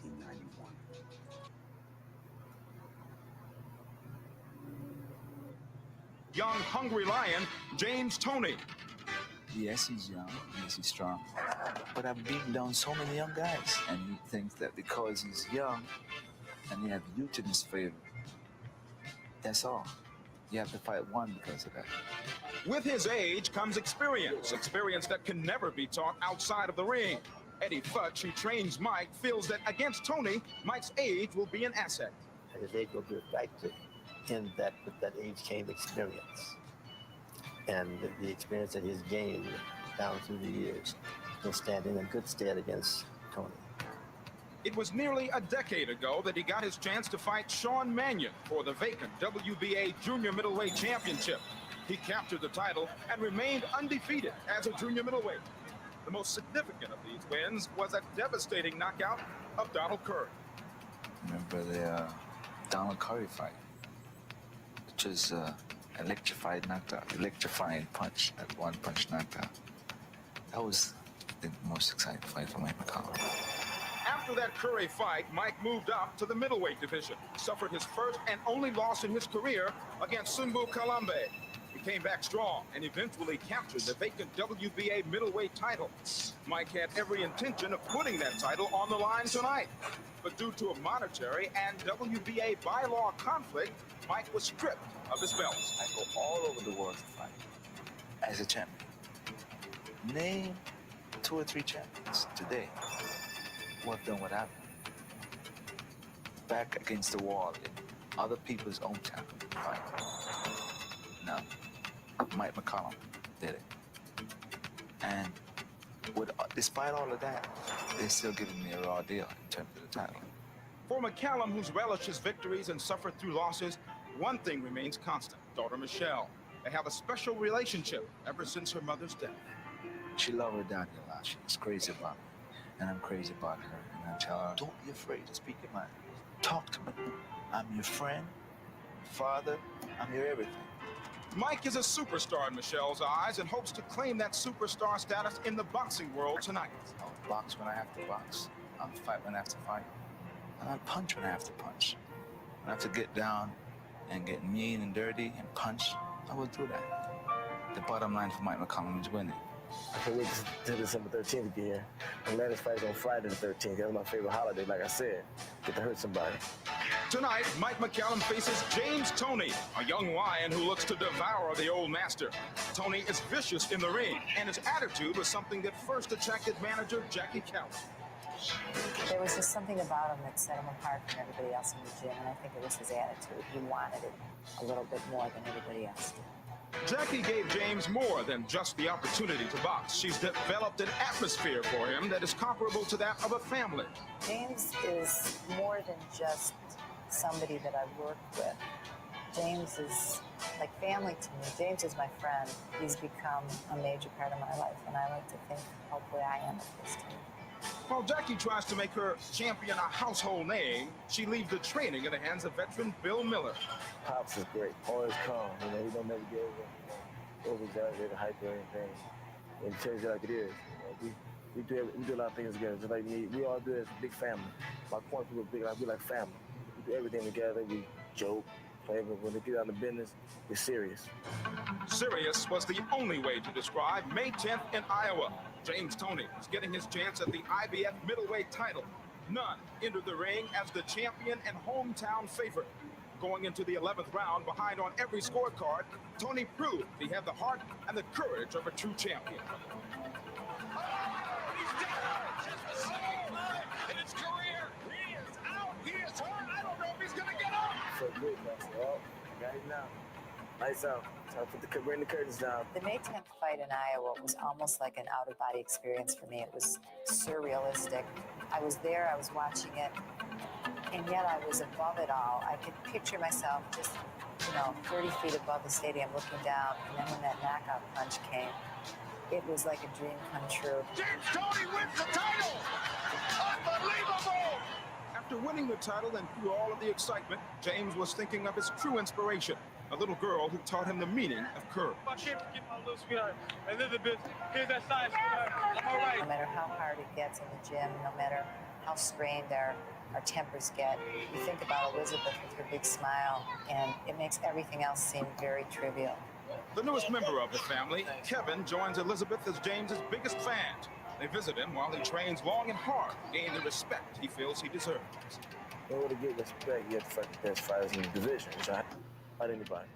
1991. Young, hungry lion, James Toney. Yes, he's young. Yes, he's strong. But I've beaten down so many young guys, and he thinks that because he's young and he has youth in his favor, that's all. You have to fight one because of that. With his age comes experience that can never be taught outside of the ring. Eddie Futch, who trains Mike, feels that against Toney, Mike's age will be an asset. His age will be a factor in that with that age came experience. And the experience that he's gained down through the years will stand in good stead against Toney. It was nearly a decade ago that he got his chance to fight Sean Mannion for the vacant WBA Junior Middleweight Championship. He captured the title and remained undefeated as a junior middleweight. The most significant of these wins was a devastating knockout of Donald Curry. Remember the Donald Curry fight, which was electrified knockout, electrifying punch, that one punch knockout. That was the most exciting fight for Mike McCallum. After that Curry fight, Mike moved up to the middleweight division, suffered his first and only loss in his career against Sumbu Kalambe. He came back strong and eventually captured the vacant WBA middleweight title. Mike had every intention of putting that title on the line tonight. But due to a monetary and WBA bylaw conflict, Mike was stripped of his belt. I go all over the world to fight as a champion. Name 2 or 3 champions today who have done what I've done. Back against the wall in other people's own town fight. No, Mike McCallum did it. And despite all of that, they're still giving me a raw deal in terms of the title. For McCallum, who's relished his victories and suffered through losses, one thing remains constant: daughter Michelle. They have a special relationship ever since her mother's death. She loved her daddy a lot. She was crazy about me, and I'm crazy about her. And I tell her, don't be afraid to speak your mind. Talk to me. I'm your friend, father, I'm your everything. Mike is a superstar in Michelle's eyes and hopes to claim that superstar status in the boxing world tonight. I'll box when I have to box. I'll fight when I have to fight. And I'll punch when I have to punch. When I have to get down and get mean and dirty and punch, I will do that. The bottom line for Mike McCallum is winning. I can't wait till December 13th to get here. The latest fight's on Friday the 13th. That's my favorite holiday, like I said. Get to hurt somebody. Tonight, Mike McCallum faces James Toney, a young lion who looks to devour the old master. Toney is vicious in the ring, and his attitude was something that first attracted manager Jackie Kelly. There was just something about him that set him apart from everybody else in the gym, and I think it was his attitude. He wanted it a little bit more than everybody else did. Jackie gave James more than just the opportunity to box. She's developed an atmosphere for him that is comparable to that of a family. James is more than just somebody that I work with. James is like family to me. James is my friend. He's become a major part of my life, and I like to think hopefully I am at this too. While Jackie tries to make her champion a household name, she leaves the training in the hands of veteran Bill Miller. Pops is great. Always calm. You know, he don't never get over-exaggerated, hype or anything. And he tells you like it is. You know, we do a lot of things together, just like me. We all do it as a big family. My point people big, like we like family. We do everything together. We joke, play, but when they get out of business, we're serious. Serious was the only way to describe May 10th in Iowa. James Toney is getting his chance at the IBF middleweight title. None entered the ring as the champion and hometown favorite. Going into the 11th round behind on every scorecard, Toney proved he had the heart and the courage of a true champion. He's down! Just in his career! He is out! He is hurt! I don't know if he's gonna get up! So good, man. Oh, got him now. Lights out. Time to bring the curtains down. The May 10th fight in Iowa was almost like an out-of-body experience for me. It was surrealistic. I was there, I was watching it, and yet I was above it all. I could picture myself just, 30 feet above the stadium looking down, and then when that knockout punch came, it was like a dream come true. James Toney wins the title! Unbelievable! After winning the title and through all of the excitement, James was thinking of his true inspiration, a little girl who taught him the meaning of courage. I can't forget my little sweetheart. And this is a bitch. Here's that side, sweetheart. I'm all right. No matter how hard it gets in the gym, no matter how strained our tempers get. You think about Elizabeth with her big smile, and it makes everything else seem very trivial. The newest member of the family, Kevin, joins Elizabeth as James's biggest fan. They visit him while he trains long and hard to gain the respect he feels he deserves. In order to get respect, you have to fight the best fighters in the division. You don't have to fight anybody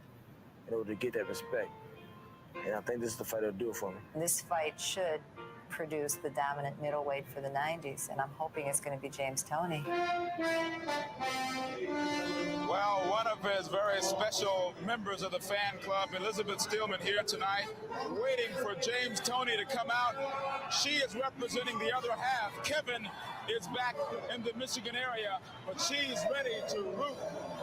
in order to get that respect. And I think this is the fight that'll do it for me. This fight should produce the dominant middleweight for the 90s, and I'm hoping it's going to be James Toney. Well, one of his very special members of the fan club, Elizabeth Stillman, here tonight, waiting for James Toney to come out. She is representing the other half. Kevin is back in the Michigan area, but she's ready to root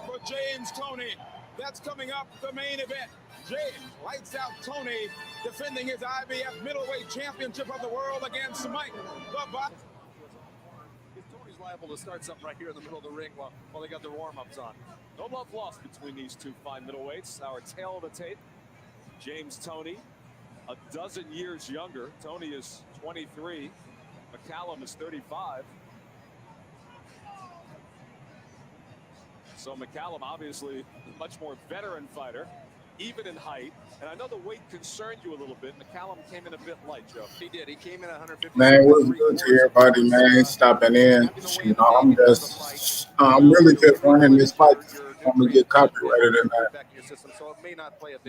for James Toney. That's coming up, the main event. James lights out Toney, defending his IBF middleweight championship of the world against Mike the Bout. Tony's liable to start something right here in the middle of the ring while they got their warm-ups on. No love lost between these two fine middleweights. Our tail of the tape, James Toney, a dozen years younger. Toney is 23. McCallum is 35. So McCallum, obviously a much more veteran fighter, even in height. And I know the weight concerned you a little bit. McCallum came in a bit light, Joe. He did. He came in 150. Man, what's good to everybody, man? Stopping in. You know, I'm really just running this fight. I'm gonna get copyrighted and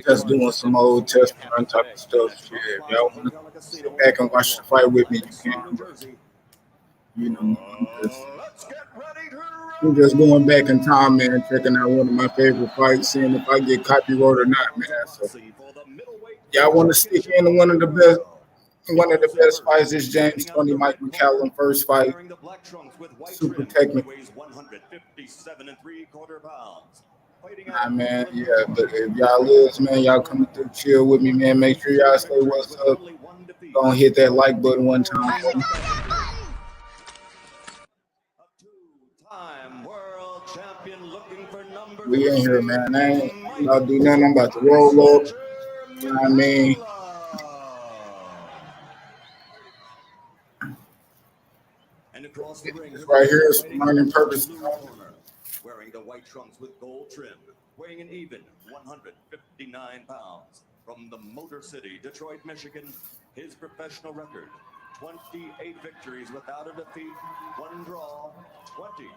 just doing some old test run type of stuff. Shit, if y'all want to sit back and watch the fight with me, you can. You know, I'm just going back in time, man, checking out one of my favorite fights, seeing if I get copyrighted or not, man. So, y'all want to stick in one of the best. One of the best fights is James Toney, Mike McCallum, first fight. Super technical. Nah, man, yeah, but if y'all is, man, y'all coming through, chill with me, man. Make sure y'all stay what's up. Gonna hit that like button one time. We in here, man. I ain't about to do nothing. I'm about to roll up. You know what I mean? This right here is for learning purposes. Wearing the white trunks with gold trim, weighing an even 159 pounds. From the Motor City, Detroit, Michigan, his professional record, 28 victories without a defeat, 1 draw. 20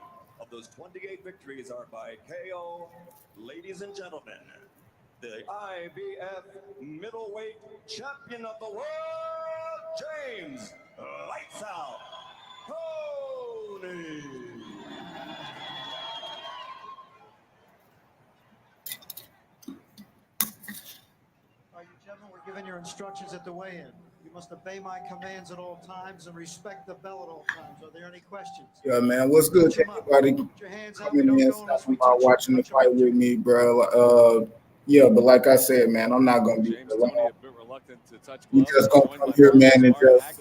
of those 28 victories are by KO. Ladies and gentlemen, the IBF middleweight champion of the world, James Lights Out Toney. Gentlemen, we're giving your instructions at the weigh-in. You must obey my commands at all times and respect the bell at all times. Are there any questions? Yeah, man. What's good to everybody coming in, stopping by, watching the fight with me, bro? Yeah, but like I said, man, I'm not gonna be long. We just gonna come here, man, and just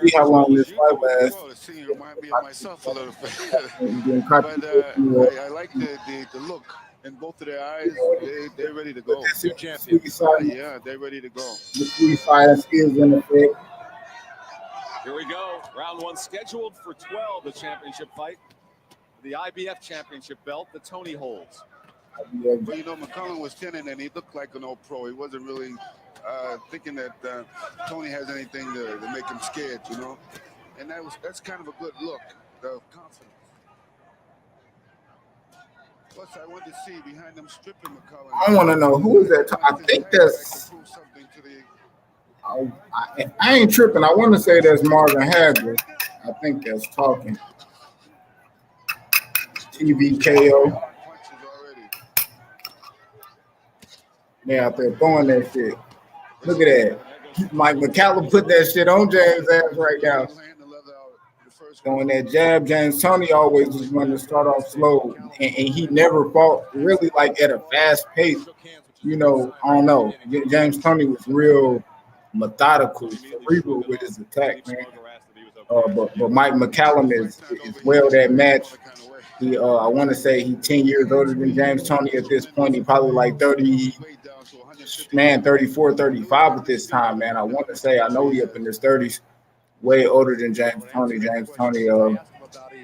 see how long this fight lasts. Remind me of myself a little bit. But I like the look in both of their eyes. They're ready to go. Yeah, they're ready to go. The free fire skills in effect. Here we go. Round 1 scheduled for 12, the championship fight. The IBF championship belt that Toney holds. Well, you know, McCallum was 10 and he looked like an old pro. He wasn't really thinking that Toney has anything to make him scared, you know. And that's kind of a good look of confidence. Plus, I want to see behind them stripping McCallum. I want to know who is that. I think that's. I ain't tripping. I want to say that's Marvin Hagler. I think that's talking. TVKO. They out there throwing that shit. Look at that. Mike McCallum put that shit on James' ass right now. Throwing that jab. James Toney always was going to start off slow, and he never fought really like at a fast pace. You know, I don't know. James Toney was real methodical, cerebral with his attack, man. But Mike McCallum is well that match. He, I want to say he's 10 years older than James Toney at this point. He probably like 34, 35 at this time, man. I want to say, I know he up in his 30s, way older than James Toney. James Toney,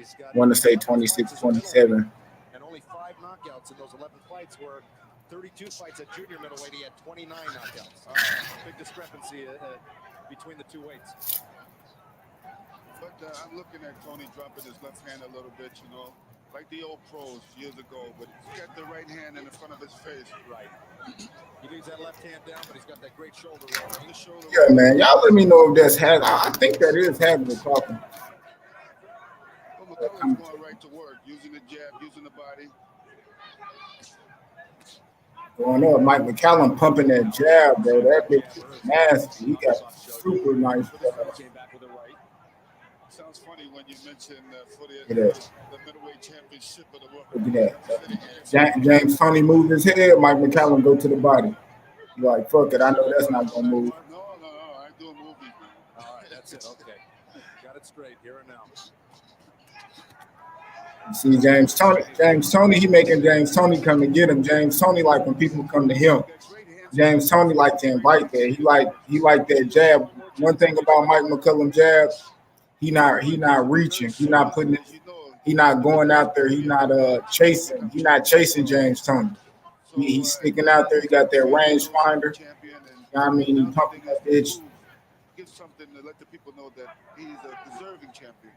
he's got Want to say 11 fights 26, as a 27. and only 5 knockouts in those 11 fights were 32 fights at junior middleweight. He had 29 knockouts. Big discrepancy between the two weights. But I'm looking at Toney dropping his left hand a little bit, you know, like the old pros years ago. But he's got the right hand in the front of his face. Right. He leaves that left hand down, but he's got that great shoulder roll. The shoulder Yeah, man. Y'all let me know if that's Hagler. I think that is Hagler talking. Well, McCallum's going right to work, using the jab, using the body. Going up, Mike McCallum pumping that jab, bro. That bitch is nasty. He got super nice jab. Came back with a right. Sounds funny when you mention for the middleweight championship of the world. Look at that. James Toney moved his head. Mike McCallum go to the body. He's like, fuck it. I know that's not going to move. No. I do a movie, man. All right, that's it. Okay. Got it straight here and now. You see James Toney, he making James Toney come to get him. James Toney like when people come to him. James Toney like to invite that. He like that jab. One thing about Mike McCallum jab, he not reaching. He not putting it, he not going out there. He not chasing. He not chasing James Toney. He's sticking out there. He got that range finder. You know what I mean? He pumping that bitch. Give something to let the people know that he's a deserving champion.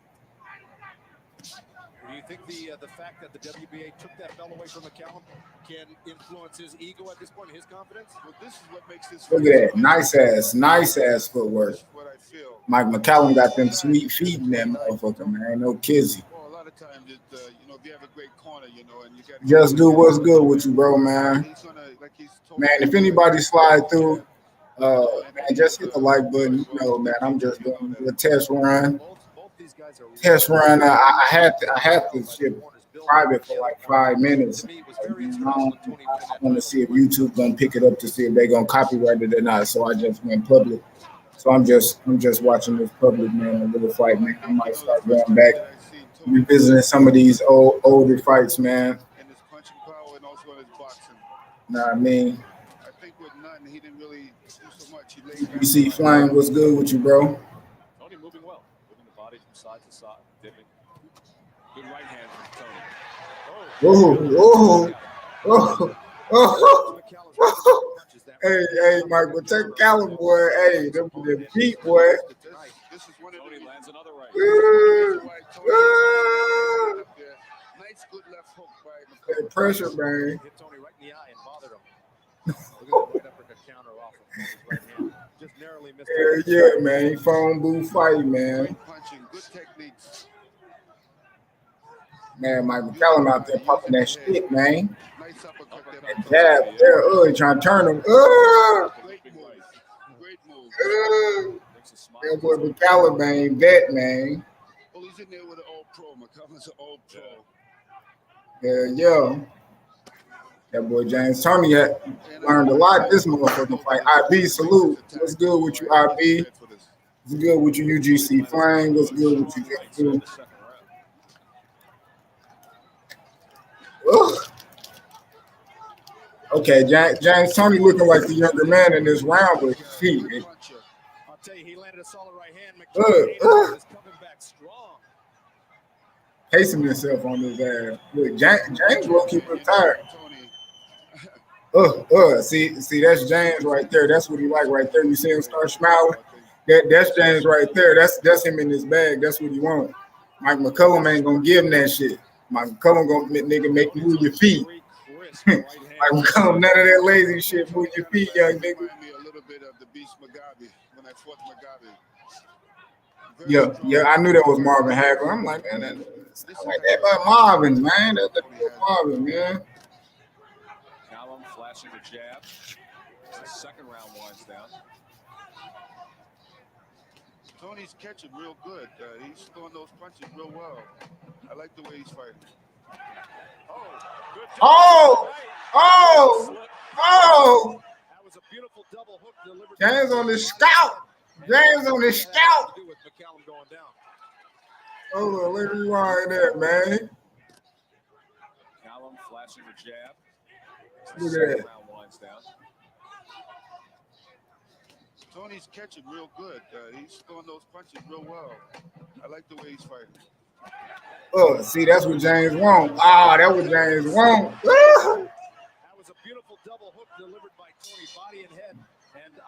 Do you think the fact that the WBA took that belt away from McCallum can influence his ego at this point, his confidence? Well, this is what makes this. Look at that. Nice ass footwork. What I feel. Mike McCallum got them sweet feet in that motherfucker, man. Ain't no kizzy. Well, a lot of times, you know, if you have a great corner, you know, and you got Just do what's good with you, bro, man. Man, if anybody slide through, man, just hit the like button. You know, man, I'm just doing a test run. I had to ship private for like 5 minutes. I want to see if YouTube gonna pick it up to see if they gonna copyright it or not. So I just went public. So I'm just watching this public, man, a little fight, man. I might start going back, revisiting some of these older fights, man. And his punching power and also in his boxing. Know what I mean? I think with none, he didn't really do so much. You see Flying, what's good with you, bro? Toney moving well, moving the body from side to side, dipping. Good right hand from Toney. Oh. Hey, Mike, but take Callum, boy. Hey, them the beat, boy. This is one of Toney lands another right. Nice, good left hook by That pressure, man. Hit Toney right in the eye and bothered him. Look at the right uppercut counter off of Toney's right hand. Just narrowly missed. Yeah, man. Phone booth fight, man. Punching, good techniques. Man, Mike McCallum out there popping that shit, man. Nice uppercut there. That jab there, trying to turn him. Great move. That boy McCallum, man, vet, man. Well, he's in there with an old pro. McCallum's an old pro. Yeah. That boy James Toney learned a lot this motherfucking fight. IB, salute. What's good with you, IB? What's good with you, UGC Flame? What's good with you, Okay, James Toney looking like the younger man in this round, but I'll tell you, he landed a solid right hand. McCallum is coming back strong. Pacing himself on his ass. Look, James will keep him tired. See, that's James right there. That's what he like right there. You see him start smiling? That's James right there. That's him in his bag. That's what he want. Mike McCallum ain't gonna give him that shit. Mike McCallum gonna make you move your feet. Mike McCallum, none of that lazy shit. Move your feet, young nigga. Me a little bit of the Beast Mugabe when I fought Mugabe. Yeah, I knew that was Marvin Hagler. I'm like, man, that's like that by Marvin, man. That's Marvin, man. McCallum flashing the jab. The second round winds down. Toney's catching real good. He's throwing those punches real well. I like the way he's fighting. Oh! That was a beautiful double hook delivered. James on the scout. With McCallum going down. Oh, let me rewind that, man. McCallum flashing the jab. Look at that. Round winds down. Toney's catching real good. He's throwing those punches real well. I like the way he's fighting. See, that's what James want. That was James want. That was a beautiful double hook delivered by Toney, body and head.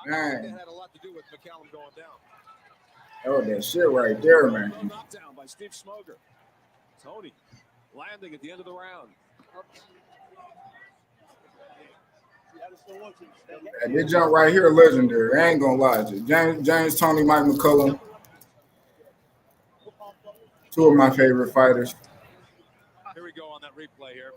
And I think that had a lot to do with McCallum going down. Oh, that shit right there, man. Knockdown by Steve Smoger. Toney landing at the end of the round. And this jump right here, legendary. I ain't gonna lie to you. James, Toney, Mike McCallum. Two of my favorite fighters. Here we go on that replay here.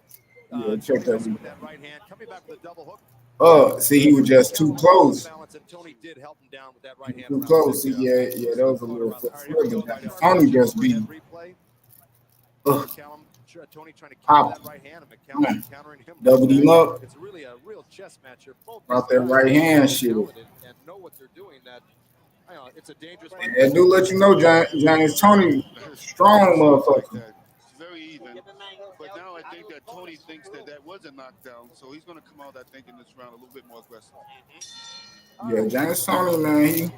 Yeah, check that. With that right hand coming back with a double hook. See, he was just too close. Toney did help him down with that right hand. Too close. See, yeah, that was a little flip. Toney just beat him. Toney trying to counter that right hand, and McCallum countering him. Doubled him up. It's really a real chess match here. Both out that right hand shit. And know what they're doing. That it's a dangerous fight. And do let you know, James Toney, strong motherfucker. It's very even. But now I think that Toney thinks that was a knockdown, so he's going to come out, I think, in this round a little bit more aggressive. Yeah, James Toney, man,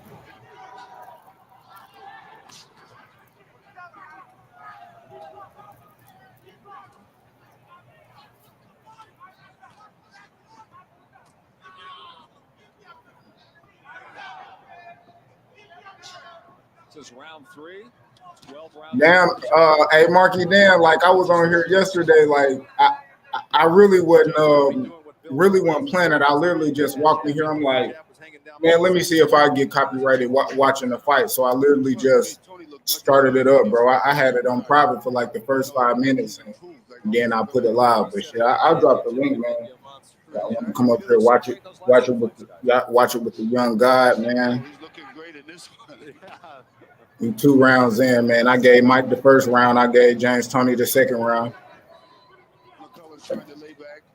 This is round 3. 12 rounds. damn, hey Marky, damn, like I was on here yesterday, like I really wasn't planning. I literally just walked in here. I'm like, man, let me see if I get copyrighted watching the fight. So I literally just started it up, bro. I had it on private for like the first 5 minutes, and then I put it live. But shit, I'll drop the link, man. I want to come up here, watch it with the young God, man. He's looking great in this one. We 2 rounds in, man. I gave Mike the first round. I gave James Toney the second round.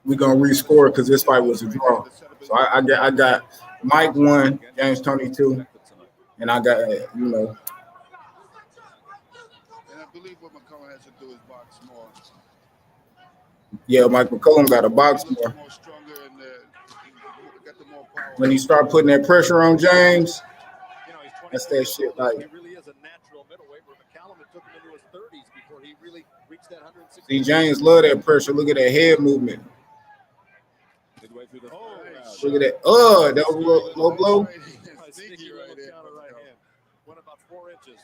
We're gonna rescore because this fight was a draw. So I got Mike 1, James Toney 2, and I got And I believe what McCallum has to do is box more. Yeah, Mike McCallum got a box more. When he start putting that pressure on James, that's that shit. Like, he really is a natural middleweight. Where McCallum, it took him into his 30s before he really reached that 160. see, James love that pressure. Look at that head movement. Look at that. That was a low blow. Sneaky right there. Right hand. Went about 4 inches.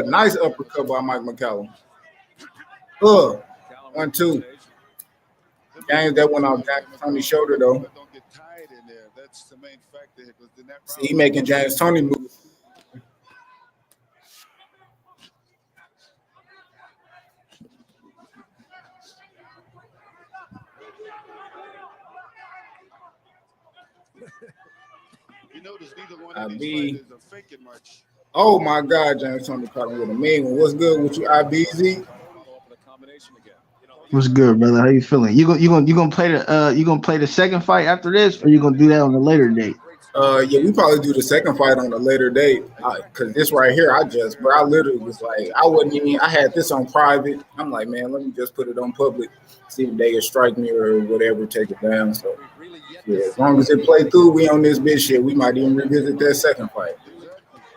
Nice uppercut by Mike McCallum. 1-2. James, that went off Toney's shoulder though. Don't get tied in there. That's the main factor here. See, he making James Toney move. You notice neither one of these fighters are faking much. Oh my God, James Toney caught him with a mean one. What's good with you, IBZ? What's good, brother? How you feeling? You gonna play the second fight after this, or you gonna do that on a later date? Yeah, we probably do the second fight on a later date. Cause this right here, I literally was like, I had this on private. I'm like, man, let me just put it on public, see if they can strike me or whatever, take it down. So yeah, as long as it play through, we on this bitch shit. We might even revisit that second fight.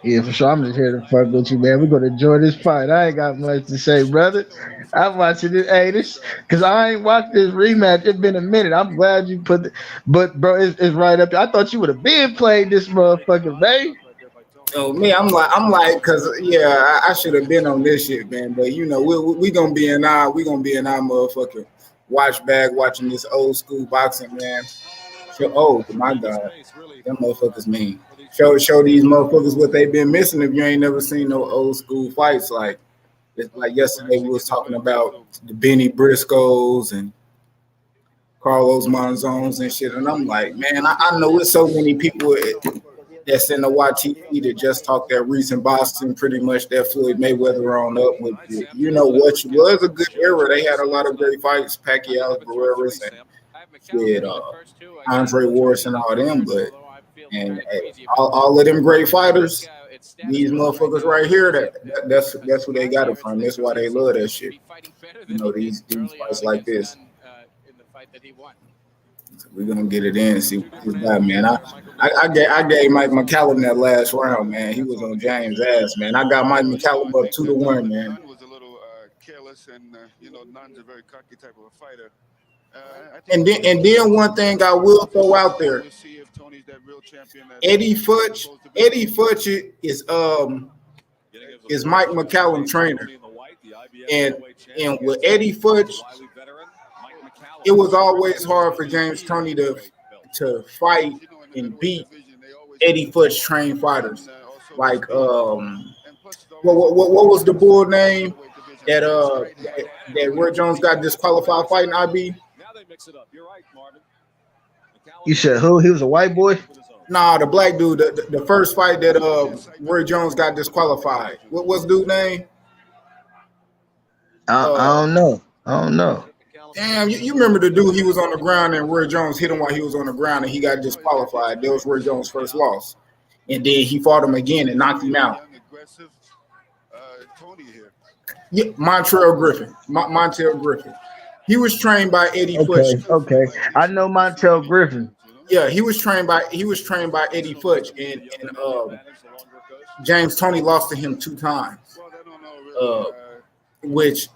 Yeah, for sure. I'm just here to fuck with you, man. We're gonna enjoy this fight. I ain't got much to say, brother. I'm watching this, because I ain't watched this rematch. It's been a minute. I'm glad you put but bro, it's right up there. I thought you would have been played this motherfucker, man. Oh, me, I'm like, cause yeah, I should have been on this shit, man. But you know, we gonna be in our motherfucking watch bag watching this old school boxing, man. Oh my God, them motherfuckers mean. Show these motherfuckers what they've been missing if you ain't never seen no old school fights. Like yesterday we was talking about the Benny Briscoes and Carlos Monzones and shit, and I'm like, man, I know it's so many people that's in the YTV that just talk that recent Boston, pretty much that Floyd Mayweather on up with, you know, what was a good era. They had a lot of great fights, Pacquiao, Barreras, and with Andre Wars and all them, but all of them great fighters, these motherfuckers right here, that's where they got it from. That's why they love that shit. You know, these fights like this. So we're gonna get it in and see what this guy, man. I gave Mike McCallum that last round, man. He was on James' ass, man. I got Mike McCallum up 2-1, man. Nunn was a little careless, and Nunn's a very cocky type of a fighter. And then one thing I will throw out there, We'll see if Tony's that real champion. Eddie Futch is Mike McCallum trainer, and with Eddie Futch, it was always hard for James Toney to fight and beat Eddie Futch trained fighters. Like what was the bull name that Roy Jones got disqualified fighting IB? You said who? He was a white boy? Nah, the black dude, the first fight that Roy Jones got disqualified. What was the dude's name? I don't know. Damn, you remember the dude, he was on the ground and Roy Jones hit him while he was on the ground and he got disqualified. That was Roy Jones' first loss. And then he fought him again and knocked him out. Yeah, Montel Griffin. He was trained by Eddie Futch. Okay. I know Montel Griffin. Yeah, he was trained by Eddie Futch, and James Toney lost to him 2 times. Which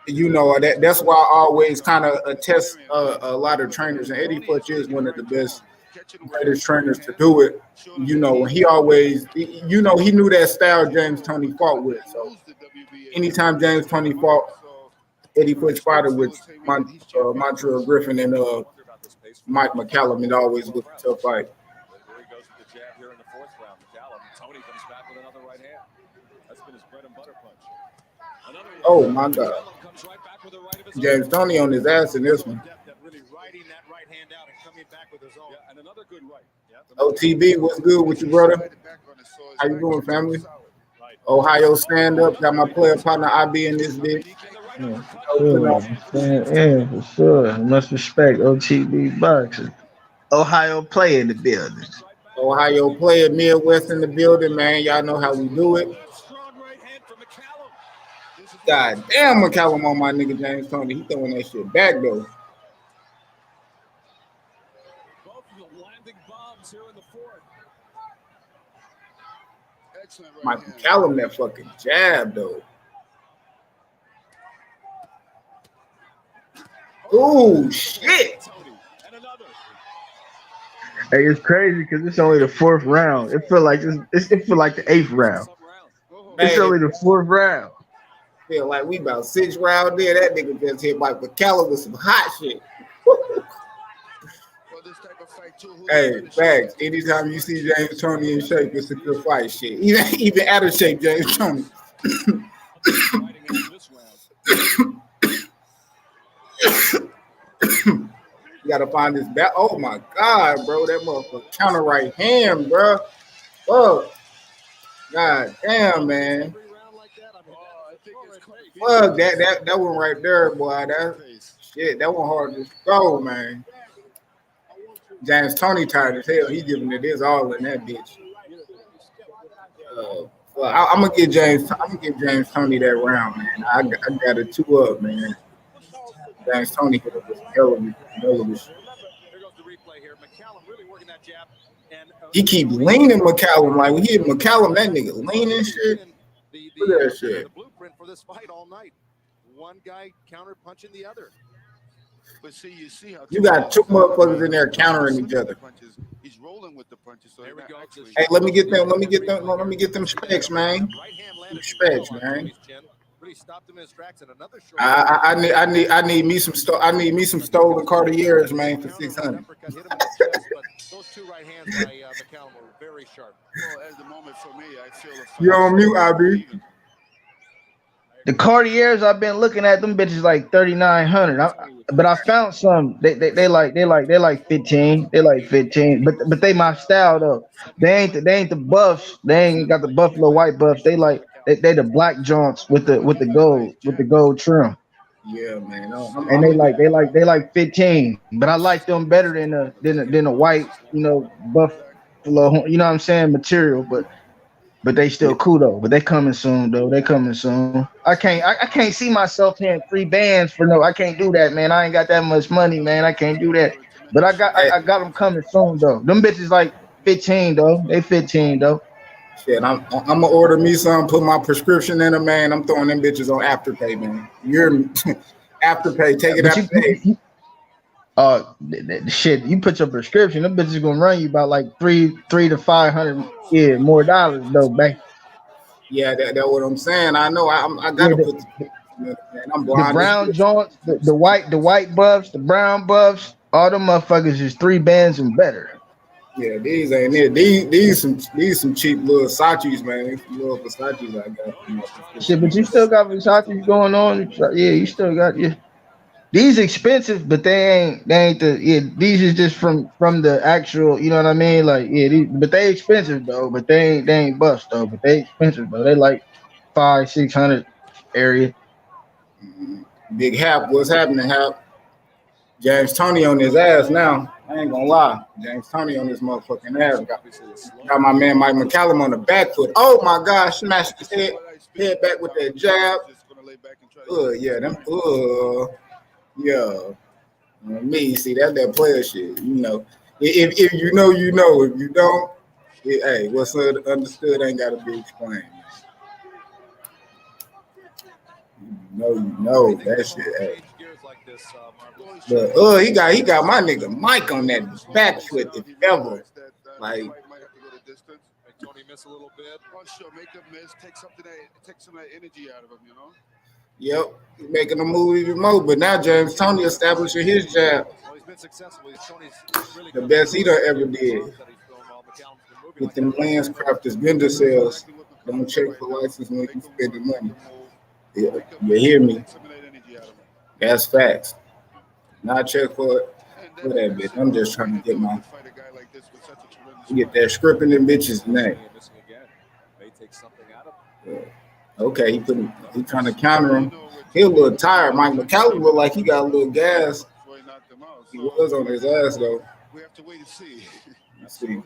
that's why I always kind of attest a lot of trainers, and Eddie Futch is one of the greatest trainers to do it. And he always, he knew that style James Toney fought with. So anytime James Toney fought Eddie Futch fighter with Montel Griffin and Mike McCallum, it always was a tough fight. There he goes with the jab here in the 4th round. McCallum. Toney comes back with another right hand. That's been his bread and butter punch. Oh my God. James Toney on his ass in this one. Really riding that right hand out and coming back with his own. Yeah, and another good right. Yeah, OTB, what's good with you, brother? How you doing, family? Ohio stand up. Got my player partner IB in this bitch. Yeah, for sure. Much respect, OTB boxing. Ohio play in the building. Ohio player, Midwest in the building, man. Y'all know how we do it. God damn, McCallum on my nigga James Toney. He throwing that shit back though. Mike McCallum, that fucking jab though. Oh shit! Hey, it's crazy because it's only the 4th round. It feel like it feel like the 8th round. It's only the 4th round. Feel like we about 6 rounds there. That nigga just hit Mike McCallum with some hot shit. Hey, facts. Anytime you see James Toney in shape, it's a good fight. Shit, even out of shape, James Toney. You gotta find this back. Oh my God, bro, that motherfucker counter right hand, bro. Oh, God damn, man. Fuck that one right there, boy. That one hard to throw, man. James Toney tired as hell. He giving it his all in that bitch. I'm gonna give James Toney that round, man. I got a 2-up, man. James Toney hit up with hell of a shit. He keep leaning McCallum like when he hit McCallum, that nigga leaning shit. Look at that shit. The blueprint for this fight all night. One guy counter punching the other. But see, you see how you got 2 motherfuckers in there countering each other. He's rolling with the punches. So there we go. Hey, let me get them specs, man. Specs, man. Really stopped him in his tracks and another short. I need me some stolen Cartiers, man, for 600. Those 2 right hands by McCallum were very sharp. Well, at the moment for me, I feel you're on mute, IB. The Cartiers I've been looking at, them bitches like 3,900. But I found some. They like 15. They like 15. But they my style though. They ain't the buffs. They ain't got the Buffalo White buffs. They the black joints with the gold trim. Yeah, man. And they like 15. But I like them better than the white, Buffalo. You know what I'm saying? Material, but they still cool though. But they coming soon though. I can't see myself paying 3 bands for no. I can't do that, man. I ain't got that much money, man. I can't do that. But I got them coming soon though. Them bitches like 15 though. They 15 though. Shit, I'm gonna order me some, put my prescription in them, man. I'm throwing them bitches on Afterpay, man. You're Afterpay, take it But after pay. shit, you put your prescription, them bitches gonna run you about like three to 500 more dollars though. Back Yeah, that's what I'm saying. I know. I yeah, gotta put. Man, I'm the blind as brown bitch. joints, the white buffs, the brown buffs, all them motherfuckers is 3 bands and better. Yeah, these ain't it. These some cheap little Sachis, man. These little Versace's I got. From my Shit, prescription. but you still got Versace going on. Yeah, you still got these expensive, but they ain't the these is just from the actual, you know what I mean? Like but they expensive though, but they ain't bust though, but they expensive though. They like 500-600 area. Big Hap, what's happening, Hap? James Toney on his ass now. I ain't gonna lie. James Toney on his motherfucking ass. Got my man Mike McCallum on the back foot. Oh my gosh, smashed his head back with that jab. Yeah, them. Yeah. Me, see that player shit. You know, if you know, you know. If you don't, hey, what's understood ain't gotta be explained. You know that shit. Hey. But he got my nigga Mike on that back foot if ever. Like Toney miss a little bit. Oh, sure, make him miss. Take some of that energy out of him, you know. Yep, making a move even more. But now James Toney establishing his jab. Well, he's been successful. Really the best he done ever did. With them Landscrafters vendor sales, don't check for license when you spend the money. Yeah, you hear me? That's facts. Not check for that bitch. I'm just trying to get that script in them bitches' name. Yeah. Okay, he trying to counter him. He a little tired. Mike McCallum look like he got a little gas. He was on his ass though. We have to wait and see. Let's see.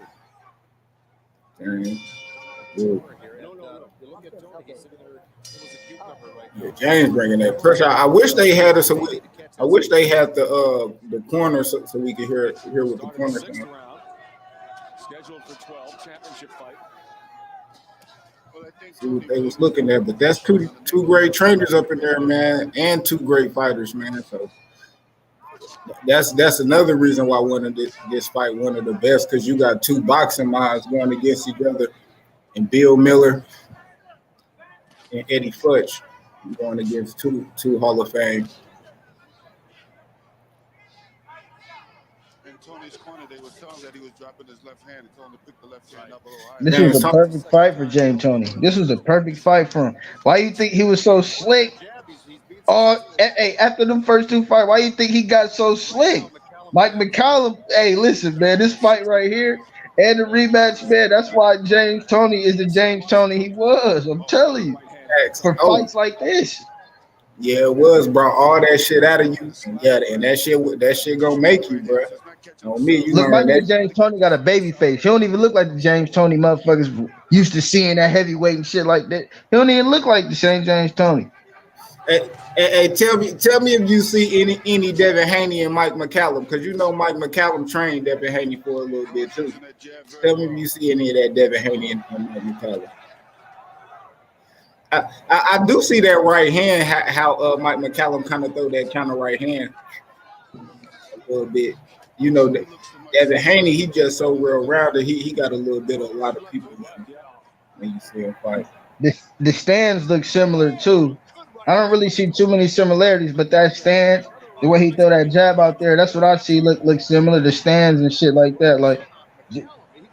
Yeah, James bringing that pressure. I wish they had us. I wish they had the corner so we could hear what the corner saying. Scheduled for 12 championship fight. See what they was looking at, but that's two great trainers up in there, man, and 2 great fighters, man. So that's another reason why I wanted this fight one of the best, because you got 2 boxing minds going against each other, and Bill Miller and Eddie Futch going against two Hall of Fame. In Tony's corner, they were telling that he was dropping his left hand and telling him to pick the left hand up a little higher. This was a perfect fight for James Toney. This was a perfect fight for him. Why you think he was so slick? Hey, after the first 2 fights, why you think he got so slick? Mike McCallum, hey, listen, man, this fight right here and the rematch, man, that's why James Toney is the James Toney he was. I'm telling you, for fights like this. Yeah, it was, bro. All that shit out of you. Yeah, and that shit gonna make you, bro. On me, you look, know that. James Toney got a baby face. He don't even look like the James Toney motherfuckers used to seeing that heavyweight and shit like that. He don't even look like the same James Toney. Hey, tell me if you see any Devin Haney and Mike McCallum, because you know Mike McCallum trained Devin Haney for a little bit too. Tell me if you see any of that Devin Haney and Mike McCallum. I do see that right hand, how Mike McCallum kind of throw that kind of right hand a little bit. You know, Devin Haney, he just so well-rounded. He got a little bit of a lot of people when you see him fight. The stands look similar too. I don't really see too many similarities, but that stance, the way he throw that jab out there, that's what I see look similar. The stands and shit like that, like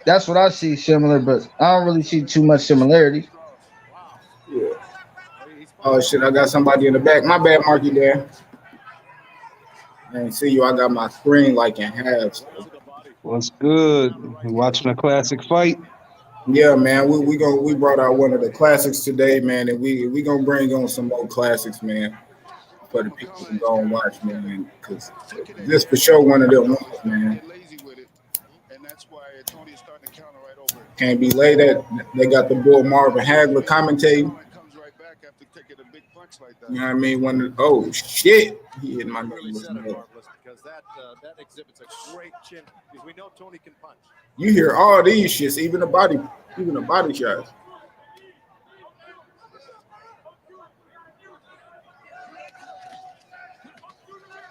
that's what I see similar, but I don't really see too much similarities. Yeah. Oh shit, I got somebody in the back. My bad, Marky there. I didn't see you. I got my screen like in half. So. What's good? You watching a classic fight? Yeah, man. We brought out one of the classics today, man, and we gonna bring on some more classics, man, for the people to go and watch, man, because this for sure one of them ones, man. Can't be late at. They got the boy Marvin Hagler commentating. back after taking a big punch like that. You know what I mean? Oh shit, he hit my Really nose. said it, Marvelous, because that exhibits a great chin. Because we know Toney can punch. You hear all these shits, even the body shots.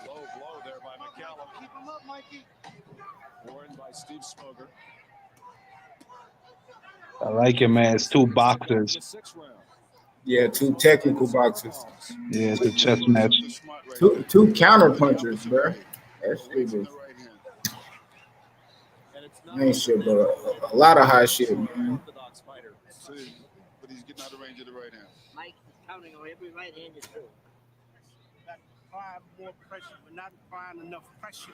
Low blow there by McCallum. Keep him up, Mikey. Warned by Steve Smoger. I like it, man. It's two boxers. Yeah, two technical boxers. Yeah, it's a chess match. Two counter punchers, bro. That shit is ain't shit, but a lot of high shit, man. But he's getting out of range of the right hand. Mike is counting on every right hand is through. Apply more pressure, but not applying enough pressure.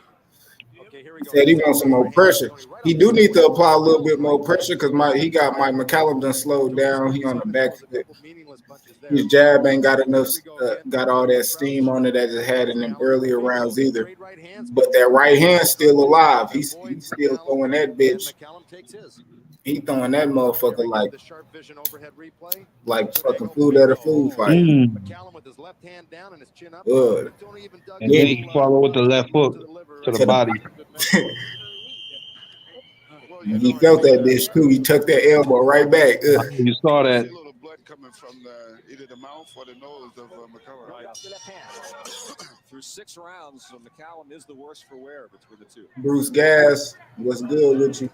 Okay, here we He go. said he wants some more pressure. He do need to apply a little bit more pressure because he got Mike McCallum done slowed down. He on the back foot. His jab ain't got enough, got all that steam on it that it had in them earlier rounds either. But that right hand's still alive. He's still throwing that bitch. He throwing that motherfucker like fucking food at a food fight. McCallum with his left hand down and his chin up. Good. And then he follow with the left hook to the body. He felt that bitch too. He took that elbow right back. Ugh. You saw that. A little blood coming from either the mouth or the nose of McCallum. Through 6 rounds, so McCallum is the worst for wear between the two. Bruce Gas, what's good with you?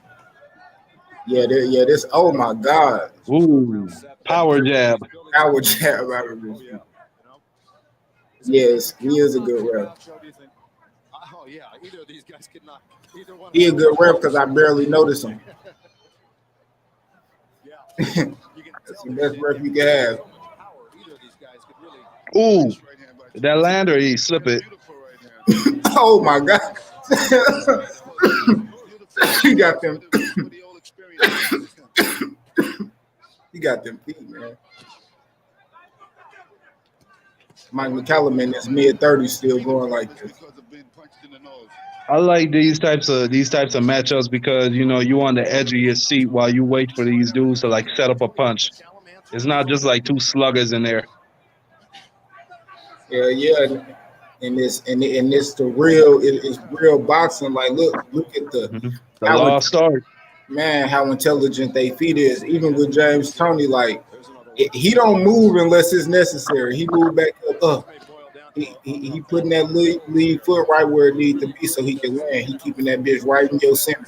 Yeah, this. Oh my God. Ooh, power jab. Power jab. Yes, he is a good ref. Oh yeah, either of these guys could knock either one. He a good ref because I barely notice him. That's the best ref you can have. Ooh, did that land or he slip it? Oh my God. He got them. He got them feet, man. Mike McCallum in his mid-30s still going like this. I like these types of matchups because you on the edge of your seat while you wait for these dudes to like set up a punch. It's not just like two sluggers in there. Yeah. And this the real it's real boxing. Like look at the law start. Man, how intelligent they feet is. Even with James Toney, like he don't move unless it's necessary. He move back up. He putting that lead foot right where it needs to be so he can land. He keeping that bitch right in your center.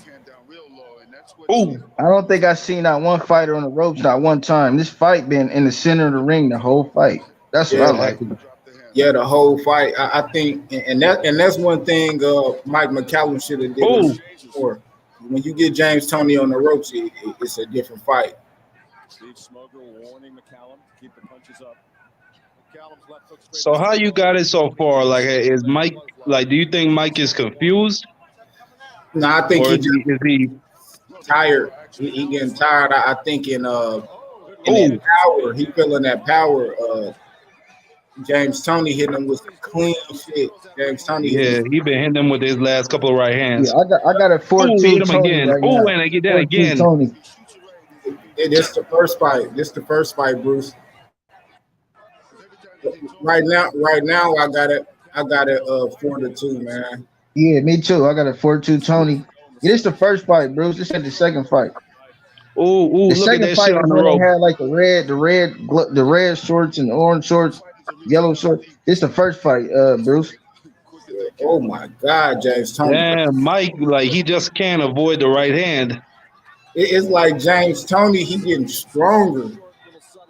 Ooh, I don't think I seen that one fighter on the ropes not one time. This fight been in the center of the ring the whole fight. That's what I like. Yeah, the whole fight. I think, and that's one thing Mike McCallum should have did before. When you get James Toney on the ropes, it's a different fight. Steve Smoger warning McCallum to keep the punches up. McCallum's left hook straight. So how you got it so far? Like, is Mike? Like, do you think Mike is confused? No, I think is he tired. He getting tired. I think in that power, he feeling that power. James Toney hitting him with some clean shit. James Toney, he been hitting him with his last couple of right hands. Yeah, I got a 4-2 Toney again. right now. And I get that again. Toney. This the first fight. Bruce. Right now, I got it 4-2, man. Yeah, me too. I got a 4-2 Toney. Yeah, this the first fight, Bruce. This ain't the second fight. Ooh, the look at that fight shit on the when rope. They had like the red shorts and the orange shorts, yellow shorts. This the first fight, Bruce. Oh my God, James Toney. Damn, Mike, like he just can't avoid the right hand. It's like James Toney, he getting stronger.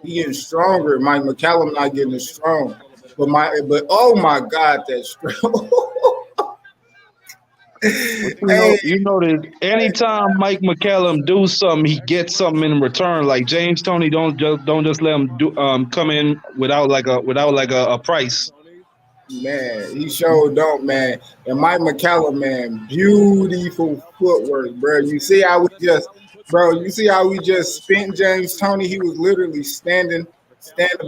Mike McCallum not getting as strong. But oh my God, that's strong. You know that anytime Mike McCallum do something, he gets something in return. Like James Toney, don't just let him do come in without a price. Man, he sure don't, man. And Mike McCallum, man, beautiful footwork, bro. You see how we just spent James Toney? He was literally standing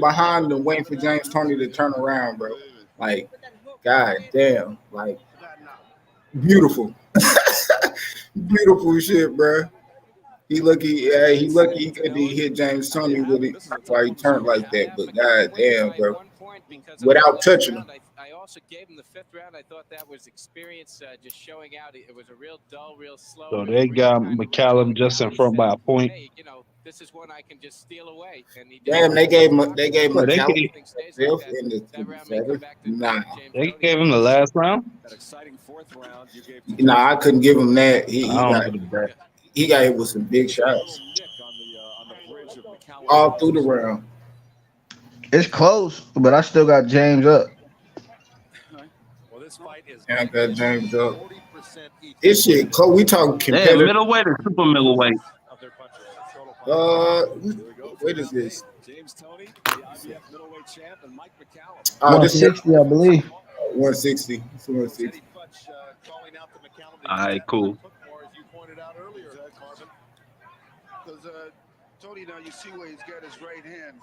behind him, waiting for James Toney to turn around, bro. Like, God damn, like. Beautiful. Beautiful shit, bro. He lucky he could hit James Toney with it while he turned like that. But god damn, bro, without touching him. I also gave him the 5th round. I thought that was experience just showing out. It was a real dull, real slow. So they got McCallum just in front by a point. Hey, you know, this is one I can just steal away. And he damn, they gave McCallum in the 7th. Nah, they gave him the last round. That exciting 4th round you gave. Nah, I couldn't give him that. He got hit with some big shots all through the round. It's close, but I still got James up. Well, this fight is. I got James up. This shit close. We talking competitive. Yeah, middleweight or super middleweight. What is this? James Toney, the IBF middleweight champ, and Mike McCallum. 160, I believe. 160. It's 160. All right, cool. Because Toney, now you see where he's got his right hand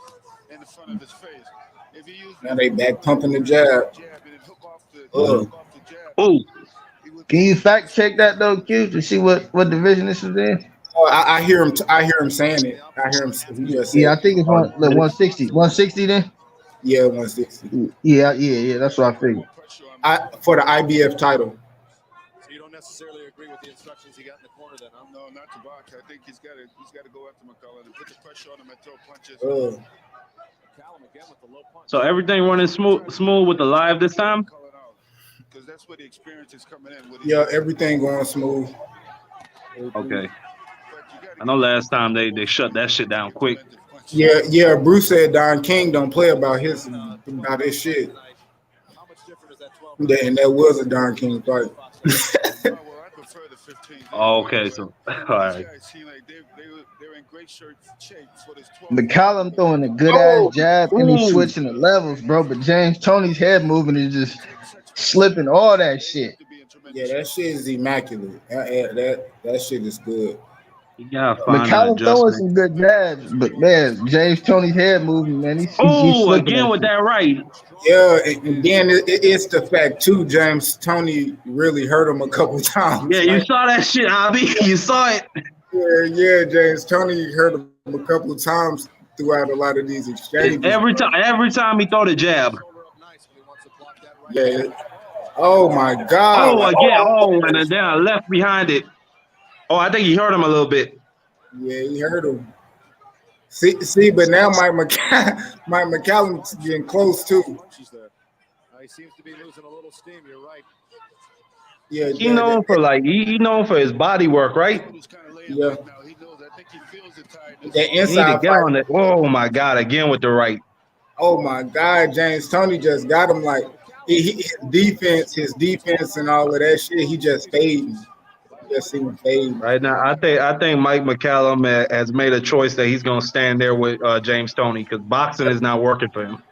in the front of his face. If you use now they back pumping the jab. Oh, can you fact check that though, Q, to see what division this is in? Oh, I hear him. I hear him saying it. I hear him. Yeah, I think it's 160. 160 then. Yeah, 160. Yeah. That's what I figured. For the IBF title. So you don't necessarily agree with the instructions he got in the corner, then? Huh? No, not to box. I think he's got to go after McCallum and put the pressure on him and throw punches. McCallum again with the low punch. So everything running smooth with the live this time. Because that's where the experience is coming in. Yeah, everything going smooth. Okay. I know last time they shut that shit down quick. Yeah. Bruce said Don King don't play about his shit. And that was a Don King fight. Oh, okay, so all right. McCallum throwing a good ass jab and he's switching the levels, bro. But James Toney's head moving is just slipping all that shit. Yeah, that shit is immaculate. That shit is good. McCallum throwing some good jabs, but man, James Toney's head moving, man. He's again with that right. Yeah, and then it's the fact too. James Toney really hurt him a couple times. Yeah, you saw that shit, Abby. You saw it. Yeah. James Toney hurt him a couple of times throughout a lot of these exchanges. Every time he throw the jab. Yeah. Oh my God. Oh again. And then I left behind it. Oh, I think he hurt him a little bit. Yeah, he hurt him. See, but now Mike McCallum's getting close too. He seems to be losing a little steam. You're right. Yeah, he known for his body work, right? Yeah. That inside get on it. Oh my God! Again with the right. Oh my God! James Toney just got him like his defense, and all of that shit. He just fading. Right now, I think Mike McCallum has made a choice that he's gonna stand there with James Toney because boxing is not working for him.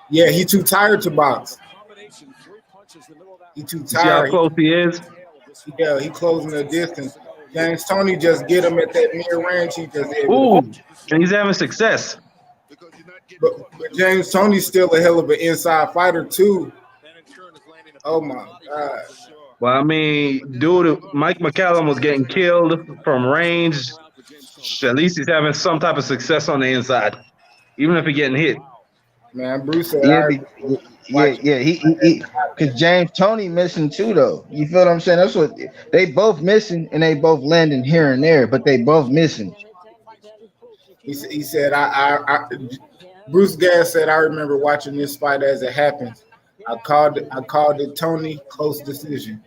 Yeah, he's too tired to box. He's too tired. See how close he is? Yeah, he closing the distance. James Toney just get him at that near range. He just and he's having success. But James Toney's still a hell of an inside fighter too. Oh my God. Well, I mean, dude, Mike McCallum was getting killed from range. At least he's having some type of success on the inside, even if he's getting hit. Man, Bruce said, he because James Toney missing too, though. You feel what I'm saying? That's what they both missing, and they both landing here and there, but they both missing. He said, Bruce Gas said, I remember watching this fight as it happened. I called it Toney close decision.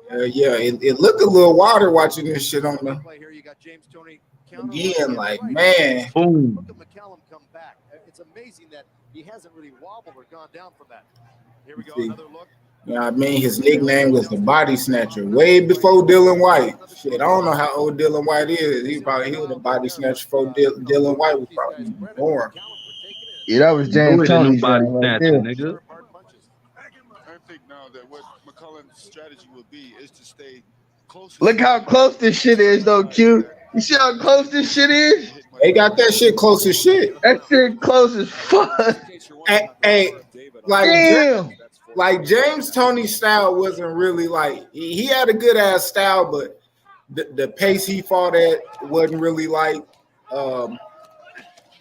It looked a little wilder watching this shit on the again, like man. Boom. Look at McCallum come back. It's amazing that he hasn't really wobbled or gone down from that. Here we go, another look. You know what I mean? His nickname was the Body Snatcher way before Dylan White. Shit, I don't know how old Dylan White is. He was the Body Snatcher before Dylan White was probably born. Yeah, that was James Toney's body snatcher, nigga. I think now that what McCallum's strategy would be is to stay close. Look how close this shit is, though, Q. You see how close this shit is? They got that shit close as shit. That shit close as fuck. Hey, like James Toney's style wasn't really like he had a good ass style, but the pace he fought at wasn't really like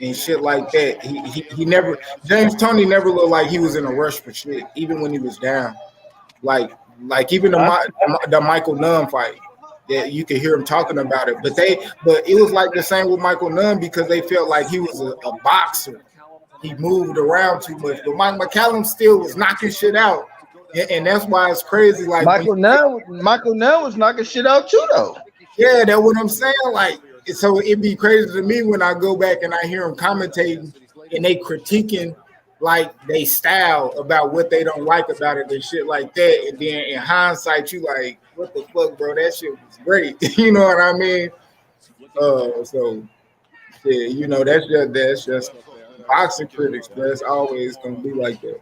and shit like that. He never James Toney never looked like he was in a rush for shit, even when he was down. Like even the Michael Nunn fight. Yeah, you could hear him talking about it, but it was like the same with Michael Nunn because they felt like he was a boxer. He moved around too much, but Mike McCallum still was knocking shit out, and that's why it's crazy. Like Michael Nell was knocking shit out too, though. Yeah, that's what I'm saying. Like, so it'd be crazy to me when I go back and I hear them commentating and they critiquing like they style about what they don't like about it and shit like that. And then in hindsight, you like, what the fuck, bro? That shit was great. You know what I mean? So yeah, you know, that's just boxing critics, bro. It's always gonna be like that.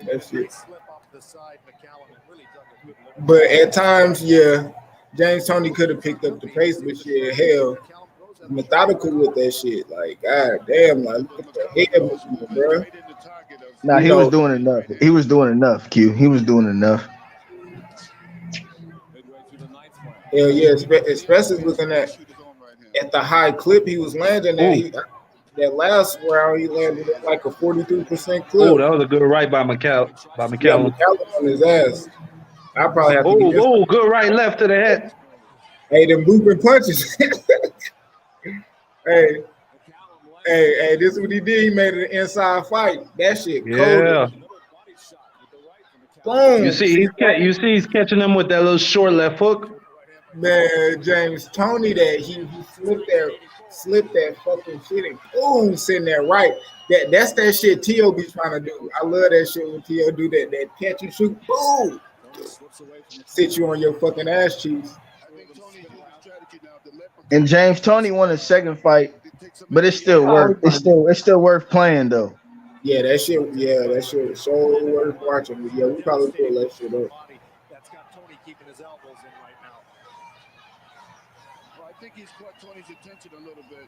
That shit. But at times, yeah, James Toney could have picked up the pace, but shit, hell, methodical with that shit. Like, god damn, like look at the head movement, bro. Nah, he was doing enough. He was doing enough, Q. He was doing enough. Hell yeah, especially looking at the high clip he was landing at. That last round, he landed at like a 42% clip. Oh, that was a good right by McCallum. Yeah, McCallum on his ass. I probably have to get this. Oh, good right, left to the head. Hey, them booping punches. hey, this is what he did. He made it an inside fight. That shit cold. Boom. You see, he's catching them with that little short left hook. Man, James Toney, that he slipped that fucking shit and boom, sitting there right. That's that shit T.O. be trying to do. I love that shit when T.O. do that catch and shoot, boom, sit you on your fucking ass cheeks. And James Toney won his second fight, but it's still worth playing though. Yeah, that shit is so worth watching. But yeah, we probably pull that shit up. That's got Toney keeping his elbows in right now. Well, I think he's caught Toney's attention a little bit.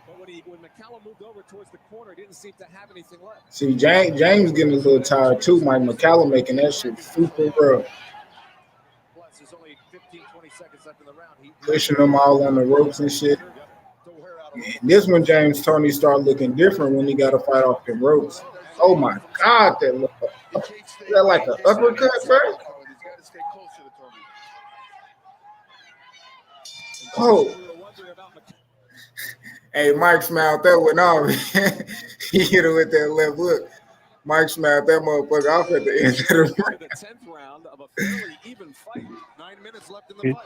But when McCallum moved over towards the corner, he didn't seem to have anything left. See, James getting a little tired too. Mike McCallum making that shit super rough. Plus, there's only 15, 20 seconds left in the round. Pushing them all on the ropes and shit. And this one, James Toney started looking different when he got to fight off the ropes. Oh my God, that like an uppercut, bro. Oh. Hey, Mike smiled that one off. He hit him with that left hook. Mike smiled that motherfucker off at the end of the round. The 10th round of a fairly even fight. 9 minutes left in the fight.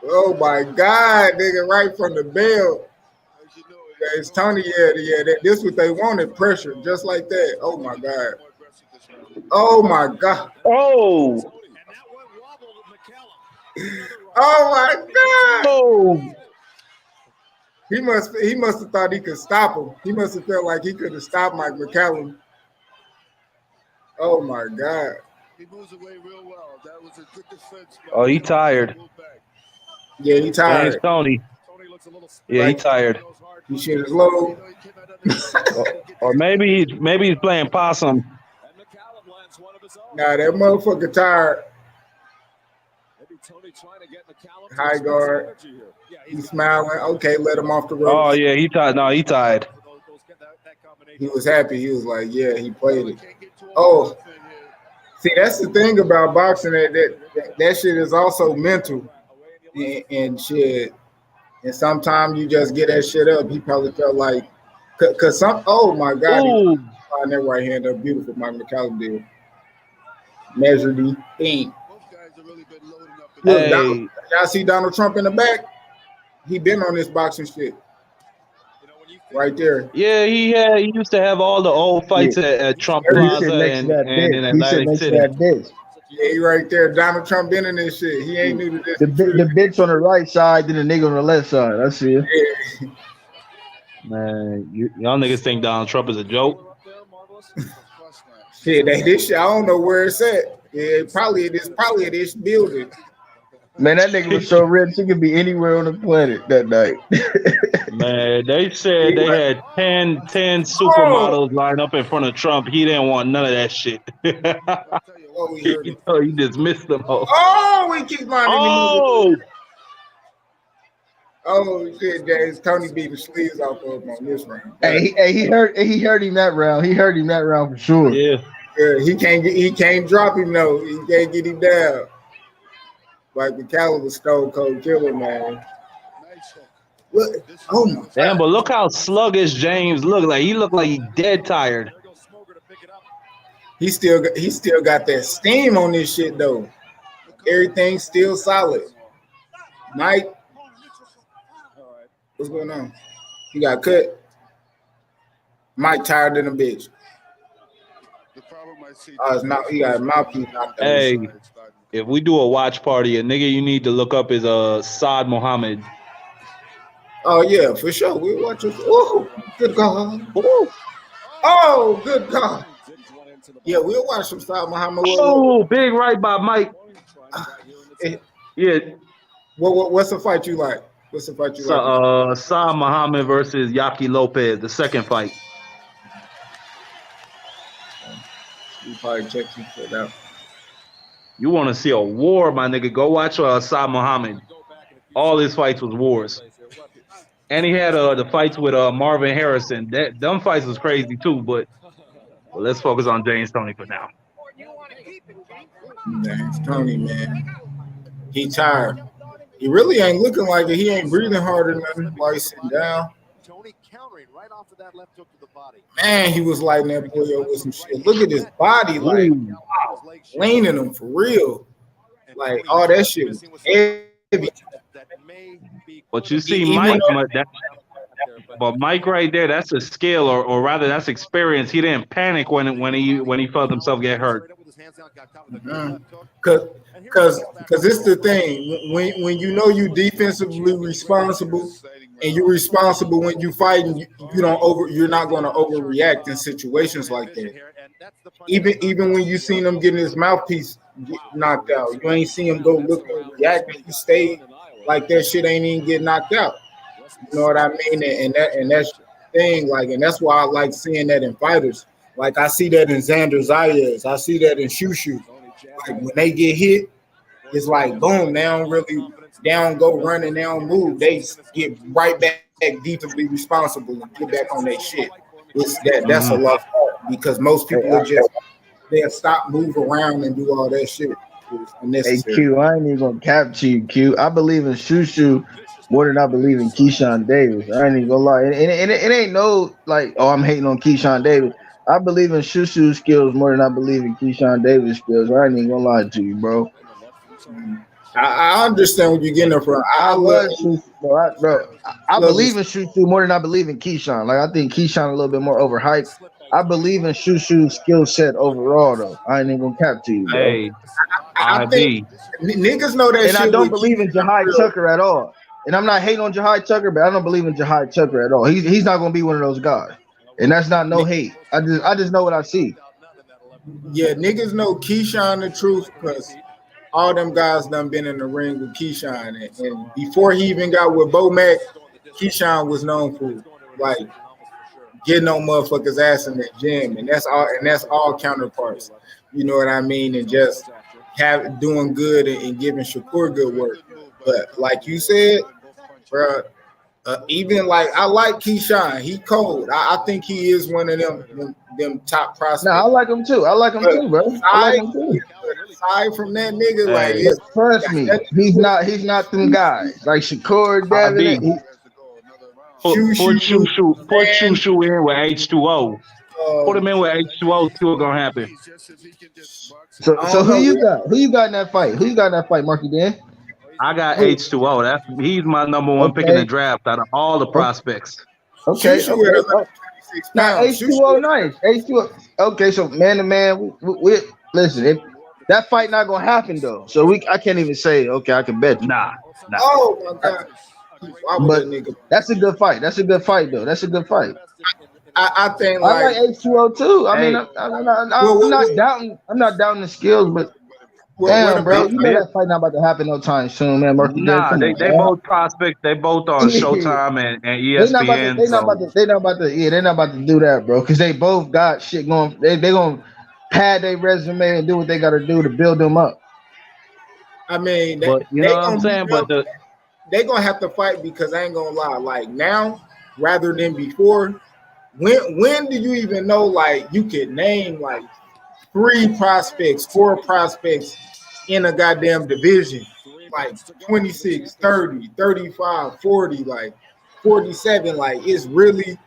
Oh my God, nigga, right from the bell. It's Toney, this what they wanted, pressure, just like that. Oh my God. Oh my God. Oh. Oh my God. Oh. He must have thought he could stop him. He must have felt like he could have stopped Mike McCallum. Oh my God. He moves away real well. That was a good defense. Oh, he tired. Yeah, he tired. James Toney. Yeah, he tired. He shit is low. or maybe he's playing possum. Nah, that motherfucker tired. High guard. He's smiling. Okay, let him off the rope. Oh yeah, he tired. No, he tired. He was happy. He was like, yeah, he played it. Oh, see, that's the thing about boxing. That shit is also mental and shit. And sometimes you just get that shit up. He probably felt like, oh my God, he found that right hand up. Beautiful, Mike McCallum did. Measured the thing. Look, y'all see Donald Trump in the back? He been on this boxing shit. Right there. Yeah, he used to have all the old fights at Trump Plaza and in Atlantic City. Yeah, he right there. Donald Trump been in this shit. He ain't new to this. The bitch on the right side, then the nigga on the left side. I see it. Yeah. Man, y'all niggas think Donald Trump is a joke? Shit, this shit, I don't know where it's at. Yeah, probably this building. Man, that nigga was so rich he could be anywhere on the planet that night. Man, they said they had 10 supermodels lined up in front of Trump. He didn't want none of that shit. Oh, we heard it. Oh, you just missed them. Oh, we keep minding me. Oh, Oh shit, James. Toney beat the sleeves off of him on this round. Hey, he hurt him that round. He hurt him that round for sure. yeah. He can't drop him though. He can't get him down. Like McCallum was stone cold killer, man. Look, oh my Damn, God. but look how sluggish James looked. Like he looked like he dead tired. He still got that steam on this shit though. Everything's still solid. Mike, what's going on? He got cut. Mike tired than a bitch. It's not. He got a mouthpiece knocked out. Hey, if we do a watch party, a nigga you need to look up is Saad Muhammad. Oh yeah, for sure. We watch it. Oh, good God. Ooh. Oh, good God. Yeah, we'll watch some Saad Muhammad. Oh, big right by Mike. Yeah. What's the fight you like? What's the fight you like? Saad Muhammad versus Yaki Lopez, the second fight. You probably check some shit out. You want to see a war, my nigga? Go watch Saad Muhammad. All his fights was wars. And he had the fights with Marvin Harrison. Them fights was crazy too, but let's focus on James Toney for now. James Toney, man. He tired. He really ain't looking like it. He ain't breathing hard or nothing while he's sitting down. Man, he was lighting that boy up with some shit. Look at his body, like, wow, leaning him for real. Like, all that shit was heavy. But you see, Mike, but Mike right there, that's a skill, or rather, that's experience. He didn't panic when he felt himself get hurt. Because it's the thing when you know you defensively responsible and you're responsible when you fighting, you're not going to overreact in situations like that. Even when you seen him getting his mouthpiece knocked out, you ain't see him go look and react. He stayed like that shit ain't even get knocked out. You know what I mean? And that's the thing, like, and that's why I like seeing that in fighters. Like I see that in Xander Zayas, I see that in Shushu. Like when they get hit, it's like boom, they don't go running, they don't move. They get right back defensively responsible and get back on their shit. That's a lot because most people they'll stop, move around, and do all that shit. Hey Q, I ain't even gonna capture you, Q. I believe in Shushu more than I believe in Keyshawn Davis. I ain't even gonna lie. And it ain't no like, oh, I'm hating on Keyshawn Davis. I believe in Shushu's skills more than I believe in Keyshawn Davis' skills. I ain't even gonna lie to you, bro. I understand what you're getting from. I believe in Shushu more than I believe in Keyshawn. Like I think Keyshawn a little bit more overhyped. I believe in Shushu's skill set overall, though. I ain't even gonna cap to you, bro. Hey, I think niggas know that and shit. I don't believe in Jahai Tucker at all. And I'm not hating on Jahai Tucker, but I don't believe in Jahai Tucker at all. He's not gonna be one of those guys. And that's not no hate. I just know what I see. Yeah, niggas know Keyshawn the truth because all them guys done been in the ring with Keyshawn. And before he even got with Bo Mac, Keyshawn was known for like getting on motherfuckers' ass in the gym. And that's all counterparts. You know what I mean? And just doing good and giving Shakur good work. But like you said, bro, even like I like Keyshawn, he cold. I think he is one of them top prospects. No, I like him too. I like him too, bro. I like him too. Aside from that nigga, like trust me, he's not them guys like Shakur, Devin. Put Shushu in with H2O. Put him in with H2O. See what's gonna happen. So who you got? Who you got in that fight? Who you got in that fight, Marky Dan? I got H2O. He's my number one pick in the draft out of all the prospects. Okay. Now H2O, nice. H2O. Okay, so man to man, we listen. That fight not gonna happen though. So I can't even say okay. I can bet you. Nah. Oh my god. But that's a good fight. That's a good fight though. That's a good fight. I think I like H2O too. I mean, I'm not doubting. I'm not doubting the skills, but. Damn, bro, you know that fight not about to happen no time soon, man. Nah, they both prospects. They both on Showtime and ESPN. They're not about to do that, bro, because they both got shit going. They gonna pad their resume and do what they got to do to build them up. I mean, But you they know what I'm gonna be saying? But they gonna have to fight because I ain't gonna lie. Like now, rather than before, when do you even know? Like you could name like 3 prospects, 4 prospects in a goddamn division, like 26, 30, 35, 40, like 47. Like it's really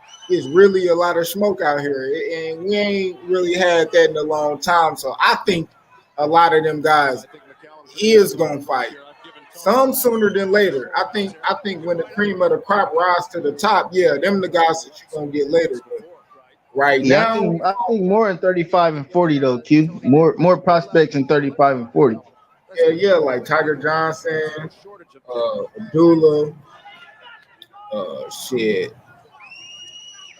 a lot of smoke out here, and we ain't really had that in a long time. So I think a lot of them guys is gonna fight. Some sooner than later. I think when the cream of the crop rise to the top, yeah, them the guys that you're gonna get later. But right Yeah, now, I think more in 35 and 40 though, Q. More prospects in 35 and 40. yeah, like Tiger Johnson, Abdullah, shit.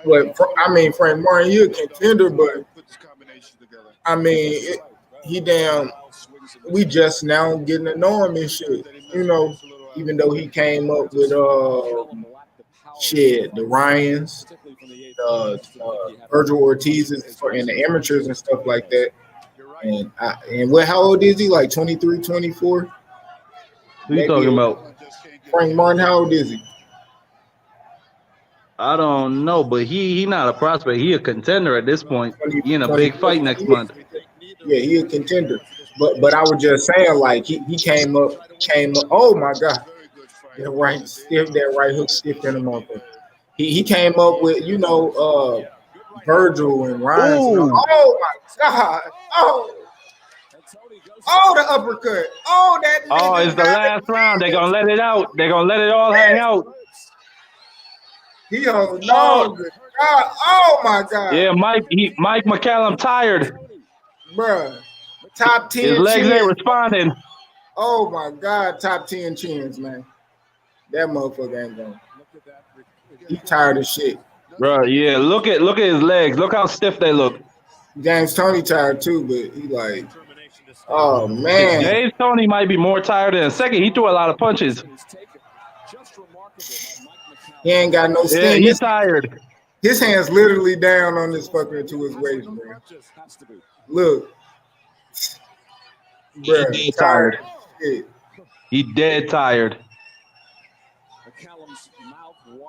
But I mean, Frank Martin, he a contender, but I mean, he damn. We just now getting to know him and shit. You know, even though he came up with shit, the Ryans, Virgil Ortiz's for in the amateurs and stuff like that. And what? How old is he? Like 23, 24? who you talking about? Frank Martin, how old is he? I don't know, but he not a prospect. He a contender at this point. He in a big fight next month. Yeah, he a contender. But I was just saying, like he came up. Oh my god, that right hook stiff in the motherfucker. He came up with Virgil and Ryan. Oh my god. Oh the uppercut. Oh that nigga. Oh, it's the last round. They're gonna let it out. They're gonna let it all hang out. He no. God. Oh my god. Yeah, Mike McCallum tired. Bruh. Top 10 His legs chins. ain't responding. Oh my god, top 10 chins, man. That motherfucker ain't going. He tired of shit. Bro, yeah, look at his legs. Look how stiff they look. James Toney tired too, but he like, oh man. James Toney might be more tired than a second. He threw a lot of punches. He ain't got no steam. Yeah, he's tired. His hand's literally down on this fucker to his waist, bro. Look. Bruh, He tired. He dead tired.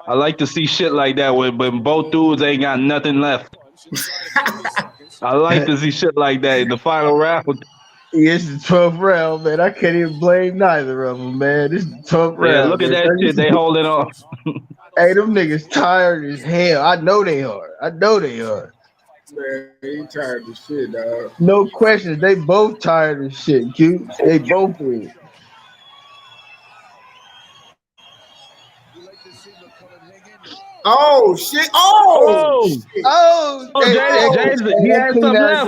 I like to see shit like that when both dudes ain't got nothing left. I like to see shit like that in the final round. Yeah, it's the 12th round, man. I can't even blame neither of them, man. This is the 12th round. Yeah, look at that shit. They holding on. Hey, them niggas tired as hell. I know they are. Man, he tired of shit, dog. No questions. They both tired of shit, Q. They both is. Oh shit! Oh shit! James, he had some left.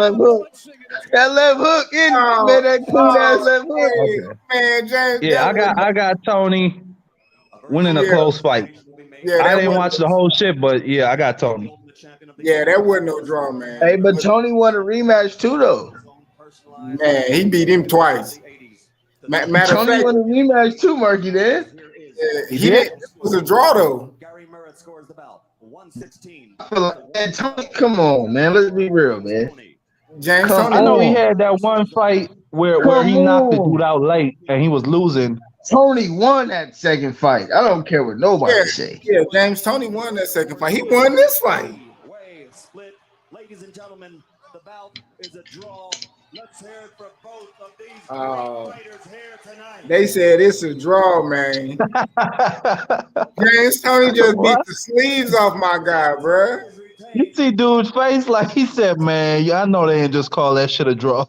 That left hook, in man. That clean ass left hook. Okay. Man, James. Yeah, I got Toney winning a close fight. Yeah, I didn't watch the whole shit, but yeah, I got Toney. Yeah, that wasn't no draw, man. Hey, but Toney won a rematch too, though. Man, he beat him twice. Matter of Toney fact, won a rematch too, Marky. Then he did. It was a draw though. I feel like, man, Toney, come on, man. Let's be real, man. James Come I know he on. had that one fight where he knocked the dude out late and he was losing. Toney won that second fight. I don't care what nobody say. Yeah, James Toney won that second fight. He won this fight. Split. Ladies and gentlemen, the bout is a draw. Let's hear it for both of these fighters here tonight. They said it's a draw, man. James Toney just beat the sleeves off my guy, bro. You see dude's face like he said, man, I know they ain't just call that shit a draw.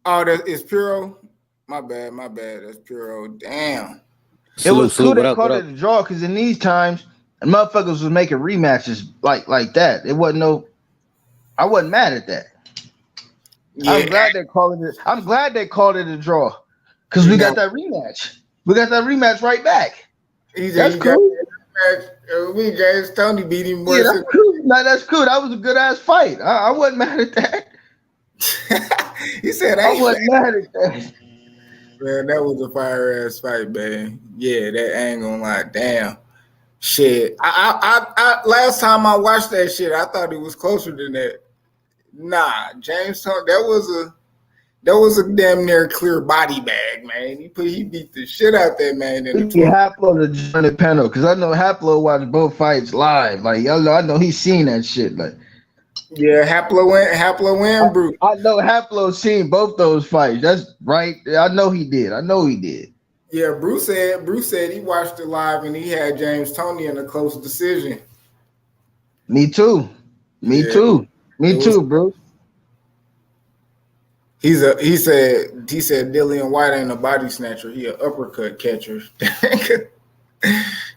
Oh, it's Puro? My bad. That's Puro. Damn. It was cool they called it a draw because in these times, motherfuckers was making rematches like that. It wasn't no. I wasn't mad at that. Yeah. I'm glad they called it a draw because we got that rematch. We got that rematch right back. That's cool. James Toney beat him. Yeah, that's cool. No, that's cool. That was a good ass fight. I wasn't mad at that. He said I wasn't mad at that. Man, that was a fire ass fight, man. Yeah, that I ain't gonna lie. Damn. Shit. I last time I watched that shit, I thought it was closer than that. Nah, James Toney, that was a damn near clear body bag, man. He beat the shit out that man in the We get 12. Haplo to join the panel because I know Haplo watched both fights live. Like y'all know, I know he's seen that shit. Like Yeah, Haplo and Bruce. I know Haplo seen both those fights. That's right. I know he did. Yeah, Bruce said he watched it live and he had James Toney in a close decision. Me too. Me Yeah, too. it Me was. too, bro. He said Dillian White ain't a body snatcher. He an uppercut catcher.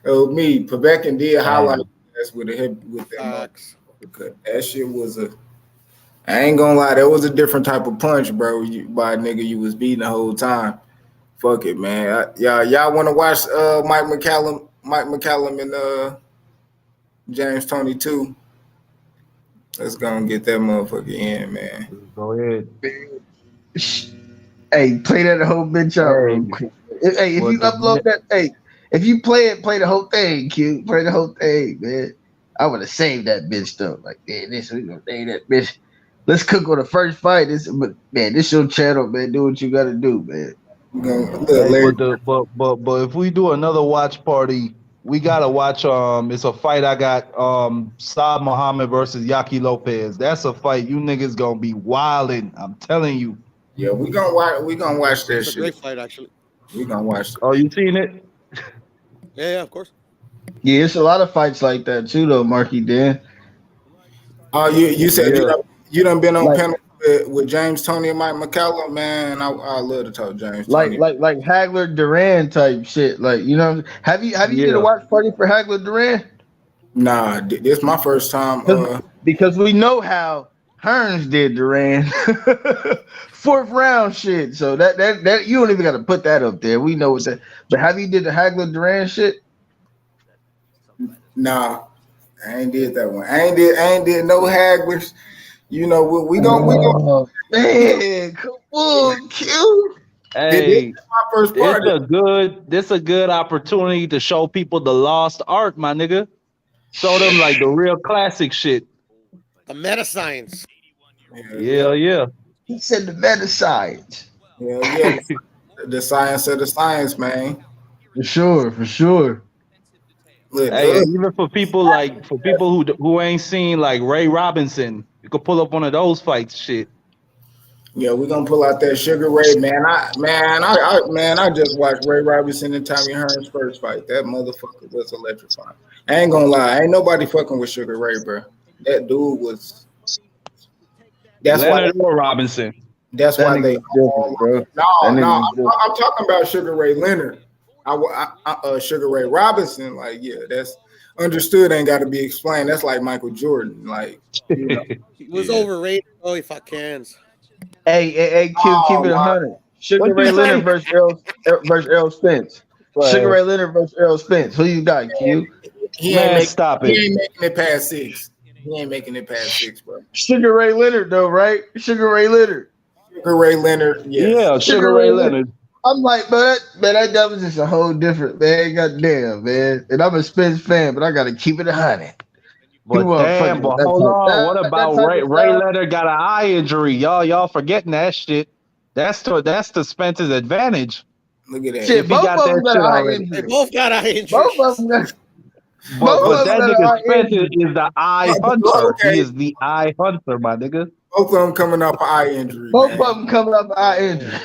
Oh me, Povetkin did highlight us with a hip with that uppercut. That shit was a. I ain't gonna lie, that was a different type of punch, bro. By a nigga you was beating the whole time. Fuck it, man. Y'all want to watch Mike McCallum and James Toney too? Let's go and get that motherfucker in, man. Go ahead. Hey, play that whole bitch out Hey, real quick. Hey, if but you upload that, if you play it, play the whole thing, Q. Play the whole thing, man. I would have saved that bitch though. Like, man, we gonna name that bitch. Let's cook on the first fight. This your channel, man. Do what you gotta do, man. hey, but if we do another watch party, we gotta watch. It's a fight I got. Saad Muhammad versus Yaki Lopez. That's a fight you niggas gonna be wildin'. I'm telling you. Yeah, we gonna watch that It's a shit. great fight, actually. We gonna watch it. Oh, you seen it? Yeah, of course. Yeah, it's a lot of fights like that too, though, Marky Dan. Oh, you said Yeah. you done been on Like- panel with James Toney and Mike McCallum, man. I love to talk James Like Toney. Hagler Duran type shit. Like, you know, have you did a Yeah. watch party for Hagler Duran? Nah, this my first time. Because we know how Hearns did Duran. Fourth round shit. So that you don't even got to put that up there. We know what that. But have you did the Hagler Duran shit? Nah, I ain't did that one. I ain't did no Hagglers. You know, we gonna Oh, man, come on, Q. This Hey, is my first party. this a good opportunity to show people the lost art, my nigga. Show them like the real classic shit. The Metascience. Yeah. He said the Metascience. Yeah. The science of the science, man. For sure. Look, Hey, and even for people who ain't seen like Ray Robinson, you could pull up one of those fights, shit. yeah, we're gonna pull out that Sugar Ray, man. I just watched Ray Robinson and Tommy Hearns' first fight. That motherfucker was electrifying. I ain't gonna lie, ain't nobody fucking with Sugar Ray, bro. That dude was. That's Leonard why. or Robinson. That's That why nigga they. was different, bro. That No, nigga was different. I'm talking about Sugar Ray Leonard. Sugar Ray Robinson, like, yeah, that's understood. Ain't got to be explained. That's like Michael Jordan, like, you know. He was overrated. Oh, if I can. Hey, Q, keep it 100. Sugar What'd Ray you Leonard say? versus Errol Spence. Sugar Ray Leonard versus Errol Spence. Who you got, Q? He Man, ain't stop He it. ain't making it past 6. He ain't making it past 6, bro. Sugar Ray Leonard, though, right? Sugar Ray Leonard. Sugar Ray Leonard, yes. Yeah, Sugar Ray Leonard. I'm like, man, that was just a whole different, man. Goddamn, man. And I'm a Spence fan, but I gotta keep it 100. But damn, but hold on. What about Ray Leonard got an eye injury? Y'all forgetting that shit. That's to Spencer's advantage. Look at that. Shit, If he both got of that them got shit an eye already. injury. They both got eye injuries. Both of them got. But that got an nigga eye Spencer injury. is the eye hunter. He is the eye hunter, my nigga. Both of them coming off an eye injury. Both man. of them coming up with eye injury.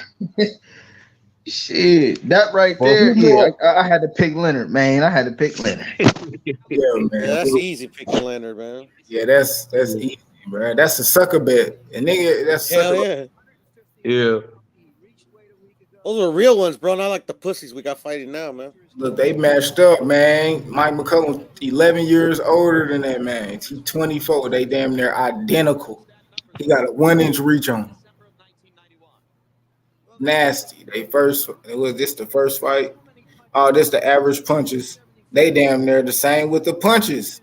Shit, that right Well, there. if you Yeah, do I had to pick Leonard, man. I had to pick Leonard. Yeah, man. Yeah, that's easy picking Leonard, man. Yeah, that's easy, bro. That's a sucker bet. And nigga, that's Hell sucker yeah. Yeah. Those are real ones, bro. Not like the pussies we got fighting now, man. Look, they matched up, man. Mike McCallum, 11 years older than that man. He 24. They damn near identical. He got a 1-inch reach on him. Nasty. This the first fight. Oh, this the average punches. They damn near the same with the punches.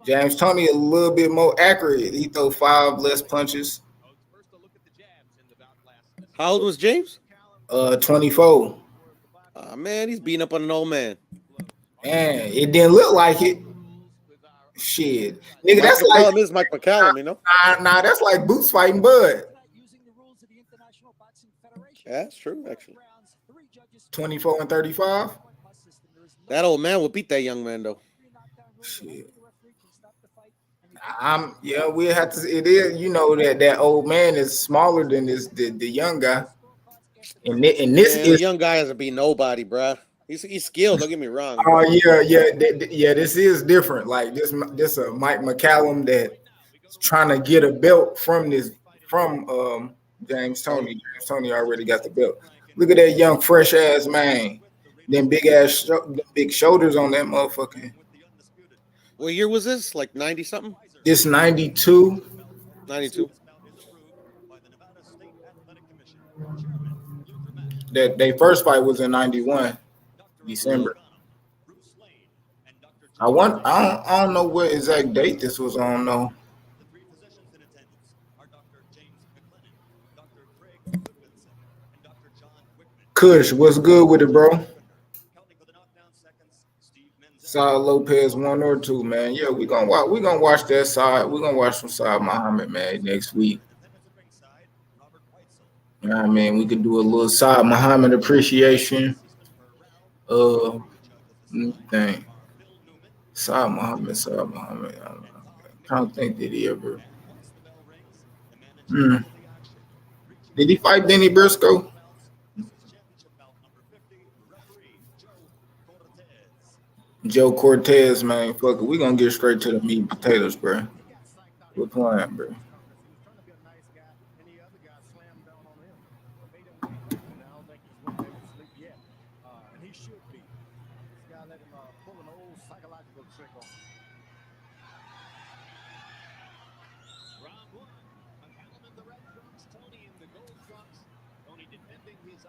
James Toney a little bit more accurate. He throw 5 less punches. How old was James? 24. Man, he's beating up on an old man. Man, it didn't look like it. Shit, nigga, Mike that's McCallum like is Mike McCallum, you know. nah, that's like Boots fighting Bud. Yeah, that's true, actually. 24 and 35. That old man will beat that young man though. Shit. Yeah, we have to. It is, you know, that old man is smaller than the young guy, and this Man, the is. young guy hasn't beat nobody, bruh. He's skilled. Don't get me wrong. Oh But yeah. This is different. Like this Mike McCallum that trying to get a belt from James Toney. Tony, James Toney already got the belt. Look at that young fresh ass man. Them big shoulders on that motherfucker. what year was this? Like 90 something? This 92. 92. That they first fight was in 91, December. I don't know what exact date this was on though. Kush, what's good with it, bro? Saad Lopez 1 or 2, man. Yeah, we gonna watch that side. We're gonna watch some Saad Muhammad, man, next week. You know what I mean? We could do a little Saad Muhammad appreciation. Let me think. Saad Muhammad. I don't think did he ever. Did he fight Benny Briscoe? Joe Cortez, man. Fuck it. We gonna get straight to the meat and potatoes, bro. We're playing, bro.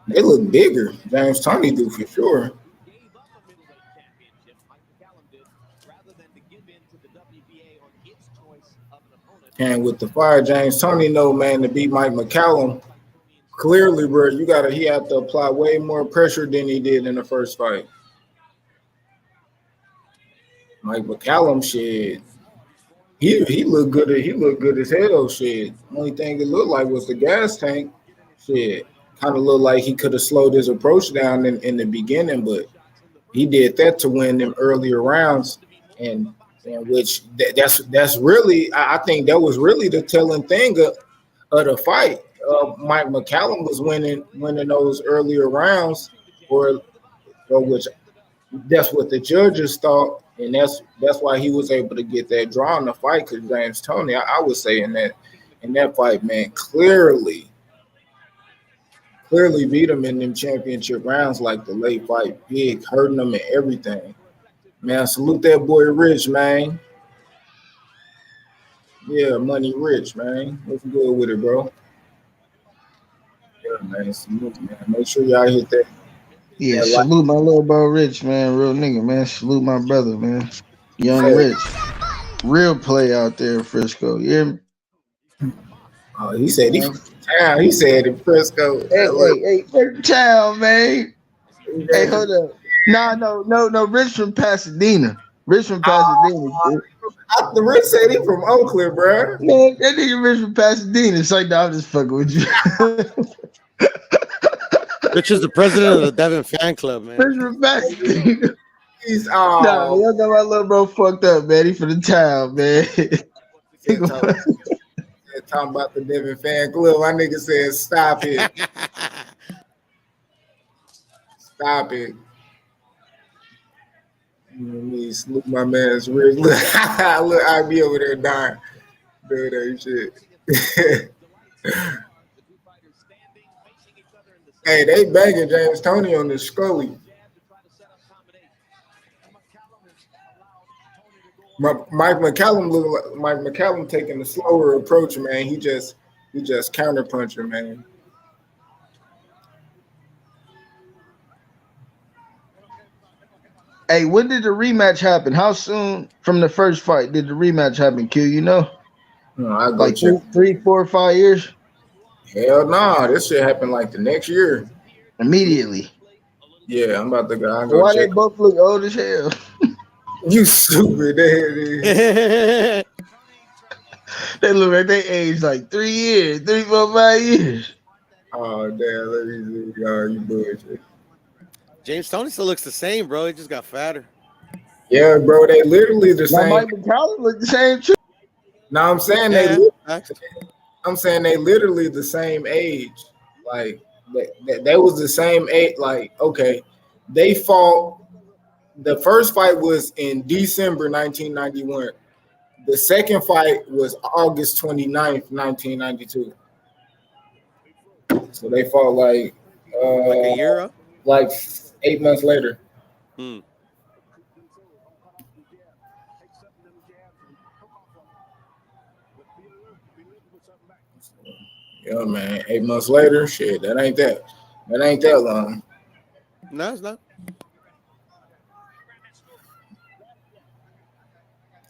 They look bigger. James Toney do for sure. And with the fire James Toney know, man, to beat Mike McCallum, clearly, bro, he had to apply way more pressure than he did in the first fight. Mike McCallum, shit, he looked good. He looked good as hell. Shit, only thing it looked like was the gas tank. Shit, kind of looked like he could have slowed his approach down in the beginning, but he did that to win them earlier rounds, and which that's really, I think that was really the telling thing of the fight. Mike McCallum was winning those earlier rounds, or which that's what the judges thought, and that's why he was able to get that draw in the fight. Because James Toney, I was saying that in that fight, man, clearly beat him in them championship rounds, like the late fight, big, hurting him and everything. Man, salute that boy Rich, man. Yeah, Money Rich, man. What's good with it, bro? Yeah, man, salute, man. Make sure y'all hit that. Yeah, salute my little bro Rich, man. Real nigga, man. Salute my brother, man. Young Rich. Real play out there in Frisco. Yeah. Oh, he said he from town. He said in Frisco. Hey, town, man. Hey, hold up. No. Rich from Pasadena. The Rich said he from Oakland, bro. Man, that nigga Rich from Pasadena. It's like, I'm just fucking with you. Rich is the president of the Devin fan club, man. Rich from Pasadena. Y'all got my little bro fucked up, man. He from the town, man. Talking about the Devin fan club. My nigga said, stop it. Stop it. Me salute my man's Rich. Look, I be over there dying. Doing that shit. Hey, they banging James Toney on the Scully. Mike McCallum taking the slower approach, man. He just counterpuncher, man. Hey, when did the rematch happen? How soon from the first fight did the rematch happen, Q? You know? No, I go like check. 3, 4, 5 years? Hell no, this shit happened like the next year. Immediately. Yeah, I'm about to go. Why check. They both look old as hell? You stupid. They look like they aged like 3 years, 3, 4, 5 years. Oh damn, let me see. Oh, you bullshit. James Toney still looks the same, bro. He just got fatter. Yeah, bro, they literally the Now same. Mike McCallum look the same too. Now I'm saying Yeah, I'm saying they literally the same age. Like they was the same age. Like, okay, they fought. The first fight was in December 1991. The second fight was August 29th, 1992. So they fought like a year up. like 8 months later. Hmm. Yeah, man. 8 months later, shit, that ain't that long. No, it's not.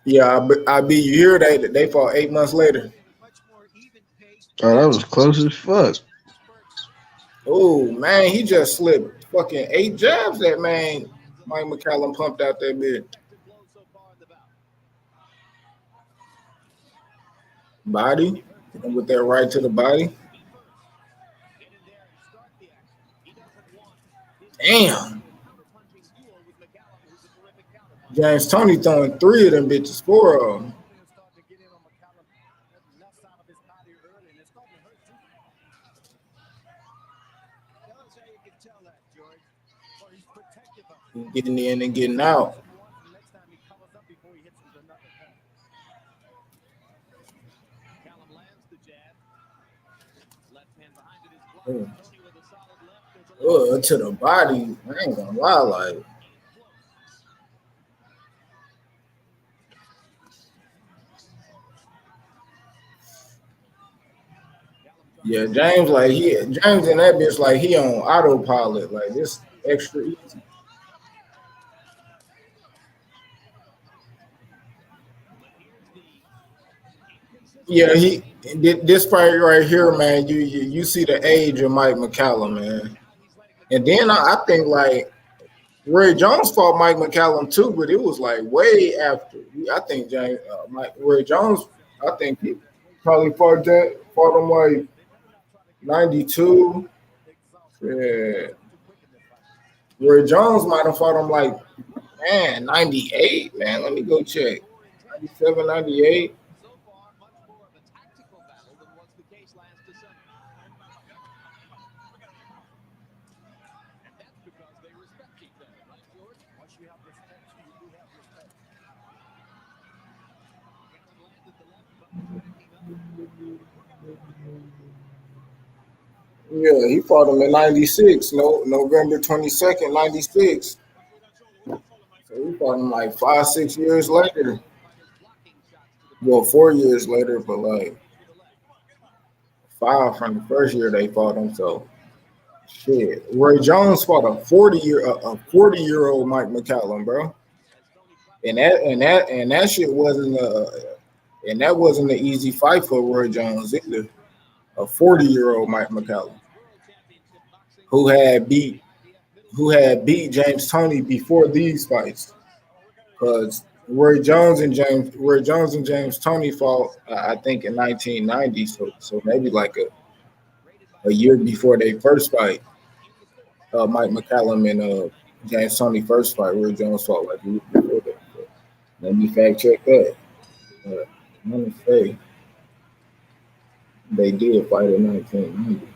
Yeah, I be you hear that they fought 8 months later. Oh, that was close as fuck. Oh man, he just slipped fucking 8 jabs. That man, Mike McCallum pumped out that bit. Body with that right to the body. Damn. James Toney throwing 3 of them bitches, 4 of them. Getting in and getting out. To the body. I ain't gonna lie, like. Yeah, James in that bitch like he on autopilot, like this extra easy. Yeah, this part right here, man. You see the age of Mike McCallum, man. And then I think like Roy Jones fought Mike McCallum too, but it was like way after. I think Roy Jones. I think he probably fought him like 92. Yeah. Roy Jones might have fought him like 98. Man, let me go check. 97, 98. Yeah, he fought him in 96, November 22nd, 96. So he fought him like 5, 6 years later. Well, 4 years later, but like 5 from the first year they fought him. So shit. Roy Jones fought a 40-year-old Mike McCallum, bro. And that shit wasn't that wasn't an easy fight for Roy Jones either. A 40-year-old Mike McCallum who had beat James Toney before these fights. Because Roy Jones and James Toney fought, I think, in 1990. So maybe like a year before they first fight. Mike McCallum and James Toney first fight. Roy Jones fought like a year before that. So let me fact check that. Let me say they did fight in 1990.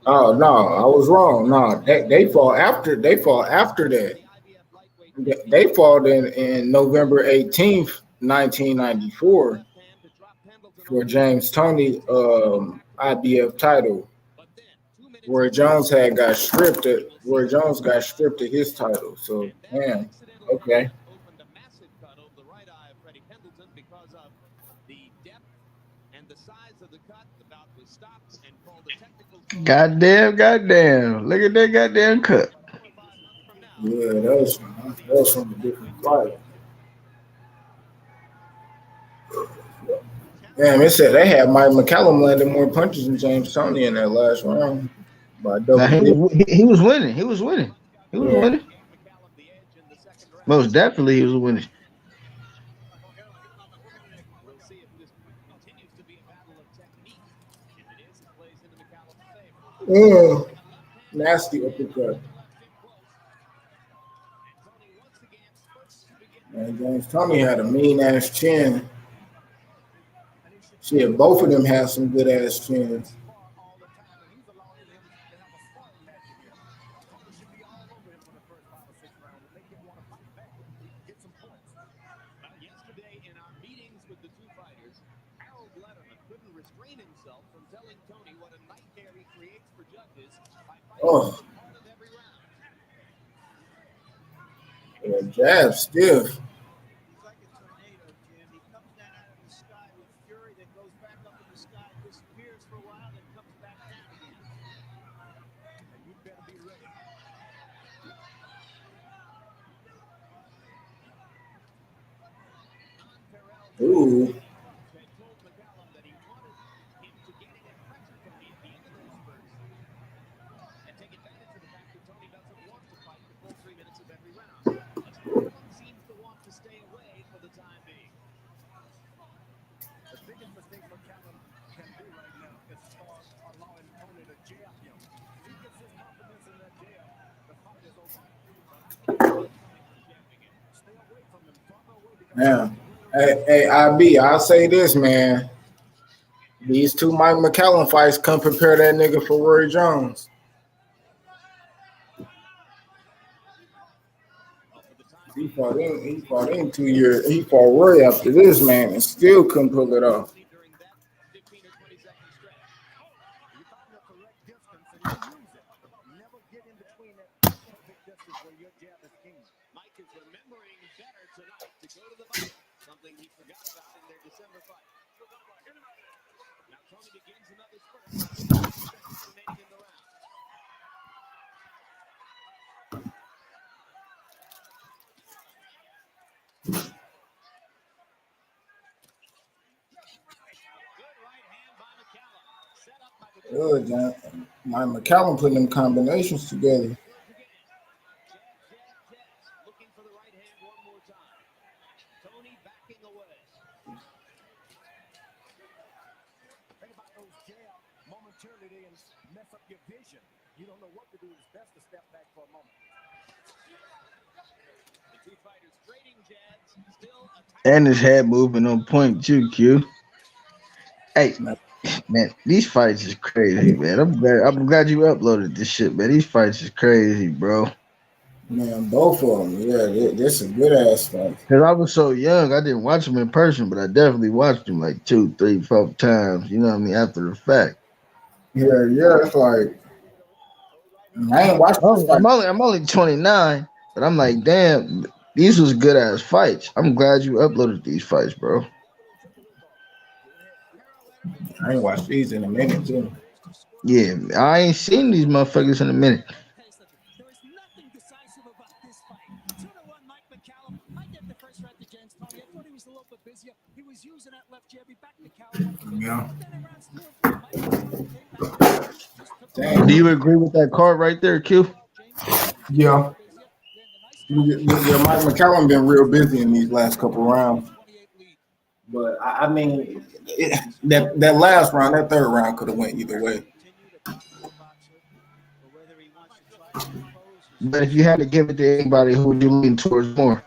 Oh no, I was wrong. No, they fought after that. They fought in November 18th, 1994 for James Toney IBF title. Roy Jones got stripped of his title. So man, okay. Goddamn. Look at that goddamn cut. Yeah, that was from a different fight. Damn, it said they had Mike McCallum landing more punches than James Toney in that last round by Now double digits. he was winning. He was winning. He was Yeah. winning. Most definitely, he was winning. We'll see if this continues to be a battle of technique. If it is, it plays into McCallum's favor. Ugh. Nasty uppercut. Man, James Toney had a mean ass chin. Shit, both of them had some good ass chins. Yesterday, in our meetings with the two fighters, Harold Letterman couldn't restrain himself from telling Toney what a nightmare he creates for judges by fighting Oh, every part of every round. yeah, jab stiff. He's like a tornado, Jim. He comes down out of the sky with fury, then goes back up in the sky, disappears for a while, then comes back down again. And you better be ready. Ooh. Had told McCallum that he wanted him to get in and pressure Toney at the end of those spurts and take advantage of the fact that Toney doesn't want to fight the full 3 minutes of every round. But McCallum seems to want to stay away for the time being. The biggest mistake McCallum can do right now is start allowing Toney to jab him. If he gets his confidence in that jab, the fight is over. Stay away from him. Farther away because Yeah. Hey, IB, I'll say this, man. These two Mike McCallum fights come prepare that nigga for Roy Jones. He fought in 2 years. He fought Roy after this, man, and still couldn't pull it off. During that 15 or 20 second stretch. You find the correct distance and you use it. Never get in between that perfect distance where your jab is king. Mike is remembering better tonight to go to the body, something he forgot about in their December fight. Now Toney begins another spurt. 15 seconds remaining in the round. Good right hand by McCallum. Set up by the Good, John. Mike McCallum putting them combinations together. looking for the right hand one more time. Toney backing away. Think about those jabs. Momentarily they mess up your vision. You don't know what to do. It's best to step back for a moment. The two fighters trading jabs, still attacking. And his head moving on point too, Q. Hey, man, these fights is crazy, man. I'm glad you uploaded this shit, man. These fights is crazy, bro. Man, both of them. Yeah, this is good ass fight. Cause I was so young, I didn't watch them in person, but I definitely watched them like 2, 3, 4 times. You know what I mean? After the fact. Yeah, it's like I ain't watched this fight. I'm only 29, but I'm like, damn, these was good ass fights. I'm glad you uploaded these fights, bro. I ain't watched these in a minute too. Yeah, I ain't seen these motherfuckers in a minute. There is nothing decisive about this fight. 2-1 Mike McCallum. I get the first round to James Toney. I thought he was a little bit busier. He was using that left jab. He backed McCallum up a bit. Yeah. But then in rounds 2 and 3, Mike McCallum came back to the fight. Just took Damn. Do you agree with that card right there, Q? Yeah. Yeah, Mike McCallum been real busy in these last couple rounds. But I mean, that last round, that third round could have went either way. But if you had to give it to anybody, who would you lean towards more?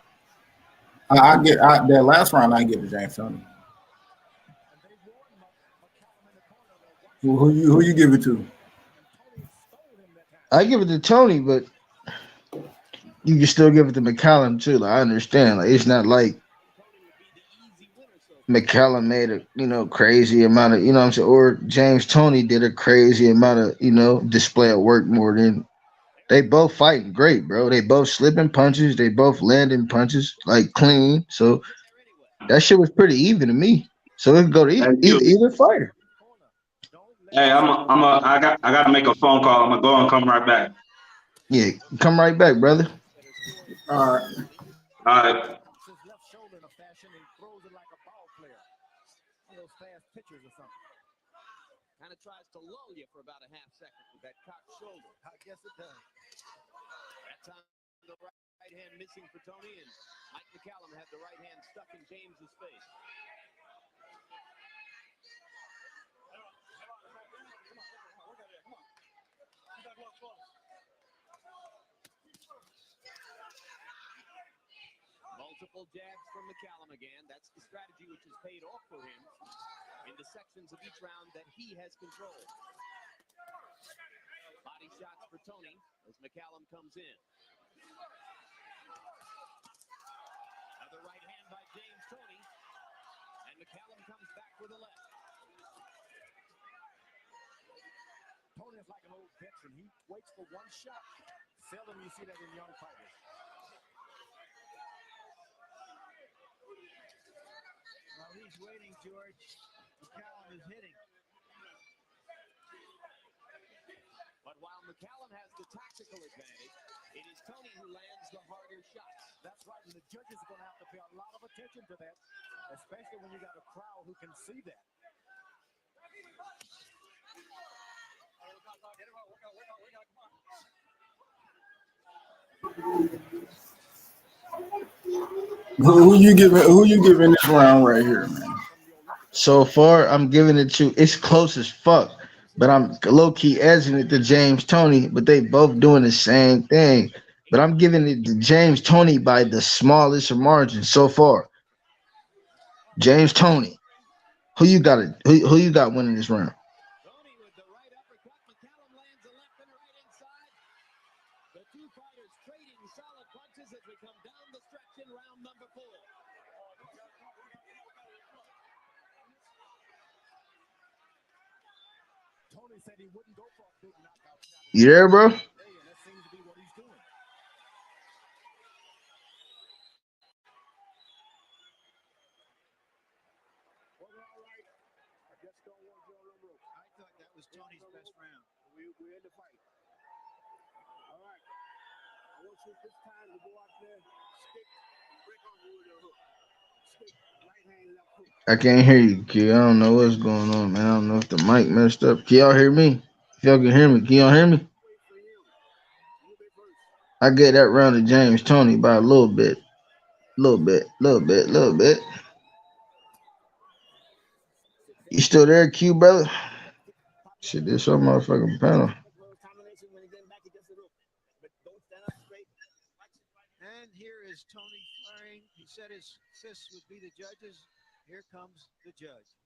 That last round. I give to James Toney. Who you give it to? I give it to Toney, but you can still give it to McCallum too. Like, I understand. Like, it's not like McCallum made a crazy amount of, what I'm saying, or James Toney did a crazy amount of display of work more than they both fighting great, bro. They both slipping punches, they both landing punches like clean. So that shit was pretty even to me. So it could go to either fighter. Hey, I gotta make a phone call. I'm gonna go and come right back. Yeah, come right back, brother. All right. All right. those fast pitchers or something. Kind of tries to lull you for about a half second with that cocked shoulder. I guess it does. That time the right hand missing for Toney, and Mike McCallum had the right hand stuck in James's face. Multiple jabs from McCallum again. That's the strategy which has paid off for him in the sections of each round that he has controlled. Body shots for Toney as McCallum comes in. Another right hand by James Toney. And McCallum comes back with a left. Toney is like an old veteran. He waits for one shot. Seldom you see that in young fighters. While he's waiting, George, McCallum is hitting. But while McCallum has the tactical advantage, it is Toney who lands the harder shots. That's right, and the judges are going to have to pay a lot of attention to that, especially when you got a crowd who can see that. Who you giving this round right here, man? So far, I'm giving it to. It's close as fuck, but I'm low key edging it to James Toney. But they both doing the same thing. But I'm giving it to James Toney by the smallest margin so far. James Toney. Who you got? Who you got winning this round? Toney with the right uppercut. McCallum lands a left and a right inside. The two fighters trading solid punches as we come down the stretch in round number 4. Toney said he wouldn't go for a big knockout shot. You there, bro? And that seems to be what he's doing. Well, we're all right. I just don't want you on the rope. I thought that was Tony's best round. We're in the fight. All right. I want you this time to go out there, stick, break on with a hook. Stick, right hand, left hook. I can't hear you, Q. I don't know what's going on, man. I don't know if the mic messed up. Can y'all hear me? If y'all can hear me, can y'all hear me? I get that round to James Toney by a little bit. Little bit. You still there, Q, brother? Shit, this your motherfucking panel. And here is Tony firing. He said his fists would be the judges. Here comes the judge.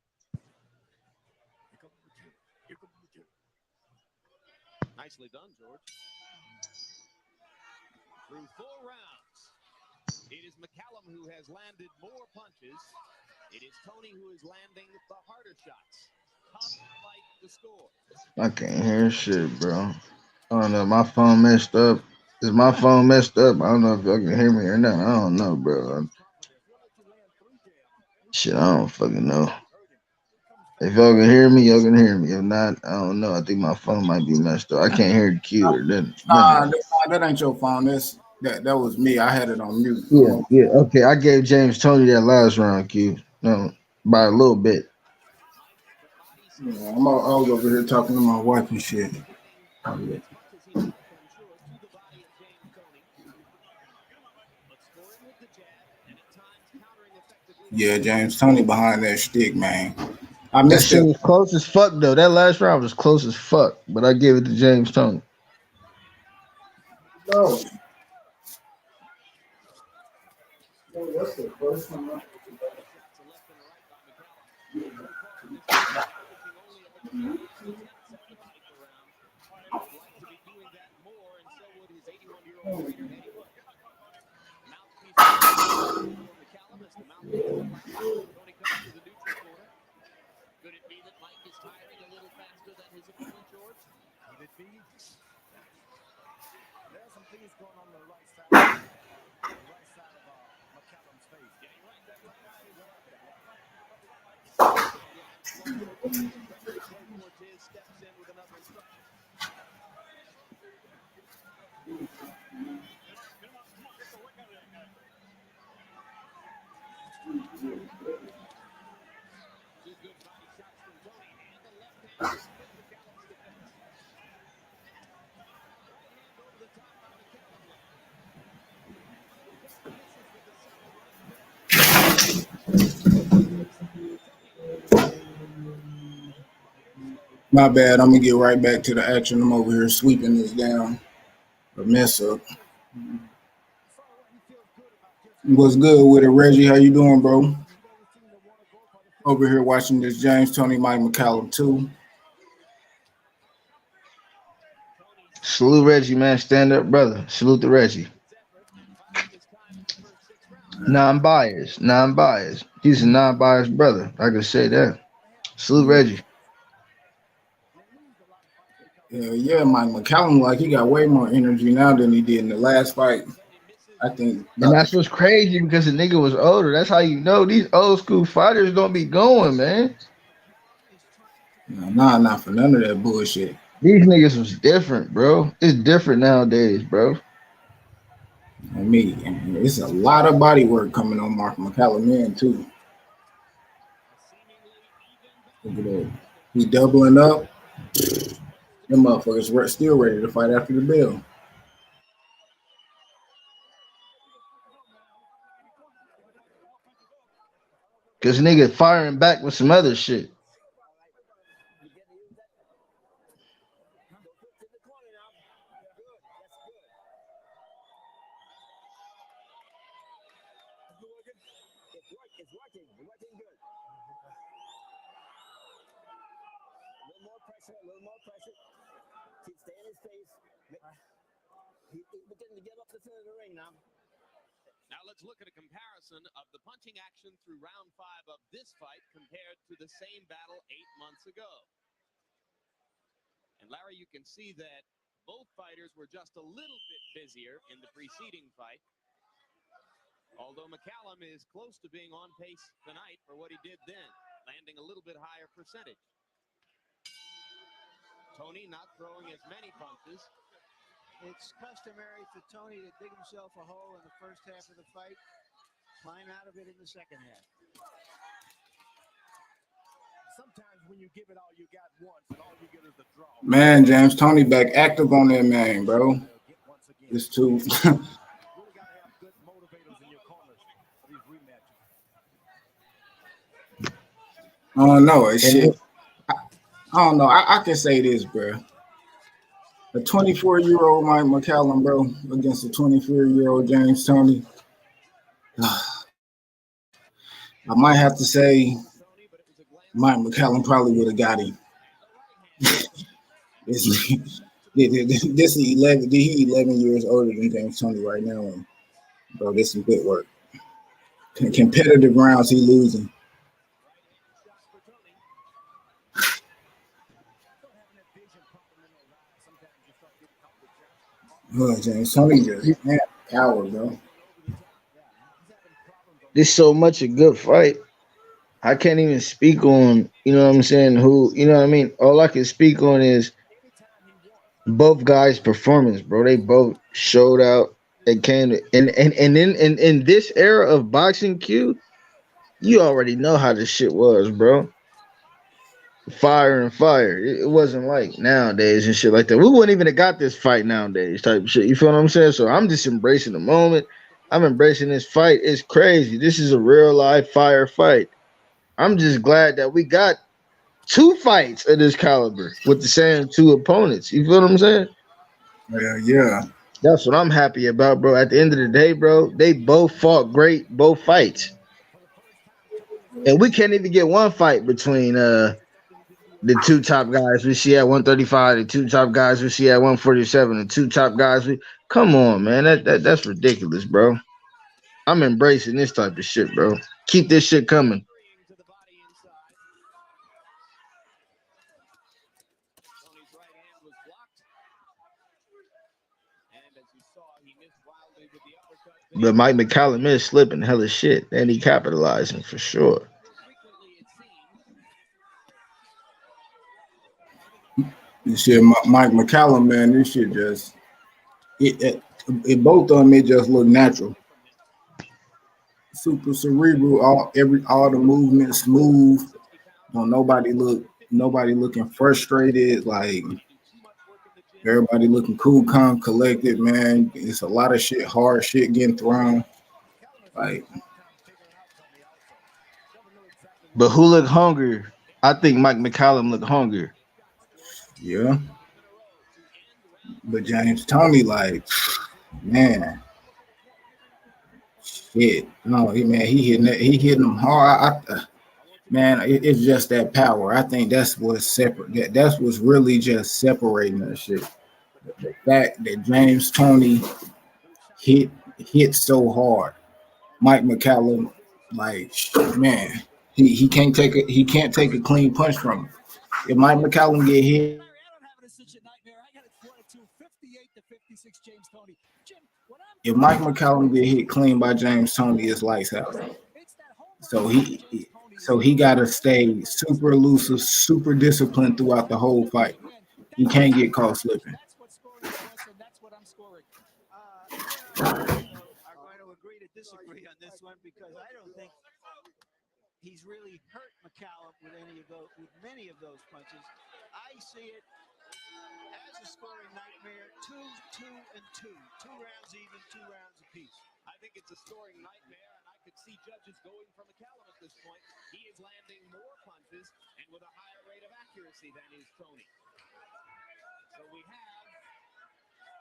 Here comes the judge. Nicely done, George. Through 4 rounds, it is McCallum who has landed more punches. It is Toney who is landing the harder shots. Top flight the score. I can't hear shit, bro. I don't know. My phone messed up. Is my phone messed up? I don't know if y'all can hear me or not. I don't know, bro. Shit, I don't fucking know. If y'all can hear me, y'all can hear me. If not, I don't know. I think my phone might be messed up. I can't hear the Q or nothing. That ain't your phone. That was me. I had it on mute. Yeah. Okay, I gave James Toney that last round, Q. No, by a little bit. Yeah, I was over here talking to my wife and shit. Yeah, James Toney behind that stick, man. I That missed shit it. was close as fuck, though. That last round was close as fuck, but I gave it to James Toney. No. That's the first one. Would like to be doing that more, and so would his 81-year-old trainer, Eddie Wood. Mouthpiece for McCallum as the mouthpiece collapses. Toney comes to the neutral corner. Could it be that Mike is tiring a little faster than his opponent, George? Could it be? There's some things going on the right side. The right side of McCallum's face. Yeah, you're right. Cortez steps in with another instruction. My bad. I'm gonna get right back to the action. I'm over here sweeping this down. A mess up. What's good with it, Reggie? How you doing, bro? Over here watching this James Toney Mike McCallum too. Salute Reggie, man. Stand up, brother. Salute to Reggie. Non-biased. Non-biased. He's a non-biased brother. I can say that. Salute Reggie. Yeah, Mike McCallum, like he got way more energy now than he did in the last fight. I think And about that's what's crazy because the nigga was older. That's how you know these old school fighters don't be going, man. not for none of that bullshit. These niggas was different, bro. It's different nowadays, bro. I mean, it's a lot of body work coming on Mark McCallum in too. Look at that. He doubling up. Them motherfuckers still ready to fight after the bell. Cause nigga firing back with some other shit. A little more pressure. Keep staying in his face. He's beginning to get up to the center of the ring now. Now let's look at a comparison of the punching action through round 5 of this fight compared to the same battle 8 months ago. And Larry, you can see that both fighters were just a little bit busier in the preceding fight. Although McCallum is close to being on pace tonight for what he did then, landing a little bit higher percentage. Toney not throwing as many punches. It's customary for Toney to dig himself a hole in the first half of the fight, climb out of it in the second half. Sometimes when you give it all you got once and all you get is the draw. Man, James Toney back active on that man, bro. It's too. I don't know. It's shit. I don't know. I can say this, bro. A 24-year-old Mike McCallum, bro, against a 24-year-old James Toney. I might have to say Mike McCallum probably would have got him. This is 11. He 11 years older than James Toney right now, and bro, this is good work. Competitive rounds, he losing. Oh, James Toney just man, power, bro. There's so much a good fight. I can't even speak on, you know what I'm saying, who, you know what I mean? All I can speak on is both guys' performance, bro. They both showed out. They came to, and then in this era of boxing Q, you already know how this shit was, bro. Fire and fire. It wasn't like nowadays and shit like that. We wouldn't even have got this fight nowadays type of shit. You feel what I'm saying? So I'm just embracing the moment. I'm embracing this fight. It's crazy. This is a real life fire fight. I'm just glad that we got 2 fights of this caliber with the same 2 opponents. You feel what I'm saying? Yeah. That's what I'm happy about, bro. At the end of the day, bro, they both fought great, both fights. And we can't even get one fight between the 2 top guys we see at 135, the 2 top guys we see at 147, the 2 top guys we come on, man. That's ridiculous, bro. I'm embracing this type of shit, bro. Keep this shit coming. But Mike McCallum is slipping hella shit, and he capitalizing for sure. This shit, Mike McCallum, man, this shit just it both of them. It just look natural, super cerebral. All the movement smooth. Don't nobody looking frustrated. Like everybody looking cool, calm, collected. Man, it's a lot of shit, hard shit getting thrown. Like, but who looked hungrier? I think Mike McCallum looked hungrier. Yeah. But James Toney, like, man, shit. No, he hitting them hard. Man, it's just that power. I think that's what's separate. That's what's really just separating that shit. The fact that James Toney hit hit so hard. Mike McCallum, like, man, he can't take a clean punch from him. If Mike McCallum get hit, Larry, I don't have an instant nightmare. I got it 4-2, 58-56, James Toney. Jim, what I'm if thinking Mike about McCallum get is hit clean by James Toney, it's lights out. So he got to stay super elusive, super disciplined throughout the whole fight. He can't get caught slipping. that's what's scoring the points, and that's what I'm scoring. Are going to agree to disagree on this one because I don't think he's really hurt McCallum with many of those punches. I see it as a scoring nightmare, 2, 2, and 2. 2 rounds even, 2 rounds apiece. I think it's a scoring nightmare, and I could see judges going for McCallum at this point. He is landing more punches and with a higher rate of accuracy than is Toney. So we have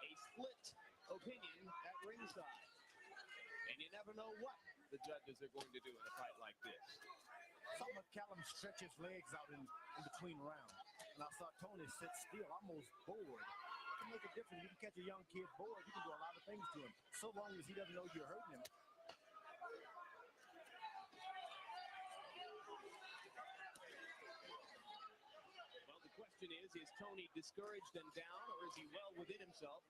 a split opinion at ringside. And you never know what the judges are going to do in a fight like this. Saw McCallum stretch his legs out in between rounds. And I saw Toney sit still, almost bored. It can make a difference. You can catch a young kid bored. You can do a lot of things to him. So long as he doesn't know you're hurting him. Well, the question is Toney discouraged and down, or is he well within himself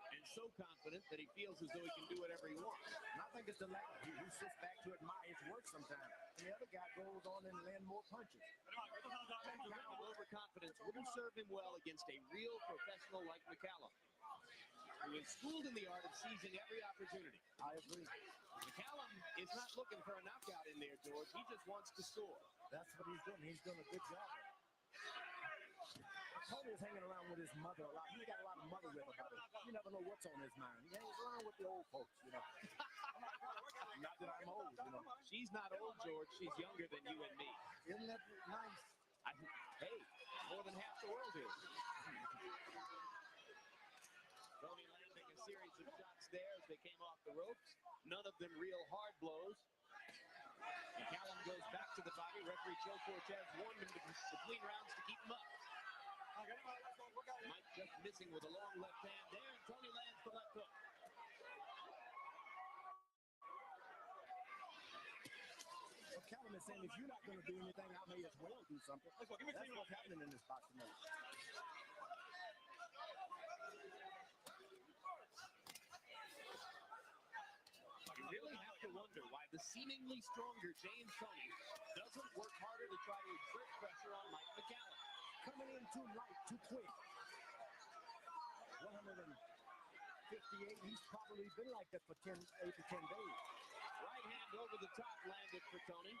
and so confident that he feels as though he can do whatever he wants? And I think it's the latter. He sits back to admire his work sometimes. And the other guy goes on and land more punches. Overconfidence wouldn't serve him well against a real professional like McCallum, who is schooled in the art of seizing every opportunity. I agree. McCallum is not looking for a knockout in there, George. He just wants to score. That's what he's doing. He's doing a good job. Toney is hanging around with his mother a lot. He's got a lot of mother rib about him. You never know what's on his mind. He hangs around with the old folks, you know. Not that I'm old, you know. She's not old, George. She's younger than you and me. Isn't that nice? Hey, more than half the world is. Toney landing a series of shots there as they came off the ropes. None of them real hard blows. McCallum goes back to the body. Referee Joe Cortez warned him between rounds to keep him up. Mike just missing with a long left hand there, and Toney lands the left hook. McCallum is saying, if you're not going to do anything, I may as well do something. That's what's happening in this boxing match. You really have to wonder why the seemingly stronger James Toney doesn't work harder to try to exert pressure on Mike McCallum. Coming in too light, too quick. 158, he's probably been like that for 8 to 10 days. Right hand over the top landed for Toney.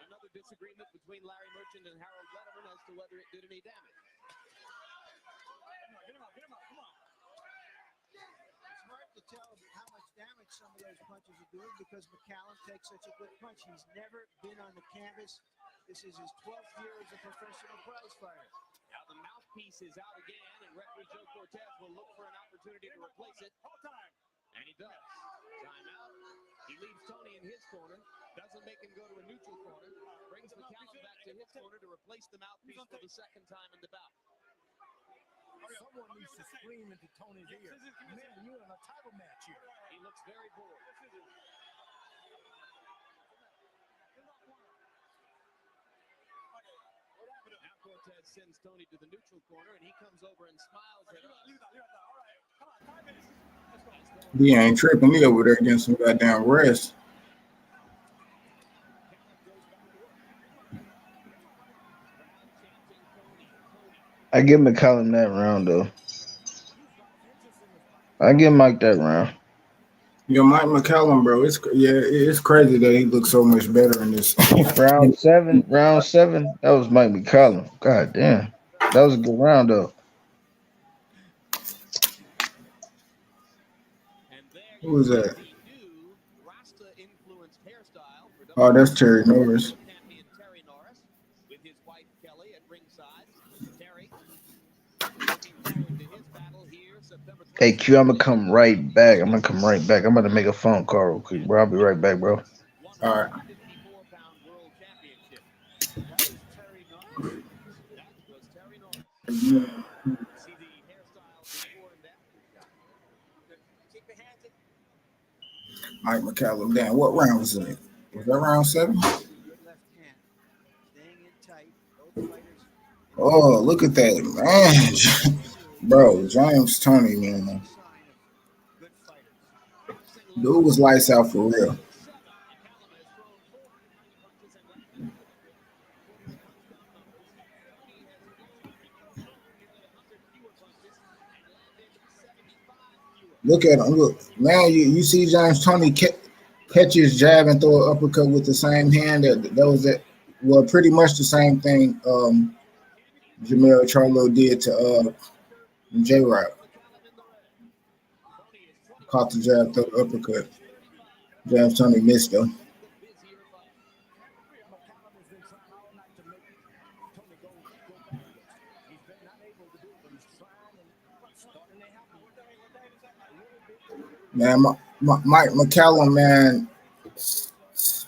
Another disagreement between Larry Merchant and Harold Letterman as to whether it did any damage. Get him up, come on. It's hard to tell how much damage some of those punches are doing because McCallum takes such a good punch. He's never been on the canvas. This is his 12th year as a professional prize fighter. Now the mouthpiece is out again, and referee Joe Cortez will look for an opportunity to replace it. And he does. Timeout. He leaves Toney in his corner. Doesn't make him go to a neutral corner. Brings McCallum back to his corner to replace the mouthpiece for the second time in the bout. Someone needs to scream into Toney's ear. Man, you're in a title match here. He looks very bored. Now Cortez sends Toney to the neutral corner, and he comes over and smiles at us. he ain't tripping. He over there getting some goddamn rest. I give McCallum that round though. I give Mike that round. Yo, Mike McCallum, bro, it's crazy that he looks so much better in this. Round seven. That was Mike McCallum. God damn, that was a good round though. Who was that? Oh, that's Terry Norris. Champion Terry Norris with his wife Kelly at ringside. Terry Hey Q, I'm gonna come right back. I'm gonna come right back. I'm gonna make a phone call real quick, bro. I'll be right back, bro. All right. 154-pound world championship. That was Terry Norris. That was Terry Norris. See the hairstyle before and after shot. Keep your hands in. Mike McCallum. Damn, what round was it? Was that round 7? Good left hand. Staying in tight. Both fighters. Oh, look at that, man. Bro, James Toney, man. Sign of good fighters. Dude was lights out for real. McCallum has thrown 490 punches and landed 100. According to punch count numbers, Toney has thrown nearly 100 fewer punches and landed 75 fewer. Look at him. Look, man, you see James Toney catch his jab and throw an uppercut with the same hand. That was that. Well, pretty much the same thing Jamel Charlo did to J Rock. Caught the jab, throw the uppercut. James Toney missed though. McCallum has been trying all night to make Toney go backwards. He's been not able to do it, but he's trying and starting to happen. Man, Mike McCallum,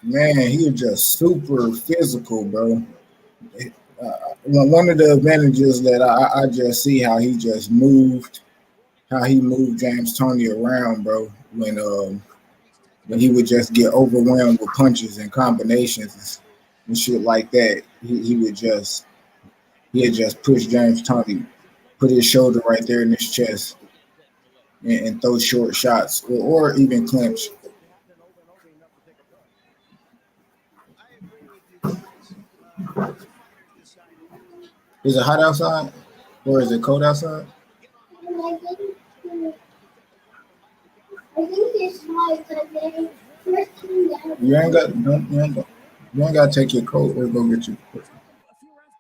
man, he was just super physical, bro. One of the advantages that I just see how he just moved, how he moved James Toney around, bro. When he would just get overwhelmed with punches and combinations and shit like that, he'd just push James Toney, put his shoulder right there in his chest, and throw short shots or even clinch. I agree with you guys. Both fighters decided. Is it hot outside or is it cold outside? You ain't got to take your coat or go get you.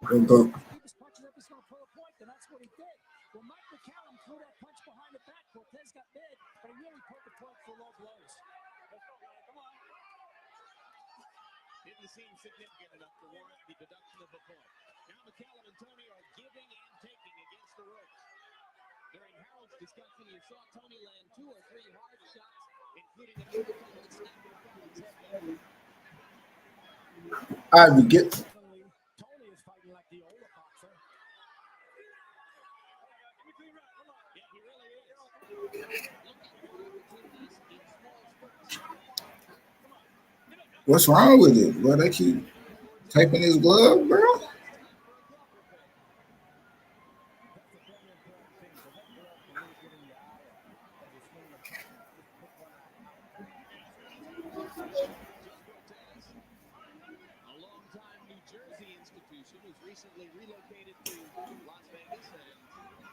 Or go. Keep his punches up. He's going to pull a point, and that's what he did. When Mike McCallum threw that punch behind the back, Cortez got big, but he really pulled the point for low blows. Let's go, man. Come on. Didn't seem significant enough to warrant the deduction of a point. Now McCallum and Toney are giving and taking against the ropes. During Harold's discussion, you saw Toney land 2 or 3 hard shots, including an uppercut that snapped McCallum's head back. I would get. Toney is fighting like the older boxer. Yeah, he really is. Looking for opportunities in small spurts. What's wrong with it? Well, they keep taping his glove, bro. That's a very important thing because that glove can really get in your eye as you're swinging a punch. Just pick one eye. Joe Cortez, a longtime New Jersey institution who's recently relocated to Las Vegas.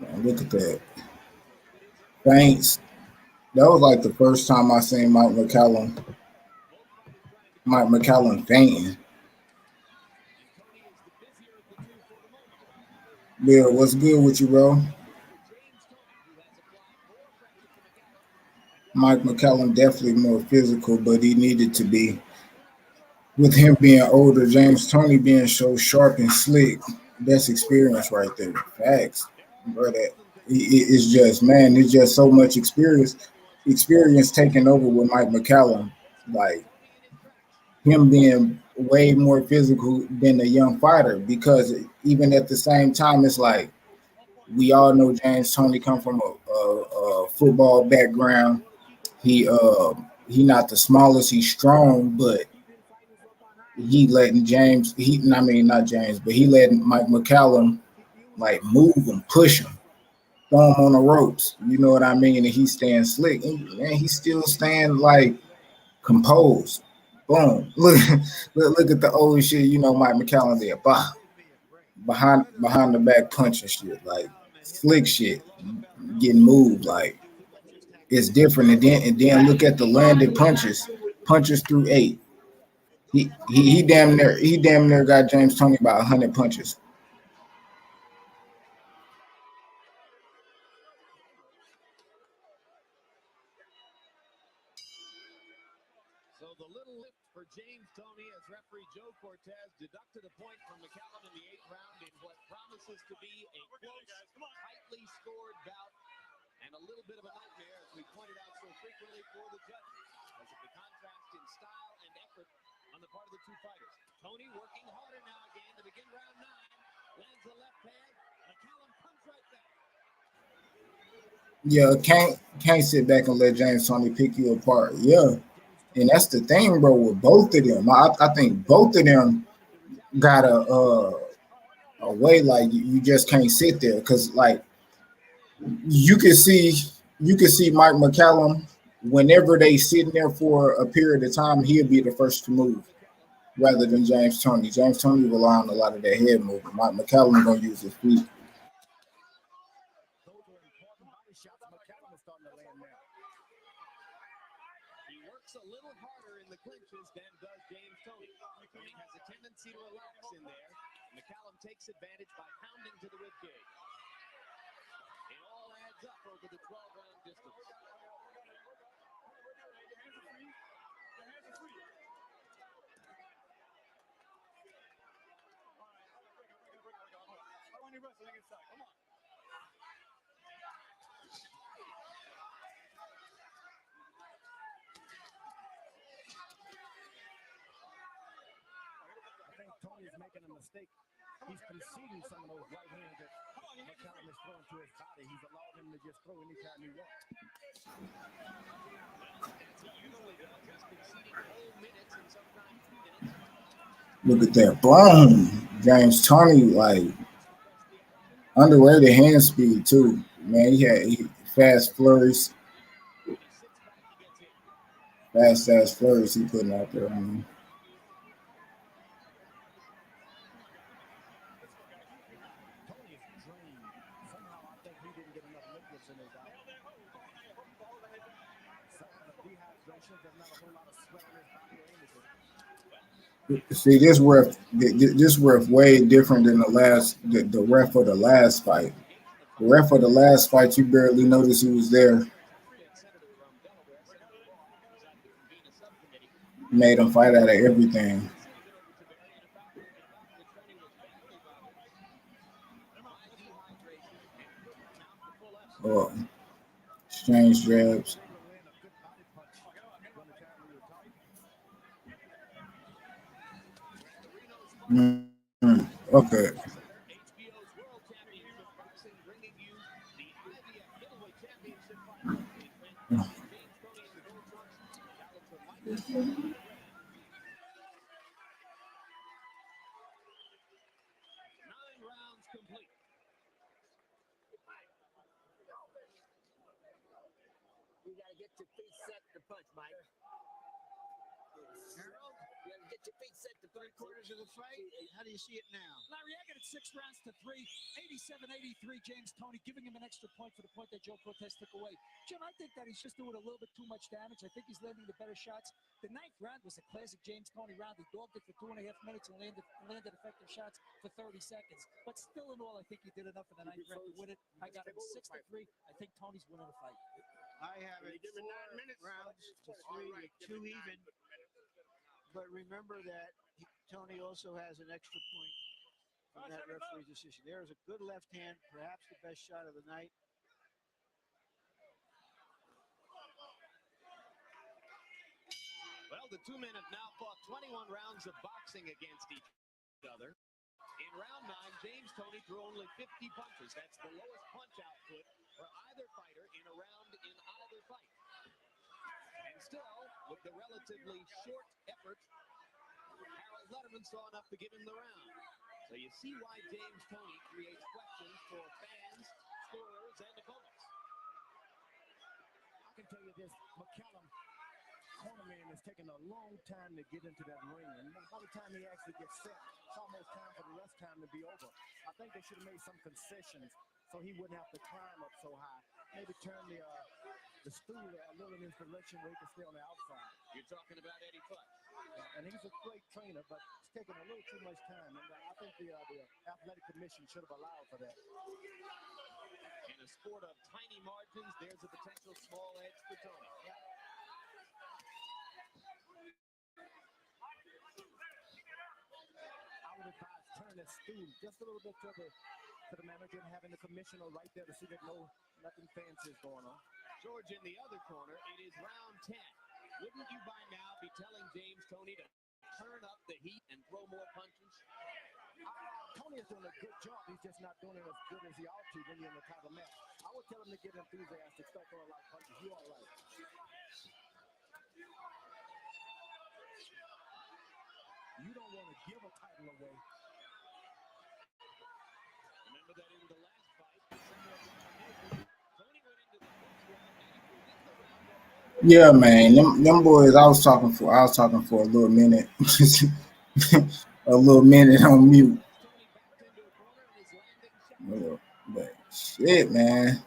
And Man, look at that. Thanks. That was like the first time I seen Mike McCallum fainting. Bill, what's good with you, bro? Mike McCallum definitely more physical, but he needed to be. With him being older, James Toney being so sharp and slick, that's experience right there. Facts, bro. It's just, man, it's just so much experience taking over with Mike McCallum. Like him being way more physical than a young fighter, because even at the same time, it's like we all know James Toney come from a football background. He not the smallest. He's strong, but he letting James. I mean not James, but he letting Mike McCallum like move him, push him, throw him on the ropes. You know what I mean? And he's staying slick, and he's still staying like composed. Boom! Look at the old shit. You know Mike McCallum there, bah, behind the back punch and shit, like slick shit, getting moved like. It's different, and then look at the landed punches through 8. He damn near got James Toney about 100 punches. so the little lift for James Toney as referee Joe Cortez deducted a point from McCallum in the 8th round in what promises to be a close, tight scored bout and a little bit of a nightmare, as we pointed out so frequently for the judges, because of the contrast in style and effort on the part of the two fighters. Toney working harder now again to begin round 9. Lands the left hand. McCallum comes right back. Yeah, can't sit back and let James Toney pick you apart. Yeah, and that's the thing, bro. With both of them, I think both of them got a way like you just can't sit there because like you can see Mike McCallum whenever they sitting there for a period of time, he'll be the first to move rather than James Toney. James Toney rely on a lot of that head movement. Mike McCallum gonna use his feet. Those are important body shots. McCallum is starting to land now. He works a little harder in the clinches than does James Toney. Toney has a tendency to relax in there. McCallum takes advantage by pounding to the ribcage. It all adds up over the 12-round distance. Wrestling inside. Come on. I think Toney is making a mistake. He's conceding some of those right hands that McCallum is throwing to his body. He's allowed him to just throw anytime he wants. Well, as he usually does, he's conceding whole minutes and sometimes 2 minutes. Look at that, boom! James Toney like underrated hand speed too, man. He fast flurries, fast ass flurries he putting out there. Man. Toney is drained. Somehow I think he didn't get enough liquids in his eye. Signs of dehydration. There's not a whole lot of sweat on his body or anything. See, this ref way different than the ref of the last fight. The ref of the last fight, you barely noticed he was there. Made him fight out of everything. Oh, exchange jabs. Okay. HBO's World Championship Boxing bringing you the IBF Middleweight Championship fight between James Toney in the gold trunks, McCallum the light heavyweight in the red. 9 rounds complete. You got to get your feet set to punch, Mike. Harold, You got to get your feet set to punch. 3/4 of the fight. How do you see it now? Larry, I got it 6 rounds to 3, 87-83. James Toney giving him an extra point for the point that Joe Cortez took away. Jim, I think that he's just doing a little bit too much damage. I think he's landing the better shots. The 9th round was a classic James Toney round. He dogged it for 2.5 minutes and landed effective shots for 30 seconds. But still in all, I think he did enough in the 9th round to win it. I got him 6-3. I think Tony's winning the fight. I have it 4 rounds to 3 with 2 even. But remember that Toney also has an extra point from that referee's decision. There's a good left hand, perhaps the best shot of the night. Well, the 2 men have now fought 21 rounds of boxing against each other. In round 9, James Toney threw only 50 punches. That's the lowest punch output for either fighter in a round in either fight. And still, with the relatively short effort, Harold Letterman saw enough to give him the round. So you see why James Toney creates questions for fans, scorers, and opponents. I can tell you this, McCallum, cornerman, is taking a long time to get into that ring. And by the time he actually gets set, it's almost time for the rest time to be over. I think they should have made some concessions so he wouldn't have to climb up so high. Maybe turn the stool a little in his direction where he can stay on the outside. You're talking about Eddie Futch. And he's a great trainer, but it's taking a little too much time. And I think the athletic commission should have allowed for that. In a sport of tiny margins, there's a potential small edge for Toney. I would advise turn that stool just a little bit to the to the manager and having the commissioner right there to see that nothing fancy is going on. George, in the other corner, it is round 10. Wouldn't you by now be telling James Toney to turn up the heat and throw more punches? Tony is doing a good job. He's just not doing it as good as he ought to when you're in the title match. I would tell him to get enthusiastic, start throwing a lot of punches. You're all right. You don't want to give a title away. Remember that in the last fight, Toney went into the first round after he the round. Yeah, man. Them boys I was talking for a little minute. A little minute on mute. But shit, man.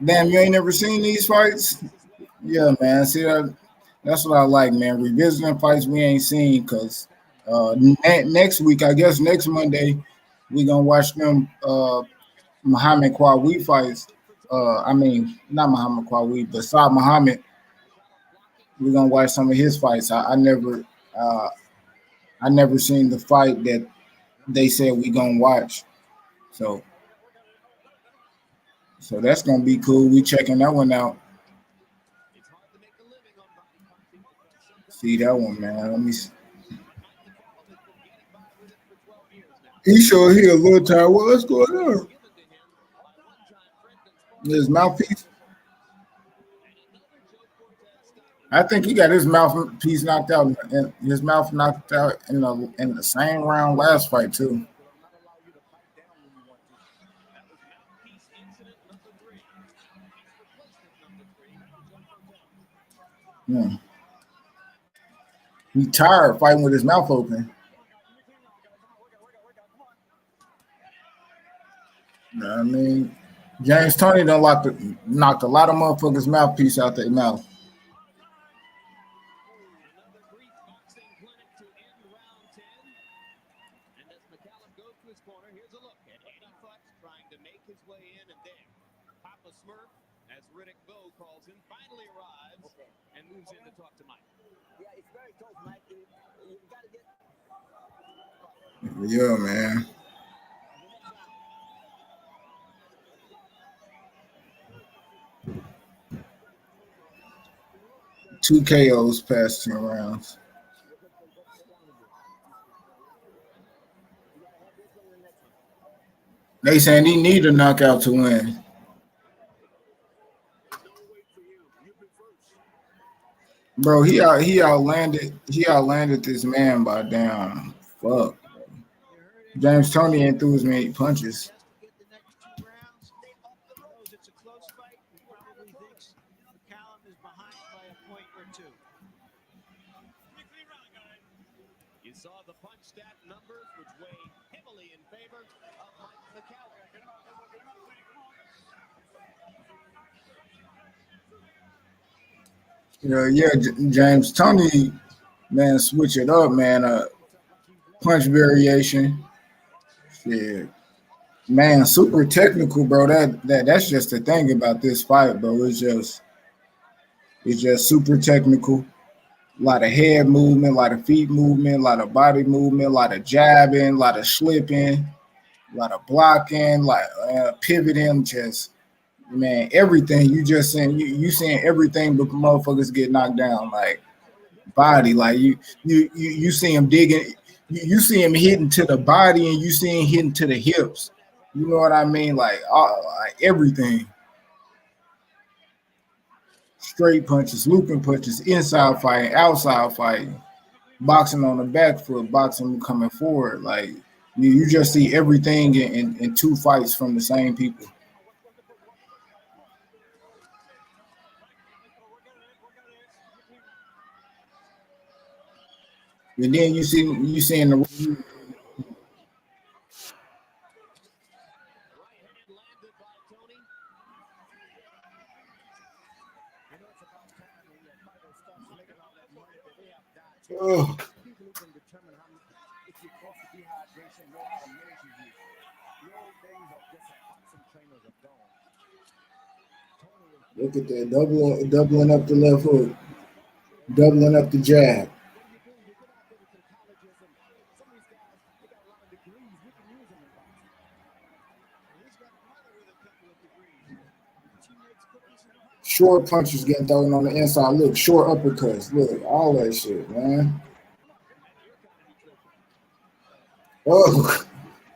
Damn, you ain't never seen these fights? Yeah, man. See that's what I like, man. Revisiting fights we ain't seen, cause next week, I guess next Monday, we gonna watch them Muhammad Qawi fights. I mean, not Muhammad Qawi, but Saad Muhammad. We're gonna watch some of his fights. I never seen the fight that they said we gonna watch. So that's gonna be cool. We checking that one out. See that one, man. Let me see. He sure he a little tired. What's going on? His mouthpiece. I think he got his mouthpiece knocked out, and his mouth knocked out in the same round last fight too. Hmm. He tired fighting with his mouth open. You know what I mean? James Toney done knocked a lot of motherfuckers' mouthpiece out their mouth. Another brief boxing clinic to end round 10. And as McCallum goes to his corner, here's a look at Eddie Futz trying to make his way in, and there, Papa Smurf, as Riddick Bowe calls him, finally arrives and moves in to talk to Mike. Yeah, it's very close, Mike. You've got to get... Yeah, man. Two KOs past 10 rounds. They saying he need a knockout to win. Bro, he outlanded this man by damn fuck. James Toney ain't threw as many punches. It's a close fight. He probably thinks McCallum is behind by a point or two. You saw the punch stat numbers, which weigh heavily in favor of Mike McCallum. James Toney, man, switch it up, man. Punch variation. Shit. Man, super technical, bro. That's just the thing about this fight, bro. It's just super technical. A lot of head movement, a lot of feet movement, a lot of body movement, a lot of jabbing, a lot of slipping, a lot of blocking, like pivoting, just man, everything. You just saying you seeing everything, but motherfuckers get knocked down, like body, like you see him digging, you see him hitting to the body, and you see him hitting to the hips. You know what I mean? Like everything. Straight punches, looping punches, inside fighting, outside fighting, boxing on the back foot, boxing coming forward. Like you just see everything in two fights from the same people. And then you seeing the People who can determine how much, if you're close to dehydration, know how to measure you. The old days of just boxing trainers are gone. look at that doubling up the left hook, doubling up the jab. What do? You get out there to the colleges, and some of these guys, they got a lot of degrees. We can use them in Short punches getting thrown on the inside. Look, short uppercuts. Look, all that shit, man. Oh,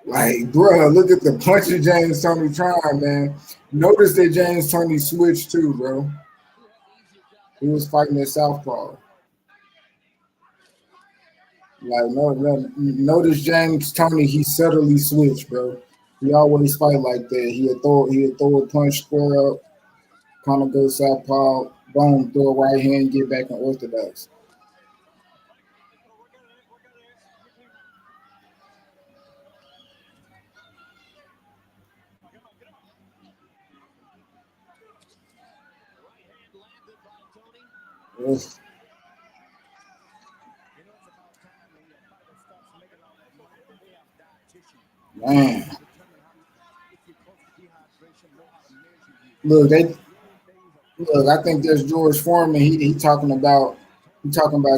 like, bro, look at the punches James Toney trying, man. Notice that James Toney switched too, bro. He was fighting at southpaw. Like, notice James Toney, he subtly switched, bro. He always fight like that. He'll throw a punch square up, kind of go southpaw, boom, throw a right hand, get back in orthodox. Yes. Man. Look, I think there's George Foreman. He talking about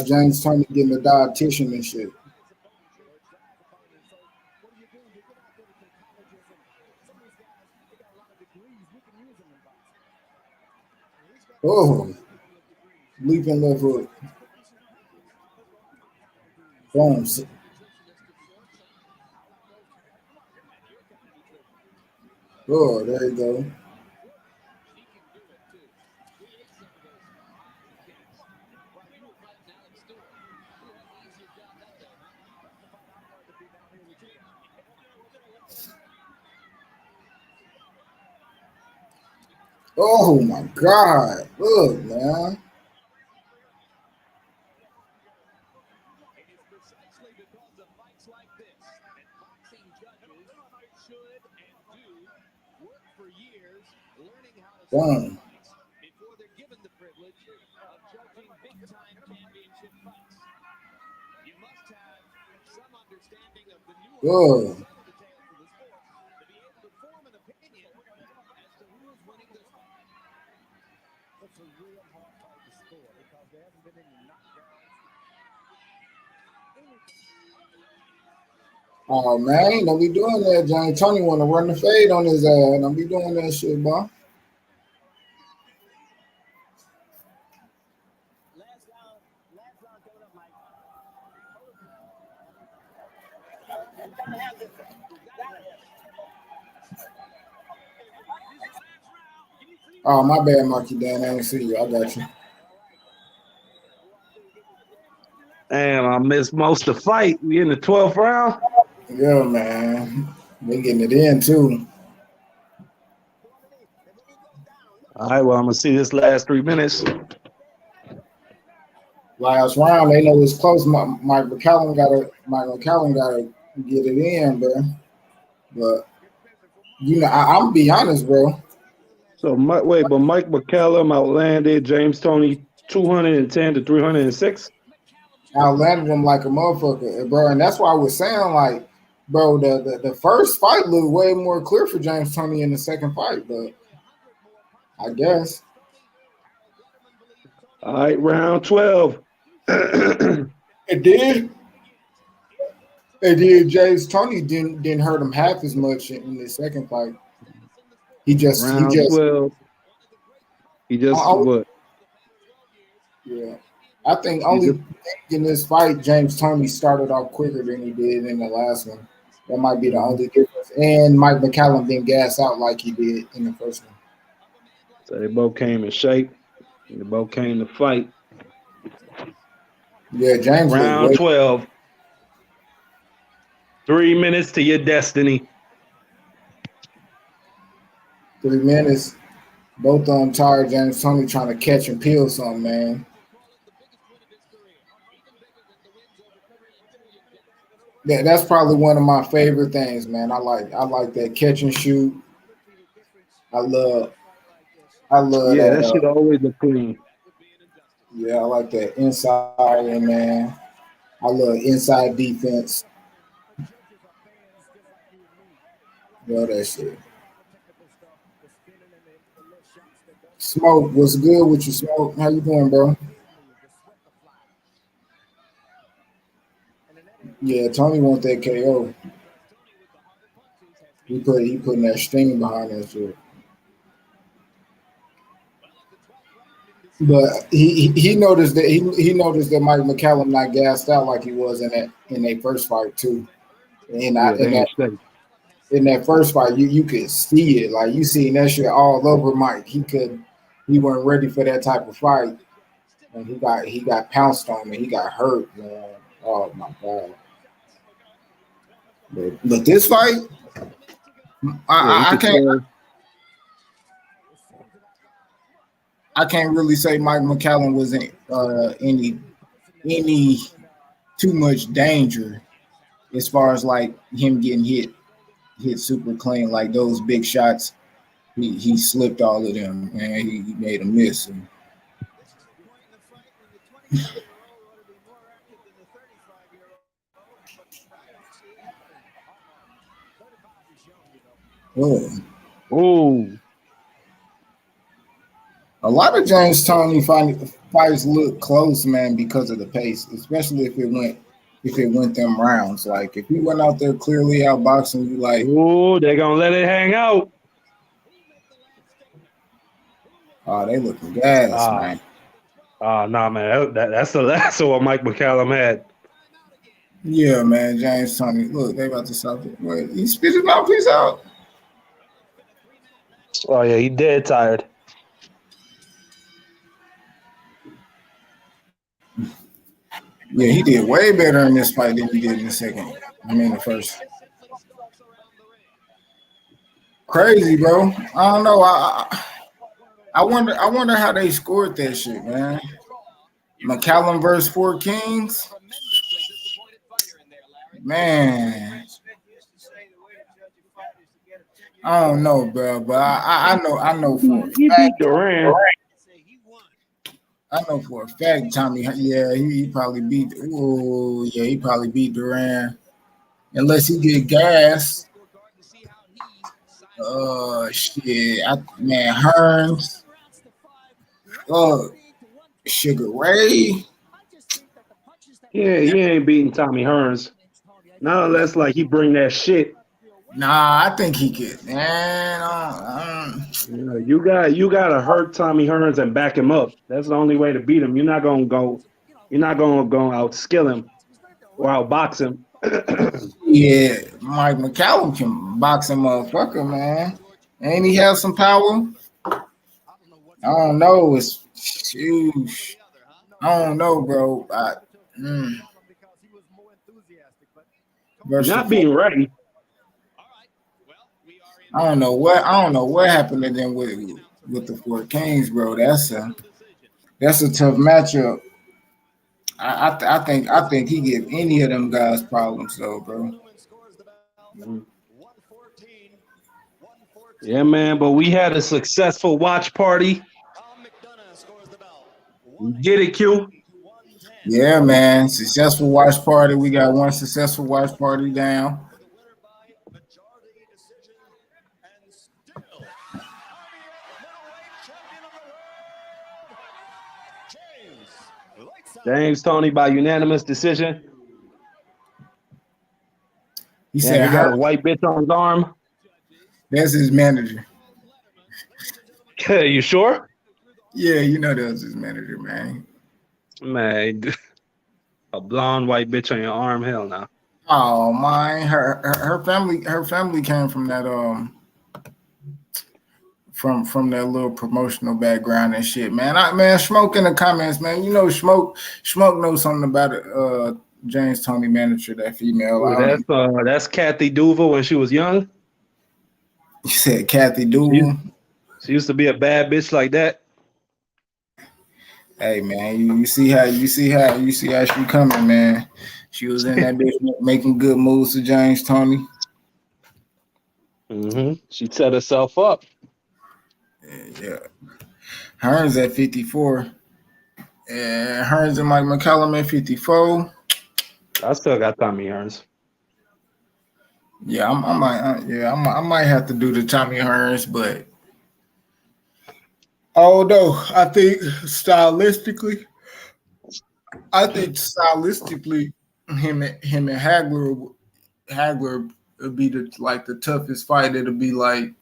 James Toney getting a dietitian and shit. Oh, leaping left hook. Boom. Oh, there you go. Oh my God! Look, man. Boom. Before they're given the privilege of judging big-time championship fights. You must have some understanding of the Good. nuances of the details of the sport to be able to form an opinion as to who is winning this fight. It's a real hard fight to score because there hasn't been any knockdowns. Oh man, don't be doing that, Johnny. Tony want to run the fade on his ass. Don't be doing that shit, boy. Last round coming up, Mike. Oh, my bad, Marky Dan. I didn't see you. I got you. Damn, I missed most of the fight. We in the 12th round. Yeah, man. They getting it in too. All right, well, I'm gonna see this last 3 minutes. Last round, they know it's close. Mike McCallum gotta get it in, bro. But you know, I'm gonna be honest, bro. So, but Mike McCallum outlanded James Toney 210 to 306. Outlanded him like a motherfucker, bro. And that's why I was saying, like, bro, the first fight looked way more clear for James Toney in the second fight, but I guess. All right, round 12. It did. It did. James Toney didn't hurt him half as much in the second fight. He just Round 12. He just what? Yeah. I think He only just in this fight, James Toney started off quicker than he did in the last one. That might be the only difference. And Mike McCallum didn't gas out like he did in the first one. So they both came in shape. They both came to fight. Yeah, James looked Round way 12. 3 minutes to your destiny. 3 minutes. Both of them tired. James Toney trying to catch and peel something, man. That's probably one of my favorite things, man. I like that catch and shoot. I love Yeah, that. that shit always look clean. Yeah, I like that inside, man. I love inside defense. Love that shit. Smoke, what's good with you, Smoke? How you doing, bro? Yeah, Tony want that KO. He putting that string behind that shit. But he noticed that he noticed that Mike McCallum not gassed out like he was in that first fight too. And Yeah, they ain't steady. in that first fight, you could see it. Like you seen that shit all over Mike. He wasn't ready for that type of fight. And he got pounced on and he got hurt, man. Oh my god. But this fight, Yeah, you I could can't tell. I can't really say Mike McCallum was in any too much danger as far as like him getting hit super clean, like those big shots. He slipped all of them and he made a miss. And, oh, Oh, a lot of James Toney fights look close, man, because of the pace, especially if it went them rounds. Like if he went out there clearly outboxing you, like, oh, they're gonna let it hang out. oh, they looking gas, Ah, man. nah, man. That's what Mike McCallum had. Yeah, man, James Toney. Look, they about to stop it. Wait, he spit his mouthpiece out. Oh yeah, he dead tired. Yeah, he did way better in this fight than he did in the second. I mean, the first. Crazy, bro. I don't know. I wonder how they scored that shit, man. McCallum versus Four Kings. Man, I don't know, bro, but I know for a He beat fact. Duran. I know for a fact, Tommy. Yeah, he probably beat. Oh, yeah, he probably beat Duran, unless he get gas. Shit, man, Hearns. Sugar Ray. Yeah, he ain't beating Tommy Hearns. Not unless like he bring that shit. Nah, I think he could. Man, You gotta hurt Tommy Hearns and back him up. That's the only way to beat him. You're not gonna go outskill him or outbox him. yeah, Mike McCallum can box a motherfucker, man. Ain't he have some power? I don't know. It's huge. I don't know, bro. Versus Not the being ready. I don't know what happened to them with the Four Kings, bro. That's a tough matchup. I think he give any of them guys problems though, bro. Yeah, man. But we had a successful watch party. Get it, Q? Yeah, man. Successful watch party. We got one successful watch party down. James Toney by unanimous decision. He Damn, said, he got a white bitch on his arm. That's his manager. You sure? Yeah, you know that was his manager, man. Man, a blonde white bitch on your arm? Hell no. Oh my, her family came from that from that little promotional background and shit, man. Smoke in the comments, man. You know smoke knows something about it. James Toney manager, that female. Ooh, that's Kathy Duval when she was young. You said Kathy Duval. She used to be a bad bitch like that. Hey man, you see how she coming, man. She was in that bitch making good moves to James Toney. She set herself up. Yeah. Hearns at 54. And Hearns and Mike McCallum at 54. I still got Tommy Hearns. Yeah, I might have to do the Tommy Hearns, but although I think stylistically, him and Hagler it'll be the toughest fight. It'll be like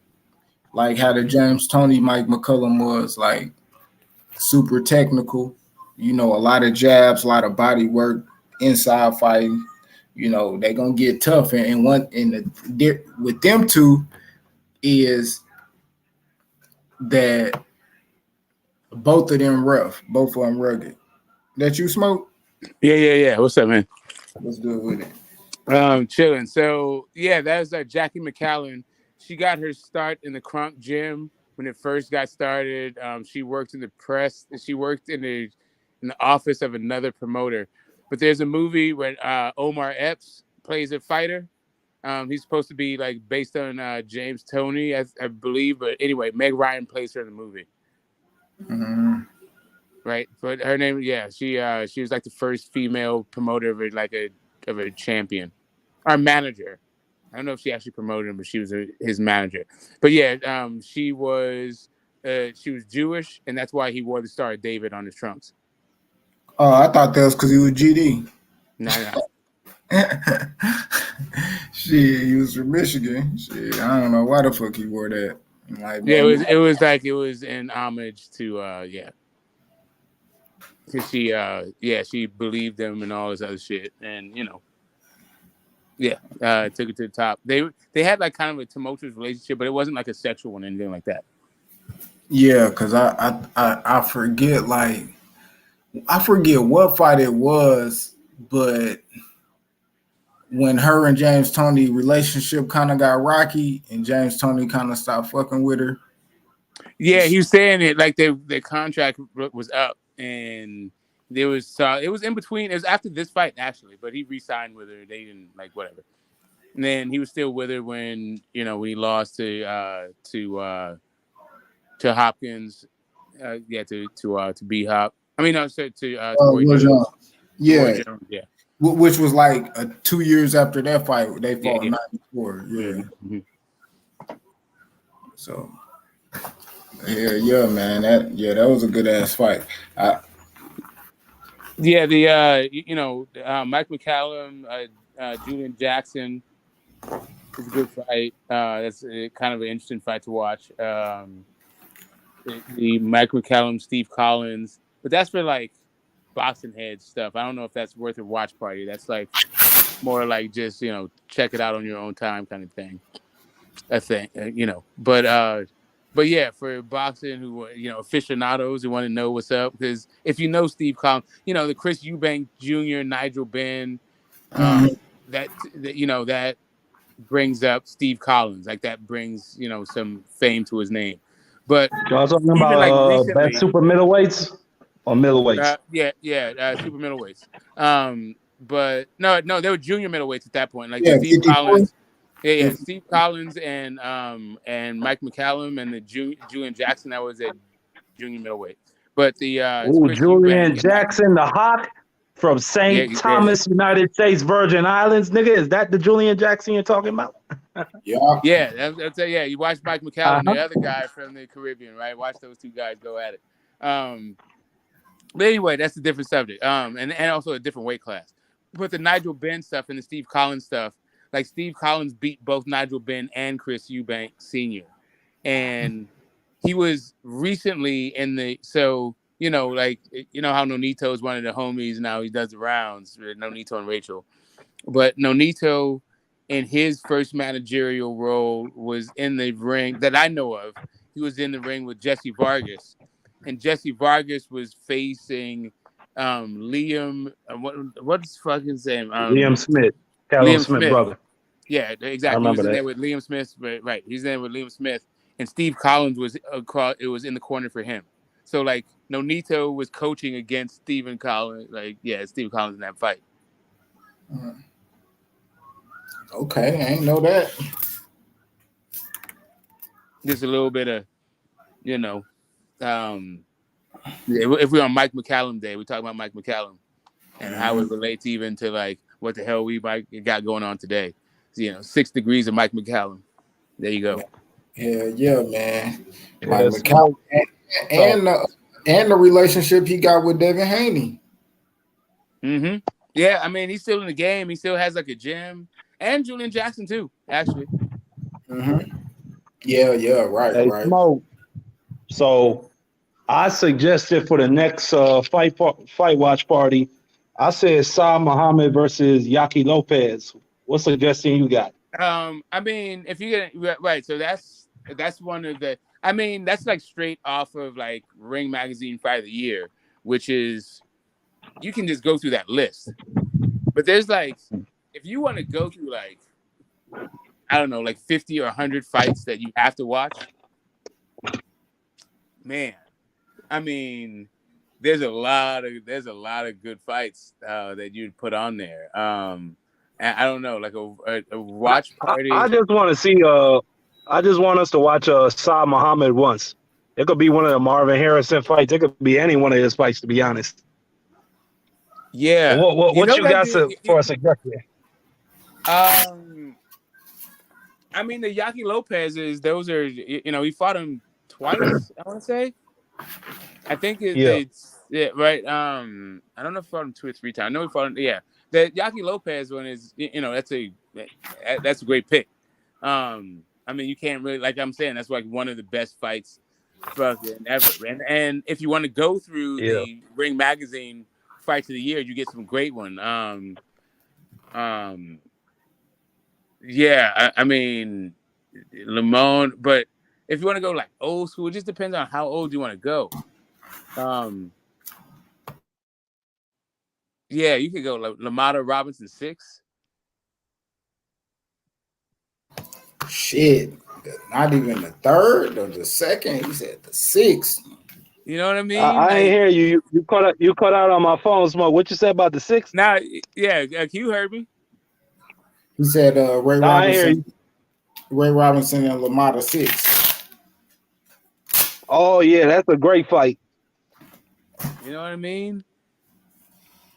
how the James Toney Mike McCallum was, like super technical. You know, a lot of jabs, a lot of body work, inside fighting. You know, they're gonna get tough. And with them two is that both of them rough, both of them rugged. That you smoke? Yeah. What's up, man? Let's do it with it. Chilling. So yeah, that's Jackie McCallum. She got her start in the Crunk Gym when it first got started. She worked in the press. She worked in the office of another promoter. But there's a movie where Omar Epps plays a fighter. He's supposed to be like based on James Toney, I believe. But anyway, Meg Ryan plays her in the movie. Mm-hmm. Right, but her name, she was like the first female promoter of a champion, or manager. I don't know if she actually promoted him, but she was his manager. But yeah, she was Jewish, and that's why he wore the Star of David on his trunks. Oh, I thought that was because he was GD. No. Shit, he was from Michigan. Shit, I don't know why the fuck he wore that. Like, yeah, it was in homage to because she believed him and all this other shit, and took it to the top. They had like kind of a tumultuous relationship, but it wasn't like a sexual one or anything like that. Yeah, because I forget what fight it was, but when her and James Toney relationship kind of got rocky and James Toney kind of stopped fucking with her. Yeah, he was saying it like their contract was up, and there was it was in between. It was after this fight actually, but he re-signed with her. They didn't like whatever. And then he was still with her when when he lost to Hopkins, to B Hop. I mean, no, to Roy Jones. Yeah, Roy Jones, yeah. Which was like 2 years after that fight. They fought in '94. Yeah. Mm-hmm. So. Yeah, man. That was a good ass fight. Mike McCallum, Julian Jackson is a good fight. That's kind of an interesting fight to watch. The Mike McCallum, Steve Collins, but that's for like boxing head stuff. I don't know if that's worth a watch party. That's like more like just check it out on your own time kind of thing. I think but yeah, for boxing who aficionados who want to know what's up, because if you know Steve Collins, the Chris Eubank Jr., Nigel Benn, that brings up Steve Collins, like that brings some fame to his name. But y'all talking even about like recently, that super middleweights or middleweights? Super middleweights. But no, they were junior middleweights at that point. Like yeah, Steve 54? Collins. Yeah. Steve Collins and Mike McCallum and the Julian Jackson, that was at junior middleweight. But the Chris Julian Eubank Jackson, the Hawk from St. Thomas, United States Virgin Islands, nigga. Is that the Julian Jackson you're talking about? Yeah. You watch Mike McCallum, the other guy from the Caribbean, right? Watch those two guys go at it. But anyway, that's a different subject. And also a different weight class. But the Nigel Benn stuff and the Steve Collins stuff, like Steve Collins beat both Nigel Benn and Chris Eubank Sr. And he was recently in the how Nonito is one of the homies now. He does the rounds with Nonito and Rachel. But Nonito, in his first managerial role, was in the ring that I know of. He was in the ring with Jesse Vargas. And Jesse Vargas was facing Liam. What's fucking name? Liam Smith, Callum Smith brother. Yeah, exactly. He was in there with Liam Smith, right? He's in there with Liam Smith, and Steve Collins was across. It was in the corner for him. So like Nonito was coaching against Steve Collins. Steve Collins in that fight. Okay, I ain't know that. Just a little bit of, if we're on Mike McCallum Day, we talk about Mike McCallum and how it relates even to like what the hell we got going on today. 6 degrees of Mike McCallum. There you go. Yeah, man. Mike McCallum and the relationship he got with Devin Haney. Mm-hmm. Yeah, I mean, he's still in the game. He still has like a gym. and Julian Jackson too. Actually, Yeah, right, Hey, right. Smoke. So I suggested for the next fight watch party, I said Saad Muhammad versus Yaki Lopez. What suggestion you got? I mean, if you get right, so that's one of the. I mean, that's like straight off of like Ring Magazine Fight of the Year, which is you can just go through that list. But there's like, if you want to go through like, I don't know, like 50 or 100 fights that you have to watch, man. I mean, there's a lot of good fights that you'd put on there. And I don't know, like a watch I party. just want to see. I just want us to watch Saad Muhammad once. It could be one of the Marvin Harrison fights. It could be any one of his fights, to be honest. Yeah, you What know you that got dude. for a suggestion? Um, I mean the Yaki Lopez's. Those are he fought him twice. I want to say. I think Yeah, it's yeah, right. I don't know if he fought him 2 or 3 times. I know he fought him. Yeah, the Yaki Lopez one is that's a great pick. I mean you can't really like I'm saying that's like one of the best fights fucking ever. And if you want to go through yeah. the Ring Magazine fights of the year, you get some great one. Um, yeah, I mean Lamone, but if you want to go like old school, it just depends on how old you want to go. Um, yeah, you could go like Lamada Robinson 6. Shit, not even the third or the second. He said the sixth. You know what I mean? I ain't Like hear you. You cut out on my phone, Smoke. What you said about the six? now, yeah, like you heard me. He said Ray No, I ain't hear you. Robinson and Lamada 6. Oh yeah, that's a great fight. You know what I mean?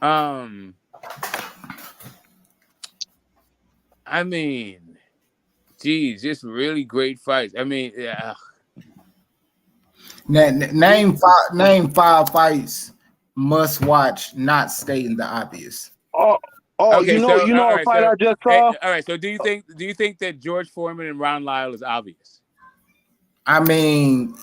Um, I mean, geez, just really great fights. I mean, yeah. Name five fights must watch, not stating the obvious. Oh, oh, Okay, so you all know a right, fight so I just saw. all right, so do you think that George Foreman and Ron Lyle is obvious? I mean,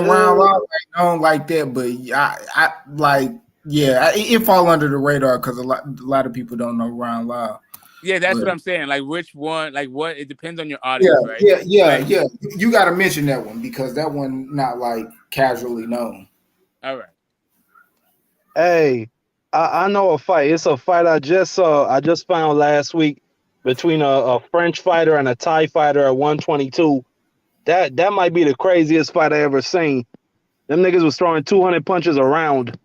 Ron Lyle ain't known like that, but I like, yeah, it fall under the radar because a lot of people don't know Ron Lyle. Yeah, that's But, what I'm saying. Like which one? Like what? It depends on your yeah, audience, right? Like, yeah. You got to mention that one because that one not like casually known. all right. Hey, I know a fight. It's a fight I just saw. I just found last week between a French fighter and a Thai fighter at 122. That might be the craziest fight I ever seen. Them niggas was throwing 200 punches around.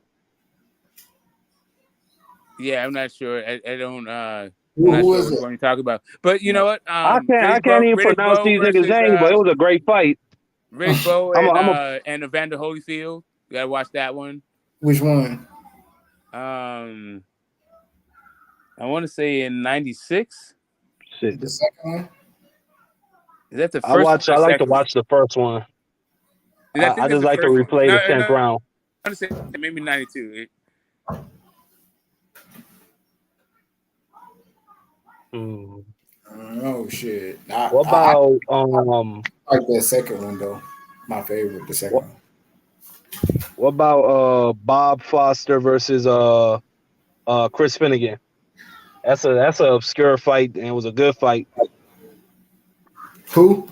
Yeah, I'm not sure. I don't. I'm not Who sure is which it? one you're talking about. But you know what? I can't even Riddick pronounce Bowe these niggas' versus names, but it was a great fight. Riddick Bowe I'm a and Evander Holyfield. You gotta watch that one. Which one? I want to say in '96. shit. The second one? Is that the first one or I the like to second one? watch the first one. I think I that's just the like to first one. replay No, the 10th no. round. I want to say maybe '92. Oh shit! What I about like that second one though. My favorite, the second one. what about Bob Foster versus Chris Finnegan? That's an obscure fight and it was a good fight. Who?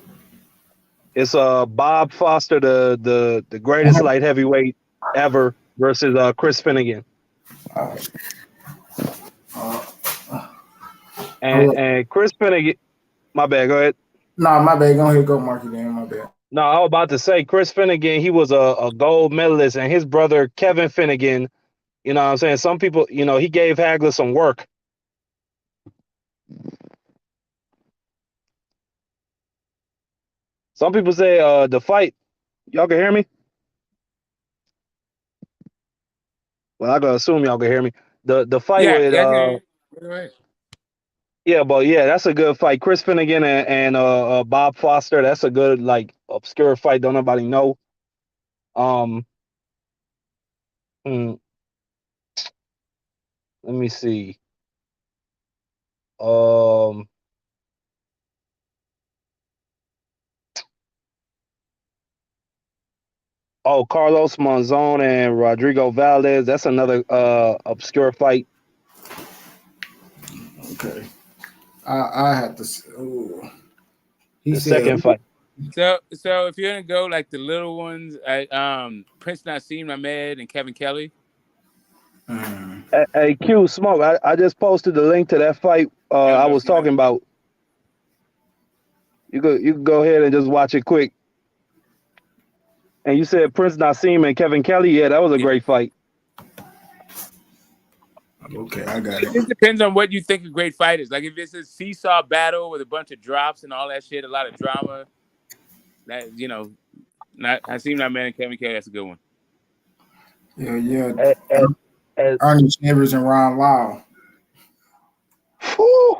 It's Bob Foster, the greatest light heavyweight ever, versus Chris Finnegan. And Chris Finnegan, my bad. Go ahead. No, my bad. Go ahead, go Marky. Then my bad. No, I was about to say Chris Finnegan. He was a gold medalist, and his brother Kevin Finnegan. You know what I'm saying? Some people, he gave Hagler some work. Some people say the fight. Y'all can hear me? Well, I gotta assume y'all can hear me. The fight Yeah, with yeah, I can hear you. All right. yeah, but yeah, that's a good fight. Chris Finnegan and Bob Foster. That's a good like obscure fight. Don't nobody know. Um, hmm, let me see. Um, oh, Carlos Monzon and Rodrigo Valdez. That's another obscure fight. Okay. I have to. Ooh. He The said, second fight. So if you're gonna go like the little ones, Prince Nassim Ahmed and Kevin Kelly. Hey, Q Smoke. I just posted the link to that fight. I don't I know if was you know. talking about. You can go ahead and just watch it quick. And you said Prince Nassim and Kevin Kelly. Yeah, that was a Yeah. great fight. okay, I got It it. just depends on what you think a great fight is. Like if it's a seesaw battle with a bunch of drops and all that shit, a lot of drama. That not Nassim Ahmed and Kevin Kelly. That's a good one. Yeah. And Ernie Shavers and Ron Lyle. whew,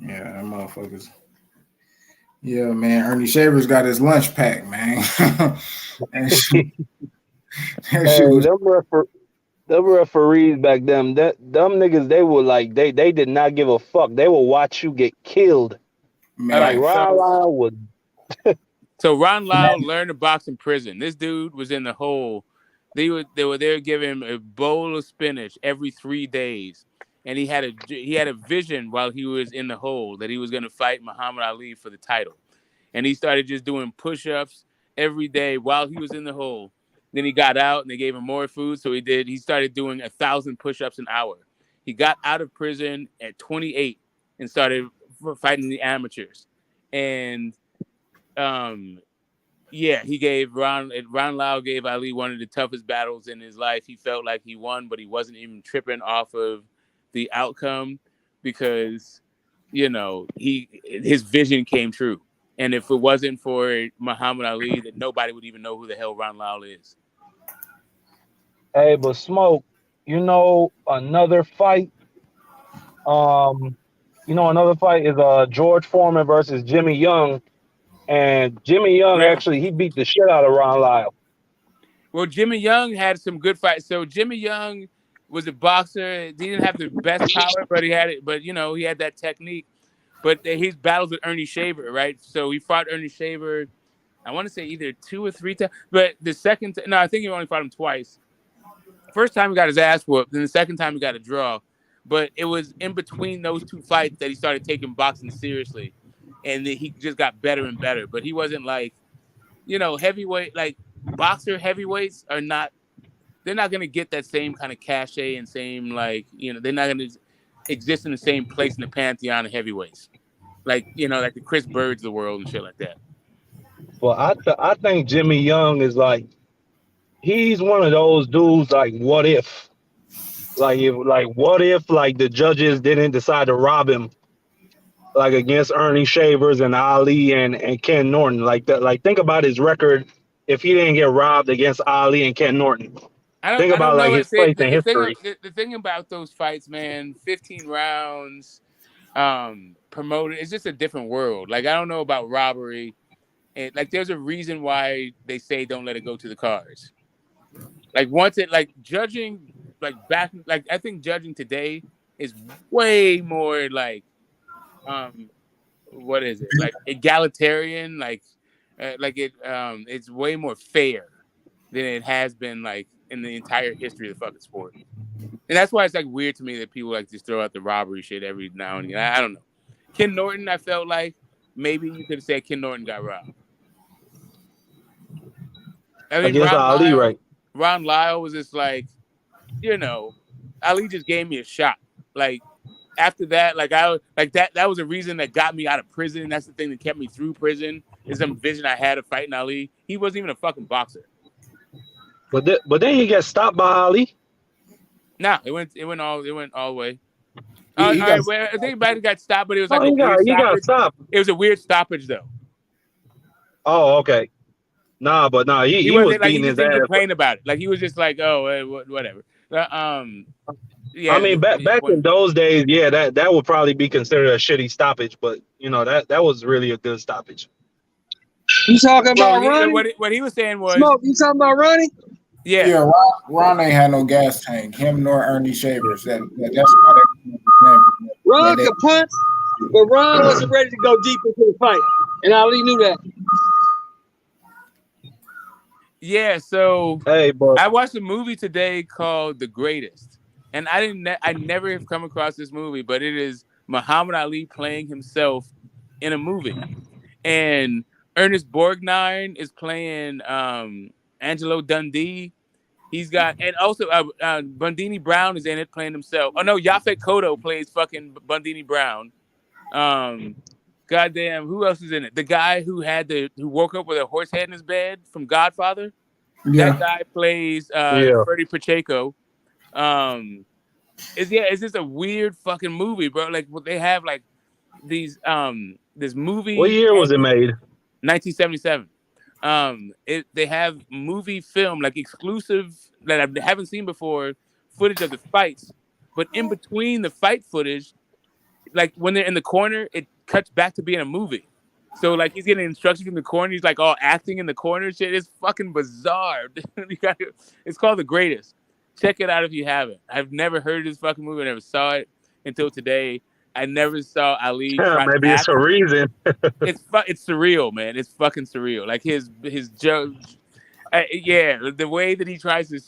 Yeah, them motherfuckers. Yeah, man. Ernie Shavers got his lunch pack, man. that shit, that shit hey, was them referees back then, them niggas, they were like they did not give a fuck. They will watch you get killed. All Like right, man. Ron Lyle was. so Ron Lyle learned to box in prison. This dude was in the hole. They were there giving him a bowl of spinach every 3 days, and he had a vision while he was in the hole that he was going to fight Muhammad Ali for the title, and he started just doing push-ups every day while he was in the hole. Then he got out, and they gave him more food, so he started doing 1,000 push-ups an hour. He got out of prison at 28 and started fighting the amateurs, and yeah, he gave Ron Lyle gave Ali one of the toughest battles in his life. He felt like he won, but he wasn't even tripping off of the outcome because his vision came true. And if it wasn't for Muhammad Ali, that nobody would even know who the hell Ron Lyle is. Hey, but Smoke, another fight. Another fight is George Foreman versus Jimmy Young, and Jimmy Young Right. actually he beat the shit out of Ron Lyle. Well, Jimmy Young had some good fights. So Jimmy Young was a boxer. He didn't have the best power, but he had it. But he had that technique. But his battles with Ernie Shaver, right? So he fought Ernie Shaver. I want to say either 2 or 3 times. But the second, no, I think he only fought him twice. First time he got his ass whooped, then the second time he got a draw. But it was in between those 2 fights that he started taking boxing seriously, and he just got better and better. But he wasn't like, heavyweight, like boxer heavyweights are not. They're not gonna get that same kind of cachet and same they're not gonna exist in the same place in the pantheon of heavyweights, like the Chris Birds of the world and shit like that. Well, I think Jimmy Young is like he's one of those dudes like what if like the judges didn't decide to rob him like against Ernie Shavers and Ali and Ken Norton like that, like think about his record if he didn't get robbed against Ali and Ken Norton. Think I don't about know. like his place in history. The thing about those fights, man, 15 rounds, promoted. It's just a different world. Like I don't know about robbery, and like there's a reason why they say don't let it go to the cards. Like once it like judging like back like I think judging today is way more like what is it like egalitarian it's way more fair than it has been like in the entire history of the fucking sport. And that's why it's like weird to me that people like just throw out the robbery shit every now and again. I don't know. Ken Norton, I felt like maybe you could say Ken Norton got robbed. I mean, Against Ali, right? Ron Lyle was just like, Ali just gave me a shot. Like after that, that was a reason that got me out of prison. That's the thing that kept me through prison. Is some vision I had of fighting Ali. He wasn't even a fucking boxer. But then he gets stopped by Ali. Nah, it went all the way. He All got right, well, I think everybody got stopped, but it was like a weird he got stoppage. stopped. It was a weird stoppage though. Oh, okay. He was wasn't like he beating just his didn't ass. complain about it. Like he was just like, oh, whatever. Yeah. I mean, back in those days, yeah, that would probably be considered a shitty stoppage, but that was really a good stoppage. You talking Well, about Ronnie? what he was saying was, Smoke, you talking about Ronnie? Yeah, Ron ain't had no gas tank. Him nor Ernie Shavers. That's why they Ron could punch, but Ron wasn't ready to go deep into the fight, and Ali knew that. Yeah, so Hey, but I watched a movie today called The Greatest, and I never have come across this movie, but it is Muhammad Ali playing himself in a movie, and Ernest Borgnine is playing Angelo Dundee. He's got, and also Bundini Brown is in it playing himself. Oh no, Yaphet Kotto plays fucking Bundini Brown. Goddamn, who else is in it? The guy who woke up with a horse head in his bed from Godfather. Yeah. That guy plays Yeah. Freddie Pacheco. It's just a weird fucking movie, bro. Like they have like these this movie. What year was it made? 1977. They have movie film like exclusive that I haven't seen before footage of the fights, but in between the fight footage, like when they're in the corner, it cuts back to being a movie. So like he's getting instructions from the corner, he's like all acting in the corner. Shit, it's fucking bizarre. It's called The Greatest. Check it out if you haven't. I've never heard of this fucking movie. I never saw it until today. I never saw Ali try to Maybe act. it's a reason. It's surreal, man. It's fucking surreal. Like his joke. Yeah, the way that he tries to.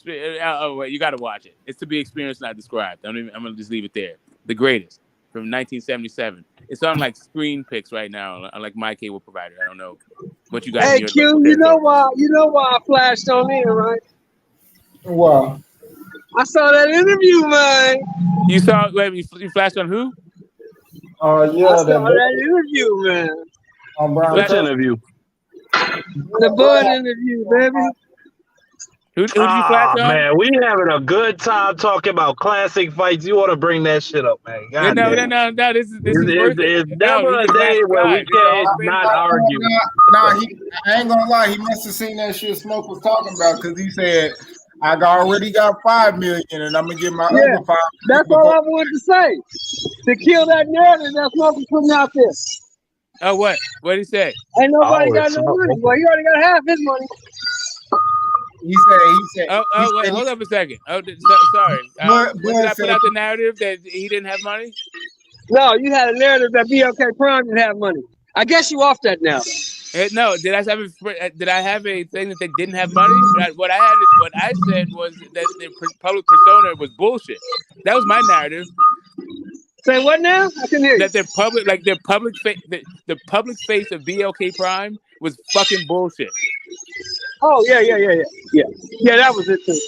Wait, you got to watch it. It's to be experienced, not described. I'm gonna just leave it there. The Greatest from 1977. It's on like Screen Picks right now, like my cable provider. I don't know what you got. Hey Q, you know why I flashed on in, right? Wow. I saw that interview, man. You saw? Wait, you flashed on who? Yeah, I saw that interview, man. On Brown. Which interview? The Bud interview, baby. Who did you flash on? Man, we having a good time talking about classic fights. You want to bring that shit up, man? God No. damn. This is worth it. It's never a day where we can't not argue. I ain't gonna lie. He must have seen that shit Smoke was talking about because he said, "I already got 5 million, and I'm gonna get my other 5." That's all I wanted to say. To kill that narrative that Smoke was putting out there. Oh, what? What did he say? Ain't nobody got no money. Well, he already got half his money. He said. Wait, hold up a second. Sorry. Did I put out the narrative that he didn't have money? No, you had a narrative that BLK Prime didn't have money. I guess you off that now. No, did I have a thing that they didn't have money? What I said was that their public persona was bullshit. That was my narrative. Say what now? I can hear you. That their public face of BLK Prime was fucking bullshit. Oh yeah. Yeah, that was it too.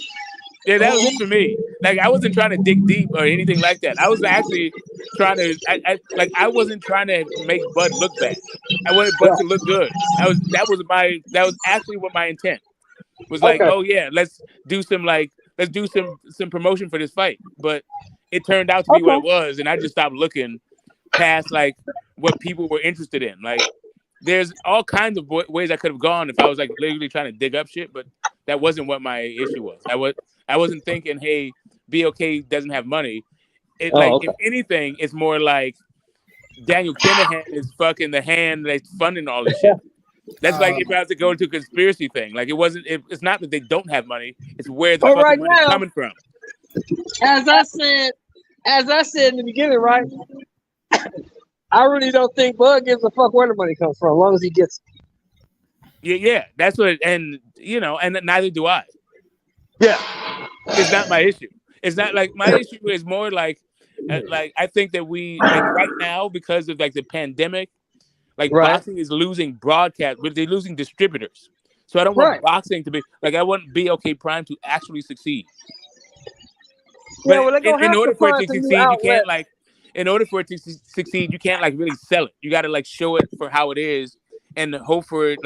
Yeah, that was it for me. Like I wasn't trying to dig deep or anything like that. I was actually trying to, I wasn't trying to make Bud look bad. I wanted Bud to look good. That was actually what my intent was. Like, oh yeah, let's do some promotion for this fight. But it turned out to be what it was, and I just stopped looking past like what people were interested in. Like, there's all kinds of ways I could have gone if I was like literally trying to dig up shit, but that wasn't what my issue was. I wasn't thinking, hey, BLK doesn't have money. If anything, it's more like Daniel Kinahan is fucking the hand that's funding all this shit. That's like if I was to go into a conspiracy thing. Like it's not that they don't have money, it's where the fucking money's coming from. As I said in the beginning, right? I really don't think Bud gives a fuck where the money comes from, as long as he gets it. Yeah, that's what, and neither do I. Yeah, it's not my issue. It's not like my issue is more like I think that we like right now because of like the pandemic, boxing is losing broadcast, but they're losing distributors. So I don't want boxing to be like I want BLK Prime to actually succeed. But in order for it to succeed, you can't in order for it to succeed, you can't really sell it. You got to show it for how it is and hope for it,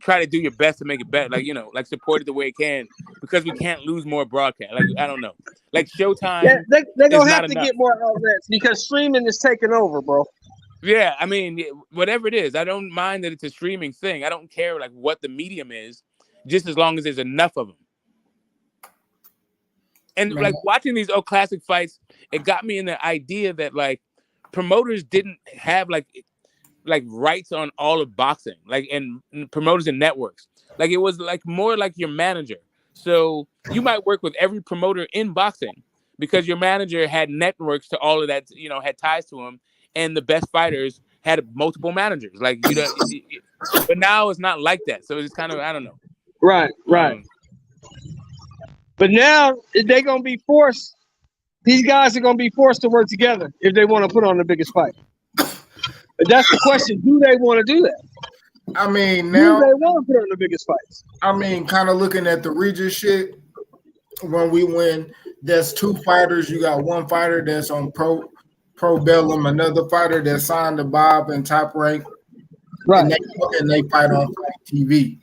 try to do your best to make it better. Support it the way it can because we can't lose more broadcast. I don't know. Showtime. Yeah, they're going to have to get more outlets because streaming is taking over, bro. Yeah, I mean, whatever it is, I don't mind that it's a streaming thing. I don't care what the medium is, just as long as there's enough of them. And watching these old classic fights, it got me in the idea that promoters didn't have rights on all of boxing, and promoters and networks. It was more like your manager. So you might work with every promoter in boxing because your manager had networks to all of that, had ties to him, and the best fighters had multiple managers. Like but now it's not like that. So it's kind of, I don't know. Right. But now they're gonna be forced. These guys are gonna be forced to work together if they want to put on the biggest fight. But that's the question: do they want to do that? I mean, Do now they want to put on the biggest fights? I mean, kind of looking at the Regis shit. When we win, there's two fighters. You got one fighter that's on pro bellum, another fighter that's signed to Bob and Top Rank, right? And they fight on Fight TV.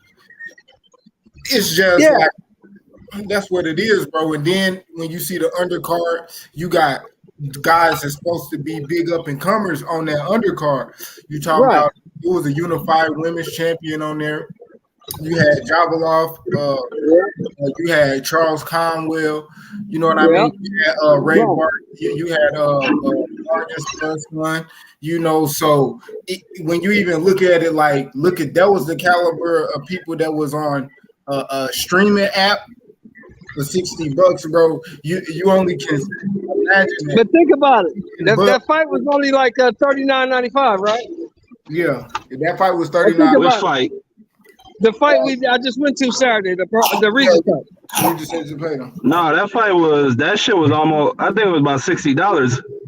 It's just like that's what it is, bro. And then when you see the undercard, you got guys that's supposed to be big up and comers on that undercard. You talking about it was a unified women's champion on there. You had Javelov, you had Charles Conwell, you know what I mean? You had Ray Bart, you had Vargas first one, so when you even look at it, like that was the caliber of people that was on a streaming app for $60, bro. You only can imagine that. But think about it. That fight was only like $39.95, right? Yeah, that fight was $39. Which fight? The fight I just went to Saturday, the Regis fight. Regis had to pay them. No, that shit was almost, I think it was about $60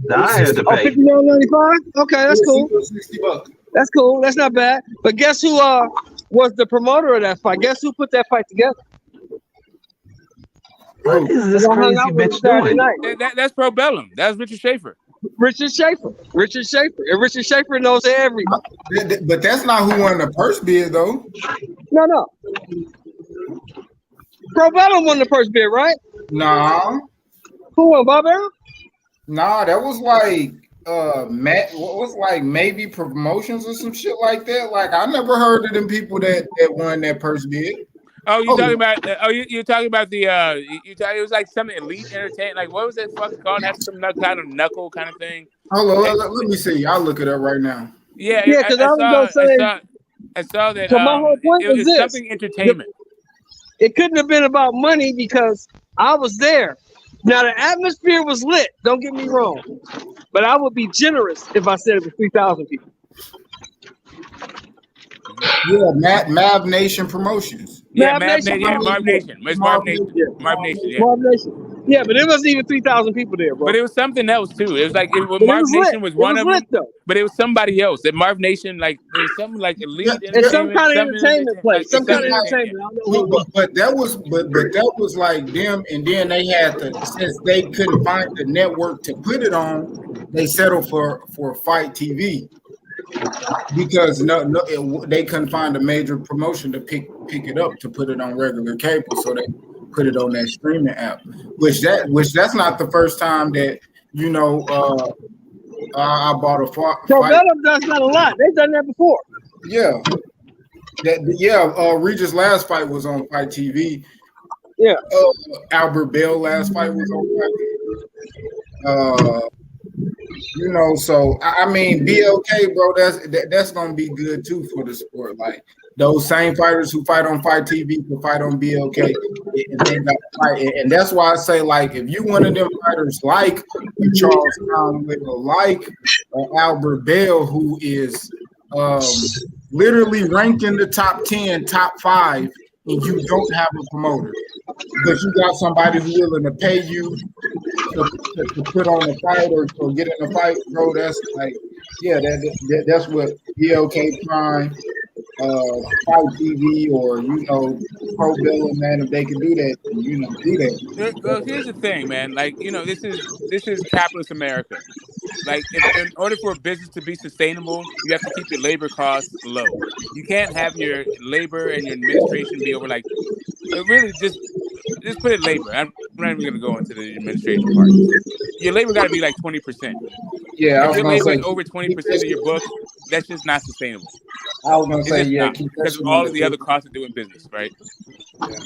that I had to pay. $59.95? Okay, that's cool. $60. That's cool. That's not bad. But guess who was the promoter of that fight? Guess who put that fight together? What is this crazy bitch doing? That's Pro Bellum. That's Richard Schaefer. Richard Schaefer. And Richard Schaefer knows everybody. But that's not who won the purse bid, though. No. Pro Bellum won the purse bid, right? Nah. Who won, Bob Arrow? Nah, that was like maybe promotions or some shit like that. Like I never heard of them people that won that purse bid. Oh, you're talking about the it was like some elite entertainment. Like what was that fuck called? Had some kind of knuckle kind of thing. Hold on, let me see. I'll look it up right now. Yeah, because I was gonna say I saw that. So my whole point it was was this: something entertainment. It couldn't have been about money because I was there. Now the atmosphere was lit. Don't get me wrong, but I would be generous if I said it was 3,000 people. Yeah, Mav Nation Promotions. Yeah, Marv Nation. It's Marv Nation. Marv Nation. Yeah. Marv Nation. Yeah, but it wasn't even 3,000 people there, bro. But it was something else too. It was like Marv Nation was one of them. But it was somebody else. At Marv Nation, like there was something like elite. It's some kind of entertainment place. Some kind of entertainment. But that was like them, and then they had to, since they couldn't find the network to put it on, they settled for Fight TV. Because they couldn't find a major promotion to pick it up to put it on regular cable, so they put it on that streaming app. Which that's not the first time that I bought a fight. Pro Bellum does that a lot. They've done that before. Yeah, Regis' last fight was on Fight TV. Yeah, Albert Bell last fight was on Fight TV. So I mean, BLK, bro. That's gonna be good too for the sport. Like those same fighters who fight on Fight TV can fight on BLK, and that's why I say, like, if you one of them fighters like Charles Conwell or like Albert Bell, who is literally ranked in the top 10, top 5, and you don't have a promoter, but you got somebody who's willing to pay you to put on a fight or get in a fight, bro. That's like, yeah, that's what BLK Prime, Fight TV, or Pro Bellum, man. If they can do that, do that. Well, here's the thing, man. Like this is capitalist America. Like, in order for a business to be sustainable, you have to keep your labor costs low. You can't have your labor and your administration be over, like, really just put it labor. I'm not even going to go into the administration part. Your labor got to be like 20%. Yeah, if your labor is over 20% of your book, that's just not sustainable. I was going to say, yeah, because of all of the other costs of doing business, right? Yeah.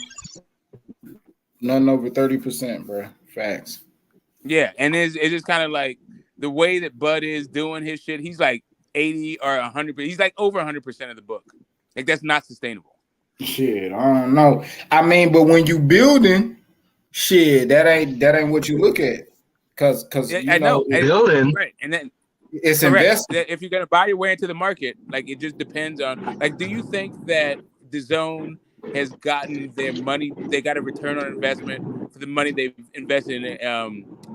Nothing over 30%, bro. Facts. Yeah, and it's just kind of like the way that Bud is doing his shit. He's like 80 or 100. He's like over 100% of the book. Like, that's not sustainable. Shit, I don't know. I mean, but when you building, shit, that ain't what you look at, cause I know, building. right? And then it's correct. invested. If you're gonna buy your way into the market, like it just depends on. Like, do you think that the zone has gotten their money? They got a return on investment for the money they've invested in.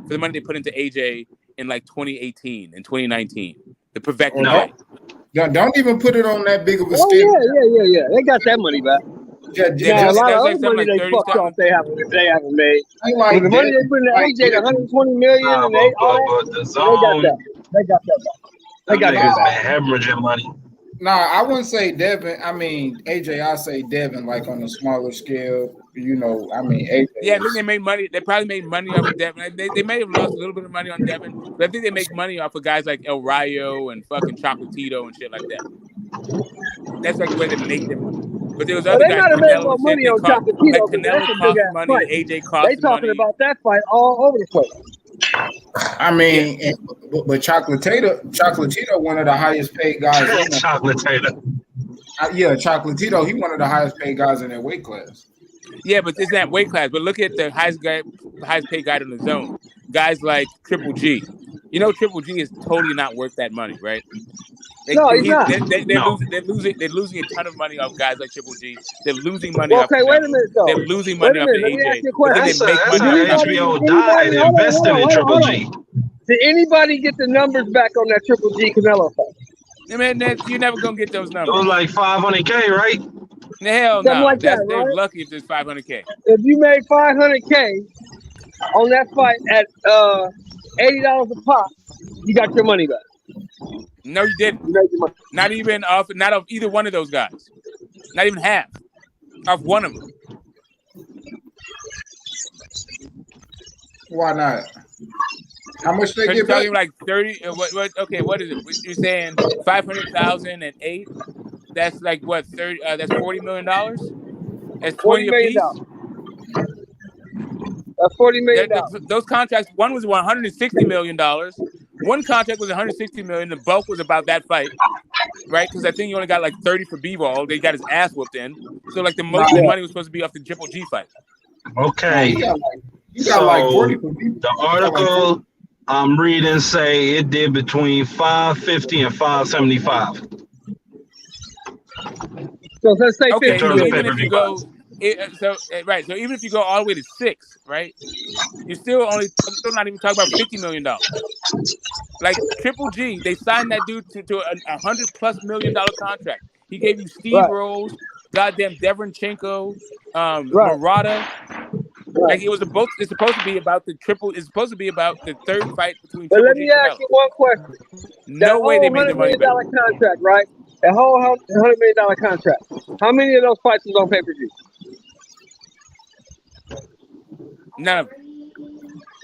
For the money they put into AJ in like 2018 and 2019, the perfected fight. Don't even put it on that big of a Oh stick. yeah. They got that money back. Now a lot of other money they fucked off. They haven't made. With the money they put in AJ, the 120 million, and they all that. The They got that. They got that back. They got niggas that been hemorrhaging money. Nah, I wouldn't say Devin. I mean AJ. I say Devin, like on a smaller scale. You know, I mean AJ. Yeah, I think they made money. They probably made money off of Devin. They may have lost a little bit of money on Devin, but I think they make money off of guys like El Rayo and fucking Chocolatito and shit like that. That's like where they make their money. But there was other they guys, might have made more Canelo, money they on cost, Chocolatito like because Canelo that's a big cost ass money, fight. AJ cost They talking money. about that fight all over the place. I mean, but Chocolatito, one of the highest paid guys. Chocolatito. Yeah, Chocolatito, he one of the highest paid guys in that weight class. Yeah, but it's that weight class. But look at the highest paid guy in the zone. Guys like Triple G. You know, Triple G is totally not worth that money, right? No, he's not. They're losing a ton of money off guys like Triple G. They're losing money off. Okay, wait a minute though. They're losing money off the Let me ask AJ. you a question. But then they make That's money. how HBO died investing in Triple G. Did anybody get the numbers back on that Triple G Canelo fight? I mean, you're never gonna get those numbers. It was like 500K, right? Hell Something no. like that, They're right? lucky if there's 500K. If you made 500K on that fight at $80 a pop, you got your money back. No, you didn't. You made your money. Not off either one of those guys. Not even half. Off one of them. Why not? How much they get back? Talking like 30. Okay, what is it? You're saying 500,000 and 8. That's like what? 30. That's $40 million. That's 20 apiece. That's $40 million. Those contracts. One was $160 million. One contract was $160 million. The bulk was about that fight, right? Because I think you only got like 30 for B-ball. They got his ass whooped in. So like the most of the money was supposed to be off the Triple G fight. Okay. You got like 40 for B-ball. The article I'm reading say it did between 550 and 575. So let's say 50 so million. even if you go, so even if you go all the way to 6, right? You're still not even talking about $50 million. Like Triple G, they signed that dude to a $100+ million contract. He gave you Steve Rose, goddamn Devonchenko, Murata. Like it's supposed to be about the triple. It's supposed to be about the third fight between. But Triple let G me ask you one question. No way they made the money back. $100 million contract, right? That whole $100 million contract. How many of those fights was on pay-per-view? None of them.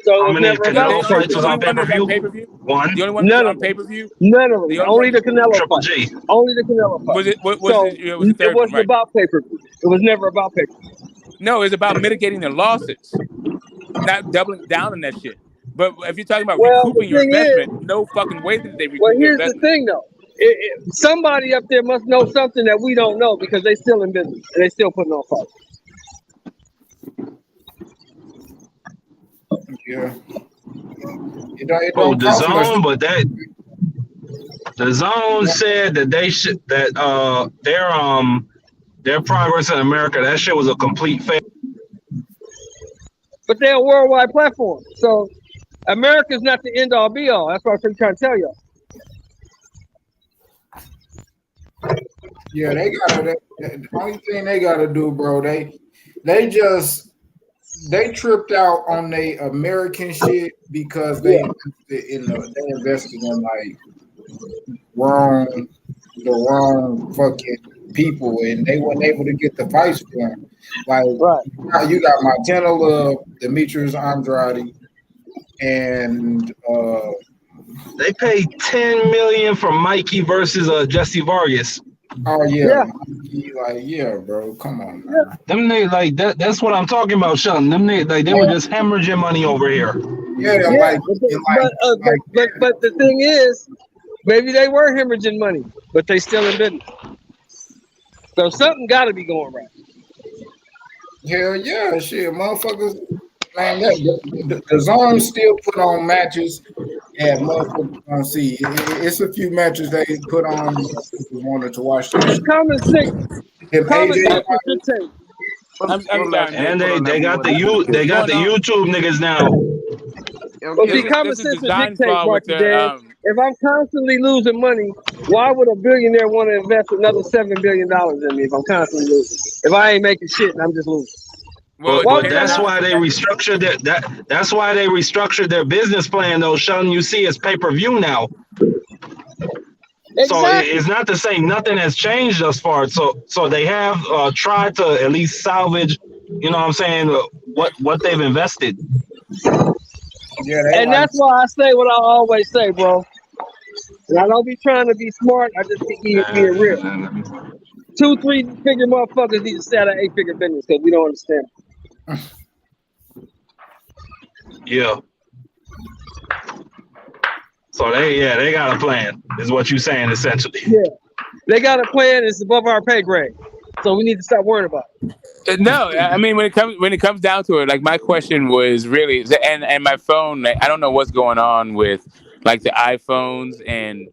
So how many Canelo fights was on pay-per-view? One. The only one that was on pay-per-view? None of them. Only the Canelo Triple fight. G. Only the Canelo fight. It wasn't about pay-per-view. It was never about pay-per-view. No, it's about mitigating their losses, not doubling down on that shit. But if you're talking about recouping your investment, no fucking way did they recoup your investment. Here's the thing, though. Somebody up there must know something that we don't know because they still in business and they still putting on fights. Yeah. The zone, but the zone said that they should their progress in America, that shit was a complete failure. But they're a worldwide platform, so America's not the end all be all. That's what I'm trying to tell y'all. Yeah, the only thing they gotta do, bro, they tripped out on the American shit because they invested in like the wrong fucking people, and they weren't able to get the fights for them. Like you got Martina Love, Demetrius Andrade, and they paid $10 million for Mikey versus Jesse Vargas. Oh yeah. Like bro, come on, man. Yeah. Them they like that. That's what I'm talking about, Sheldon. Them they were just hemorrhaging money over here. But the thing is, maybe they were hemorrhaging money, but they still in business. So something got to be going right. Hell yeah, shit, motherfuckers. Man, the zone still put on matches that motherfuckers don't see. It's a few matches they put on that people wanted to watch that shit. If Common AJ sense should dictate. I'm done. And they got the What's got going the on? YouTube niggas now. Well, see, common This is sense would design dictate, flaw with Marky the Dan. If I'm constantly losing money, why would a billionaire want to invest another $7 billion in me if I'm constantly losing? If I ain't making shit and I'm just losing. Well, it Why would But they that's want why they restructured that's why they restructured their business plan though, Sean. You see it's pay-per-view now. So Exactly. it's not to say nothing has changed thus far. So they have tried to at least salvage, you know what I'm saying, what they've invested. Yeah, they And like that's why I say what I always say, bro. And I don't be trying to be smart. I just be being real. 2-3 figure motherfuckers need to stay out of 8-figure business because we don't understand. Yeah. So they got a plan, is what you're saying essentially. Yeah. They got a plan. It's above our pay grade. So we need to stop worrying about it. No, I mean when it comes down to it, like my question was really, and my phone, like, I don't know what's going on with like the iPhones and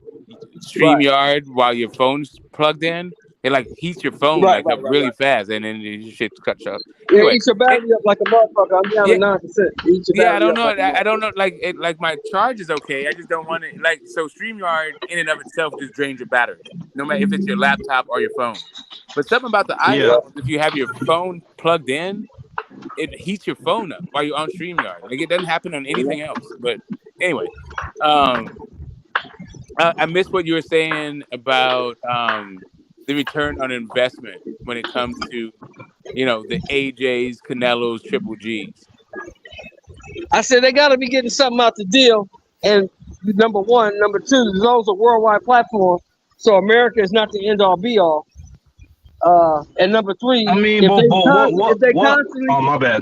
StreamYard while your phone's plugged in. It like heats your phone Right. like up really fast, and then your shit's cut short. Yeah, Anyway, eat your battery up like a motherfucker. I'm down yeah, to 9%. Eat your yeah, I battery don't up know. like a motherfucker. I don't know. Like my charge is okay. I just don't want it. Like so, StreamYard in and of itself just drains your battery, no matter if it's your laptop or your phone. But something about the Yeah. iPhone, if you have your phone plugged in, it heats your phone up while you're on StreamYard. Like it doesn't happen on anything else. But anyway, I missed what you were saying about the return on investment when it comes to the AJs, Canelos, Triple Gs. I said they got to be getting something out the deal. And number one, number two, those are worldwide platforms. So America is not the end all be all. And number three, I mean, if they what? constantly Oh, my bad.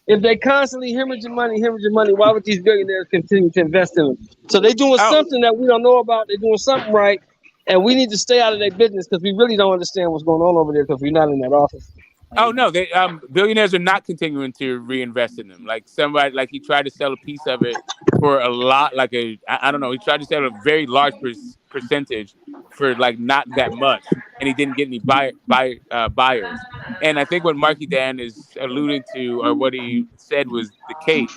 if they constantly hemorrhaging money, why would these billionaires continue to invest in them? So they're doing something that we don't know about. They're doing something right, and we need to stay out of their business because we really don't understand what's going on over there because we're not in that office. Oh no, they billionaires are not continuing to reinvest in them. Like somebody, like he tried to sell a piece of it for a lot, like I don't know, he tried to sell a very large percentage for like not that much, and he didn't get any buyers. And I think what Marky Dan is alluding to, or what he said was the case,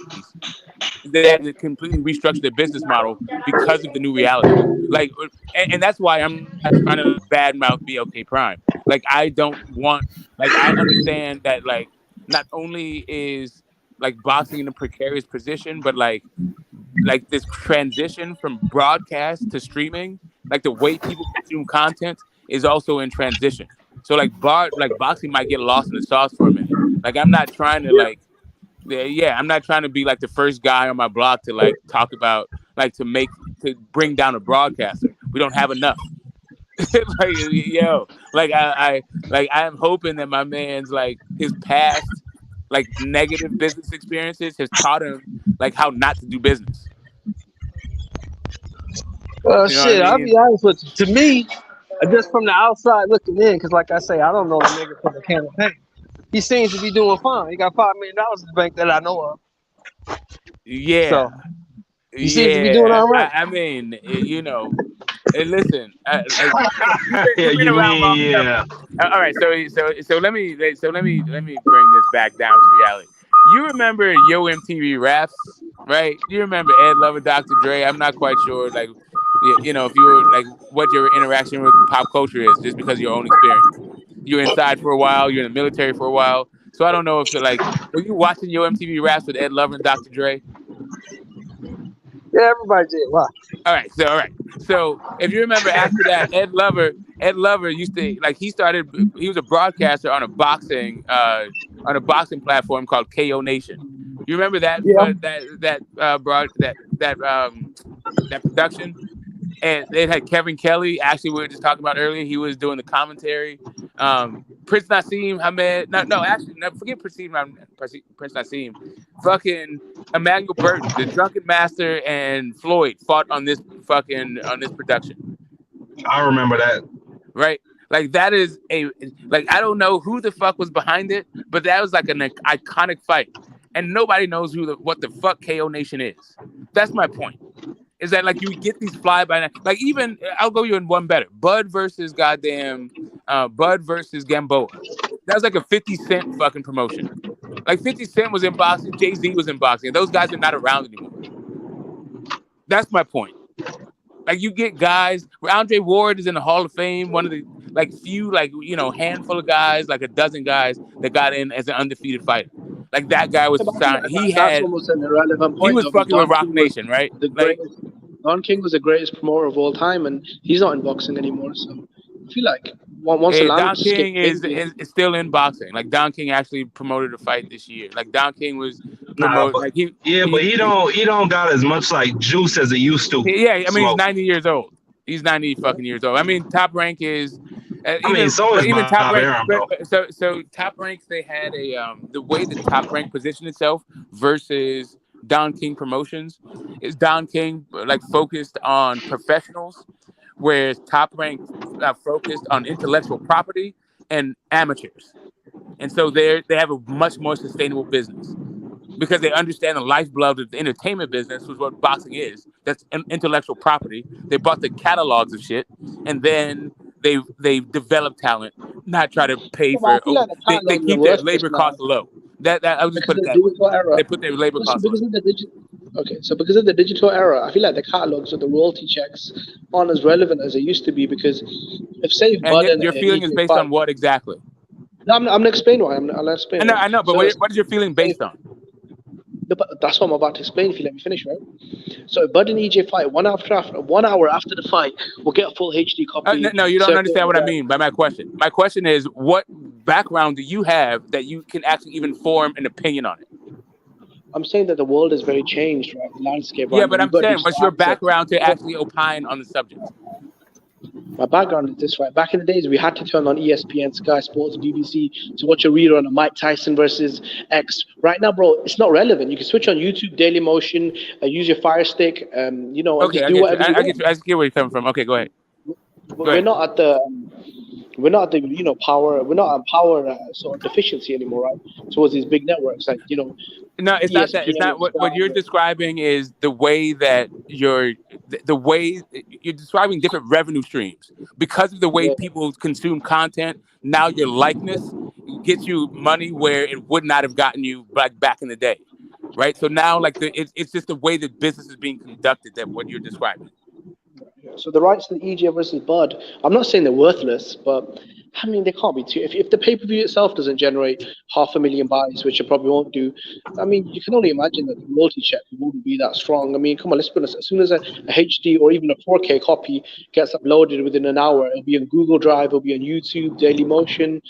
they had to completely restructure their business model because of the new reality. Like, and that's why I'm not trying to like badmouth BLK Prime. Like, I don't want. Like, I understand that. Like, not only is like boxing in a precarious position, but like this transition from broadcast to streaming, like the way people consume content is also in transition. So like boxing might get lost in the sauce for a minute. Like, I'm not trying to like. Yeah, I'm not trying to be like the first guy on my block to like talk about like to bring down a broadcaster. We don't have enough. Like I'm hoping that my man's like his past like negative business experiences has taught him like how not to do business. Well, You know what I shit, I'll mean? be honest with you. To me, just from the outside looking in, because like I say, I don't know the nigga from the can of paint. He seems to be doing fine. He got $5 million in the bank that I know of. Yeah. So he seems to be doing all right. I mean, listen, like Yeah, you've been you around long mean, enough. yeah. All right, so let me bring this back down to reality. You remember Yo MTV Raps, right? You remember Ed Lover, Dr. Dre. I'm not quite sure, like, if you were like what your interaction with pop culture is, just because of your own experience. You're inside for a while. You're in the military for a while. So I don't know if were you watching Yo MTV Raps with Ed Lover and Dr. Dre? Yeah, everybody did. Wow. All right. So if you remember after that, Ed Lover used to like he was a broadcaster on a boxing platform called KO Nation. You remember that Yeah. that production? And they had Kevin Kelly. Actually, we were just talking about earlier. He was doing the commentary. Prince Nassim Hamed. No, actually, no, forget Prince Nassim. Fucking Emmanuel Burton, the Drunken Master, and Floyd fought on this production. I remember that. Right. Like that is I don't know who the fuck was behind it, but that was like an iconic fight, and nobody knows what the fuck KO Nation is. That's my point. Is that like you get these fly by night? Like even I'll go you in one better. Bud versus Gamboa. That was like a 50 Cent fucking promotion. Like 50 Cent was in boxing, Jay-Z was in boxing. Those guys are not around anymore. That's my point. Like you get guys, Andre Ward is in the Hall of Fame, one of the few handful of guys, like a dozen guys that got in as an undefeated fighter. Like that guy was Yeah, but I feel signed. like that's almost an irrelevant He point, was though, because fucking with Don Rock King was Nation, right? the greatest. Don King was the greatest promoter of all time, and he's not in boxing anymore. So I feel like once the lamb Don escaped King is cage, still in boxing. Like Don King actually promoted a fight this year. Like Don King was Nah, promoted. but Like he don't got as much like juice as he used to. yeah. I mean, he's Smoke. 90 years old. He's 90 fucking years old. I mean, Top Rank is I mean, so is even Top Bob Rank. Arum, though. So Top Rank, they had the way that Top Rank positioned itself versus Don King Promotions is Don King focused on professionals, whereas Top Rank focused on intellectual property and amateurs, and so they have a much more sustainable business because they understand the lifeblood of the entertainment business was what boxing is. That's intellectual property. They bought the catalogs of shit, and then they develop talent, not try to pay but I for. feel like the They catalogs are keep their worthless labor now costs low. That I'll just because put of it the that way. digital era. They put their labor Also, costs low. because of the because of the digital era, I feel like the catalogs or the royalty checks aren't as relevant as they used to be. Because if say And Bud and your feeling is EJ based fight, on what exactly? no, I'm gonna explain why. I'll explain. I know, but So what is your feeling based on? that's what I'm about to explain. If you let me finish, right? So if Bud and EJ fight 1 hour after the fight, we'll get a full HD copy. No, you don't understand circulated what I there. mean by my question. My question is, what background do you have that you can actually even form an opinion on it? I'm saying that the world has very changed, right? The landscape Yeah, right now. but We've I'm got saying, digital what's your access. background to actually opine on the subject? My background is this, right? Back in the days, we had to turn on ESPN, Sky Sports, BBC to watch a rerun of Mike Tyson versus X. Right now, bro, it's not relevant. You can switch on YouTube, Daily Motion, use your Fire Stick, and Okay, just I do get you. whatever you I want. get you. I get where you're coming from. Okay, go ahead. We're not at the power. We're not on power sort of deficiency anymore, right? Towards these big networks like No, it's not that. It's ESPN not and what you're Sky. describing is the way that the way you're describing different revenue streams because of the way Yeah. people consume content. Now your likeness gets you money where it would not have gotten you back in the day, right? So now it's just the way that business is being conducted that what you're describing. So the rights to the EJ versus Bud, I'm not saying they're worthless, but I mean they can't be too. If the pay per view itself doesn't generate 500,000 buys, which it probably won't do, I mean you can only imagine that the royalty check wouldn't be that strong. I mean, come on, let's be honest. As soon as a HD or even a 4K copy gets uploaded within an hour, it'll be on Google Drive, it'll be on YouTube, Dailymotion,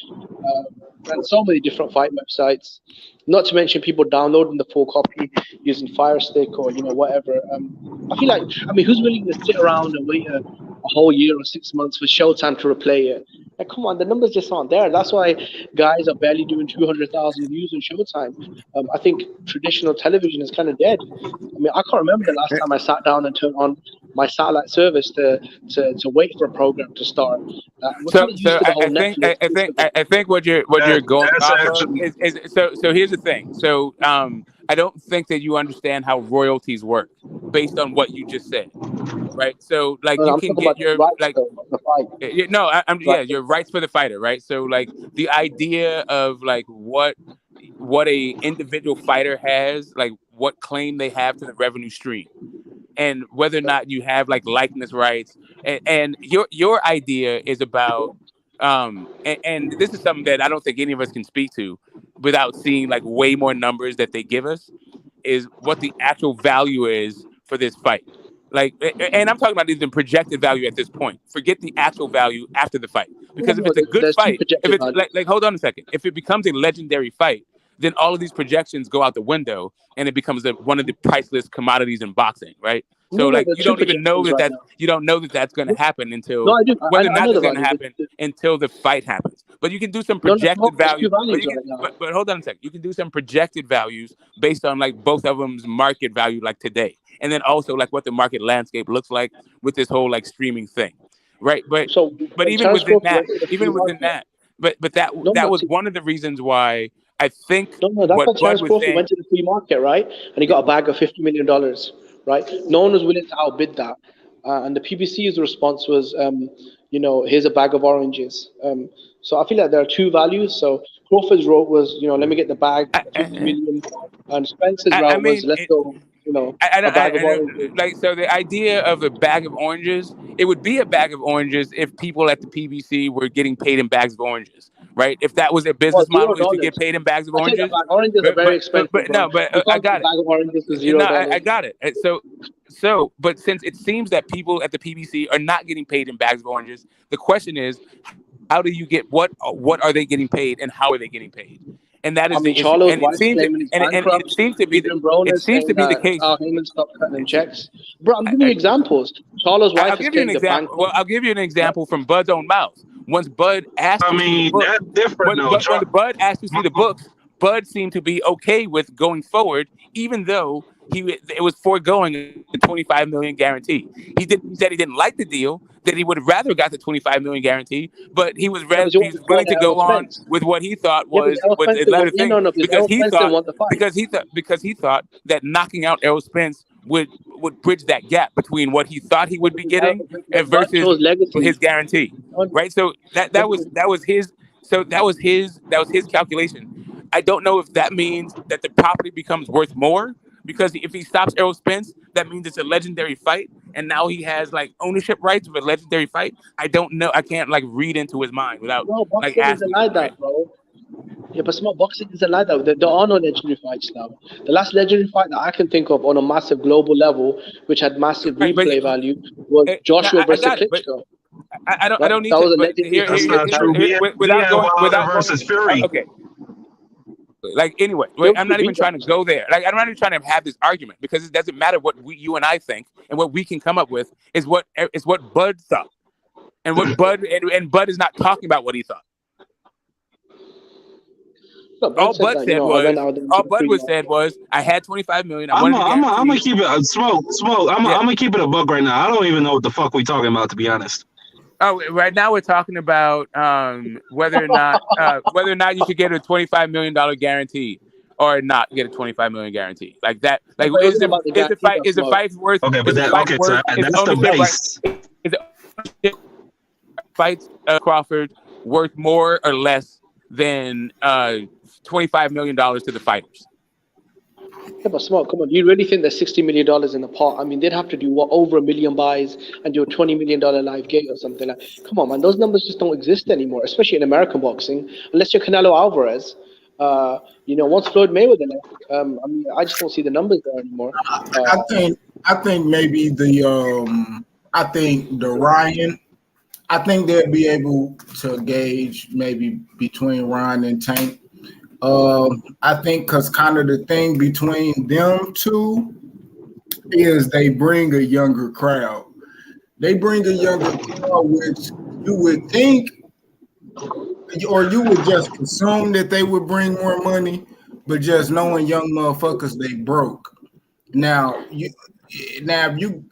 and so many different fight websites. Not to mention people downloading the full copy using Fire Stick or whatever. I feel like who's willing to sit around and wait a whole year or 6 months for Showtime to replay it? Like, come on, the numbers just aren't there. That's why guys are barely doing 200,000 views on Showtime. I think traditional television is kind of dead. I mean, I can't remember the last time I sat down and turned on my satellite service to wait for a program to start. We're kind of used to the whole Netflix. I think what you're going That's off of actually is so here's the thing. So I don't think that you understand how royalties work based on what you just said, right? So you I'm can talking get about the your rights though, the fight. no, Right. your rights for the fighter, right? So the idea of what a individual fighter has, what claim they have to the revenue stream, and whether or not you have likeness rights, and your idea is about and this is something that I don't think any of us can speak to without seeing way more numbers that they give us, is what the actual value is for this fight. And I'm talking about even projected value at this point. Forget the actual value after the fight, because if No, it's a good there's two fight, if projected it's values. hold on a second, if it becomes a legendary fight, then all of these projections go out the window, and it becomes one of the priceless commodities in boxing, right? So No, there's you two don't even know projections right now. you don't know that that's going to happen No, until I do. whether or I not know the that's going to value. happen until the fight happens. But you can do some No, projected there's two value. But values you can right now. but hold on a second. You can do some projected values based on both of them's market value today, and then also what the market landscape looks like with this whole streaming thing. right? But So when even Terence within Crawford that, went to the free even within market, that, but that no, that but was one of the reasons why I think no, that's what why Bud Terence was Crawford saying. went to the free market, right? And he got a bag of $50 million, right? No one was willing to outbid that. And the PBC's response was, here's a bag of oranges. So I feel like there are two values. So Crawford's route was, let me get the bag, 50 million. And Spencer's I route was, mean, let's go, a bag of oranges. like, so the idea of a bag of oranges, it would be a bag of oranges if people at the PBC were getting paid in bags of oranges, right? If that was their Well, business $0. model, is to get paid in bags of I take that oranges. back. Oranges are very expensive, But bro. no, but You I can't get a got it. bag of oranges for No, $0. I got it. But since it seems that people at the PBC are not getting paid in bags of oranges, the question is, how do you get what are they getting paid and how are they getting paid? And that I is mean, the issue. Charlo's And it wife's seems claiming he's and it bankrupt. seems to be Adrian Broner's saying the that case. Al Heyman stopped cutting them checks. Bro, I'm giving you examples. Charlo's I'll wife has give you an claimed they're example. Well, bankrupt. I'll give you an example from Bud's own mouth. Once Bud asked I to see the mean, book, that's different though. when Bud asked to see the books, Bud seemed to be okay with going forward, even though it was foregoing a 25 million guarantee. He said he didn't like the deal, that he would have rather got the 25 million guarantee, but he was Yeah, but you want to fight willing to at Errol go on Spence. with what he thought Yeah, but Errol was Spence didn't another want thing because Errol Spence didn't want the fight. because he thought that knocking out Errol Spence would bridge that gap between what he thought he would be getting But Bud versus chose legacy. his guarantee, right? So that was his. So that was his calculation. I don't know if that means that the property becomes worth more, because if he stops Errol Spence, that means it's a legendary fight, and now he has like ownership rights of a legendary fight. I don't know. I can't like read into his mind without No, like boxing isn't asking him, like right? that, bro. Yeah, but smart boxing isn't like that. There are no legendary fights now. The last legendary fight that I can think of on a massive global level, which had massive Right, but replay value, was Joshua I versus got it. But Klitschko. I Right? don't need That to. was a But legendary fight That's at not the true. time. We have Wilder without versus going. Fury. Okay. Like anyway, I'm not even trying to go there. Like I'm not even trying to have this argument, because it doesn't matter what you and I think, and what we can come up with is what Bud thought, and what Bud and Bud is not talking about what he thought. No, Bud said that, I went out into the free market. Was I had 25 million. I I'm wanted to guarantee. gonna keep it smoke. I'm gonna keep it a buck right now. I don't even know what the fuck we talking about, to be honest. Oh, right now we're talking about whether or not you should get a $25 million guarantee or not get a $25 million guarantee. Like that. Like But it is wasn't about the guarantee, the Smoke. fight worth? Okay, but so Is that's the ownership base. right? Is ownership fights Crawford worth more or less than $25 million to the fighters? Yeah, but Smoke, come on. Do you really think there's $60 million in the pot? I mean, they'd have to do over 1 million buys and do a $20 million live gate or something. Like, come on, man. Those numbers just don't exist anymore, especially in American boxing, unless you're Canelo Alvarez. Once Floyd Mayweather left, I mean, I just don't see the numbers there anymore. I think maybe I think they'll be able to gauge maybe between Ryan and Tank. I think because kind of the thing between them two is they bring a younger crowd. They bring a younger crowd, which you would think, or you would just assume that they would bring more money, but just knowing young motherfuckers, they broke. Now you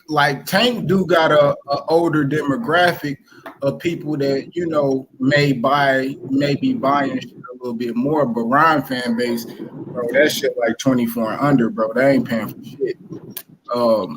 like Tank do got a older demographic of people that may be buying shit a little bit more, but Ryan fan base, bro, that shit like 24 and under, bro. They ain't paying for shit.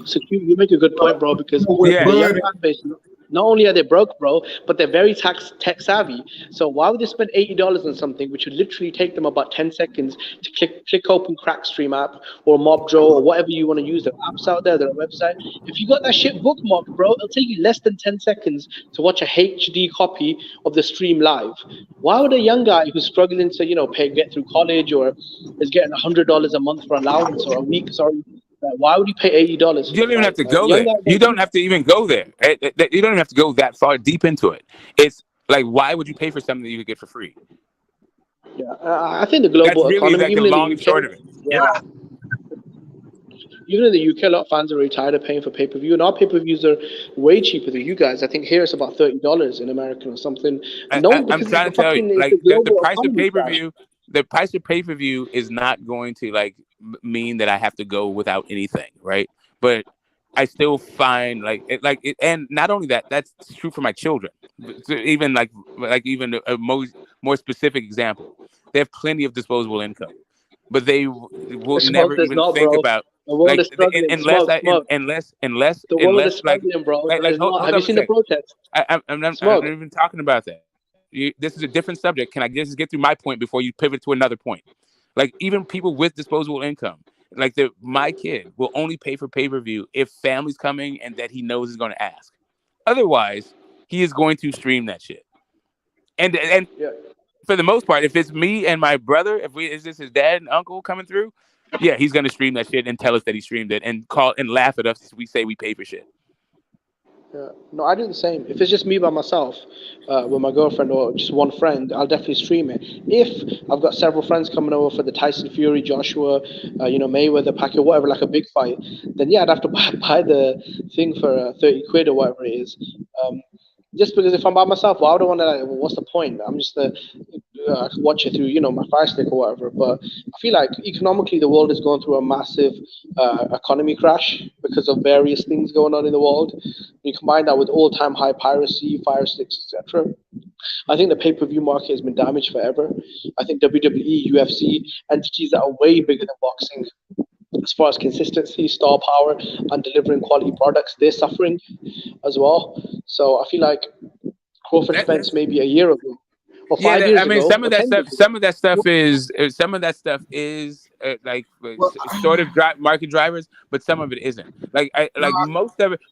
So you make a good point, bro, because the young fan base, not only are they broke, bro, but they're very tech savvy. So why would they spend $80 on something which would literally take them about 10 seconds to click open Crackstream app or Mobdro or whatever you want to use? There are apps out there, there are websites. If you got that shit bookmarked, bro, it'll take you less than 10 seconds to watch a HD copy of the stream live. Why would a young guy who's struggling to get through college or is getting $100 a month for allowance or a week, why would you pay $80? You don't even have to go there. You don't have to even go there. You don't even have to go that far deep into it. It's like, why would you pay for something that you could get for free? Yeah, I think the global That's really economy, like even the in long the and UK, short of it. yeah. Even in the UK, a lot of fans are really tired of paying for pay-per-view, and our pay-per-views are way cheaper than you guys. I think here it's about $30 in America or something. And I'm trying to tell you, like the price of pay-per-view, the price of pay-per-view is not going to like mean that I have to go without anything, right? But I still find and not only that, that's true for my children. So even even a more specific example, they have plenty of disposable income, but they will Smoke never does even not, think bro. about The world is struggling. unless Smoke, smoke. The world is like struggling, bro. There like is not. hold Have you up a seen the sec. protest? I'm not Smoke. even talking about that. This is a different subject. Can I just get through my point before you pivot to another point? Like even people with disposable income, like my kid will only pay for pay-per-view if family's coming and that he knows is going to ask. Otherwise, he is going to stream that shit. And Yeah. for the most part, if it's me and my brother, is this his dad and uncle coming through, yeah, he's going to stream that shit and tell us that he streamed it and call and laugh at us as we say we pay for shit. Yeah. No, I do the same. If it's just me by myself, with my girlfriend or just one friend, I'll definitely stream it. If I've got several friends coming over for the Tyson Fury, Joshua, Mayweather, Pacquiao, whatever, like a big fight, then yeah, I'd have to buy the thing for 30 quid or whatever it is. Just because if I'm by myself, well, I don't want to. What's the point? I'm just I can watch it through, my Fire Stick or whatever. But I feel like economically, the world is going through a massive economy crash because of various things going on in the world. You combine that with all-time high piracy, Fire Sticks, etc. I think the pay-per-view market has been damaged forever. I think WWE, UFC, entities that are way bigger than boxing, as far as consistency, star power, and delivering quality products, they're suffering as well. So I feel like Crawford Spence maybe a year ago, or Yeah, 5 years I mean, ago, some or of that 10 stuff, years ago. sort of market drivers, but some of it isn't.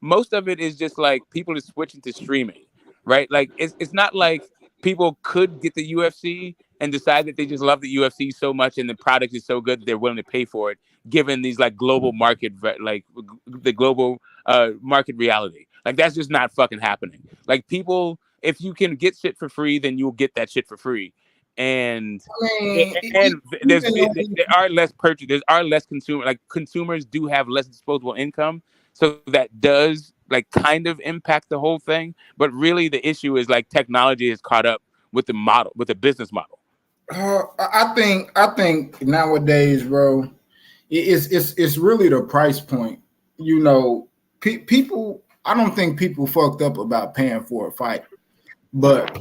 Most of it is just like people are switching to streaming, right? Like it's not like people could get the UFC and decide that they just love the UFC so much and the product is so good that they're willing to pay for it, given these like global market, the global market reality. Like that's just not fucking happening. Like people, if you can get shit for free, then you'll get that shit for free. And I mean, there are less purchase. There are less consumer. Like consumers do have less disposable income, so that does like kind of impact the whole thing. But really, the issue is like technology has caught up with the model, with the business model. I think nowadays, bro, it's really the price point. People. I don't think people fucked up about paying for a fight, but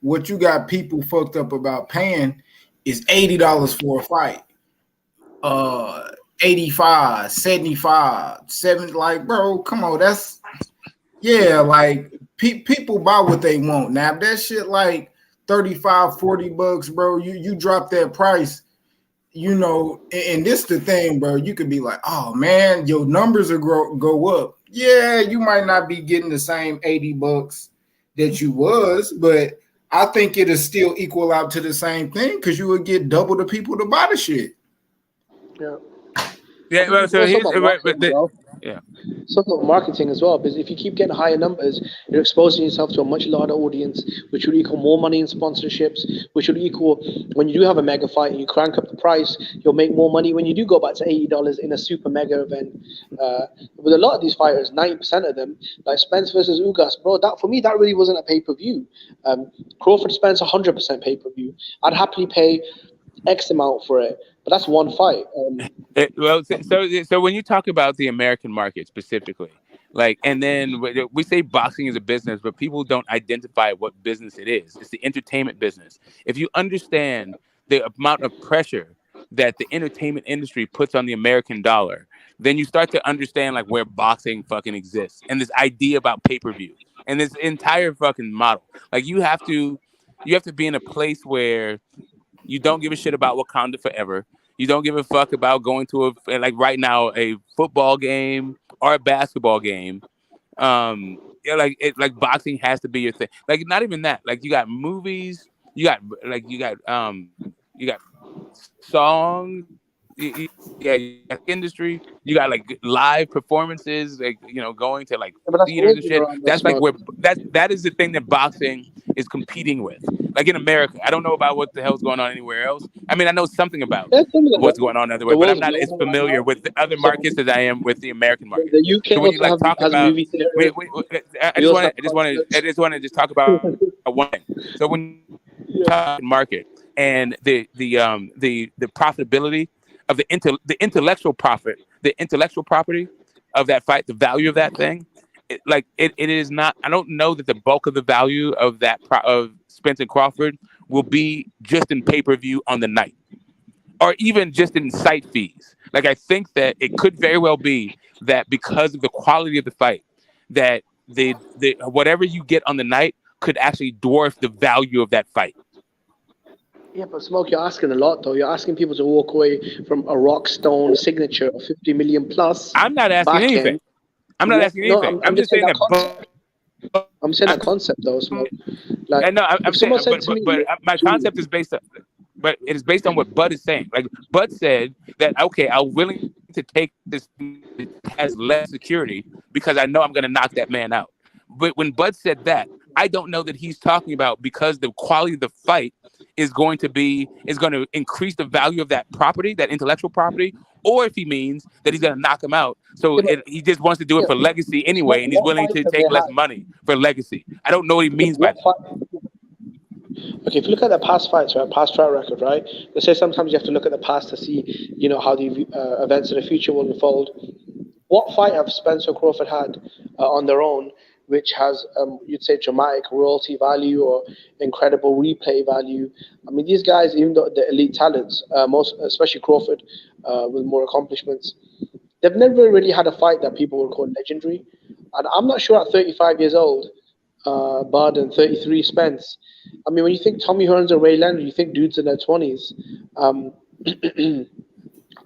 what you got people fucked up about paying is $80 for a fight. 85, 75, 70. Like, bro, come on, like people buy what they want. Now, if that shit like 35, $40, bro, you drop that price, and this the thing, bro. You could be like, oh man, your numbers will go up. Yeah, you might not be getting the same $80 that you was, but I think it'll still equal out to the same thing because you would get double the people to buy the shit. Yeah. Yeah, well, so here's yeah. Something about marketing as well, because if you keep getting higher numbers, you're exposing yourself to a much larger audience, which will equal more money in sponsorships, which will equal when you do have a mega fight and you crank up the price, you'll make more money when you do go back to $80 in a super mega event. With a lot of these fighters, 90% of them, like Spence versus Ugas, bro, that for me that really wasn't a pay-per-view. Crawford Spence 100% pay-per-view. I'd happily pay X amount for it, but that's one fight. So when you talk about the American market specifically, and then we say boxing is a business, but people don't identify what business it is. It's the entertainment business. If you understand the amount of pressure that the entertainment industry puts on the American dollar, then you start to understand like where boxing fucking exists and this idea about pay-per-view and this entire fucking model. Like you have to be in a place where you don't give a shit about Wakanda forever. You don't give a fuck about going to like right now a football game or a basketball game. Like boxing has to be your thing. Like not even that. Like you got movies. You got songs. You got industry. You got like live performances. Like going to like theaters and shit. That's like where that is the thing that boxing is competing with. Like in America, I don't know about what the hell's going on anywhere else. I mean, I know something about what's going on everywhere, but I'm not as familiar with the other markets as I am with the American market. The UK so when you like also talk has about, movie theaters. I just want to just talk about one thing. So when you talk market and the profitability of the intellectual property of that fight, the value of that thing, it is not. I don't know that the bulk of the value of of Spence and Crawford will be just in pay-per-view on the night, or even just in site fees. Like, I think that it could very well be that because of the quality of the fight, that the whatever you get on the night could actually dwarf the value of that fight. Yeah, but Smoke, you're asking a lot, though. You're asking people to walk away from a rock stone signature of 50 million plus I'm not asking back anything. end. I'm not asking No, anything. I'm I'm just just saying saying that that. concept. I'm saying that concept, though, Smoke. Like, I know. I'm if saying, someone said to me, but my concept is based on, but it is based on what Bud is saying. Like, Bud said that, okay, I'm willing to take this thing that has less security because I know I'm going to knock that man out. But when Bud said that, I don't know that he's talking about because the quality of the fight is going to increase the value of that property, that intellectual property, or if he means that he's going to knock him out. So yeah, but, he just wants to do it yeah, for legacy anyway, Smoke, and he's what willing fights to have they take less had? money for legacy. I don't know what he Yeah, means by what that. fight? Okay, if you look at the past fights, right, past track record, right, they say sometimes you have to look at the past to see, how the events in the future will unfold. What fight have Spencer Crawford had on their own, which has, you'd say, dramatic royalty value or incredible replay value? I mean, these guys, even though they're elite talents, most, especially Crawford, with more accomplishments, they've never really had a fight that people would call legendary. And I'm not sure at 35 years old, Bud and 33 Spence. I mean, when you think Tommy Hearns and Ray Leonard, you think dudes in their 20s. Um,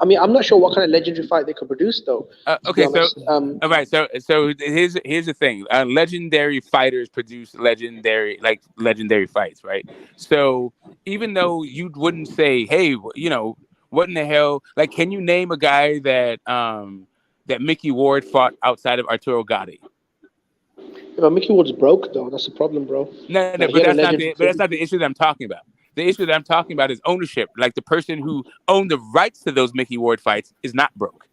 I mean, I'm not sure what kind of legendary fight they could produce, though. To be Okay, so honest, all right, so here's the thing. Legendary fighters produce legendary fights, right? So even though you wouldn't say, hey, what in the hell? Like, can you name a guy that Mickey Ward fought outside of Arturo Gatti? yeah, but Mickey Ward's broke, though. That's the problem, bro. No, Like, he but had a that's not legendary the issue that I'm talking about. The issue that I'm talking about is ownership. Like, the person who owned the rights to those Mickey Ward fights is not broke.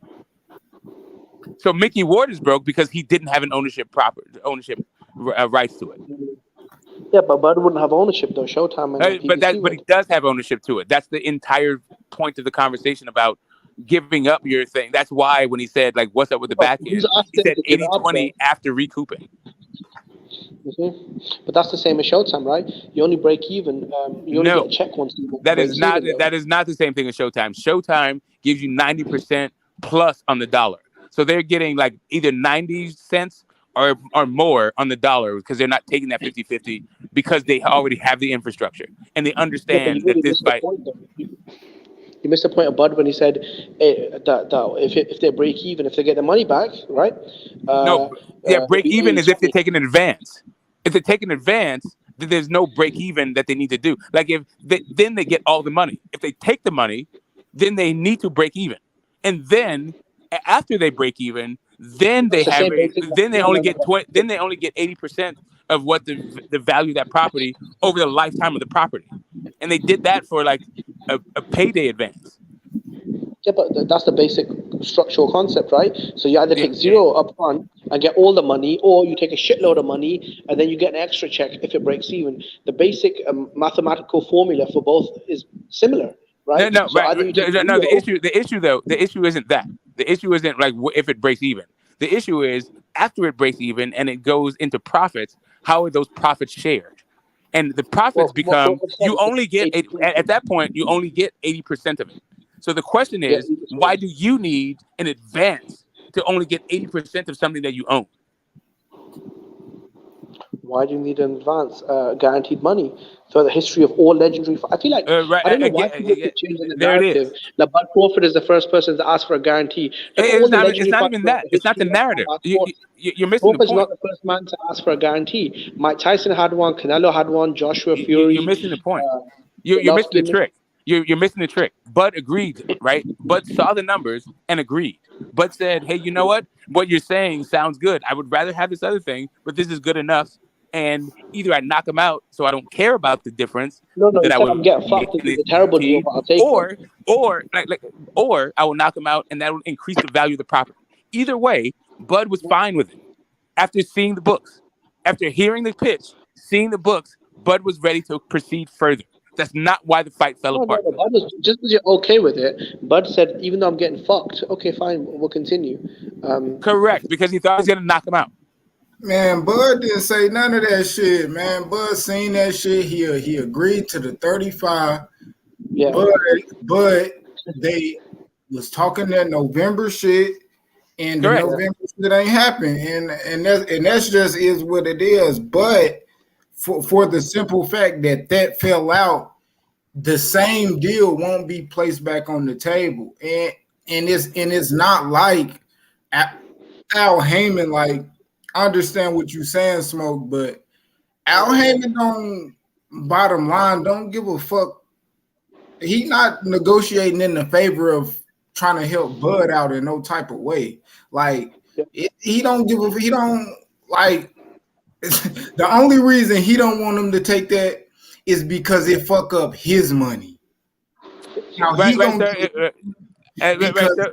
So Mickey Ward is broke because he didn't have an ownership rights to it. Yeah, but Bud wouldn't have ownership, though. Showtime and PBC But he would. does have ownership to it. That's the entire point of the conversation about giving up your thing. That's why when he said, like, what's up with the But back who's end, he asking him said to give it up, 80-20 though? after recouping. But that's the same as Showtime, right? You only break even. You only get a No, check once you that break is not even, though. that is not the same thing as Showtime. Showtime gives you 90% plus on the dollar. So they're getting like either 90 cents or more on the dollar because they're not taking that 50-50 because they already have the infrastructure and they Yeah, but you understand that really this missed the fight. point, though. You missed the point of Bud when he said that if they break even, if they get the money back, right? No, yeah, It'll break be even is if they're 80-20. taking an advance. If they're taking an advance, then there's no break even that they need to do. Like, then they get all the money. If they take the money, then they need to break even. And then after they break even, then That's the same basic. then they only get 20, then they only get 80% of what the value of that property over the lifetime of the property. And they did that for like a payday advance. Yeah, but that's the basic structural concept, right? So you either Yeah, take zero up front and get all the money, or you take a shitload of money and then you get an extra check if it breaks even. The basic mathematical formula for both is similar, right? No, So right. either you take No, zero. the issue isn't that. The issue isn't like if it breaks even. The issue is after it breaks even and it goes into profits, how are those profits shared? And the profits Well, from what become Crawford said, you it's only get 80. at that point you only get 80% of it. So the question Yeah, is, why do you need an advance to only get 80% of something that you own? why do you need an advance guaranteed money? So the history of all legendary. I feel like Right, I don't know why people keep changing the there it narrative. is. Like Bud Crawford is the first person to ask for a guarantee. Look at all the It's legendary not fighters even throughout that. the It's not the history of narrative. combat sports. You're missing the Crawford's point. not the first man to ask for a guarantee. Mike Tyson had one. Canelo had one. Joshua You're Fury, missing the point. You're missing the Golovkin. trick. You're missing the trick. Bud agreed, right? Bud saw the numbers and agreed. Bud said, "Hey, you know what? What you're saying sounds good. I would rather have this other thing, but this is good enough. And either I knock him out, so I don't care about the difference No, that he I said would I'm getting make fucked. This in is the a terrible deal, guarantee, but I'll take it. or I will knock him out, and that will increase the value of the property. Either way, Bud was fine with it. After seeing the books, after hearing the pitch, seeing the books, Bud was ready to proceed further. That's not why the fight fell No, apart. Bud was, just because you're okay with it, Bud said, even though I'm getting fucked, okay, fine, we'll continue. Correct, because he thought he was going to knock him out. Man, Bud didn't say none of that shit, man. Bud seen that shit. He agreed to the 35. Yeah. But they was talking that November shit, and Correct. the November shit ain't happened, and that's just is what it is. But for the simple fact that fell out, the same deal won't be placed back on the table, and it's not like Al Heyman. Like, I understand what you're saying, Smoke, but Al Heyman don't. Bottom line, don't give a fuck. He not negotiating in the favor of trying to help Bud out in no type of way. Like, he don't give a. He don't like. The only reason he don't want him to take that is because it fuck up his money. Now he gonna because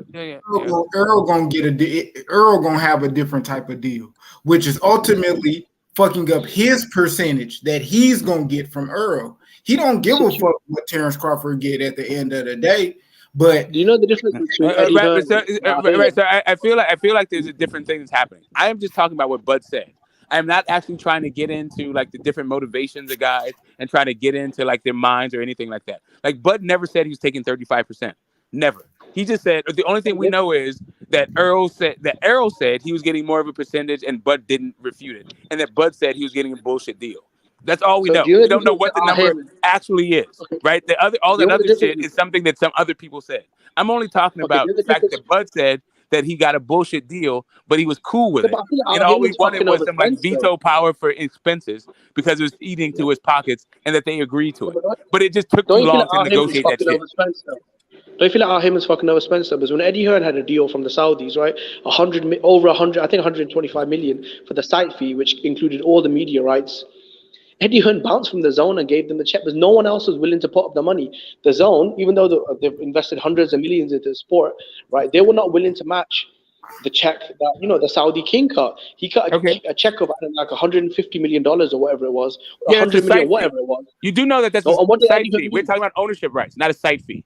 Earl gonna get Earl gonna have a different type of deal, which is ultimately fucking up his percentage that he's gonna get from Earl. He don't give a fuck what Terrence Crawford get at the end of the day. But do you know the difference between Eddie Hearn? So I feel like there's a different thing that's happening. I am just talking about what Bud said. I'm not actually trying to get into like the different motivations of guys and trying to get into like their minds or anything like that. Like Bud never said he was taking 35%. Never. He just said the only thing we know is that Errol said he was getting more of a percentage and Bud didn't refute it, and that Bud said he was getting a bullshit deal. That's all we know. We don't know what the number actually is, right? All that other shit is something that some other people said. I'm only talking about the fact that Bud said that he got a bullshit deal, but he was cool with it, and all we wanted was some like veto power for expenses because it was eating to his pockets, and that they agreed to it. But it just took too long to negotiate that shit. Don't you feel like Al Heyman's fucking over Spencer? Because when Eddie Hearn had a deal from the Saudis, right, over 100, I think 125 million for the site fee, which included all the media rights. Eddie Hearn bounced from the Zone and gave them the check, because no one else was willing to put up the money. The Zone, even though they've invested hundreds of millions into the sport, right, they were not willing to match the check that the Saudi king cut. He cut a check of like $150 million or whatever it was, or $100 million, whatever it was. You do know that that's a site fee. We're talking about ownership rights, not a site fee.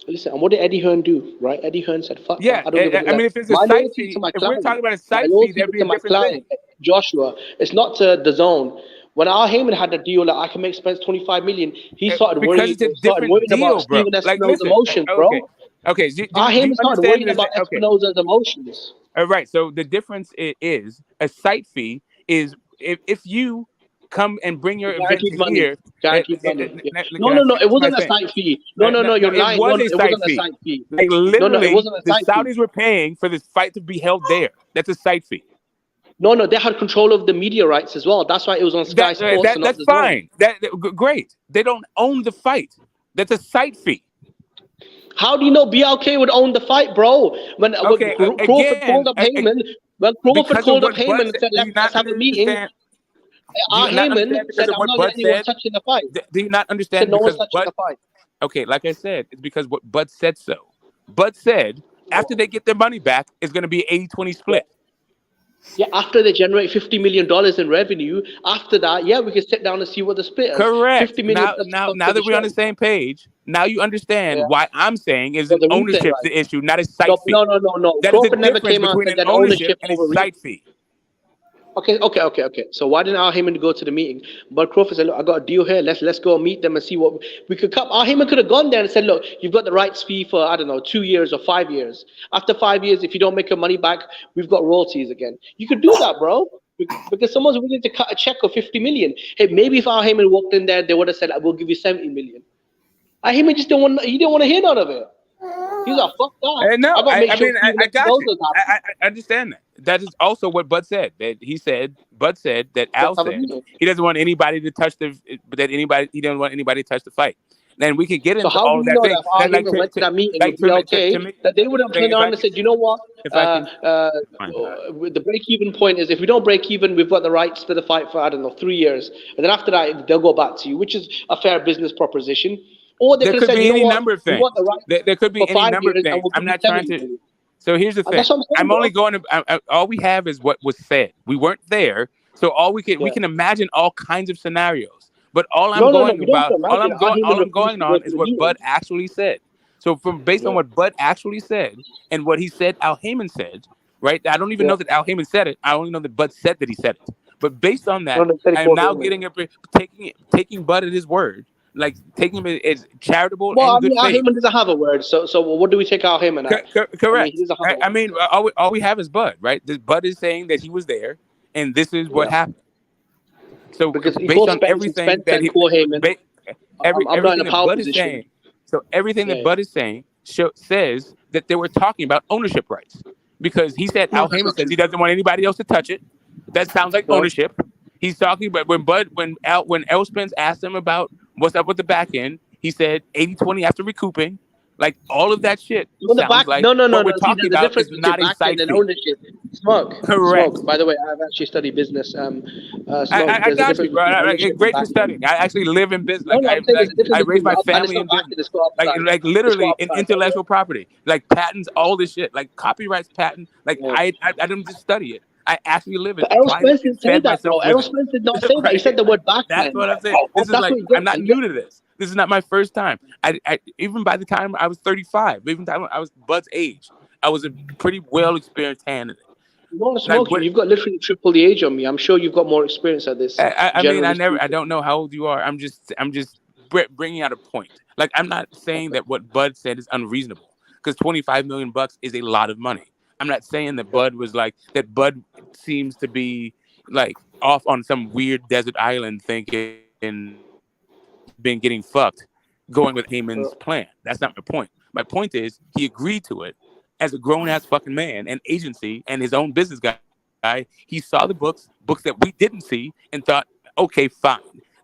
Listen, and what did Eddie Hearn do? Right, Eddie Hearn said, "Fuck that. I don't give a I mean, if it's a site fee, if we're talking about a site fee, that'd be a different thing. Joshua, it's not to the Zone. When Al Heyman had a deal that I can make Spence $25 million, he started worrying about Steven Espinosa's emotions, bro. Okay, Al Heyman started worrying about Espinosa's emotions. All right, so the difference is a site fee is if you come and bring your event to here. No, it wasn't a site fee. No, you're lying. It wasn't a site fee. Like literally, it wasn't a site the Saudis were paying for this fight to be held there. That's a site fee. No, they had control of the media rights as well. That's why it was on Sky Sports. That's fine. Great. They don't own the fight. That's a site fee. How do you know BLK would own the fight, bro? When Crawford called up Heyman, and said, let's have a meeting. Heyman said, I'm not letting anyone touching the fight. Do you not understand? No one's touching the fight. Okay, like I said, it's because what Bud said so. Bud said after they get their money back, it's going to be an 80-20 split. Yeah, after they generate $50 million in revenue, after that, we can sit down and see what the split is. Correct. $50 million now that we're on the same page, now you understand why I'm saying is an ownership issue, not a site fee. No. That Crawford is the never came out between and an said ownership and a site fee. Okay. So why didn't Al Heyman go to the meeting? But Crawford said, look, I got a deal here. Let's go meet them and see what we could cut. Al Heyman could have gone there and said, look, you've got the rights fee for, 2 years or 5 years. After 5 years, if you don't make your money back, we've got royalties again. You could do that, bro. Because someone's willing to cut a check of $50 million. Hey, maybe if Al Heyman walked in there, they would have said, we'll give you $70 million. Al Heyman just didn't want to hear none of it. He's like, fuck that. No, I got you. I understand that. That is also what Bud said. Bud said that Al said he doesn't want anybody to touch he doesn't want anybody to touch the fight. Then we could get into all of that thing. Al Heyman went to that meeting with BLK, that they would have turned around and said, you know what? The break-even point is if we don't break even, we've got the rights to the fight for 3 years, and then after that they'll go back to you, which is a fair business proposition. Or they there could be any number of things. There could be any number of things. I'm not trying to. So here's the thing. I'm only going to. All we have is what was said. We weren't there, so all we can imagine all kinds of scenarios. But all I'm No, going we don't about, have to imagine. Our all human I'm refused going to go on to is the what Bud healing. actually said. So from based on Yeah. what Bud actually said and what he said Al Heyman said, right? I don't even Yeah. know that Al Heyman said it. I only know that Bud said that he said it. But based on No, that, they said he I am called now Heyman. getting taking Bud at his word, like taking him as charitable Well, I and good mean, our faith. Heyman doesn't have a word. So what do we take our Heyman at? I mean, he Correct. doesn't have a I word. mean, all we have is Bud, right? This Bud is saying that he was there, and this is what Yeah. happened. So Because he based called on Spence, and everything Spence that said he, call Heyman. ba- I'm not in everything a that power Bud is position. saying, so everything that Yeah. Bud is saying says that they were talking about ownership rights because he said No, Al that's Heyman not says true. he doesn't want anybody else to touch it. That sounds like No. ownership. He's talking about when L Spence asked him about what's up with the back end, he said 80-20 after recouping. Like all of that shit On the sounds back, like no. what we're See, talking the about is difference between not a back end side and fee. ownership. Correct. Smoke. By the way, I've actually studied business. Smoke. I There's a got you, difference bro. between ownership and Great for back studying. end. I actually live in business. No, I'm saying there's a I difference raised between my upside. It's family not in back business. end. It's got upside. It's got Literally in upside, brother. intellectual property, like patents, all this shit, like copyrights, patent. Like Yeah. I didn't just study it. I actually live it, But Errol applied it, Spence and didn't say fed that, bro. myself with Errol it. Spence did not say that. He said Right? the word back That's end. what I'm saying. This is That's like what he I'm gets. not new to this. This is not my first time. I even by the time I was 35, even time I was Bud's age, I was a pretty well experienced hand in it. You don't Like smoke. what You've got literally triple the age on me. I'm sure you've got more experience at this. I mean, Generally I speaking. don't know how old you are. I'm just bringing out a point. Like, I'm not saying Okay. that what Bud said is unreasonable because 25 million bucks is a lot of money. I'm not saying that Okay. Bud was like that. Bud seems to be like off on some weird desert island thinking he's been getting fucked going with Heyman's plan. That's not my point. My point is he agreed to it as a grown ass fucking man and agency and his own business guy. He saw the books that we didn't see, and thought, okay, fine.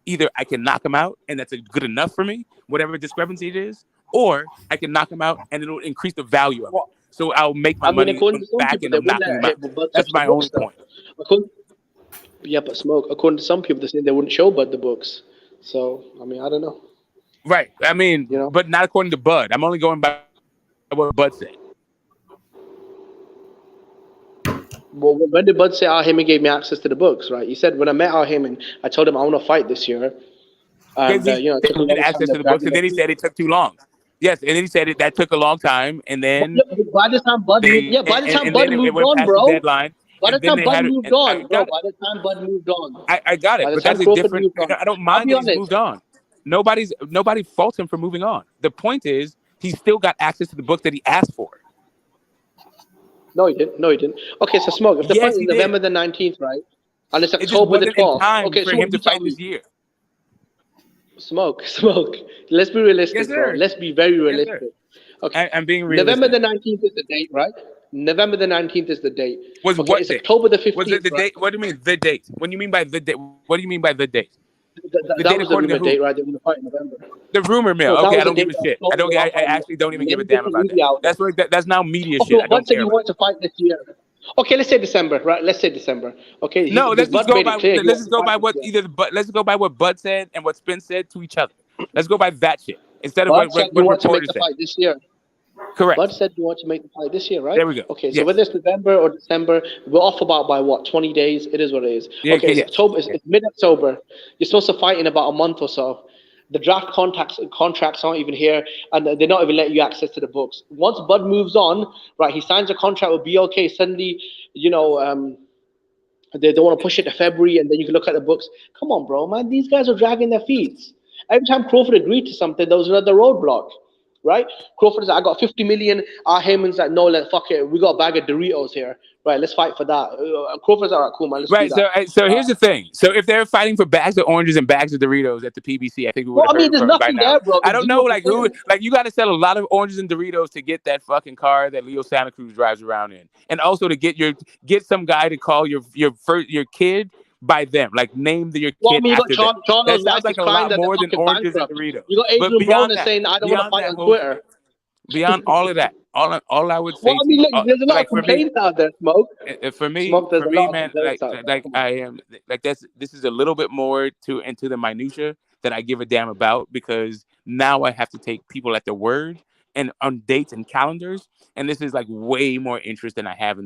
Either I can knock him out, and that's a good enough for me, whatever discrepancy it is, or I can knock him out, and it'll increase the value of it. Well, So I'll make my I mean, money according to some back people, and they I'm wouldn't knocking him out. let Bud touch That's the my books, only though. point. Yeah, but smoke. According to some people, they're saying they wouldn't show Bud the books. So, I mean, I don't know. Right. I mean, You know? but not according to Bud. I'm only going by what Bud said. Well, when did Bud say Al Heyman gave me access to the books, right? He said, when I met Al Heyman, I told him I want to fight this year. And, Because he it took a said he had long time. access to They're the books, dragging and their then he feet. said it took too long. Yes, and then he said that took a long time, and then By the time Bud moved, by the time and Bud then it moved went on, past the bro. deadline, By the and then time they Bud had it. moved And I on, bro. got it. By the time Bud moved on. I got By it, the but time that's a Crawford different. moved on. I don't I'll mind be that he's honest. moved on. Nobody faults him for moving on. The point is, he still got access to the books that he asked for. No, he didn't. No, he didn't. Okay, so Smoke, if the fight Yes, is he November did. the 19th, right? And it's It just October the wasn't in 12th. time Okay, for Smoke, him to you tell fight me. this year. Smoke. Let's be Yes, realistic, bro. sir. Let's be very Yes, sir. realistic. Okay. I'm being November realistic. the 19th is the date, right? November the 19th is the date. Was Okay, what it's date? October the Was 15th, it the right? date? What do you mean the date? When you mean by the date? What do you mean by the date? The That date was the according to rumor who? date, right? They were going to fight in November. The rumor mill. No, that Okay, I was the don't give date a that was shit. floated I around actually don't even give a many damn different about that. media outlets. That's now media Okay, shit. I well, Bud don't said care he about wanted to fight this year. Okay, let's say December, right? Let's say December. Okay, that. No, because Bud made it clear he let's wants just to go fight by this what year. let's go by what Bud said and what Spence said to each other. Let's go by that shit instead of Bud said he what wants to make reporters the said. fight this year. Correct. Bud said you want to make the fight this year, right? There we go. Okay, so Yes. whether it's November or December, we're off about by what, 20 days? It is what it is. Yeah. Okay, it's Yes. October, it's mid-October. You're supposed to fight in about a month or so. The draft contracts aren't even here, and they're not even letting you access to the books. Once Bud moves on, right, he signs a contract with BOK, suddenly, they don't want to push it to February, and then you can look at the books. Come on, bro, man, these guys are dragging their feet. Every time Crawford agreed to something, there was another roadblock. Right? Crawford is like, I got 50 million. Heyman's like, no, fuck it. We got a bag of Doritos here. Right, let's fight for that. Crawford's like, all right, cool, man, let's do Right. that. So here's the thing. So if they're fighting for bags of oranges and bags of Doritos at the PBC, I think we would Well, have I mean, heard there's from it by nothing now. there, bro. I There's don't know, 0%. like you got to sell a lot of oranges and Doritos to get that fucking car that Leo Santa Cruz drives around in, and also to get some guy to call your kid by them, like name your Well, I kid mean, you got after them. That Charlo's wife sounds is like a crying lot that they're more than fucking oranges and bankrupt. Doritos. You got But Adrian Broner saying, I don't want to beyond fight that on whole Twitter. beyond all of that, all I would Well, say I to mean, you, look, there's a lot of like for me, complaints out there, Smoke. Smoke, there's for a me, lot of man, complaints out there. Come on. I am like this is a little bit more into the minutia that I give a damn about because now I have to take people at their word and on dates and calendars, and this is like way more interest than I have in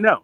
know.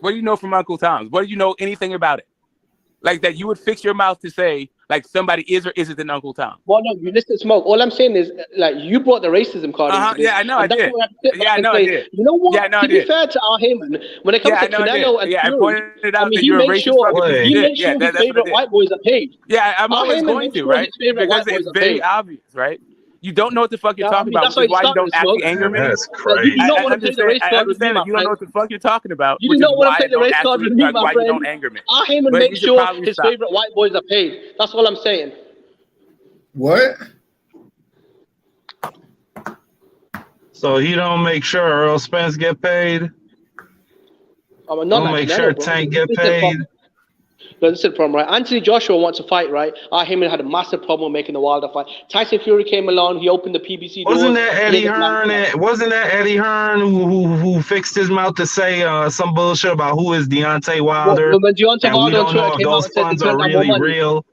What do you know from Uncle Tom's? What do you know anything about it? Like that you would fix your mouth to say, Like somebody is or isn't an Uncle Tom. Well, no, you listen, Smoke. All I'm saying is, like, you brought the racism card into this. Yeah, I know I and that's did. why I have to sit Yeah, back I and know I say, did. you know what? Yeah, I know To I be did. fair to Al Heyman, when it comes Yeah, I to know I did. Canelo and Yeah, I Fury, pointed out that he you're a made racist sure fucking piece of he shit. made Yeah, sure his that's what I favorite did. white boys are paid. Yeah, I'm Al always Heyman going made to, sure right? his favorite Because white boys it's are very paid. obvious, right? You don't know what the fuck you're Yeah, I talking mean, about, that's which how is you why you started, don't actually Smoke. anger me. That's You do crazy. not I want to play the race card with me, understand my that you don't know friend. what the fuck you're talking about, You which do is not want to why play I the don't race card actually with me, my why you friend. don't anger me. Al Heyman But you made should sure probably his stop. favorite white boys are paid. That's all I'm saying. What? So he don't make sure Earl Spence get paid. Not Don't like make Canelo, sure bro. Tank This get is the paid. problem. No, this is the problem, right? Anthony Joshua wants to fight, right? Al Heyman had a massive problem making the Wilder fight. Tyson Fury came along. He opened the PBC Wasn't doors. that He Eddie gave the black Hearn? flag. Wasn't that Eddie Hearn who fixed his mouth to say some bullshit about who is Deontay Wilder, When Deontay and we Wilder on don't Twitter know if came out those and said he funds are turned down more really money. real?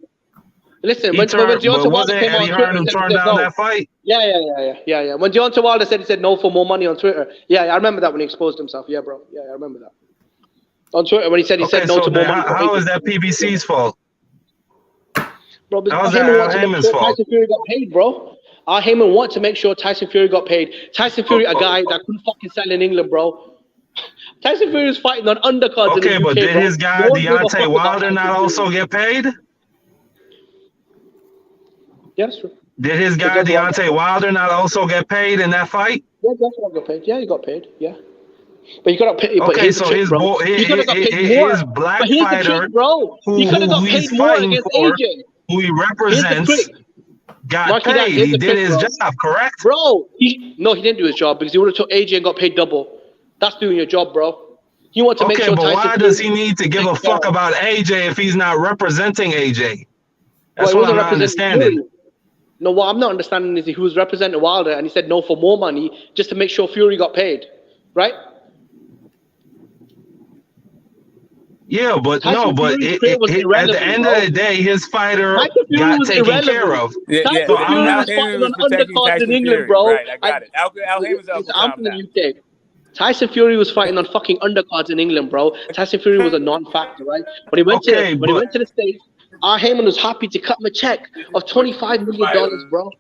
Listen, He when turned, Deontay but Wilder wasn't came out Eddie on Twitter Hearn and who said he turned said down no. that fight? Yeah. When Deontay Wilder said he said no for more money on Twitter. Yeah, I remember that when he exposed himself. Yeah, bro. Yeah, I remember that. On Twitter when he said Okay, no so to more then money for how is AJ. that PBC's fault? Bro, but How Al is that Heyman Al wants to make Heyman's sure fault? Tyson Fury got paid, bro. Al Heyman wants to make sure Tyson Fury got paid. Tyson Fury, a guy that couldn't fucking sell in England, bro. Tyson Fury is fighting on undercards in Okay, the but UK, did bro. his guy No one gave a Deontay fuck about Wilder Tyson not also Fury. get paid? Yeah, that's true. Did his guy Deontay Wilder not also get paid in that fight? Yeah, Joshua got paid. Yeah, he got paid. Yeah. But you got to pay. But Okay, here's the so trick, his bro. He could have got paid more. his black But here's the fighter trick, bro. He could have who got paid he's more fighting against for, AJ. who he Here's the represents, trick. got Marky Dax, paid. here's He the did trick, his bro. job, correct? Bro, he didn't do his job because he would have took AJ and got paid double. That's doing your job, bro. You want to make Okay, sure but Tyson why Fury does he need to give a fuck about AJ if he's not representing AJ? Well, That's he what wasn't I'm not representing understanding. Fury. No, what I'm not understanding is he was representing Wilder and he said no for more money just to make sure Fury got paid, right? Yeah, but Tyson Fury's career was at the irrelevant, end bro. of the day, his fighter Tyson Fury got was taken care irrelevant. of. Yeah. So Tyson I'm Fury Al not. was fighting Heyman was on protecting undercards in Tyson England, Fury. bro. Right, I got it. Al Heyman's It's Uncle I'm Tom from the now. UK. Tyson Fury was fighting on fucking undercards in England, bro. Tyson Fury was a non-factor, right? When he went to the States, Al Heyman was happy to cut him a check of $25 million, bro.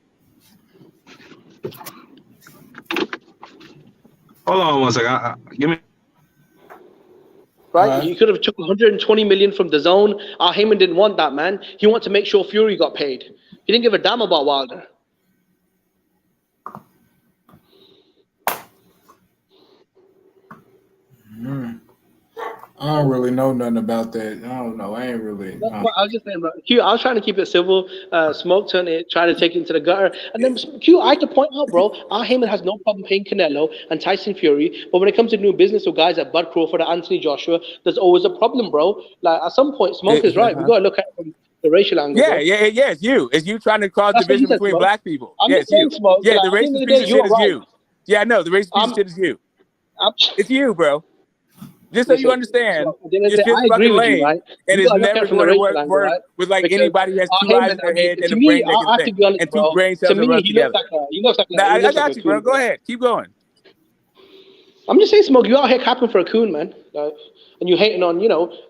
Hold on one second. Give me. Right? He could have took 120 million from the zone. Al Heyman didn't want that, man. He wanted to make sure Fury got paid. He didn't give a damn about Wilder. I don't really know nothing about that. I don't know. I ain't really. That's what I was just saying, bro. Q, I was trying to keep it civil. Smoke turned it, try to take it into the gutter. And then Q, I had to point out, bro, Al Heyman has no problem paying Canelo and Tyson Fury. But when it comes to doing business with guys like Bud Crawford or Anthony Joshua, there's always a problem, bro. Like at some point, Smoke is right. We got to look at it from the racial angle. Yeah, bro. yeah, it's you. It's you trying to cause That's what division you said, between Smoke. black people. I'm Yeah, just it's you. saying, Smoke. Yeah, Like, the at the end racist of the piece day, of you're shit is right. you. Yeah, I know. The racist piece of shit is you. It's you, bro. Just so you understand, your shit's I agree fucking with you, lame, right? and You it's gotta look at never it from the going to racial angle, work right? with like Because anybody who has Al two eyes Heyman, in their head and to a me, brain that I can have to think, be honest, and two bro. brain To cells that me, run he looks together. like I got you, bro. Go ahead. Keep going. I'm just saying, Smoke, you out here capping for a coon, man. And you hating on,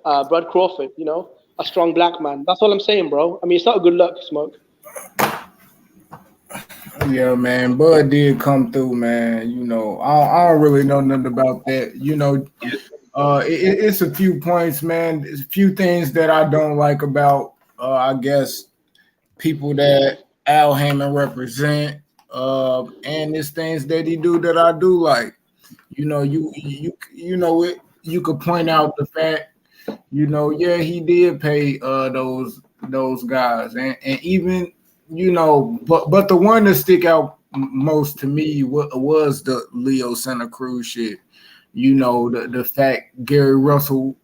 Bud Crawford, a strong black man. That's all I'm saying, bro. I mean, it's not a good look, Smoke. Yeah, man. Bud did come through, man. I don't really know nothing about that. It's a few points, man. There's a few things that I don't like about, I guess, people that Al Heyman represent, and there's things that he do that I do like. You could point out the fact, yeah, he did pay those guys, and even but the one that stick out most to me was the Leo Santa Cruz shit. The fact Gary Russell,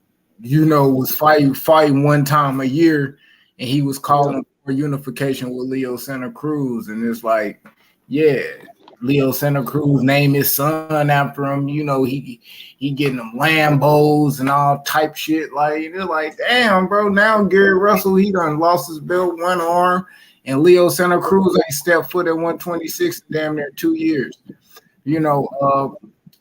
was fighting one time a year, and he was calling for unification with Leo Santa Cruz, and it's like, yeah, Leo Santa Cruz named his son after him. He getting them Lambos and all type shit. Like, they're like, damn, bro. Now Gary Russell, he done lost his belt, one arm, and Leo Santa Cruz ain't stepped foot at 126 in damn near 2 years.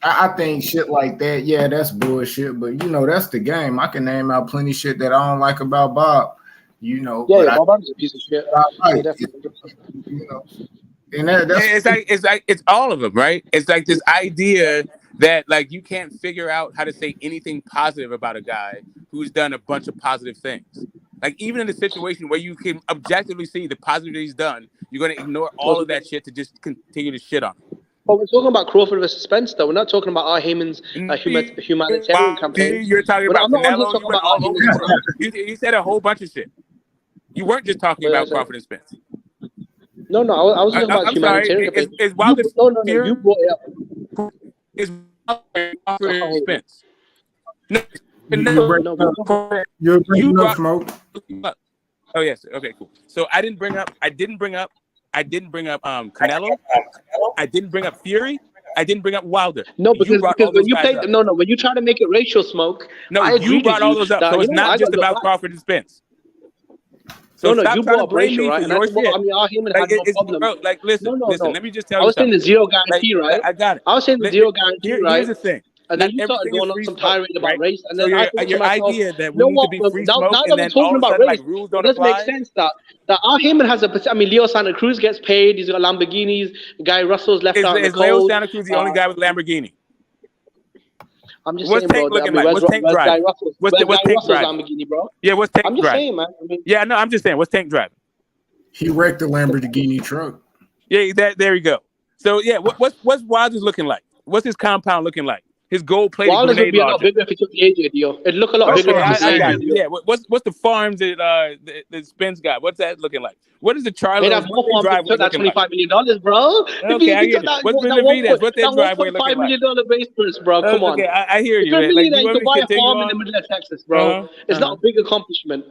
I think shit like that, yeah, that's bullshit. But that's the game. I can name out plenty of shit that I don't like about Bob. you know. Yeah, But yeah, Bob Arum's a piece of shit. right, Yeah, definitely. you know, and that's It's all of them, right? It's like this idea that like you can't figure out how to say anything positive about a guy who's done a bunch of positive things. Like even in a situation where you can objectively see the positive that he's done, you're going to ignore all of that shit to just continue to shit on him. But we're talking about Crawford versus Spence, though. We're not talking about R. Heyman's humanitarian campaign. You're talking I'm about not on here Canelo. talking You went about R. all over Heyman's. the place. You said a whole bunch of shit. You weren't just talking What did I about say? Crawford and Spence. No, I wasn't talking about I'm sorry. humanitarian campaign. Is Wilder No, you brought it up. Is Wilder Crawford and Spence? No, you're breaking you up, Smoke. Oh yes. Okay. Cool. So I didn't bring up Canelo. I didn't bring up Fury. I didn't bring up Wilder. No, because when you guys play, up. when you try to make it racial, Smoke. No, I you agree brought with all you those up. that, So it's not just about Crawford and Spence. So no, stop you trying to brought up blame racial, me right? for And I your said, well, shit. I mean, R. Heyman Like, had no problem. bro, like, listen. No. Let me just tell I you was saying something. the zero guarantee, right? I got it. I was saying the zero guarantee, right? Here's the thing. And Not then you started everything is going on free some smoke, tirade about right? race, and So then I thought to your myself, idea that you know we need to what? be free Now smoke that and we're then all talking of a about sudden race, like rules it don't does make apply. sense that R. Heyman has I mean, Leo Santa Cruz gets paid. He's got Lamborghinis. Guy Russell's left out in the Is Leo cold. Santa Cruz the only guy with Lamborghini? I'm just What's saying, Tank bro. I looking mean, like? What's Tank driving? What's Guy Tank Russell's driving? Lamborghini, bro? Yeah, what's Tank I'm just driving? saying, man. I mean, Yeah, no, I'm just saying, what's Tank driving? He wrecked the Lamborghini truck. Yeah, there you go. So yeah, what's Wilder's looking like? What's his compound looking like? His gold-plated Wilder's would grenade be a lot launcher. bigger if he took the AJ deal. It'd look a lot bigger Okay, if he took I the got AJ you. deal. Yeah, what's the farms that Spence got? What's that looking like? What is the They'd Charlos? have more What's their farms if he driveway took that looking like? $25 million, bro. Okay, If I he took get it. that What's that Benavidez? What's their driveway $1.5 looking like? million base purse, bro. Come on. Okay, I hear If you. you're a Man. Like, do millionaire, you you want could me to buy a continue farm in the on? middle of Texas, bro. It's not a big accomplishment.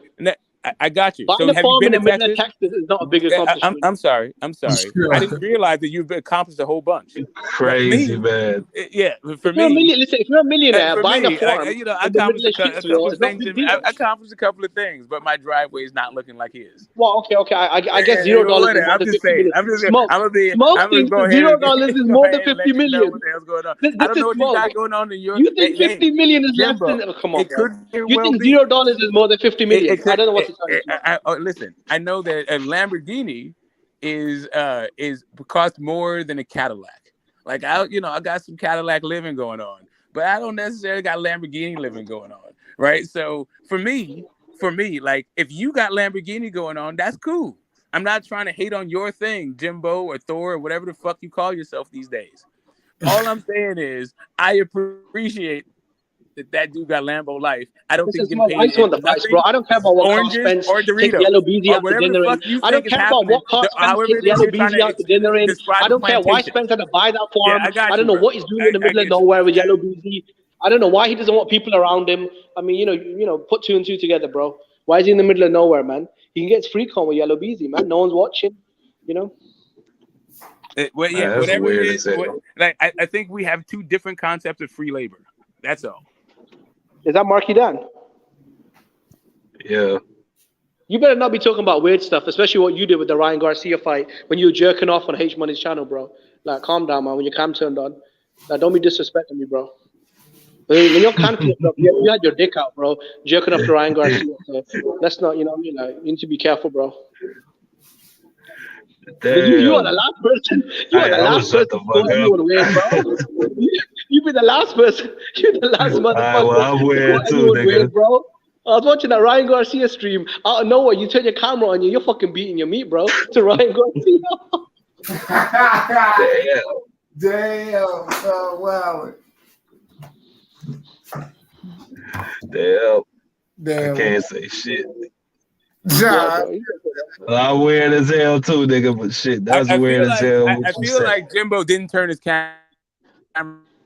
I got you. Buying So a have you farm in been the to middle of Texas? Texas is not a big accomplishment. I'm sorry. I didn't realize that you've accomplished a whole bunch. Crazy, man. Yeah, for If you're a me, listen, if you're a millionaire, for buying a me, farm I in the middle accomplished of a Shitsville couple is of not a things. big deal. I accomplished a couple of things, but my driveway is not looking like his. Well, okay. I guess $0 is more I'm than just 50 saying. million. Smoke. I'm gonna Thinks go that ahead and $0 is go more than ahead and 50 let you know million. what the hell's going on. This I don't is know what you Smoke. got going on in your. You think 50 million is less Jimbo, than? Oh, come on, it bro. could You well think be. $0 is more than 50 million? I don't know what to tell you. Listen, I know that a Lamborghini is cost more than a Cadillac. Like I got some Cadillac living going on, but I don't necessarily got Lamborghini living going on, right? So for me, like if you got Lamborghini going on, that's cool. I'm not trying to hate on your thing, Jimbo or Thor or whatever the fuck you call yourself these days. All I'm saying is I appreciate that dude got Lambo life. I don't think he's getting paid. I just want the price, bro. I don't care about what car Oranges Spence or takes Doritos Yellow Beezy or out to whatever dinner the in. fuck you I think don't is care about happening. what car Spence However takes it is Yellow you're trying Beezy out to dinner in. describe I the don't care why plantation. Spence had to buy that farm. I got I don't you, know bro. what he's doing in the middle of you. nowhere with Yellow Beezy. I don't know why he doesn't want people around him. I mean, you know, put two and two together, bro. Why is he in the middle of nowhere, man? He can get his free con with Yellow Beezy, man. No one's watching, you know. Well, yeah, That's whatever weird it as is. hell. I think we have two different concepts of free labor. That's all. Is that Marky Dan? Yeah. You better not be talking about weird stuff, especially what you did with the Ryan Garcia fight when you were jerking off on H Money's channel, bro. Like, calm down, man. When your cam turned on, like, don't be disrespecting me, bro. When your cam turned up, you had your dick out, bro, jerking off to Ryan Garcia. So let's not, you know what I mean? Like, you need to be careful, bro. Damn. You are the last person. You are the last person to call anyone weird, bro. You be the last person. You're the last motherfucker. Well, I'm weird too, nigga. Weird, bro. I was watching that Ryan Garcia stream. Out of nowhere, you turn your camera on, you're fucking beating your meat, bro, to Ryan Garcia. Damn. Oh, wow. Damn. I can't say shit. Yeah, I'm weird as hell too, nigga. But shit, that's weird as hell. I feel like Jimbo didn't turn his camera.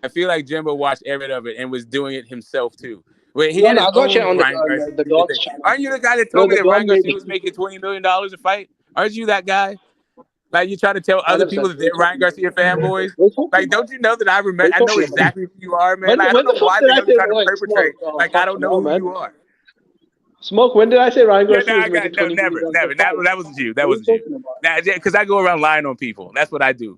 I feel like Jimbo watched every bit of it and was doing it himself too. Wait, he had his I was watching it on Ryan Garcia the Dog's channel. Aren't you the guy that told me that Ryan Garcia was making $20 million a fight? Aren't you that guy? Like you try to tell other people that they're Ryan Garcia fanboys. Like, don't you know that I remember? I know exactly who you are, man. Like, I don't know why the hell you're trying to perpetrate. Like, I don't know who you are. Smoke. When did I say Ryan Garcia? Never. That wasn't you. That wasn't you. Because I go around lying on people. That's what I do.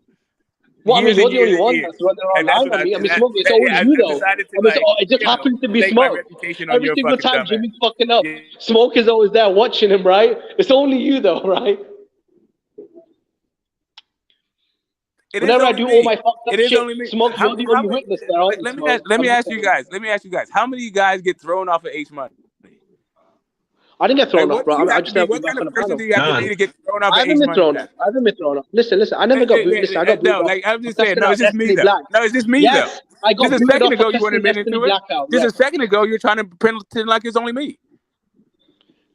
Well, I mean, years you're and the only years and one years. that's running And around that's lying what on me. I and mean, Smoke, it's that, only yeah, you I though. decided to I mean, like, it just you know, happens to be stake my Smoke. reputation on Every your single fucking time dumbass. Jimmy's fucking up, Yeah. Smoke is always there watching him, right? It's only you though, right? It is Whenever I only do all me. my fucked up It is shit, only me. Smoke, you're the How only many? witness there, aren't you, Smoke? Let me I'm just ask you saying. guys. Let me ask you guys. How many guys get thrown off of H money? I didn't get thrown Like, off, bro. I just never been what back kind on of the person panel. do you have to be to get thrown off I of haven't H been money? thrown off. I haven't been thrown off. Listen. I never got booted. Listen, I got booted No, off like I'm for just saying. testing No, out it's just me Destiny though. Black. No, it's just me Yes, though. I got Just a booted second off for ago, you testing weren't admitting Destiny to it. Blackout. Just Yeah. a second ago, you're trying to pretend like it's only me.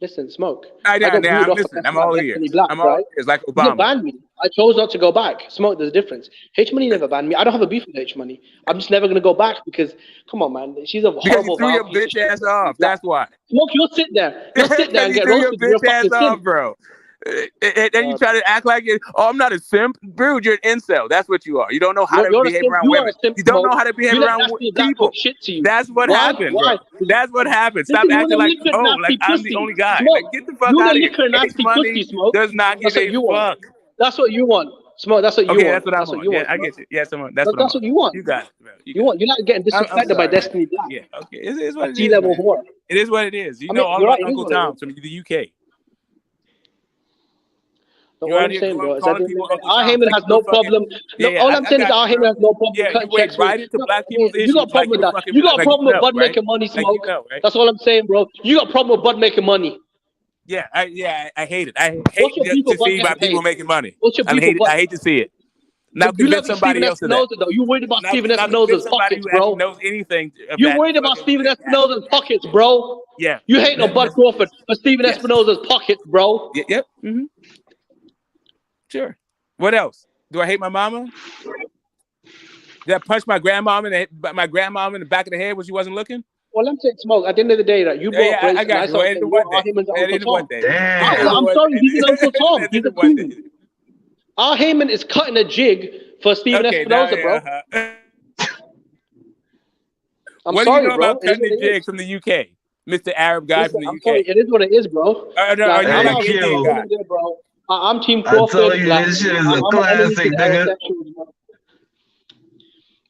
Listen, Smoke. I I got booted I'm off for listening. I'm testing out all ears. Destiny Black, I'm all right? ears, like You didn't Obama. ban me. I chose not to go back. Smoke, there's a difference. H Money never banned me. I don't have a beef with H Money. I'm just never gonna go back because, come on, man, she's a Because you horrible, threw your vile piece of bitch shit. ass Destiny off. Black. That's why. Smoke, you'll sit there. You'll sit there Because and you get threw your roasted. You're a bitch ass fucking off, simp. bro. And then you try to act like it. Oh, I'm not a simp, dude. You're an incel. That's what you are. You don't know how to You're a behave simp. around You are a women. simp, You don't Smoke. know how to behave You let around Destiny Black people. talk shit to you. That's what Why? happened, Why? bro. That's what happened. Stop Listen, you want acting to like, lick a oh, like nasty I'm the pussy. only guy. Smoke. Like, get the fuck You want out to of here. lick a H nasty Money pussy, Smoke. does not That's give what a you want. fuck. That's what you want. Smoke, that's what you Okay, want. that's what I'm That's what on. you Yeah, want, I Smoke. get you. Yes, that's what I'm That's on. what you want. You got it, bro. You want. You're not getting I'm disrespected by sorry. Destiny Black. Yeah, okay. It's what A it is, T-level man. whore. It is what it is. You I know mean, all you're right. about It is Uncle what it Tom is. from the UK. No, You all out I'm here saying, bro, is at calling the end of people the day, Uncle our Tom Heyman like has you a no fucking problem. No, yeah. all I'm I saying is got our you, bro. Heyman has no problem Yeah, you cutting wade checks with. right into No, black people's you got a issues like problem with you a that. fucking You got a like you problem with know, Bud right? making money, Like you Smoke. know, right? That's all I'm saying, bro. You got a problem with Bud making money. Yeah, I hate it. I What's hate your beef to with Bud see my getting people paid? making money. What's your I beef hate with it. Bud? I hate to see it. Now You love convince Steven somebody else of that. Espinoza, though. You worried about Steven Now convince Espinoza's somebody pockets, who actually bro. knows anything of You that. worried about Fucking Steven Espinoza's pockets, bro. yeah. You hate no Bud Crawford, but Steven Yes. Espinoza's pockets, bro. Yep. Mm-hmm. Sure. What else? Do I hate my mama? Did I punch my grandmom in the back of the head when she wasn't looking? Well, let me take Smoke. At the end of the day, that you brought up race, I and I got you. Well, started it saying, one "What day. are him and It Uncle is one Tom?" day. I'm sorry, he's an Uncle Tom. He's a One coon. day. Our Heyman is cutting a jig for Steven Okay, now, Espinoza, bro. I'm what sorry, do you know bro. about It is cutting what the it is. jigs from the UK, Mr. Arab guy Listen, from the I'm UK? sorry. It is what it is, bro. No, Like, are you I'm like out here Indian guy? there, bro. I'm Team I told Crawford. you Like, this shit is I'm a an enemy to classic, the nigga. aerosexuals, bro.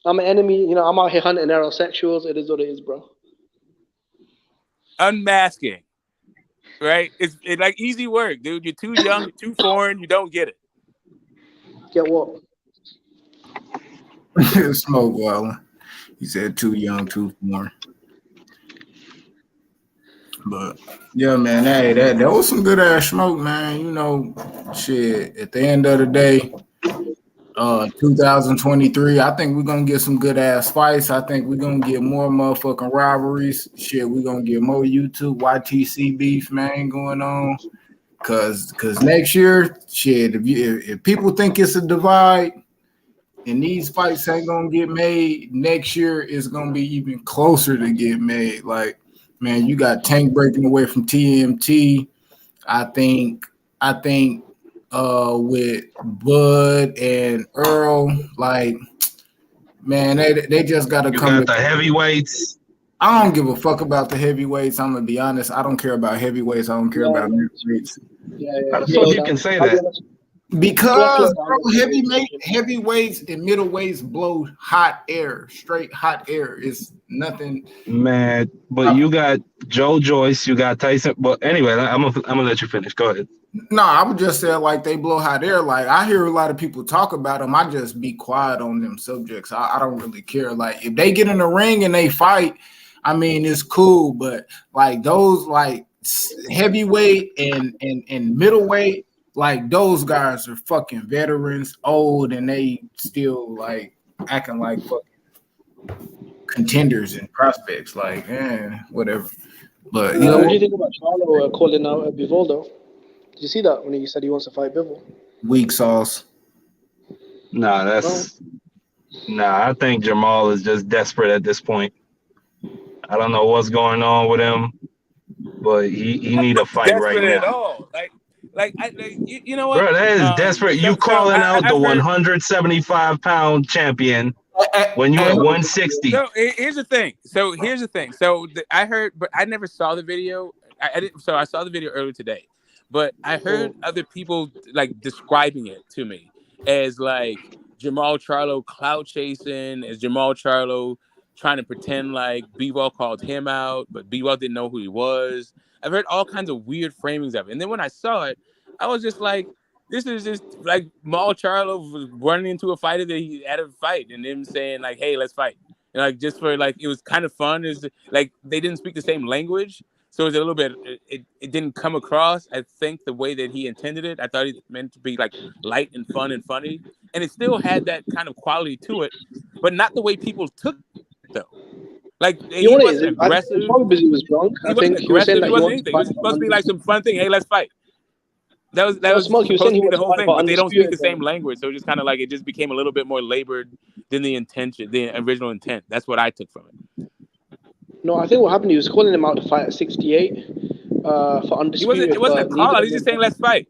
I'm an enemy. You know, I'm out here hunting aerosexuals. It is what it is, bro. Unmasking, right? It's like easy work, dude. You're too young, you're too foreign, you don't get it. Get what? Smoke well. He said too young, too foreign. But yeah, man, hey, that was some good ass smoke, man. You know, shit. At the end of the day, 2023, I think we're gonna get some good ass fights. I think we're gonna get more motherfucking rivalries. Shit, we're gonna get more YouTube YTC beef, man, going on. Cause next year, shit, if people think it's a divide and these fights ain't gonna get made, next year is gonna be even closer to get made. Like, man, you got Tank breaking away from TMT. I think with Bud and Earl, like, man, they just gotta You come got to the heavyweights. I don't give a fuck about the heavyweights. I'm gonna be honest. I don't care about heavyweights. I don't care about middleweights. How the fuck you can say that? Because bro, heavyweights and middleweights blow hot air, straight hot air. It's nothing. Man, but you got Joe Joyce, you got Tyson. But anyway, I'm gonna let you finish. Go ahead. No, I would just say like they blow hot air. Like I hear a lot of people talk about them. I just be quiet on them subjects. I don't really care. Like if they get in the ring and they fight, I mean it's cool. But like those like heavyweight and middleweight, like those guys are fucking veterans, old, and they still like acting like fucking contenders and prospects. Like, whatever. But you know, What do you think about Charlo calling out Bivol, though? Did you see that when he said he wants to fight Bivol? weak sauce. Nah, I think Jamal is just desperate at this point. I don't know what's going on with him, but he need a fight right Desperate at now. all. You know what? Bro, that is desperate. You calling out the I've heard, 175-pound champion when you at 160. So here's the thing. So I heard, but I never saw the video. I didn't. So I saw the video earlier today, but I heard other people like describing it to me as like Jamal Charlo clout chasing? Is Jamal Charlo trying to pretend like Bivol called him out, but Bivol didn't know who he was? I've heard all kinds of weird framings of it. And then when I saw it, I was just like, this is just like Jamal Charlo was running into a fighter that he had a fight and him saying like, hey, let's fight. And like just for like, it was kind of fun. Is like they didn't speak the same language. So it was a little bit, it didn't come across, I think, the way that he intended it. I thought it meant to be like light and fun and funny. And it still had that kind of quality to it, but not the way people took it, though. Like, You know he what it is? wasn't I think aggressive. probably because he was drunk. He I wasn't think he was saying aggressive. that He he wasn't wanted to anything. It fight was for supposed to be like some fun thing. Hey, let's fight. That was No, Smoke, he was saying supposed he to be the wanted to whole fight thing, for but they don't speak the undisputed. same language. So it just kind of like, it just became a little bit more labored than the intention, the original intent. That's what I took from it. No, I think what happened, he was calling him out to fight at 68 for undisputed. It wasn't a But neither call out. of He's just them. saying, let's fight.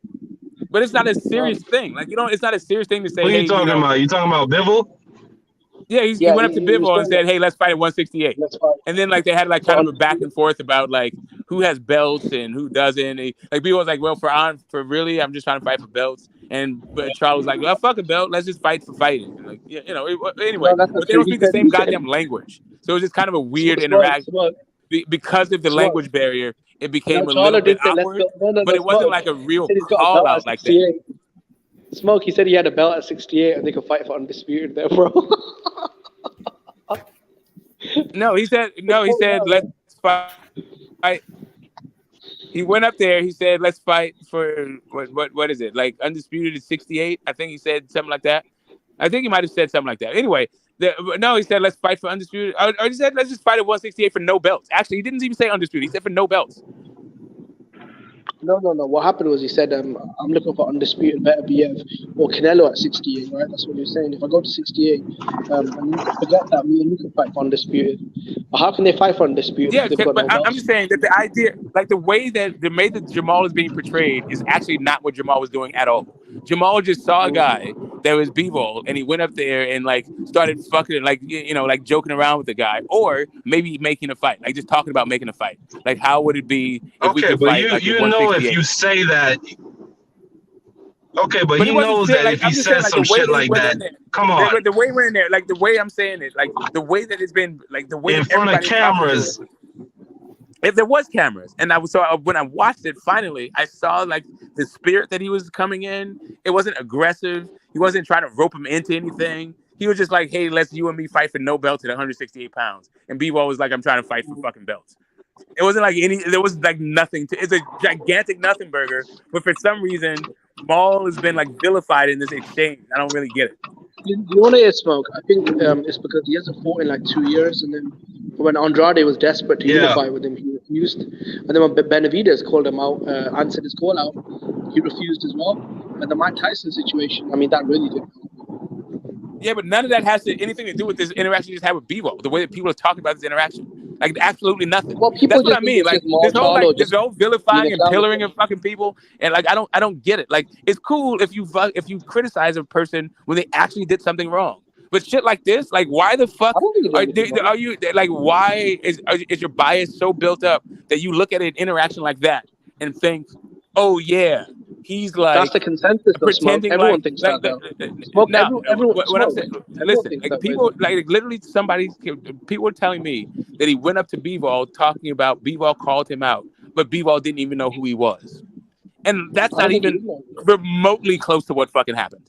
But it's not a serious thing. Like, it's not a serious thing to say, What are hey, you talking about? You talking about Bivol? Yeah, he Yeah, went up to he was Bivol and saying that. said, hey, let's fight at 168. Let's fight And then like they had like for kind of a back undisputed. and forth about like who has belts and who doesn't. Like Bivol was like, well, for really, I'm just trying to fight for belts. But Charles was like, well, fuck a belt, let's just fight for fighting. And like, anyway, No, that's not but they true. don't speak the same goddamn language. So it was just kind of a weird interact. Because of the Smoke. language barrier, it No, became a little Charlo bit did say let's awkward. go. No, But it wasn't Smoke. like a He real said he's got a call belt at out like that. 68. Smoke, he said he had a belt at 68 and they could fight for undisputed there, bro. No, he said let's fight. He went up there. He said, "Let's fight for what is it? Like undisputed is 68." I think he said something like that. I think he might have said something like that. Anyway, no, he said, "Let's fight for undisputed." Or he said, "Let's just fight at 168 for no belts." Actually, he didn't even say undisputed. He said for no belts. No. What happened was he said, I'm looking for undisputed better BF or Canelo at 68, right? That's what he was saying. If I go to 68, and you can forget that me and you can fight for undisputed. But how can they fight for undisputed Yeah, if they've got but no I'm belts? just saying that the idea, like the way that Jamal is being portrayed is actually not what Jamal was doing at all. Jamal just saw a guy that was Bivol and he went up there and like started fucking like like joking around with the guy, or maybe making a fight, like just talking about making a fight. Like, how would it be if we Okay, could but fight like at you know if 168? you say that. Okay, but But he it wasn't knows shit. that Like, if he I'm just saying, says like some the way shit that he like went that, in there. come on, The way he went in there, like the way I'm saying it, like the way that it's been, like the way in that front of everybody's talking to it. cameras. If there was cameras, and when I watched it, finally, I saw like the spirit that he was coming in. It wasn't aggressive. He wasn't trying to rope him into anything. He was just like, hey, let's you and me fight for no belts at 168 pounds. And B-Ball was like, I'm trying to fight for fucking belts. It wasn't like there was like nothing it's a gigantic nothing burger, but for some reason, Maul has been like vilified in this exchange. I don't really get it. You know what it is, Smoke? I think it's because he hasn't fought in like 2 years, and then when Andrade was desperate to unify with him, he refused. And then when Benavidez called him out, answered his call out, he refused as well. And the Mike Tyson situation, I mean, that really didn't help. Yeah, but none of that has anything to do with this interaction you just had with Bivol. The way that people are talking about this interaction, like absolutely nothing. Well, people That's what just I think mean. it's Like just more this whole just being vilifying a and clown. pillaring of fucking people, and like I don't get it. Like it's cool if you criticize a person when they actually did something wrong. But shit like this, like why the fuck I don't think he did anything wrong. are you like? Why is your bias so built up that you look at an interaction like that and think, oh yeah, he's like That's the consensus of Smoke. pretending Everyone like thinks like that though. Smoke, everyone, what I'm Smoke. saying. Everyone Listen, thinks like that, people, by like literally people were telling me that he went up to Bivol talking about Bivol called him out, but Bivol didn't even know who he was, and that's I don't not think he even did know. remotely close to what fucking happened.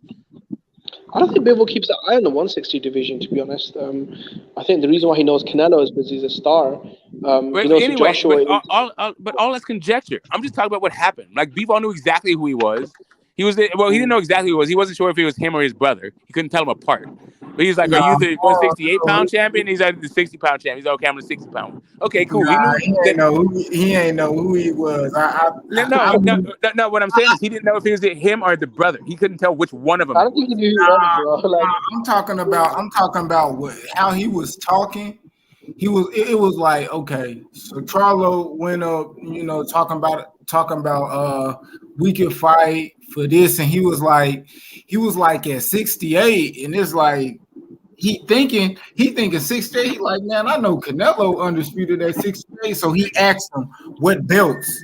I don't think Bivol keeps an eye on the 160 division, to be honest. I think the reason why he knows Canelo is because he's a star. But He knows anyway, Joshua. but all that's conjecture. I'm just talking about what happened. Like Bivol knew exactly who he was. He didn't know exactly who he was. He wasn't sure if it was him or his brother. He couldn't tell them apart. But he was like, "Are you the 168-pound champion?" He's like, "The 60-pound champion." He's like, "Okay, I'm the 60-pound one." Okay, cool. He knew he ain't know who he was. No. What I'm saying is he didn't know if he was him or the brother. He couldn't tell which one of them. I don't think he knew who he was, bro. Like, I'm talking about how he was talking. It was like, okay, so Charlo went up, talking about we could fight for this, and he was like at 68, and it's like he thinking 68. He like, man, I know Canelo undisputed at 68, so he asked him what belts.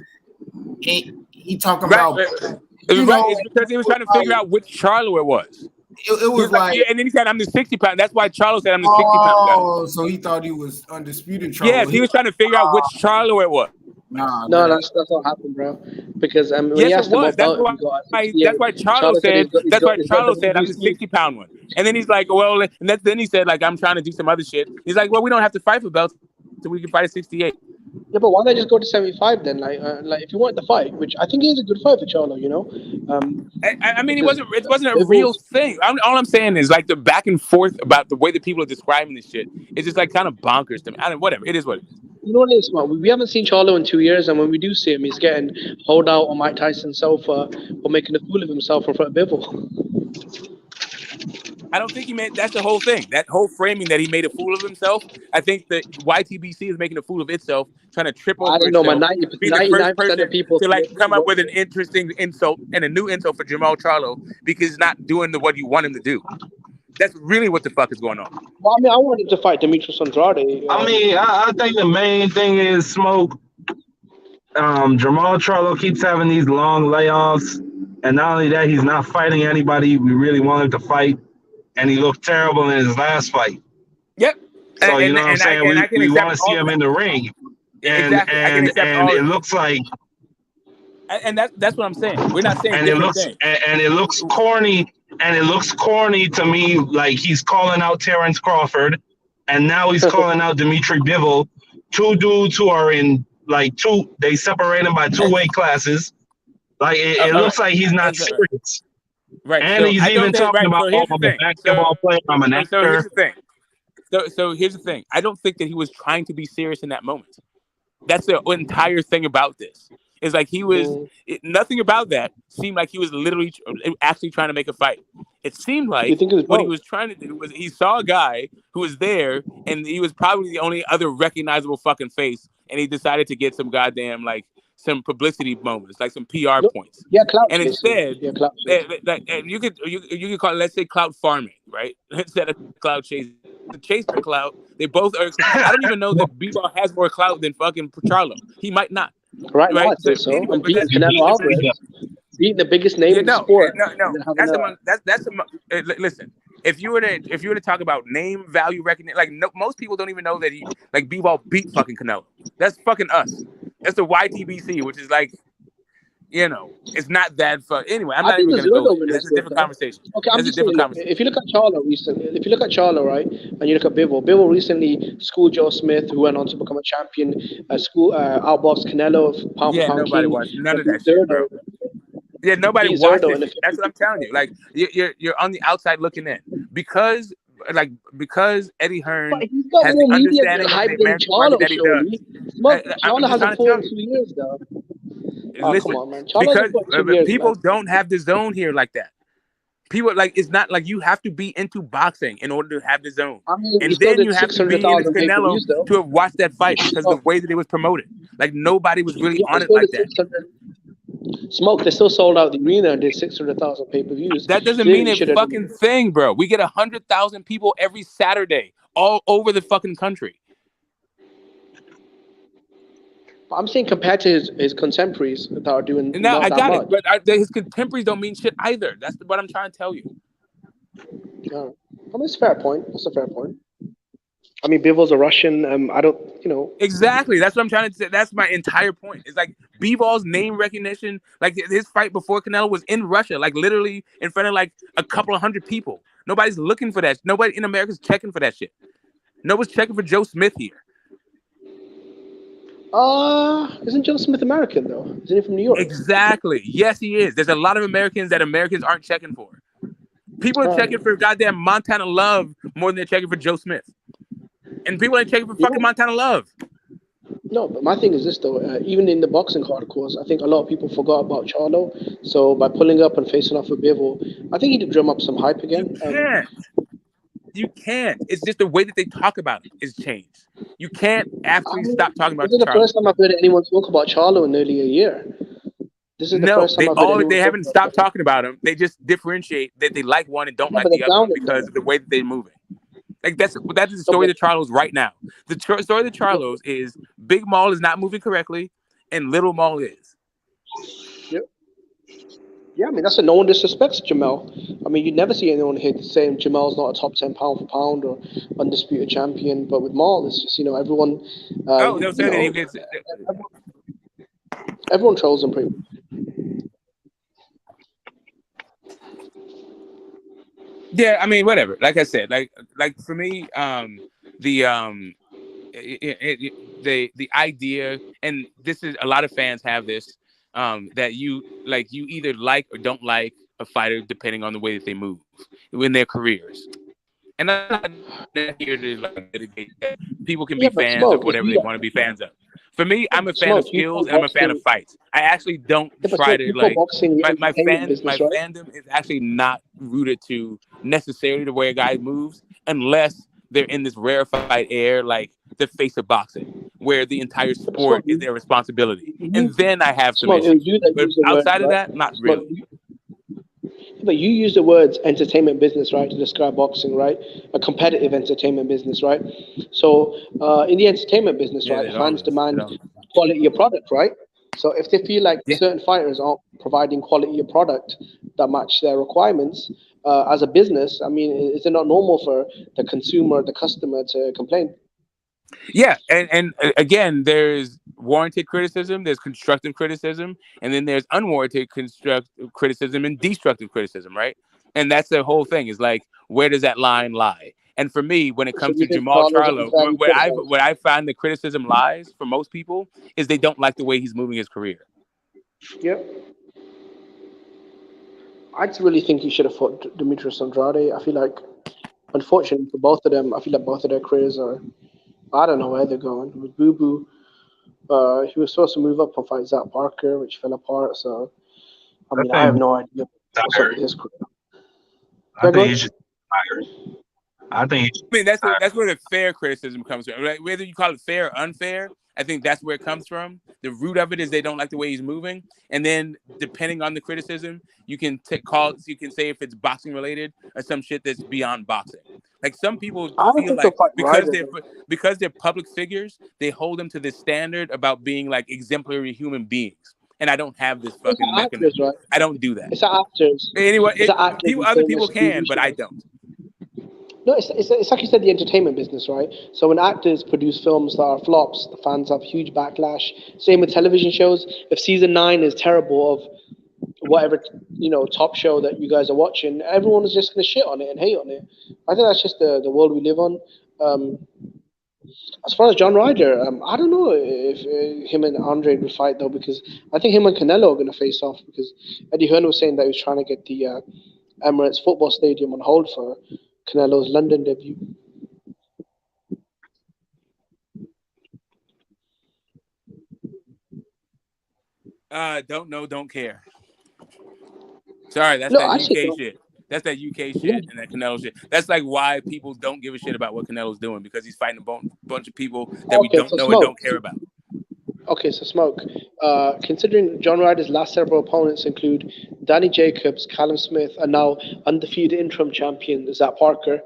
He talking about it's because he was trying to figure out which Charlo it was. It was like, and then he said, "I'm the 60-pound." That's why Charlo said, "I'm the 60-pound guy." oh, so he thought he was undisputed Charlo. Yes, he was trying to figure out which Charlo it was. Nah, No, that's not happened, bro. Because when Yes, he it asked him was. what belt he got at 68, That's why Charlo said. That's why Charlo said, "I'm the WBC. 60-pound one." And then he's like, "Well," and then he said, "Like I'm trying to do some other shit." He's like, "Well, we don't have to fight for belts, so we can fight at 68." Yeah, but why not just go to 75 then? Like if you want the fight, which I think is a good fight for Charlo, you know. I mean, it wasn't a Bivol's- real thing. All I'm saying is like the back and forth about the way that people are describing this shit is just like kind of bonkers to me. Whatever. It is what it is. You know what it is, man? We haven't seen Charlo in 2 years, and when we do see him, he's getting hold out on Mike Tyson's sofa or making a fool of himself in front of Bivol. I don't think he made. That's the whole thing. That whole framing that he made a fool of himself. I think that YTBC is making a fool of itself, trying to trip over I don't know, itself, man. being the first 99% person of people to like come up with an interesting insult and a new insult for Jamal Charlo because he's not doing what you want him to do. That's really what the fuck is going on. Well, I mean, I wanted to fight Demetrius Andrade. I mean, I think the main thing is Smoke. Jamal Charlo keeps having these long layoffs, and not only that, he's not fighting anybody we really want him to fight, and he looked terrible in his last fight. Yep. So you know what I'm saying? We want to see him in the ring, and exactly. and it looks like. And that's what I'm saying. We're not saying and different things. And it looks corny. And it looks corny to me, like he's calling out Terrence Crawford, and now he's calling out Dimitri Bivol. Two dudes who are in they separate him by 2 weight classes. Like it looks like he's not serious. Right. And so he's even talking about, so I'm a basketball player, I'm an actor. So here's the thing. So here's the thing. I don't think that he was trying to be serious in that moment. That's the entire thing about this. It's like he was nothing about that seemed like he was literally actually trying to make a fight. It seemed like what he was trying to do was he saw a guy who was there and he was probably the only other recognizable fucking face, and he decided to get some goddamn some publicity moments, like some PR points. Yeah, clout. And instead, clout. You could call it, let's say, clout farming, right? Instead of clout chasing. The chase for clout. They both are. I don't even know that B-Ball has more clout than fucking Charlo. He might not. Right now, I think so. Anyway, I'm beating Canelo Alvarez, beating the biggest name in the sport. Listen, if you were to talk about name value recognition, most people don't even know that B-Ball beat fucking Canelo. That's fucking us. That's the YTBC, which is it's not that fun. Anyway, I'm not even gonna go there. That's a different conversation. Okay, I'm just saying, if you look at Charlo recently, right, and you look at Bivol recently schooled Joe Smith, who went on to become a champion, outboxed Canelo, pound for pound nobody king. watched none of that shit, bro. Yeah, nobody watched it. That's what I'm telling you. Like you're on the outside looking in because Eddie Hearn has the understanding of the American market that he does. Charlo hasn't fought in 2 years, though. Listen, come on, man. Because people don't have the zone here like that. People it's not like you have to be into boxing in order to have the zone. I mean, and then you have to be into Canelo to have watched that fight because of the way that it was promoted. Like nobody was really on it like that. Smoke, they still sold out the arena and did 600,000 pay-per-views. That doesn't mean a fucking thing, bro. We get 100,000 people every Saturday all over the fucking country. I'm saying compared to his contemporaries that are doing. No, I got it, but his contemporaries don't mean shit either. That's what I'm trying to tell you. Yeah. I mean, it's a fair point. That's a fair point. I mean, Bivol's a Russian. I don't, Exactly. That's what I'm trying to say. That's my entire point. It's like Bivol's name recognition, like his fight before Canelo was in Russia, like literally in front of a couple of hundred people. Nobody's looking for that. Nobody in America's checking for that shit. Nobody's checking for Joe Smith here. Isn't Joe Smith American though? Isn't he from New York? Exactly. Yes, he is. There's a lot of Americans that Americans aren't checking for. People are checking for goddamn Montana Love more than they're checking for Joe Smith. And people ain't checking for fucking Montana Love. No, but my thing is this though. Even in the boxing hardcores, I think a lot of people forgot about Charlo. So by pulling up and facing off with Bivol, I think he did drum up some hype again. You can't. It's just the way that they talk about it is changed. You can't actually stop talking about This is the first time I've heard anyone talk about Charlo in nearly a year. This is the first time I've heard anyone they haven't stopped talking about him. They just differentiate that they like one and don't like the other one because of the way that they're moving. Like that's the story of the Charlos right now. The story of the Charlos is Big Maul is not moving correctly, and Little Maul is. Yep. Yeah, I mean that's what no one disrespects Jamel. I mean you never see anyone here saying Jamel's not a top 10 pound for pound or undisputed champion. But with Maul, it's just everyone, Oh, they'll say that he gets. everyone trolls him pretty much. Yeah, I mean, whatever. Like I said, like for me, the the idea, and this is a lot of fans have this, that you either like or don't like a fighter depending on the way that they move in their careers. And I'm not here to like mitigate that. People can be Yeah, but fans of Smoke, if whatever they you want to be fans of. For me, I'm a fan of Smoke, you skills call and I'm a fan of boxing, fights. I actually don't yeah, but try Smoke, to you call like boxing the entertainment my business, right? fandom is actually not rooted to necessarily the way a guy moves unless they're in this rarefied air like the face of boxing, where the entire Yeah, but Smoke, sport is their responsibility. you And then I have some Smoke, it was issues. you that But used the words, outside of right? that, not Smoke, really. but you use the words entertainment business, right, to describe boxing, right? A competitive entertainment business, right? So, in the entertainment business, Yeah, right, it all fans is. It demand all is. quality of product, right? So, if they feel like Yeah. certain fighters aren't providing quality of product that match their requirements, as a business, I mean, is it not normal for the consumer, the customer, to complain? Yeah, and again, there's warranted criticism, there's constructive criticism, and then there's unwarranted constructive criticism and destructive criticism, right? And that's the whole thing. Is like, where does that line lie? And for me, when it So, comes you to think Jamal Charlo's Charlo, unfairly criticized? where I find the criticism lies for most people is they don't like the way he's moving his career. Yep. I just really think he should have fought Demetrius Andrade. I feel like, unfortunately for both of them, I feel like both of their careers are. I don't know where they're going. With Boo Boo, he was supposed to move up and fight Zach Parker, which fell apart. So, I I mean, I have think no idea what's up with his career. I Yeah, go think he ahead. should retire. I think he should I mean, retire. that's where the fair criticism comes from. Like, whether you call it fair or unfair, I think that's where it comes from. The root of it is they don't like the way he's moving, and then depending on the criticism, you can you can say if it's boxing related or some shit that's beyond boxing. Like some people I don't feel think he'll like fight Ryder. because they're public figures, they hold them to this standard about being like exemplary human beings. And I don't have this It's fucking not actors, mechanism. right? I don't do that. It's not actors. Anyway, It's not actors and other people famous can, TV but I stars. don't. No, it's like you said, the entertainment business, right? So when actors produce films that are flops, the fans have huge backlash. Same with television shows. If season 9 is terrible of whatever top show that you guys are watching, everyone is just going to shit on it and hate on it. I think that's just the world we live on. Um, as far as John Ryder, I don't know if him and Andre will fight though, because I think him and Canelo are going to face off, because Eddie Hearn was saying that he was trying to get the Emirates Football Stadium on hold for Canelo's London debut. Don't know, don't care. Sorry, that's No, that actually, UK shit. That's that UK yeah. shit and that Canelo shit. That's like why people don't give a shit about what Canelo's doing, because he's fighting a bunch of people that we Okay, don't so know and Smoke. don't care about. Okay, so Smoke. Considering John Ryder's last several opponents include Danny Jacobs, Callum Smith, and now undefeated interim champion Zach Parker,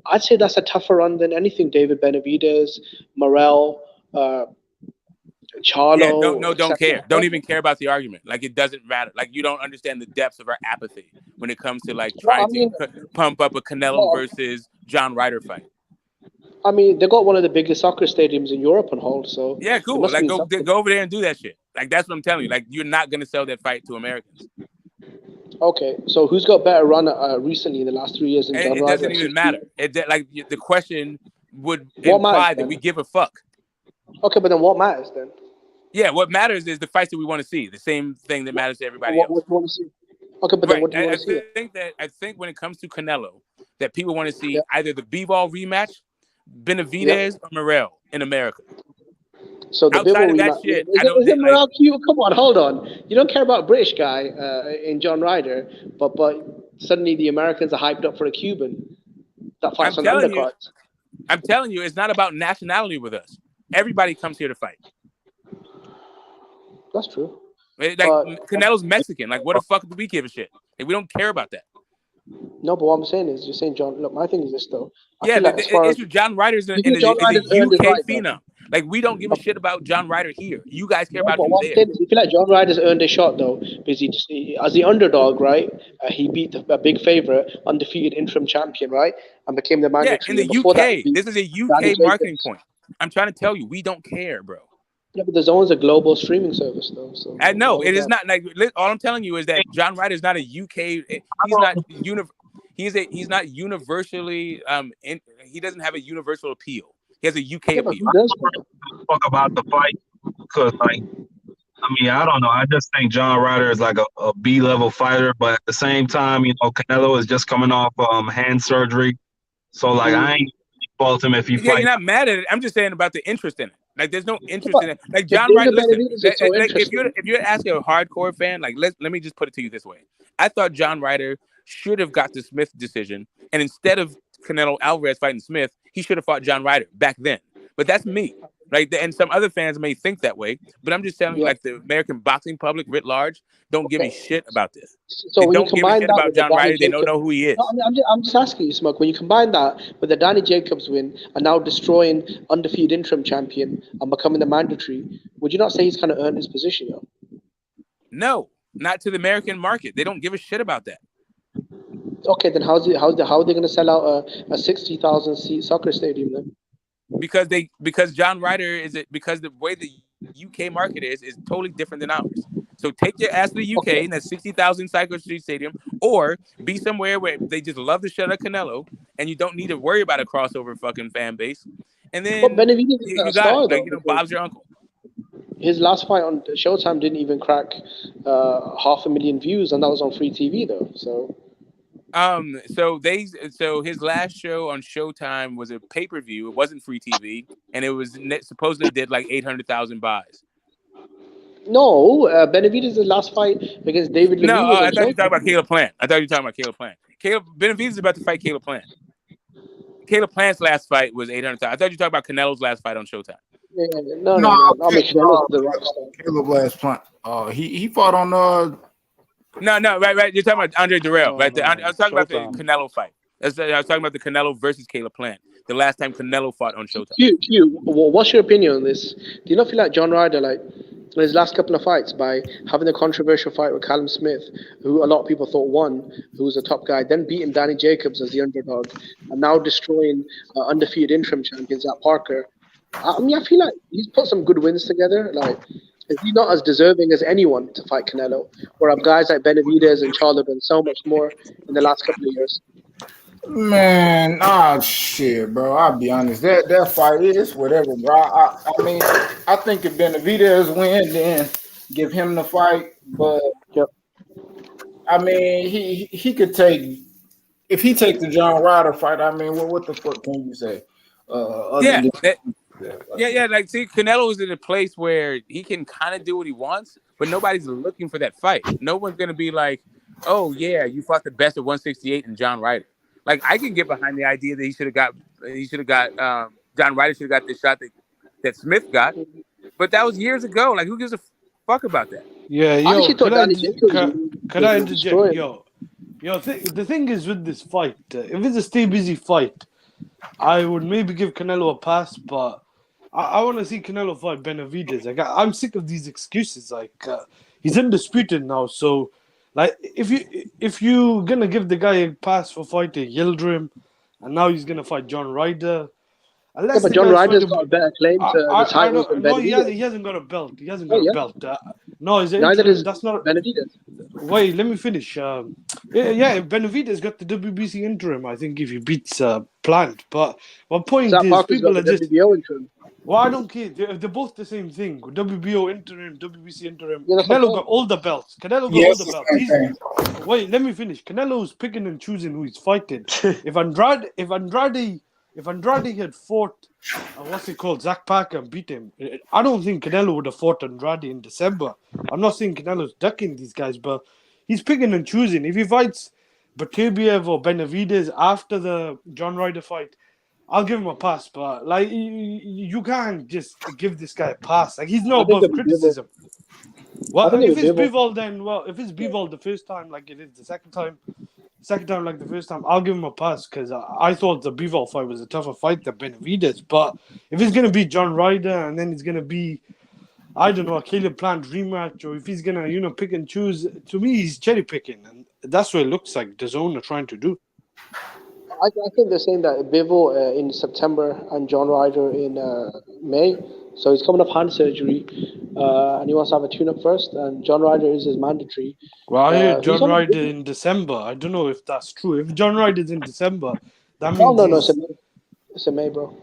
I'd say that's a tougher run than anything David Benavidez, Morel, Yeah, Charlo, don't etc. care. Don't even care about the argument. Like it doesn't matter. Like you don't understand the depths of our apathy when it comes to like Well, trying to pump up a Canelo well, versus John Ryder fight. I mean, they got one of the biggest soccer stadiums in Europe on hold, so Yeah, it cool. must Like mean go something. over there and do that shit. Like that's what I'm telling you. Like you're not gonna sell that fight to Americans. Okay, so who's got better run recently in the last 3 years than And John it Ryder doesn't at even 60? matter. Like the question would What matters imply that then? we give a fuck. Okay, but then what matters then? Yeah, what matters is the fights that we want to see. The same thing that matters to everybody What else. do you want to see? Okay, but then Right. what do you want to see? I think when it comes to Canelo, that people want to see Yeah. either the B-ball rematch, Yeah. Benavidez, or Morel in America. So the Outside Bivol of that rematch shit, is I it, don't is it like. Morale cute? Come on, hold on. You don't care about a British guy in John Ryder, but suddenly the Americans are hyped up for a Cuban that fights on undercards. I'm telling you, it's not about nationality with us. Everybody comes here to fight. That's true. Like But Canelo's Mexican. Like, what the fuck do we give a shit? Like, we don't care about that. No, but what I'm saying is, you're saying John. Look, my thing is this though. I Yeah, feel like as the far as issue John Ryder's you think John is a Ryder's earned his UK right though. phenom. Like we don't give a shit about John Ryder here. You guys care No, about but him what I'm there. saying is, you feel like John Ryder's earned a shot though, because as the underdog, right? He beat a big favorite, undefeated interim champion, right, and became the Yeah, in mandatory. And the before that, he UK. beat This is a Danny UK marketing Jacobs. point. I'm trying to tell you, we don't care, bro. Yeah, but the Zone's a global streaming service though, so I why know would it is that? not like all I'm telling you is that John Ryder is not a UK. He's not he's not universally he doesn't have a universal appeal. He has a UK Yeah, but appeal. who does? Talk about the fight because, like, I mean, I don't know. I just think John Ryder is like a B-level fighter, but at the same time, you know, Canelo is just coming off hand surgery, so like I ain't fault him if he Yeah, you're fight. not mad at it. I'm just saying about the interest in it. Like, there's no Yeah, interest but in it. Like if John Ryder, Dana listen. Benavidez is so Like interesting, if you're asking a hardcore fan, like let me just put it to you this way. I thought John Ryder should have got the Smith decision, and instead of Canelo Alvarez fighting Smith, he should have fought John Ryder back then. But that's me, right? And some other fans may think that way, but I'm just telling you, yeah. like the American boxing public writ large don't give a Okay. shit about this. So They when you don't give a combine shit that about with the John Danny Ryder. They don't Jacobs, know who he no, is. I'm just asking you, Smoke. When you combine that with the Danny Jacobs win and now destroying undefeated interim champion and becoming the mandatory, would you not say he's kind of earned his position? Though? No, not to the American market. They don't give a shit about that. Okay, then how are they going to sell out a 60,000 seat soccer stadium then? Because John Ryder because the way the UK market is totally different than ours. So take your ass to the UK Okay. in that 60,000 Cycle Street Stadium, or be somewhere where they just love the shit out of Canelo, and you don't need to worry about a crossover fucking fan base. And But then Benavidez isn't a you got star it. though, Like, you know, because Bob's your uncle. his last fight on Showtime didn't even crack 500,000 views, and that was on free TV though. So So his last show on Showtime was a pay-per-view. It wasn't free TV, and it was supposedly did like 800,000 buys. no, Benavidez' last fight against David No, Lemieux was I on thought you were talking Showtime. about Caleb Plant. I thought you were talking about Caleb Plant. Caleb Benavidez is about to fight Caleb Plant. Caleb Plant's last fight was 800,000. I thought you were talking about Canelo's last fight on Showtime. Yeah, no. I mean, Canelo's the rock star. Caleb last plant. He fought on No, right. You're talking about Andre Durrell, right? I was talking about the Showtime. Canelo fight. I was talking about the Canelo versus Caleb Plant. The last time Canelo fought on Showtime. What's your opinion on this? Do you not feel like John Ryder, like in his last couple of fights, by having a controversial fight with Callum Smith, who a lot of people thought won, who was a top guy, then beating Danny Jacobs as the underdog, and now destroying undefeated interim champion Zach Parker? I mean, I feel like he's put some good wins together. Like, is he not as deserving as anyone to fight Canelo? Where guys like Benavidez and Charlo have done so much more in the last couple of years. Man, shit, bro. I'll be honest. That fight is whatever, bro. I mean, I think if Benavidez win, then give him the fight. But I mean, he could take if he take the John Ryder fight. I mean, what the fuck can you say? Other than Like, see, Canelo is in a place where he can kind of do what he wants, but nobody's looking for that fight. No one's gonna be like, "Oh yeah, you fought the best at 168 and John Ryder." Like, I can get behind the idea that he should have got John Ryder should have got the shot that Smith got, but that was years ago. Like, who gives a fuck about that? Yeah, I yo, actually thought Danny Jacobs can I interject? The thing is with this fight, if it's a stay busy fight, I would maybe give Canelo a pass, but I want to see Canelo fight Benavidez. Like, I'm sick of these excuses. Like, he's undisputed now, so like if you gonna give the guy a pass for fighting Yildirim, and now he's gonna fight John Ryder. Unless but John Ryder's got a better claim to the titles than Benavidez. He hasn't got a belt. He hasn't Oh, got yeah. a belt. No, he's an Neither interim. does That's not Benavidez. Wait, let me finish. Benavidez got the WBC interim. I think if he beats Plant, but my point Zach is Parker's people got are the just. WBO interim. Well, I don't care. They're both the same thing. WBO interim, WBC interim. Yeah, that's what I'm Canelo saying. got all the belts. Canelo got Yes, all the belts. same thing. Wait, let me finish. Canelo's picking and choosing who he's fighting. if Andrade had fought, what's it called, Zach Parker, and beat him, I don't think Canelo would have fought Andrade in December. I'm not saying Canelo's ducking these guys, but he's picking and choosing. If he fights Batubiev or Benavidez after the John Ryder fight, I'll give him a pass. But like, you can't just give this guy a pass. Like, he's not above criticism. Well, if it's Bivol, then if it's Bivol the first time, like it is the second time, second time like the first time, I'll give him a pass because I thought the Bivol fight was a tougher fight than Benavidez. But if he's gonna beat John Ryder and then he's gonna be, I don't know, a Caleb Plant rematch, or if he's gonna, pick and choose, to me he's cherry picking, and that's what it looks like the zone are trying to do. I think they're saying that Bivol in September and John Ryder in May. So he's coming off hand surgery, and he wants to have a tune-up first. And John Ryder is his mandatory. Well, I heard He's John on. Ryder in December. I don't know if that's true. If John Ryder's in December, that No, means no, no. he's. It's a May, bro.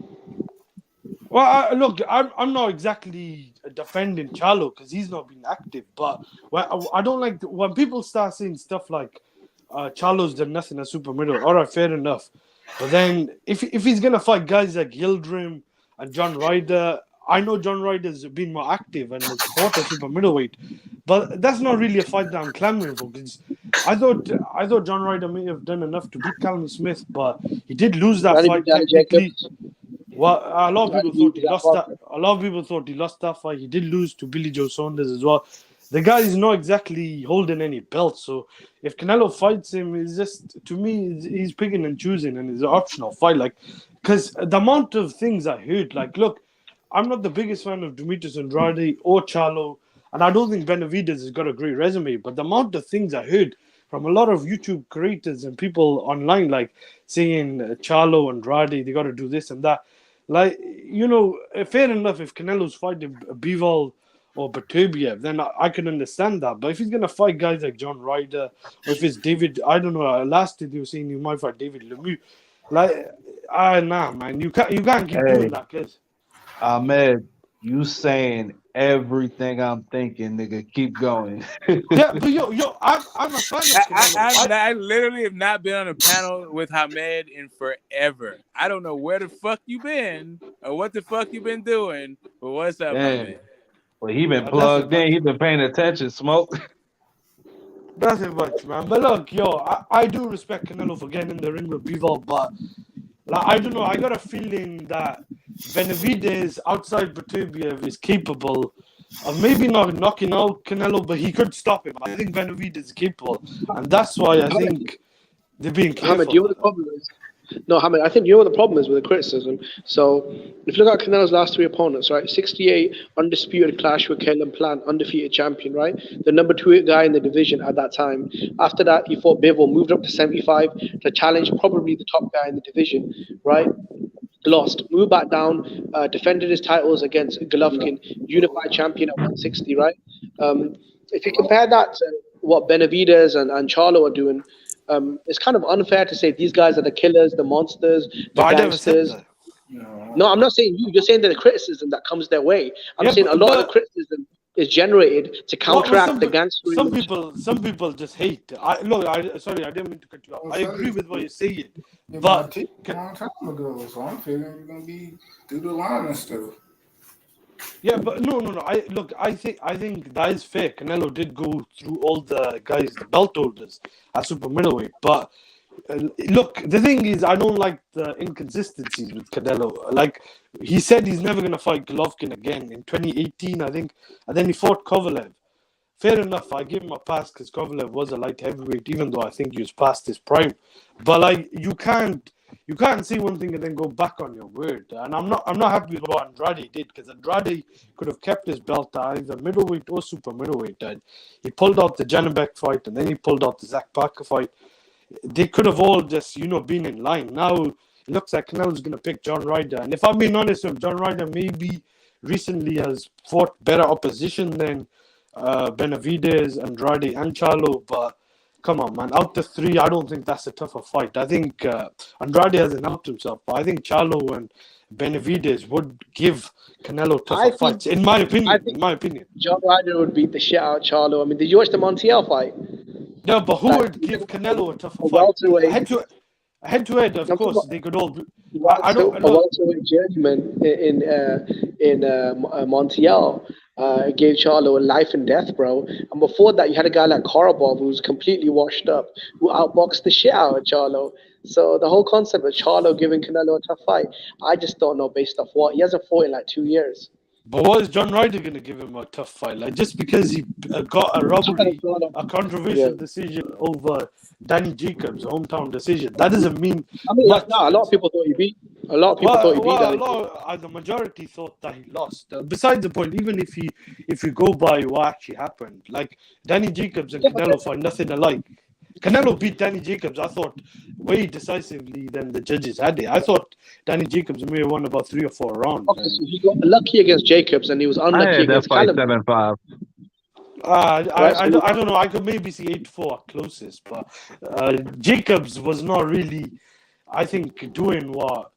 Well, look, I'm not exactly defending Charlo because he's not been active, but I don't like when people start saying stuff like Charlo's done nothing at super middle. All right, fair enough, but then if he's gonna fight guys like Yildirim and John Ryder, I know John Ryder's been more active and has fought at super middleweight, but that's not really a fight that I'm clamoring for because I thought John Ryder may have done enough to beat Callum Smith, but he did lose that Randy fight Danny technically. Jacobs. Well, a lot of people thought he lost that. fight. A lot of people thought he lost that fight. He did lose to Billy Joe Saunders as well. The guy is not exactly holding any belts. So if Canelo fights him, it's just to me he's picking and choosing, and it's an optional fight. Like, because the amount of things I heard, like, look, I'm not the biggest fan of Demetrius Andrade or Charlo, and I don't think Benavidez has got a great resume. But the amount of things I heard from a lot of YouTube creators and people online, like saying Charlo, Andrade, they got to do this and that. Like, fair enough if Canelo's fighting Bivol or Batubiev, then I can understand that. But if he's going to fight guys like John Ryder, or if it's David, I don't know, last year they were saying you might fight David Lemieux. Like, nah, man, you can't keep doing that, cuz. Ahmed, you saying everything I'm thinking, nigga. Keep going. Yeah, but I'm a fan of Canelo. I literally have not been on a panel with Hamed in forever. I don't know where the fuck you been or what the fuck you been doing, but what's up, Hamed? Well, he been plugged in. He been paying attention. Smoke. Nothing much, man. But look, I do respect Canelo for getting in the ring with Bivol, but like, I don't know. I got a feeling that Benavidez outside Batubiev is capable of maybe not knocking out Canelo, but he could stop him. I think Benavidez is capable, and that's why I think they're being careful. Hamid, you know what the problem is? No, Hamid, I think you know what the problem is with the criticism. So, if you look at Canelo's last three opponents, right? 68 undisputed clash with Caleb Plant, undefeated champion, right? The number 2 guy in the division at that time. After that, he fought Bivol, moved up to 75 to challenge probably the top guy in the division, right? Lost, moved back down, defended his titles against Golovkin, unified champion at 160, right? If you compare that to what Benavidez and Charlo are doing, it's kind of unfair to say these guys are the killers, the monsters, the gangsters. No, I'm not saying you. You're saying that the criticism that comes their way. I'm saying a lot of the criticism is generated to counteract the gangster. Some people just hate. Sorry, I didn't mean to cut you off. I agree with what you're saying, but but a long time ago, so I'm figuring it's gonna be through the line and stuff. yeah, but no. I think that is fair. Canelo did go through all the guys, the belt holders at super middleweight, but. Look, the thing is, I don't like the inconsistencies with Canelo. Like, he said he's never going to fight Golovkin again in 2018, I think, and then he fought Kovalev. Fair enough, I give him a pass because Kovalev was a light heavyweight, even though I think he was past his prime. But like, you can't say one thing and then go back on your word. And I'm not happy with what Andrade did, because Andrade could have kept his belt at either middleweight or super middleweight. And he pulled out the Janabek fight, and then he pulled out the Zach Parker fight. They could have all just, been in line. Now it looks like Canelo's going to pick John Ryder. And if I'm being honest with John Ryder, maybe recently has fought better opposition than Benavidez, Andrade, and Charlo. But come on, man. Out the 3, I don't think that's a tougher fight. I think Andrade hasn't helped himself. But I think Charlo and Benavidez would give Canelo tougher fights, in my opinion. John Ryder would beat the shit out of Charlo. I mean, did you watch the Montiel fight? No, but who would give Canelo a tougher fight? Head to head, of course, they could all. I don't. A welterweight journeyman in Montiel gave Charlo a life and death, bro. And before that, you had a guy like Korobov who was completely washed up, who outboxed the shit out of Charlo. So the whole concept of Charlo giving Canelo a tough fight, I just don't know based off what. He hasn't fought in like 2 years. But what is John Ryder going to give him a tough fight? Like, just because he got a robbery, a controversial decision over Danny Jacobs, a hometown decision, that doesn't mean I mean, much. a lot of people thought he beat. A lot of people thought he beat Danny. The majority thought that he lost. Besides the point, even if you go by what actually happened, like Danny Jacobs and Canelo fight nothing alike. Canelo beat Danny Jacobs, I thought, way decisively than the judges had it. I thought Danny Jacobs may have won about 3 or 4 rounds. Okay, so he got lucky against Jacobs and he was unlucky against Callum. 7-5. I don't know. I could maybe see 8-4 closest, but Jacobs was not really, I think, doing what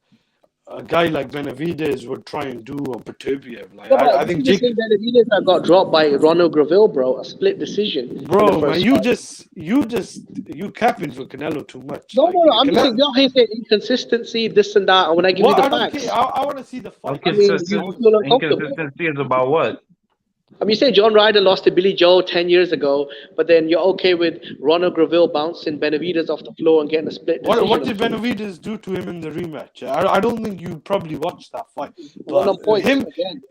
a guy like Benavidez would try and do, or Beterbiev. Like, I think Benavidez that got dropped by Ronald Graville, bro, a split decision. Bro, man, you capping for Canelo too much. No, I'm just saying, you're saying inconsistency, this and that, and when I give you the facts. I want to see the fight. Inconsistency is about what? I mean, you say John Ryder lost to Billy Joe 10 years ago, but then you're okay with Ronald Graville bouncing Benavidez off the floor and getting a split decision. What did Benavidez do to him in the rematch? I don't think you probably watched that fight. But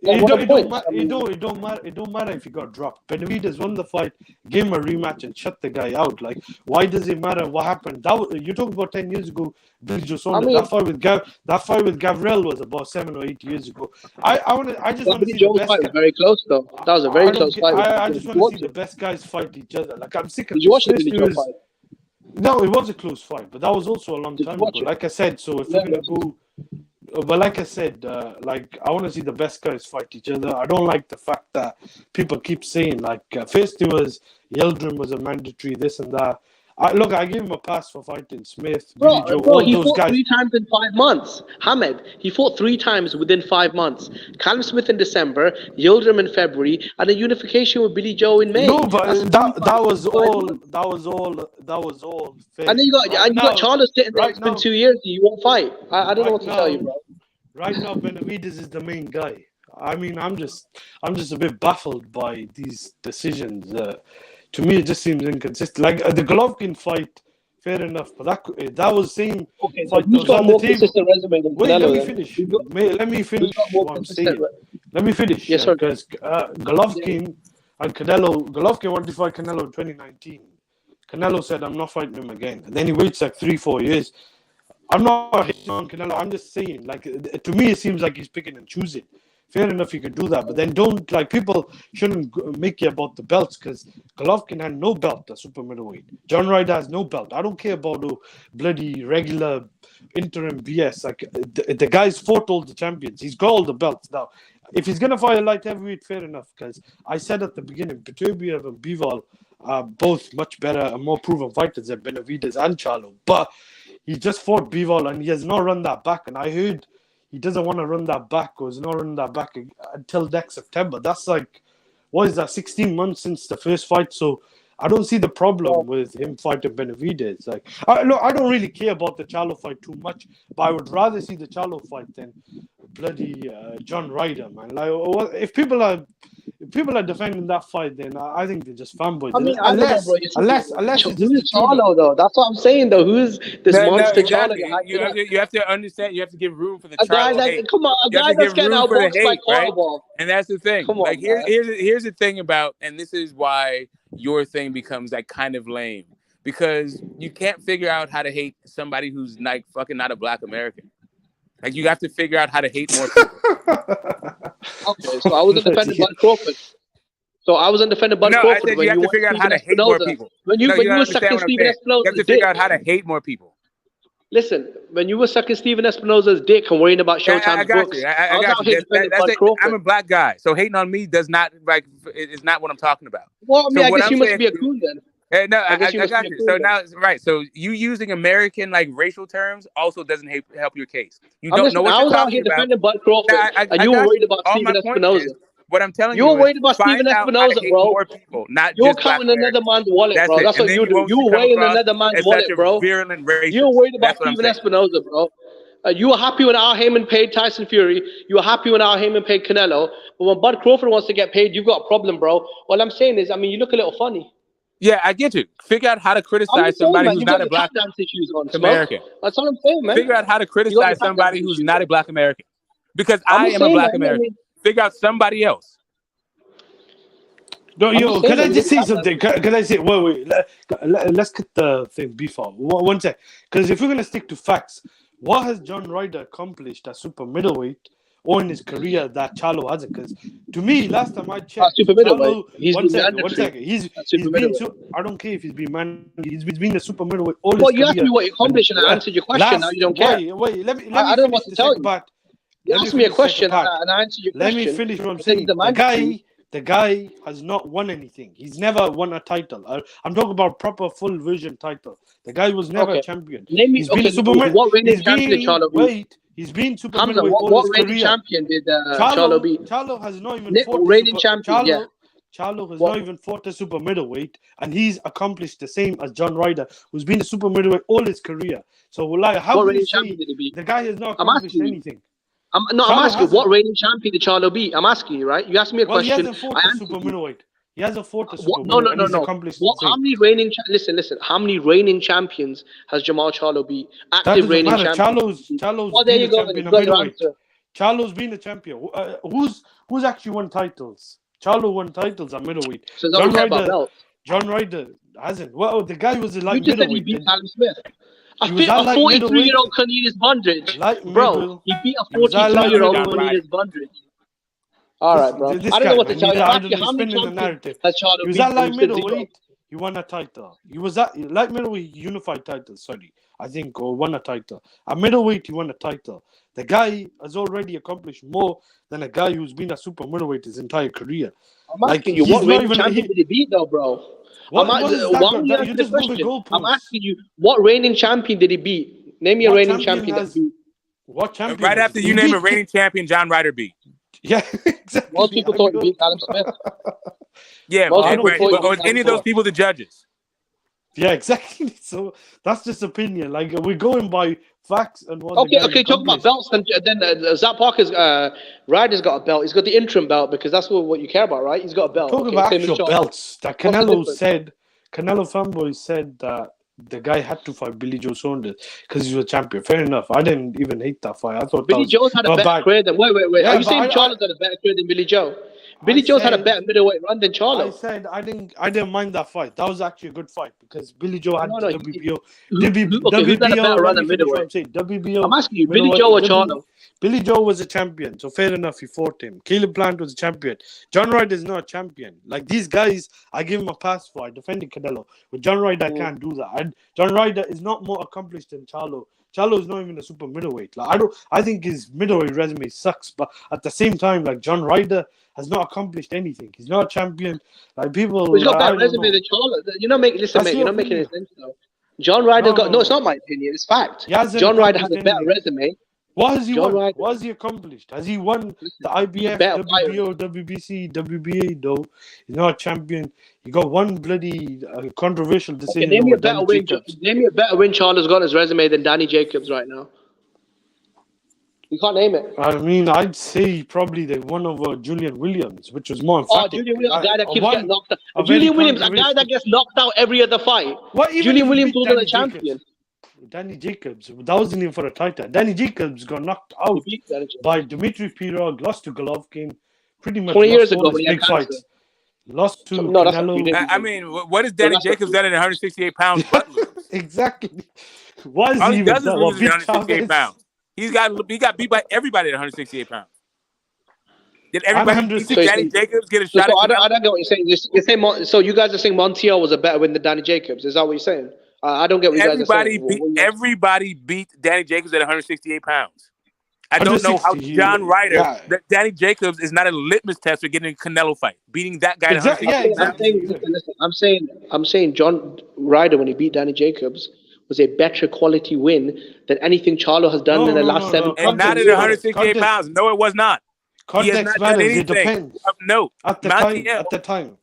it don't matter if he got dropped. Benavidez won the fight, gave him a rematch, and shut the guy out. Like, why does it matter what happened? You're talking about 10 years ago. Billy Joe Saunders. That fight with Gavril was about 7 or 8 years ago. I just want to see the best fight was very close though. That was a very close fight. I just want to see the best guys fight each other. Like, I'm sick of Did you watch the Billy Joe fight? No, it was a close fight, but that was also a long time ago. Like I said, so if we're gonna go, but like I said, like, I want to see the best guys fight each other. I don't like the fact that people keep saying, like, first it was Yeldrim was a mandatory, this and that. I gave him a pass for fighting Smith, Billy Joe, he those fought guys. 3 times in 5 months. Hamed, he fought 3 times within 5 months. Callum Smith in December, Yildirim in February, and a unification with Billy Joe in May. No, but that was all fake. And then you got Charles sitting there. It's been 2 years. You won't fight. I don't know what to tell you, bro. Right now, Benavidez is the main guy. I mean, I'm just a bit baffled by these decisions. To me, it just seems inconsistent. Like, the Golovkin fight, fair enough, but that was same fight. Who's got a more consistent resume than Canelo? Let me finish what I'm saying. Let me finish. Yes, sir. Because Golovkin and Golovkin wanted to fight Canelo in 2019. Canelo said, I'm not fighting him again. And then he waits like 3-4 years. I'm not hating on Canelo. I'm just saying, like, to me, it seems like he's picking and choosing. Fair enough, you could do that, but then don't, like, people shouldn't make it about the belts, because Golovkin had no belt at super middleweight. John Ryder has no belt. I don't care about the bloody regular interim BS. Like, the guy's fought all the champions. He's got all the belts now. If he's gonna fight a light heavyweight, fair enough, because I said at the beginning, Beterbiev and Bivol are both much better and more proven fighters than Benavidez and Charlo. But he just fought Bivol and he has not run that back. And I heard he doesn't want to run that back, or is not running that back until next September. That's like, what is that, 16 months since the first fight? So I don't see the problem with him fighting Benavidez. Like, I don't really care about the Charlo fight too much, but I would rather see the Charlo fight than bloody John Ryder, man. Like, if people are defending that fight, then I think they're just fanboys. I mean, unless who's Charlo though? That's what I'm saying though. Who's this monster Charlo? You have to understand. You have to give room for the guy hate. Come on, a guy that's getting outboxed by Cordoba. And that's the thing. Come on, like, here's the thing about, and this is why your thing becomes like kind of lame, because you can't figure out how to hate somebody who's like fucking not a Black American. Like, you have to figure out how to hate more people. Okay, so I wasn't defending Bud Crawford. I said you have to figure out how to hate more people. When you were sucking Steven Espinosa's you have to figure out how to hate more people. Listen, when you were sucking Steven Espinosa's dick and worrying about Showtime's books, I got you. I'm a Black guy, so hating on me does not, like, is not what I'm talking about. Well, I mean, I guess you must be a coon then. No, I got you. So now, right. So you using American, like, racial terms also doesn't help your case. You don't know what you're talking about. I was out here defending Bud Crawford, and you were worried about Steven Espinosa. What I'm telling you, you're worried about Steven Espinosa, bro. More people, not you're just counting another man's wallet, bro. That's what you do. You're weighing another man's wallet, bro. You're worried about Steven Espinosa, bro. You were happy when Al Heyman paid Tyson Fury. You were happy when Al Heyman paid Canelo. But when Bud Crawford wants to get paid, you've got a problem, bro. All I'm saying is, I mean, you look a little funny. Yeah, I get you. Figure out how to criticize somebody who's not a Black American. That's all I'm saying, man. Figure out how to criticize somebody who's not a Black American. Because I am a Black American. Figure out somebody else. No, I'm just yo, saying can I that just say that- something? Can I say, wait, let's get the thing before. One sec. Because if we're going to stick to facts, what has John Ryder accomplished at super middleweight or in his career that Charlo hasn't? Because to me, last time I checked, super middleweight. Charlo, He's one been mandatory. second. He's Super been, middleweight. I don't care if he's been man, he's been a super middleweight all his Well, you asked career. me what he accomplished, and I answered your question. Now you don't care. Wait, let me I don't know finish what to the tell second you. part. You Let me asked me a finish the second question, part. and I answered your Let question. me finish what I'm I said saying. he's a mandatory. The guy has not won anything. He's never won a title. I'm talking about proper full version title. The guy was never a champion. Name me. He's been Okay, what reigning champion did Charlo beat? He's been super Hamza, middleweight all what his reigning career. champion did Charlo beat? Charlo has not even fought Reigning champion, yeah. Charlo has not even fought a super middleweight, and he's accomplished the same as John Ryder, who's been a super middleweight all his career. So, like, how What can you reigning say champion did he beat? the guy has not I'm accomplished asking you. anything? I'm asking you, what reigning champion did Charlo beat? I'm asking you, right? You asked me a Well, he question. hasn't fought a super middleweight. He hasn't fought a super No. middleweight, and he's accomplished the same. How many reigning? Listen. How many reigning champions has Jamal Charlo beat? That Active doesn't reigning matter. champions. Charlo's Well, there been you a go. champion You of got your middleweight. answer. Charlo's been a champion. Who's actually won titles? Charlo won titles at middleweight. So that we care about belts. John Ryder hasn't. Well, the guy was like You just said he middleweight. beat Callum Smith. He was at A like 43-year-old Cornelius Bondage. Bro, he beat a 43-year-old Cornelius Bondage. All right, bro. I don't know what to tell you. I'm asking how many champions has Charlo beat? He was at light middleweight. He won a title. He was at light middleweight unified title. Sorry, I think, or won a title. At middleweight, he won a title. The guy has already accomplished more than a guy who's been a super middleweight his entire career. I'm asking you, what reigning champion did he beat, though, bro? I'm asking you, what reigning champion did he beat? Name me a reigning champion that beat. What champion? Right after you name a reigning champion, John Ryder beat. Yeah, exactly. Most people thought he beat Callum Smith. Yeah, but was any of those people the judges? Yeah, exactly. So that's just opinion. Like, we're going by facts and what. Okay. Talk about belts. Then Zach Parker's Ryder's got a belt. He's got the interim belt because that's what you care about, right? He's got a belt. Talk about actual belts. That Canelo fanboys said that the guy had to fight Billy Joe Saunders because he was a champion. Fair enough. I didn't even hate that fight. I thought Billy Joe's had a better career than. Wait. Yeah, are you saying Charlo's had a better career than Billy Joe? Billy Joe's had a better middleweight run than Charlo. I said I didn't mind that fight. That was actually a good fight because Billy Joe had WBO. Who's had a better run than middleweight? WBO. I'm asking you, Billy Joe or Charlo? Billy Joe was a champion, so fair enough, he fought him. Caleb Plant was a champion. John Ryder is not a champion. Like, these guys, I give him a pass for. I defended Canelo. With John Ryder, I can't do that. And John Ryder is not more accomplished than Charlo. Charlo is not even a super middleweight. Like, I think his middleweight resume sucks, but at the same time, like, John Ryder has not accomplished anything. He's not a champion. Like, people. He's got better resume than Charlo. You're not making any sense though. John Ryder got no. It's not my opinion. It's fact. John Ryder has a better resume. What has he won? What has he accomplished? Has he won the IBF, WBO, WBC, WBA? No, he's not a champion. He got one bloody controversial decision. Name me a better win. Name me a better win Charlo's got on his resume than Danny Jacobs right now. You can't name it. I mean, I'd say probably the one over Julian Williams, which was more emphatic. Julian Williams, a guy that keeps getting knocked out. Julian Williams, a guy that gets knocked out every other fight. Julian Williams wasn't a champion. Danny Jacobs, that wasn't even for a title. Danny Jacobs got knocked out by Dmitry Pirog, lost to Golovkin, pretty much 20 years ago all his big fights. Lost to Canelo. I mean, what has Danny Jacobs done at 168 pounds but lose? Exactly. Why is all he he even does is lose at 168 pounds. He got beat by everybody at 168 pounds. Did everybody see Danny Jacobs get a shot at I don't get what you're saying. You're saying so you guys are saying Montiel was a better win than Danny Jacobs. Is that what you're saying? I don't get what you guys are saying. Everybody beat Danny Jacobs at 168 pounds. I don't know how John Ryder, that Danny Jacobs is not a litmus test for getting a Canelo fight. Beating that guy at 168 pounds. I'm saying John Ryder, when he beat Danny Jacobs, was a better quality win than anything Charlo has done in the last 7 And not at 168 pounds. No, it was not. Context matters. It depends. No. At the time.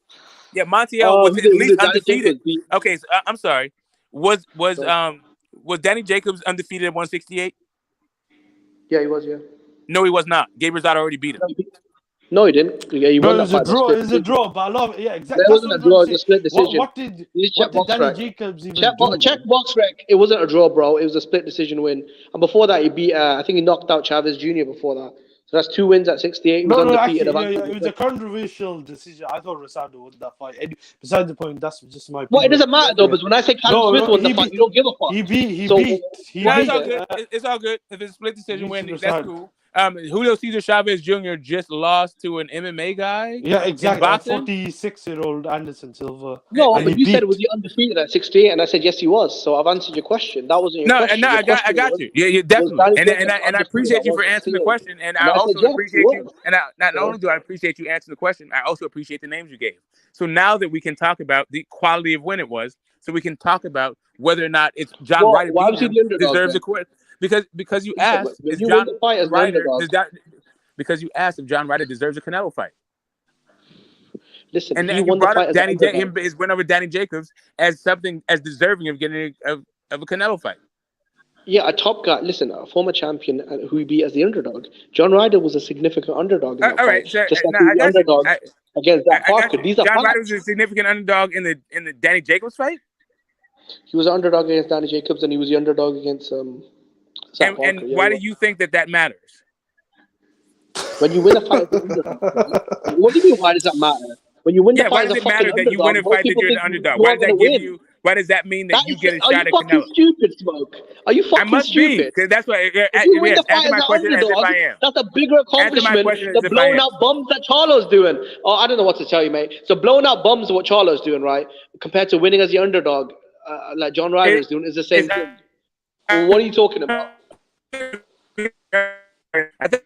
Yeah, Montiel was at least undefeated. Okay, so, I'm sorry. Was Danny Jacobs undefeated at 168? Yeah, he was. Yeah. No, he was not. Gabe Rosado already beat him. No, he didn't. Yeah, he won it was a draw. It was a draw, but I love it. Yeah, exactly. It wasn't a draw. It was a split decision. What did Danny Jacobs even do? Check box rec. It wasn't a draw, bro. It was a split decision win. And before that, he beat. I think he knocked out Chavez Jr. before that. So that's 2 wins at 68. He was No, undefeated. actually, it was a controversial decision. I thought Rosado won that fight. And besides the point, that's just my Well, it opinion. doesn't matter though, because when I say Callum Smith won the fight, you don't give a fuck. He beat. Why it's is all it? good. It's all good. If it's a split decision win, beats that's Rosado. cool. Julio Cesar Chavez Jr. just lost to an MMA guy. Yeah, exactly. In boxing. 46-year-old Anderson Silva. No, and but he you said beat. was he undefeated at 68, and I said yes, he was. So I've answered your question. That wasn't your question. No, Your I got question was, you. Yeah, was definitely. Danny And Jacobs I undefeated appreciate at you for answering the 168? question. And I I said also yes, he appreciate you. was. And not So, only do I appreciate you answering the question, I also appreciate the names you gave. So now that we can talk about the quality of when it was, so we can talk about whether or not it's John well, Ryder why was beating he him the underdog deserves a then? quit. Because you Yeah, but asked, when is you win John the fight as the Ryder underdog, because you asked if John Ryder deserves a Canelo fight. listen, And he then you won the brought fight up as the underdog. his win over Danny Jacobs as something as deserving of getting of a Canelo fight. Yeah, a top guy. Listen, a former champion who he beat as the underdog. John Ryder was a significant underdog in that All fight. right, so Just like no, he was I the got you. underdog against Zach I got Parker. you. These are John Ryder was facts. a significant underdog in the Danny Jacobs fight. He was an underdog against Danny Jacobs, and he was the underdog against Zach Parker. And Yeah, why he do was. you think that matters? When you win a fight as the underdog, right? What do you mean? Why does that matter? When you win the Yeah, why fight as does a it fucking matter that you win underdog, a most fight that people you're the think underdog? you Why aren't does going that to give win. you? Why does that mean that you get a Are you shot at fucking Canelo? stupid, Smoke? Are you I fucking must be, stupid? because that's why. If you win Yes, the fight answer as my an question as if underdog, I am. that's a bigger Answer my accomplishment question as than if I blowing am. out bums that Charlo's doing. Oh, I don't know what to tell you, mate. So blowing out bums is what Charlo's doing, right? Compared to winning as the underdog, like John Ryder is doing, is the same thing. Well, what are you talking about? I think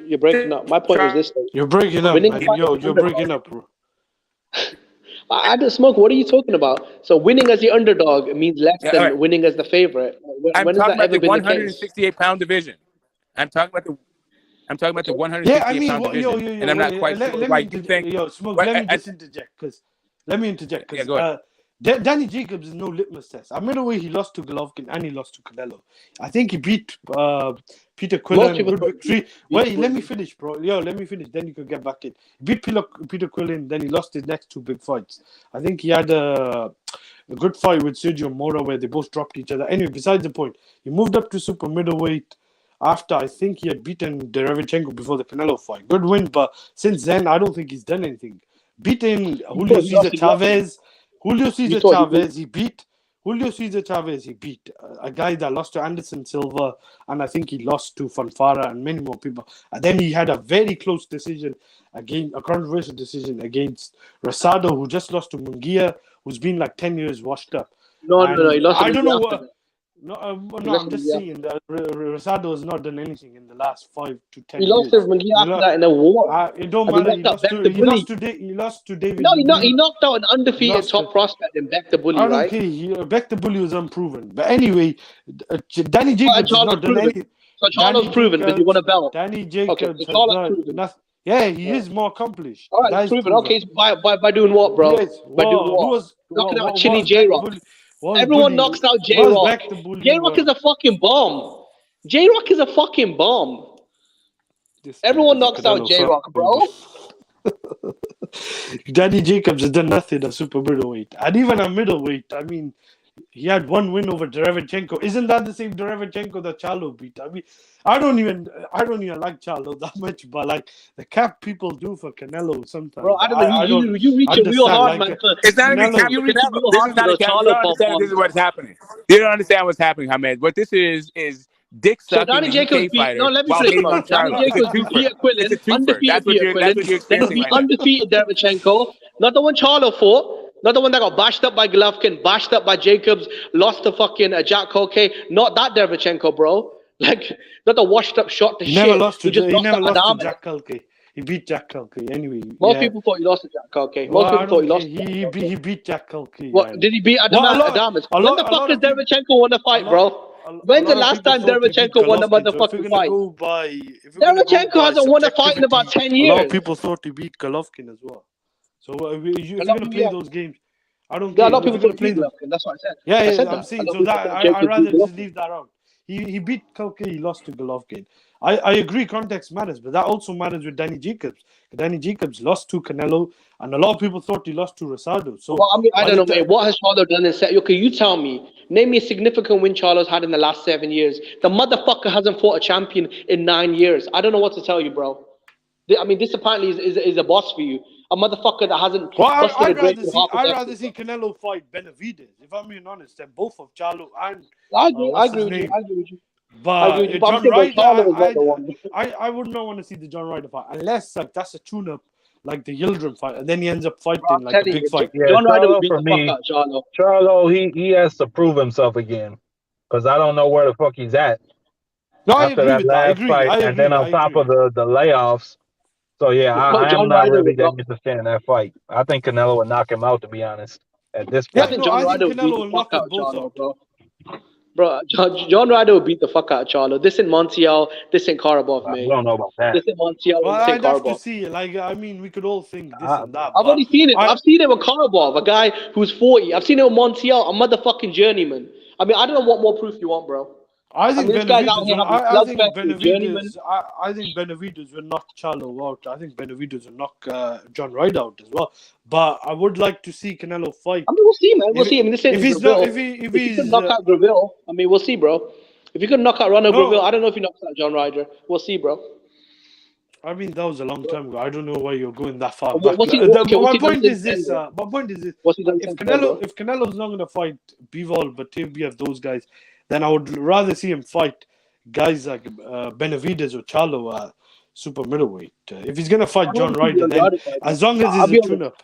You're breaking up. My point was this: though. You're breaking up, Winning man. a fight as an You're underdog. breaking up, bro. I don't smoke. What are you talking about? So winning as the underdog means less all than right. winning as the favorite. I'm When has talking that about the ever been the case? 168-pound division. I'm talking about the Yeah, I mean, 168-pound division, and I'm not quite sure let why me you think. Smoke. Why, Let me just interject, yeah, because go ahead. Danny Jacobs is no litmus test. At middleweight, he lost to Golovkin and he lost to Canelo. I think he beat Peter Most Quillen. people Good thought victory. Wait, let me finish, bro. Let me finish. Then you can get back in. He beat Peter Quillen. Then he lost his next two big fights. I think he had a good fight with Sergio Mora where they both dropped each other. Anyway, besides the point, he moved up to super middleweight after I think he had beaten Derevchenko before the Canelo fight. Good win, but since then, I don't think he's done anything. Beating Julio he lost Cesar to Golovkin. Chavez. You thought he Beat Julio Cesar Chavez. He beat a guy that lost to Anderson Silva, and I think he lost to Fanfara and many more people. And then he had a very close decision against a controversial decision against Rosado, who just lost to Munguia, who's been like 10 years washed up. No, he lost to I don't Munguia know after what. that. No, He no, lost I'm to just Munguia. saying that Rosado has not done anything in the last 5 to 10 He years. lost to Munguia after that in a war. It don't And he matter. knocked out Beck the Bully. He lost to David. No, he Lee. knocked out an undefeated top prospect in Beck the Bully, I don't right? care. Beck the Bully was unproven. But anyway, Danny Jacobs has not done anything. So Charlo's proven because he won a belt. Danny Okay, Jacobs so has Charlo's done proven. nothing. Yeah, he is more accomplished. All right, That he's is proven. Okay, by doing what, bro? Yes. By doing what? Knocking out Chinny J-Rock. Everyone knocks out J-Rock. J-Rock is a fucking bomb. J-Rock is a fucking bomb. Everyone knocks out J-Rock, bro. Danny Jacobs has done nothing at super middleweight. And even at middleweight, I mean, he had one win over Derevchenko. Isn't that the same Derevchenko that Charlo beat? I mean, I don't even like Charlo that much, but like the cap people do for Canelo sometimes. Bro, I don't know. You reaching real hard, man. It's not even cap You for reaching Canelo. real This hard is for not a those cap. You don't Charlo understand. This is pom-poms. what's happening. You don't understand what's happening, Hamed. What this is dick So sucking Danny the Jacobs UK beat. fighter No, let me while finish, hating bro. on Danny Charlo. It's a Jacobs twofer. beat Quillen, It's a twofer. undefeated beat Quillen. That's what you're Then he experiencing beat right now. undefeated Derevchenko. Not the one Charlo fought. Not the one that got bashed up by Golovkin, bashed up by Jacobs, lost to fucking Jack Koke. Not that Derevchenko, bro. Like, not the washed up shot to He shit. never lost to Adames. Jack Culkey. He beat Jack Culkey anyway. Most people thought he lost to Jack Koke. Most people thought he lost to Jack Koke. He beat Jack Culkey. What, did he beat Adames? When the fuck has Derevchenko won a fight, bro? When's the last time Derevchenko won a motherfucking fight? Derevchenko hasn't won a fight in about 10 years. A lot of people thought he beat Golovkin as well. So if you're going to play those games, I don't care. A lot of people thought he beat Golovkin. That's what I said. Yeah, I said I'm that. saying so that I'd rather just leave that out. He beat Koke, he lost to Golovkin. I agree context matters, but that also matters with Danny Jacobs. Danny Jacobs lost to Canelo, and a lot of people thought he lost to Rosado. So Well, I mean, I don't know, mate. What has Charlo done in set? Okay, you tell me. Name me a significant win Charlo's had in the last 7 years. The motherfucker hasn't fought a champion in 9 years. I don't know what to tell you, bro. I mean, this apparently is a boss for you. A motherfucker that hasn't busted a grape in half a I'd decade. rather see Canelo fight Benavidez, if I'm being honest, than both of Charlo and I agree. I what's agree his with you. name. I agree with you. I But agree with you. But John I'm saying, bro, Ryder, Charlo was not the one. I would not want to see the John Ryder fight unless like that's a tune-up, like the Yildirim fight, and then he ends up fighting I'm like a telling big you, fight. Yeah, John Ryder will Charlo beat for the fuck me. out of Charlo. Charlo, he has to prove himself again, because I don't know where the fuck he's at No, I after agree that with that. I last agree. fight, I and then agree. on I top agree. of the layoffs. So yeah, Bro, I am John not Ryder really would that knock. interested in that fight. I think Canelo would knock him out, to be honest, at this I point. think No, John I think Ryder would beat Canelo the will fuck knock out them of both Charlo, out. bro. Bro, John Ryder would beat the fuck out of Charlo. This ain't Montiel. This ain't Karabov, I mate. don't know about that. This ain't Montiel Well, and this ain't I'd have to Karabov. see it. Like, I mean, we could all think this and that, I've but already seen it. I've seen it with Karabov, a guy who's 40. I've seen it with Montiel, a motherfucking journeyman. I mean, I don't know what more proof you want, bro. I think mean, this guy's out Benavidez. here having I think slugfest with journeyman. Benavidez. I think Benavidez will knock Charlo out. I think Benavidez will knock John Ryder out as well. But I would like to see Canelo fight. I mean, we'll see, man. We'll see. I mean, this ain't If he's Graville. not, if If you could he's knock out Graville, I mean, we'll see, bro. If you could knock out Ronald Graville, I don't know if he knocks out John Ryder. We'll see, bro. I mean, that was a long time ago. I don't know why you're going that far What- back. what's he- My okay, what's he done point is since then, this. bro? My point is this. What's he done If since then, bro? Canelo's not going to fight Bivol, Batavia, those guys, then I would rather see him fight guys like Benavidez or Charlo, super middleweight. If he's going to fight John Ryder, then as long as I'll it's be a honest. tune-up.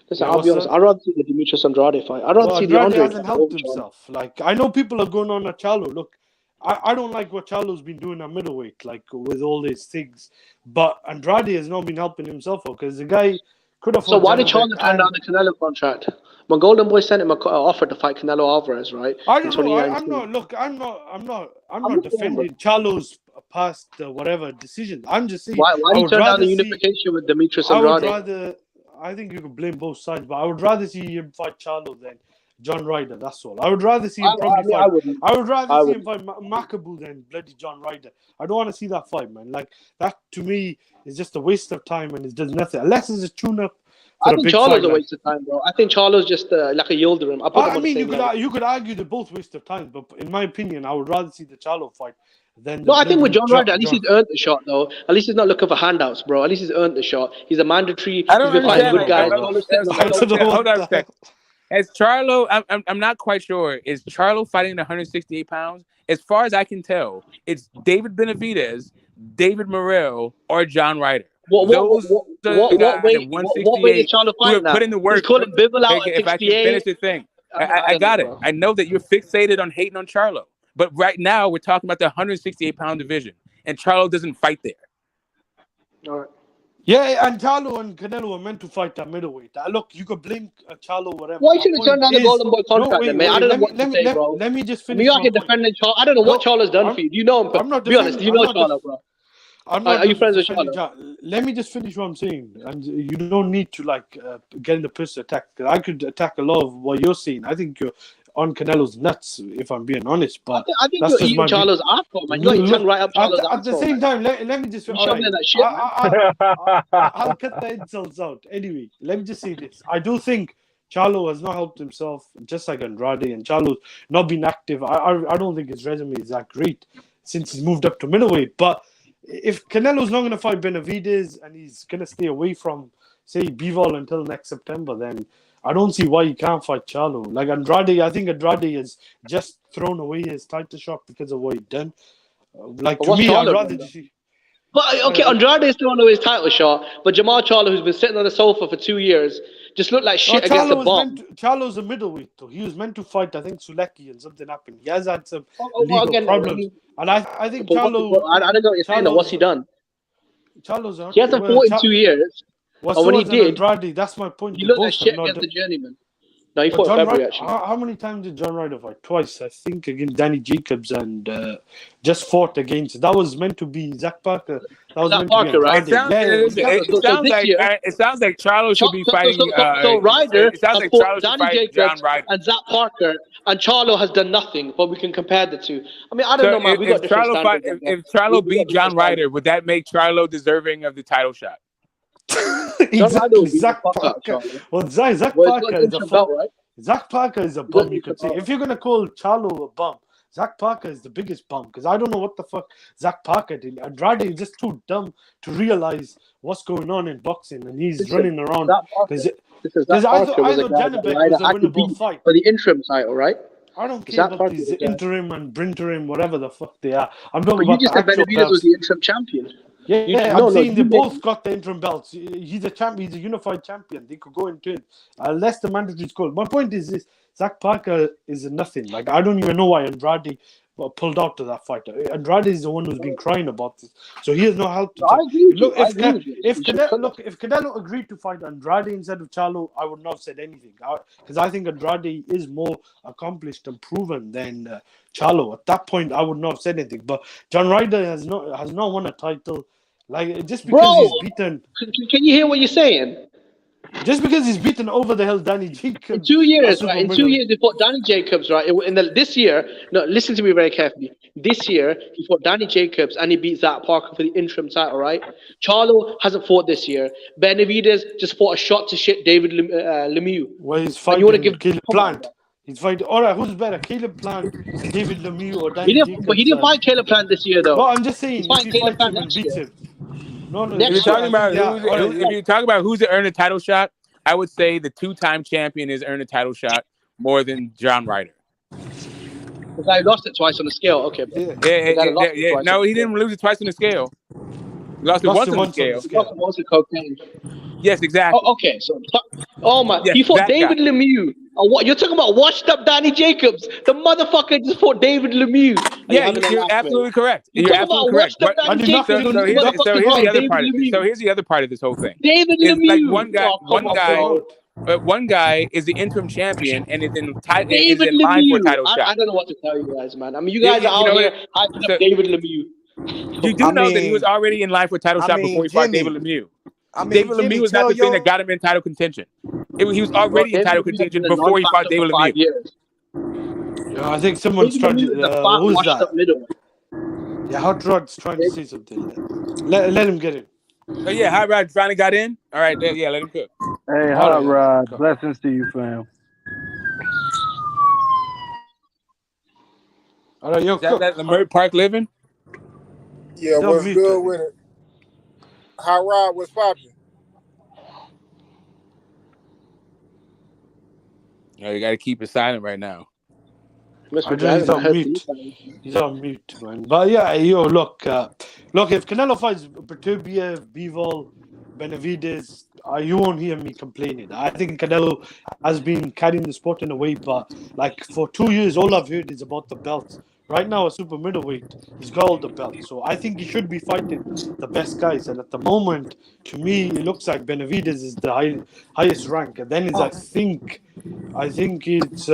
Listen, Yeah, I'll be what's honest. that? I'd rather see the Demetrius Andrade fight. I'd rather Well, see the Andrade Andre hasn't fight helped over Charlo. himself. Like, I know people are going on at Charlo. Look, I don't like what Charlo's been doing at middleweight, like with all these things. But Andrade has not been helping himself because the guy could have. So why did Janibek Charlo turn down the Canelo contract? When Golden Boy sent him an offer to fight Canelo Alvarez, right? I in don't know. 2019. I'm not. Look, I'm not not defending Charlo's past whatever decision. I'm just saying. Why I did he would turn down rather the see. unification with Demetrius I would Andrade? rather. I think you could blame both sides, but I would rather see him fight Charlo than John Ryder. That's all. I would rather see him probably fight. I would rather see him fight Makabu than bloody John Ryder. I don't want to see that fight, man. Like that to me is just a waste of time and it does nothing unless it's a tune-up. I think Charlo's a waste of time, bro. I think Charlo's just like a Yildirim. I mean, you could argue they're both waste of time, but in my opinion, I would rather see the Charlo fight than. No, I think with John Ryder, at least he's earned the shot, though. At least he's not looking for handouts, bro. At least he's earned the shot. He's a mandatory. I don't He's been fighting understand. good guys. Hold on a sec. As Charlo, I'm not quite sure. Is Charlo fighting at 168 pounds? As far as I can tell, it's David Benavidez, David Morrell, or John Ryder. What weight is Charlo fighting now? Put in the work. He's calling Bivol out at If I can 68. finish the thing, I got it. I know that you're fixated on hating on Charlo, but right now we're talking about the 168 pound division, and Charlo doesn't fight there. All right. Yeah, and Charlo and Canelo were meant to fight at middleweight. Look, you could blame Charlo, whatever. Why should have turned down the Golden Boy contract, then, man? I don't know what to say, bro. Let me just finish. You're out here defending Charlo. I don't know what Charlo's done for you. Do you know him? I'm not be honest. Do you know Charlo, bro? Are you friends with Charlo? Let me just finish what I'm saying, and you don't need to get in the personal attack. Because I could attack a lot of what you're saying. I think you're on Canelo's nuts, if I'm being honest. But I think you're eating Charlo's asshole, man. You're eating right up Charlo's asshole. At the same time, let me just. That shit, I'll cut the insults out. Anyway, let me just say this. I do think Charlo has not helped himself, just like Andrade, and Charlo's not been active. I don't think his resume is that great since he's moved up to middleweight. But if Canelo's not going to fight Benavidez and he's going to stay away from, say, Bivol until next September, then I don't see why he can't fight Charlo. Like Andrade, I think Andrade has just thrown away his title shot because of what he done. To me, I'd rather see. But okay, Andrade is throwing away his title shot, but Jamal Charlo, who's been sitting on the sofa for 2 years, just looked like shit against a bomb. Charlo's a middleweight, though. He was meant to fight, I think, Suleki, and something happened. He has had some legal problems. And I think Charlo... I don't know what you're saying, though. What's he done? He hasn't fought in 2 years. And when he did, Andrade, that's my point. He looked like shit against the journeyman. No, he But fought in John February, Ryder, actually. how many times did John Ryder fight? Twice, I think, against Danny Jacobs, and just fought against. That was meant to be Zach Parker. That was Zach meant to be Parker, right? Andrade. So, so Sounds this like year, Charlo should be fighting. so Ryder It sounds has like fought Charlo should Danny fight John Jacobs Ryder. and Zach Parker, and Charlo has done nothing, but we can compare the two. I mean, I don't So know, man. We got different standards. I guess. if Charlo We got beat different John standards. Ryder, would that make Charlo deserving of the title shot? John Ryder will Exactly, beat the Zach fuck out of Parker. Charlo. Well, Zach Well, he's got Parker an is a interim belt, right? Zach Parker is a He got bum. an You interim could say belt. if you're gonna call Charlo a bum, Zach Parker is the biggest bum because I don't know what the fuck Zach Parker did. Andrade is just too dumb to realize what's going on in boxing, and he's Listen, running around Zach Parker. because Zach Parker I was a thought guy that Janibek Ryder was a had to winnable beat fight. for the interim title, right? I don't care Zach about Parker these was a guy. interim and brinterim, whatever the fuck they are. I'm talking But you about just the said actual Benavidez was belts. the interim champion. Yeah, No, I'm saying they you made, both got the interim belts. He's a champion. He's a unified champion. They could go into it unless the mandatory is called. My point is this: Zach Parker is nothing. Like I don't even know why Andrade pulled out to that fight. Andrade is the one who's been crying about this, so he has no help to I take. agree with Look, you. I agree with you. if You should cut Canelo, if Canelo agreed to fight Andrade instead of Charlo, I would not have said anything because I think Andrade is more accomplished and proven than Charlo. At that point, I would not have said anything. But John Ryder has not won a title. Like just because Bro, he's beaten, can you hear what you're saying? just because he's beaten over the hill Danny Jacobs. In 2 years, right? In 2 middleweight. years, he fought Danny Jacobs, right? This year, no, listen to me very carefully. This year, he fought Danny Jacobs and he beat Zach Parker for the interim title, right? Charlo hasn't fought this year. Benavidez just fought a shot to shit David Lemieux. Well, he's And you want to fighting give Caleb come on, Plant. bro. He's fighting. All right, who's better, Caleb Plant, David Lemieux, or Danny Jacobs? But he didn't fight Caleb Plant this year, though. Well, I'm just He's saying, if fighting he Caleb fights Plant him and next beats year. him, no, If you're talking about if you're talking about who's earned a title shot, I would say the two-time champion has earned a title shot more than John Ryder. The guy lost it twice on the scale. Okay, bro. Yeah. No, he didn't lose it twice on the scale. He lost it once on the scale. He lost it once with cocaine. Yes, exactly. Oh, okay, so my, Yes, he fought that David guy. Lemieux. What you're talking about? Washed up Danny Jacobs. The motherfucker just fought David Lemieux. Yeah, you're absolutely correct. You're talking about washed up Danny Jacobs. So here's the other part. So here's the other part of this whole thing. David It's Lemieux. like one guy is the interim champion and is in David line for a Lemieux. title shot. I don't know what to tell you guys, man. I mean, you guys are out here hyping up David Lemieux. You do know that he was already in line for a title shot before he fought David Lemieux. David Lemieux was not the thing that got him in title contention. He was already in title contention before he fought David Lemieux. Yeah, I think someone's trying to. Who's that? Yeah, Hot Rod's trying to say something. Let him get in. Oh yeah, Hot Rod finally got in. All right, yeah, let him cook. Hey, Hot Rod, blessings to you, fam. All right, yo, is that Leimert Park living? Yeah, what's good with it? Hot Rod, what's popping? No, you got to keep it silent right now. He's on mute. He's on mute, man. But yeah, look, if Canelo fights Beterbiev, Bivol, Benavidez, you won't hear me complaining. I think Canelo has been carrying the sport in a way, but like for 2 years, all I've heard is about the belts. Right now, a super middleweight, he's got all the belts. So I think he should be fighting the best guys. And at the moment, to me, it looks like Benavidez is the highest rank. And then I think it's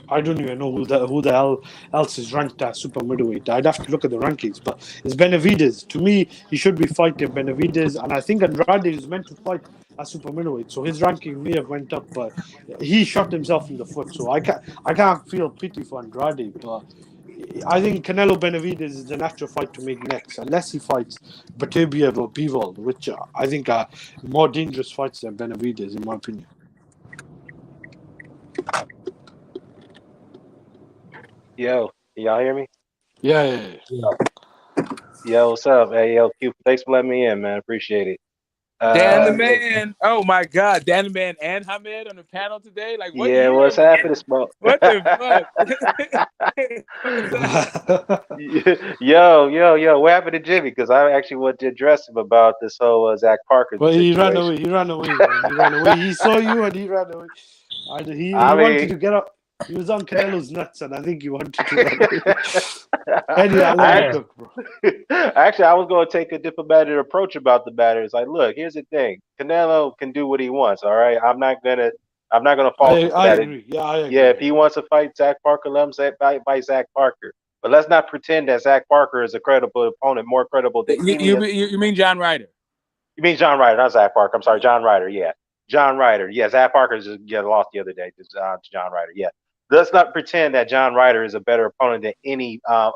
I don't even know who the hell else is ranked at super middleweight. I'd have to look at the rankings, but it's Benavidez. To me, he should be fighting Benavidez, and I think Andrade is meant to fight at super middleweight, so his ranking may have went up, but he shot himself in the foot. So I can't feel pity for Andrade, but I think Canelo Benavidez is the natural fight to make next, unless he fights Beterbiev or Bivol, which I think are more dangerous fights than Benavidez, in my opinion. Yo, can y'all hear me? Yeah. Yo, what's up? Hey, yo, Q, thanks for letting me in, man. Appreciate it. Dan the Man. Oh my God, Dan the Man and Hamed on the panel today. Like, what? Yeah, what's happening, Smoke? What the fuck? Yo, what happened to Jimmy? Because I actually wanted to address him about this whole Zach Parker situation. He ran away. Man. He ran away. He saw you and he ran away. He wanted to get up. He was on Canelo's nuts, and I think he wanted to run away. Anyway, I let him cook, bro. Actually, I was going to take a diplomatic approach about the matter. It's like, look, here's the thing. Canelo can do what he wants, all right? I'm not going I'm not going to fault him for I that. agree. Yeah, I agree. Yeah, if he wants to fight Zach Parker, let him fight Zach Parker. But let's not pretend that Zach Parker is a credible opponent, more credible than any of. You mean John Ryder? You mean John Ryder, not Zach Parker. I'm sorry, John Ryder. Yeah, John Ryder. Yeah, Zach Parker just lost the other day to John Ryder. Yeah, let's not pretend that John Ryder is a better opponent than any of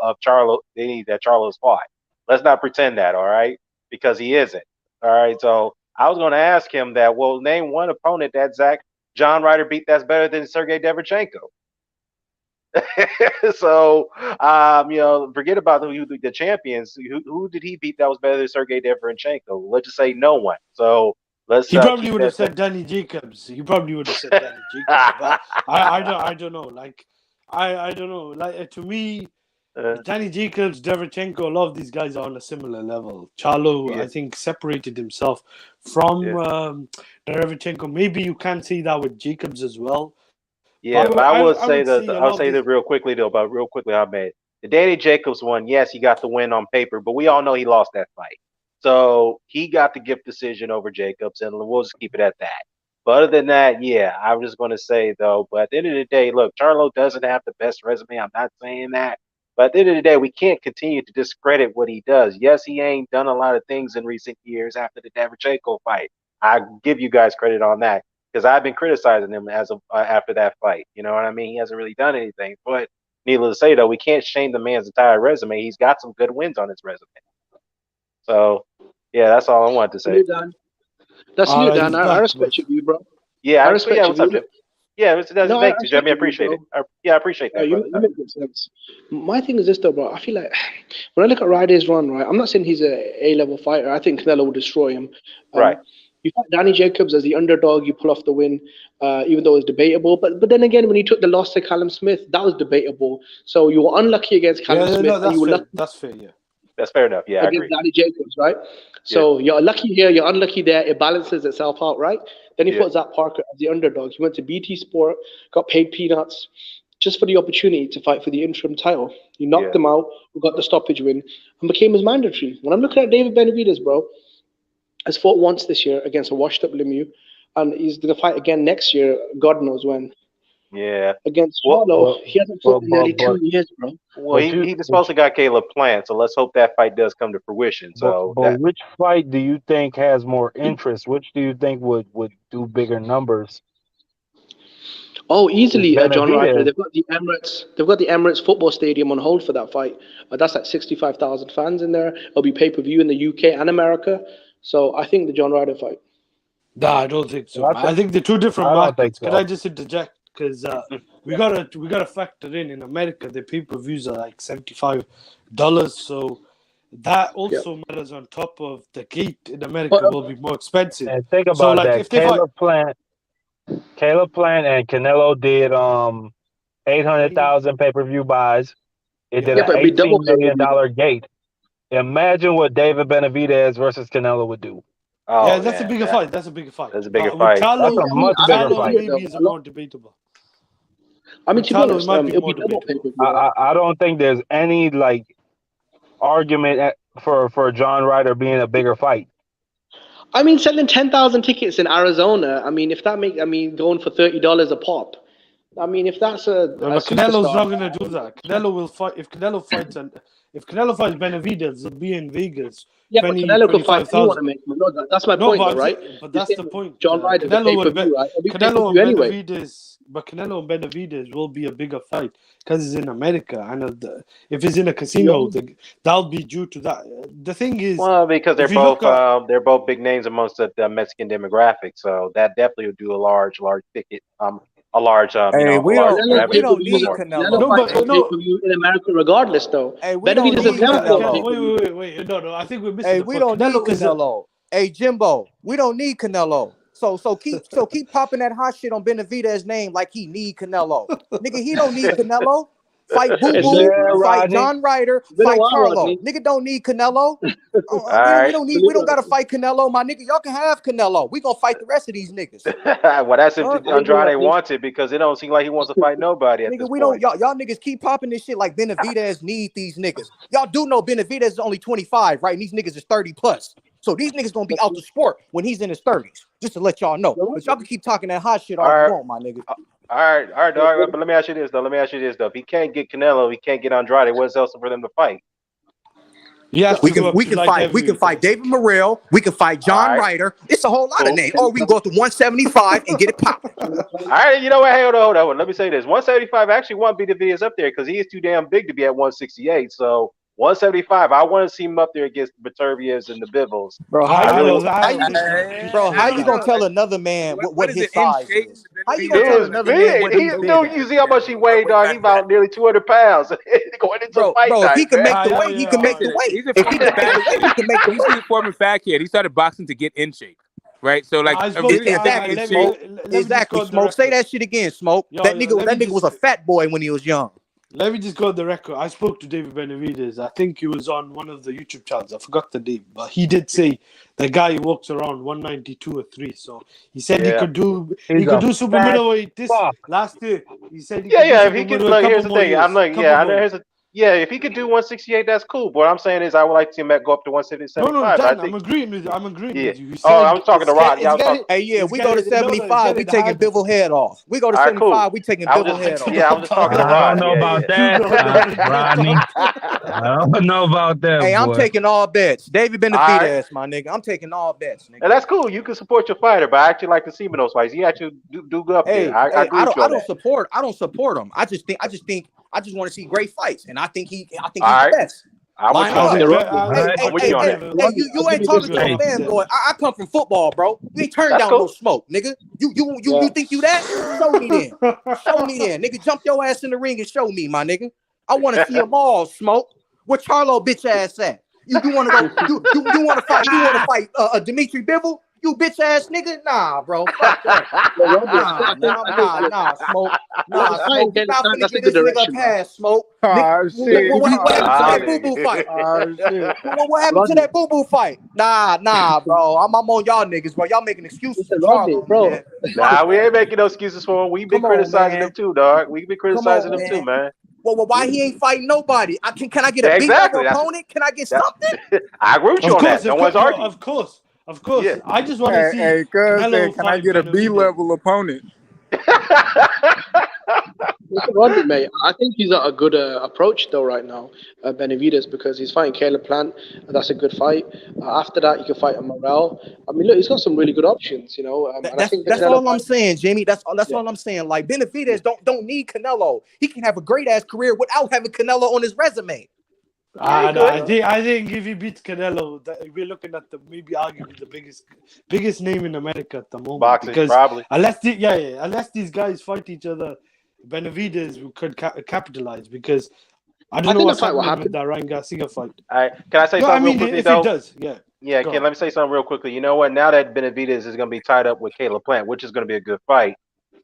any that Charlo's fought. Let's not pretend that, all right? Because he isn't. All right. So I was going to ask him that. Well, name one opponent that John Ryder beat that's better than Sergey Derevchenko. So, forget about the champions. Who did he beat that was better than Sergey Derevchenko? Let's just say no one. So let's. He probably would have said Danny Jacobs. He probably would have said Danny Jacobs. But I don't know. Like I don't know. Like to me, Danny Jacobs, Derevchenko, a lot of these guys are on a similar level. Charlo, I think, separated himself from Derevchenko. Maybe you can see that with Jacobs as well. Yeah, but I will say that I'll say that real quickly, Ahmed. The Danny Jacobs one, yes, he got the win on paper, but we all know he lost that fight. So he got the gift decision over Jacobs, and we'll just keep it at that. But other than that, yeah, I was just going to say, though, but at the end of the day, look, Charlo doesn't have the best resume. I'm not saying that. But at the end of the day, we can't continue to discredit what he does. Yes, he ain't done a lot of things in recent years after the Derevchenko fight. I give you guys credit on that. Because I've been criticizing him after that fight. You know what I mean? He hasn't really done anything. But needless to say, though, we can't shame the man's entire resume. He's got some good wins on his resume. So, yeah, that's all I wanted to say. That's new, Dan. I respect you, bro. Yeah, I respect you. What's up, Jim? Yeah, thanks, Jimmy. I appreciate it. I appreciate that. You make good sense. My thing is this, though, bro. I feel like when I look at Ryder's run, right, I'm not saying he's a A-level fighter. I think Canelo will destroy him. Right. You fight Danny Jacobs as the underdog, you pull off the win, even though it's debatable. But then again, when you took the loss to Callum Smith, that was debatable. So you were unlucky against Callum Smith. No, and you were lucky that's fair, yeah. That's fair enough, yeah, I agree. Against Danny Jacobs, right? So you're lucky here, you're unlucky there. It balances itself out, right? Then he fought Zach Parker as the underdog. He went to BT Sport, got paid peanuts, just for the opportunity to fight for the interim title. You knocked him out, got the stoppage win, and became his mandatory. When I'm looking at David Benavidez, bro, has fought once this year against a washed-up Lemieux, and he's going to fight again next year, God knows when. Yeah. Against Charlo, he hasn't fought in nearly 2 years, bro. Well, he supposed to got Caleb Plant, so let's hope that fight does come to fruition. So, but which fight do you think has more interest? Which do you think would do bigger numbers? Oh, easily, John Ryder. They've got the Emirates football stadium on hold for that fight. That's like 65,000 fans in there. It'll be pay-per-view in the UK and America. So I think the John Ryder fight. No, I don't think so. I think they're two different markets. Can I just interject? Because we gotta factor in America, the pay-per-views are like $75. So that also matters on top of the gate in America will be more expensive. And think about that. Caleb Plant and Canelo did 800,000 pay-per-view buys. It did an $18 million gate. Imagine what David Benavidez versus Canelo would do. Oh, yeah, that's a bigger fight. That's a bigger fight. That's a bigger fight. That's a much bigger fight. Maybe is more debatable. I mean, to be honest, it'll be double pay-per-view. I don't think there's any argument for John Ryder being a bigger fight. I mean, selling 10,000 tickets in Arizona. I mean, going for $30 a pop. I mean, if that's Canelo's not going to do that. Canelo will fight. If Canelo fights Benavidez, it'll be in Vegas. Yeah, but Canelo could fight anyone to make money. No, that's my point, though, right? But that's the point. John Ryder, Canelo and Benavidez will be a bigger fight because it's in America, and if it's in a casino, that'll be due to that. The thing is, because they're both big names amongst the Mexican demographic, so that definitely would do a large ticket. We don't need Canelo. In America, regardless, though. We don't need Canelo. Wait. No. I think we're missing. We don't need Canelo. Hey, Jimbo, we don't need Canelo. So keep popping that hot shit on Benavidez's name like he need Canelo. Nigga, he don't need Canelo. Fight Boo Boo, fight John Ryder, fight Charlo. Nigga don't need Canelo. We don't gotta fight Canelo, my nigga. Y'all can have Canelo. We gonna fight the rest of these niggas. Well, that's if Andrade wants it, because it don't seem like he wants to fight nobody at this point. Y'all niggas keep popping this shit like Benavidez need these niggas. Y'all do know Benavidez is only 25, right? And these niggas is 30 plus. So these niggas gonna be out the sport when he's in his 30s. Just to let y'all know. But y'all can keep talking that hot shit all you want, my nigga. All right, dog. But let me ask you this though. If he can't get Canelo, he can't get Andrade. What's else for them to fight? We can fight David Morrell. We can fight John Ryder. It's a whole lot of names. Or we can go up to 175 and get it popping. All right, you know what? Hey, hold on. Let me say this: 175 actually won't be the videos up there because he is too damn big to be at 168. So 175, I want to see him up there against the Beterbievs and the Bivens. Bro, how you gonna tell another man what his size is? How you gonna tell another man what he's big at? You see how much he weighed, dog? He about nearly 200 pounds going into fight bro, night. if he can make the weight, he can make the weight. He's a former fat kid. He started boxing to get in shape. Right, so like exactly. Smoke, say that shit again. Smoke. That nigga was a fat boy when he was young. Let me just go on the record. I spoke to David Benavidez. I think he was on one of the YouTube channels. I forgot the name, but he did say the guy walks around 192 or 3. So he said he could do super middleweight this last year. He said if he could. Look, here's the thing. I'm like, if he could do 168, that's cool. But what I'm saying is, I would like to see him go up to 175. No, Dan, I'm agreeing with you. with you. I'm talking to Rod. We go to 75. We taking Bivol head off. We go to 75. We taking Bivol head off. Yeah, I was just talking to Rod. I don't know about that, Rodney. I don't know about that. Hey, I'm taking all bets. David Benavidez, my nigga. I'm taking all bets, nigga. And that's cool. You can support your fighter, but I actually like to see him in those fights. He actually do good up there. I don't support him. I just want to see great fights, and I think he's the best. You ain't talking to a fanboy. I come from football, bro. You ain't turned down no smoke, nigga. You think you that? Show me then, nigga. Jump your ass in the ring and show me, my nigga. I want to see them all smoke. Where Charlo bitch ass at? You want to go? You want to fight? You want to fight Dimitri Bivol? You bitch ass nigga? Nah, bro. Fuck that. Nah, smoke. Nah, smoke. Not finna get this nigga past, smoke. What happened to that boo-boo fight? What happened to that boo-boo fight? Nah, bro. I'm on y'all niggas, bro. Y'all making excuses for Charlo, bro. Nah, we ain't making no excuses for him. We been criticizing them too, dog. We been criticizing them too, man. Well, why he ain't fighting nobody? Can I get a B-level opponent? Can I get something? I agree with you on that. No one's arguing. Of course. Yeah. I just want to see. Hey, cuz, can I get a B-level opponent? Listen, Rodney, mate, I think he's at a good approach though right now, Benavidez, because he's fighting Caleb Plant, and that's a good fight. After that, you can fight Morrell. I mean, look, he's got some really good options, you know. That's all I'm saying, Jamie. That's all I'm saying. Like Benavidez don't need Canelo. He can have a great ass career without having Canelo on his resume. I think if he beats Canelo, we're looking at maybe arguably the biggest name in America at the moment. Boxing, because probably. Unless these guys fight each other, Benavidez could capitalize because I don't know what's happening with that Ryan Garcia fight. Can I say something real quickly, if though? It does, Yeah, Ken, let me say something real quickly. You know what? Now that Benavidez is going to be tied up with Caleb Plant, which is going to be a good fight,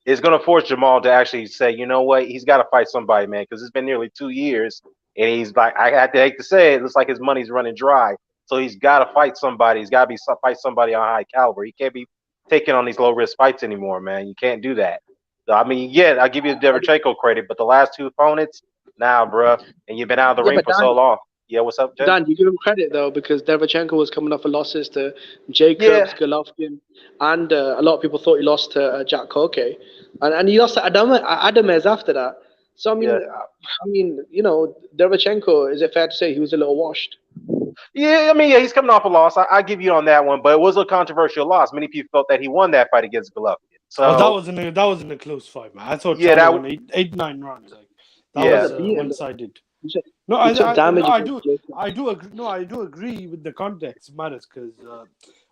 it's going to force Jamal to actually say, you know what? He's got to fight somebody, man, because it's been nearly 2 years. And he's like, I hate to say it, looks like his money's running dry. So he's got to fight somebody. He's got to fight somebody on high caliber. He can't be taking on these low risk fights anymore, man. You can't do that. So, I mean, yeah, I'll give you Derevchenko credit, but the last 2 opponents, bro. And you've been out of the ring for so long. Yeah, what's up, Jen? Dan, you give him credit though, because Derevchenko was coming off of losses to Jacobs, Golovkin, and a lot of people thought he lost to Jack Koke, and he lost to Adamez after that. So I mean, you know, Derevchenko, is it fair to say he was a little washed? Yeah, he's coming off a loss. I give you on that one, but it was a controversial loss. Many people felt that he won that fight against Golovkin. So that wasn't a close fight, man. I thought that won 8-9 rounds. Like that was one-sided. No, I do agree. No, I do agree with the context matters because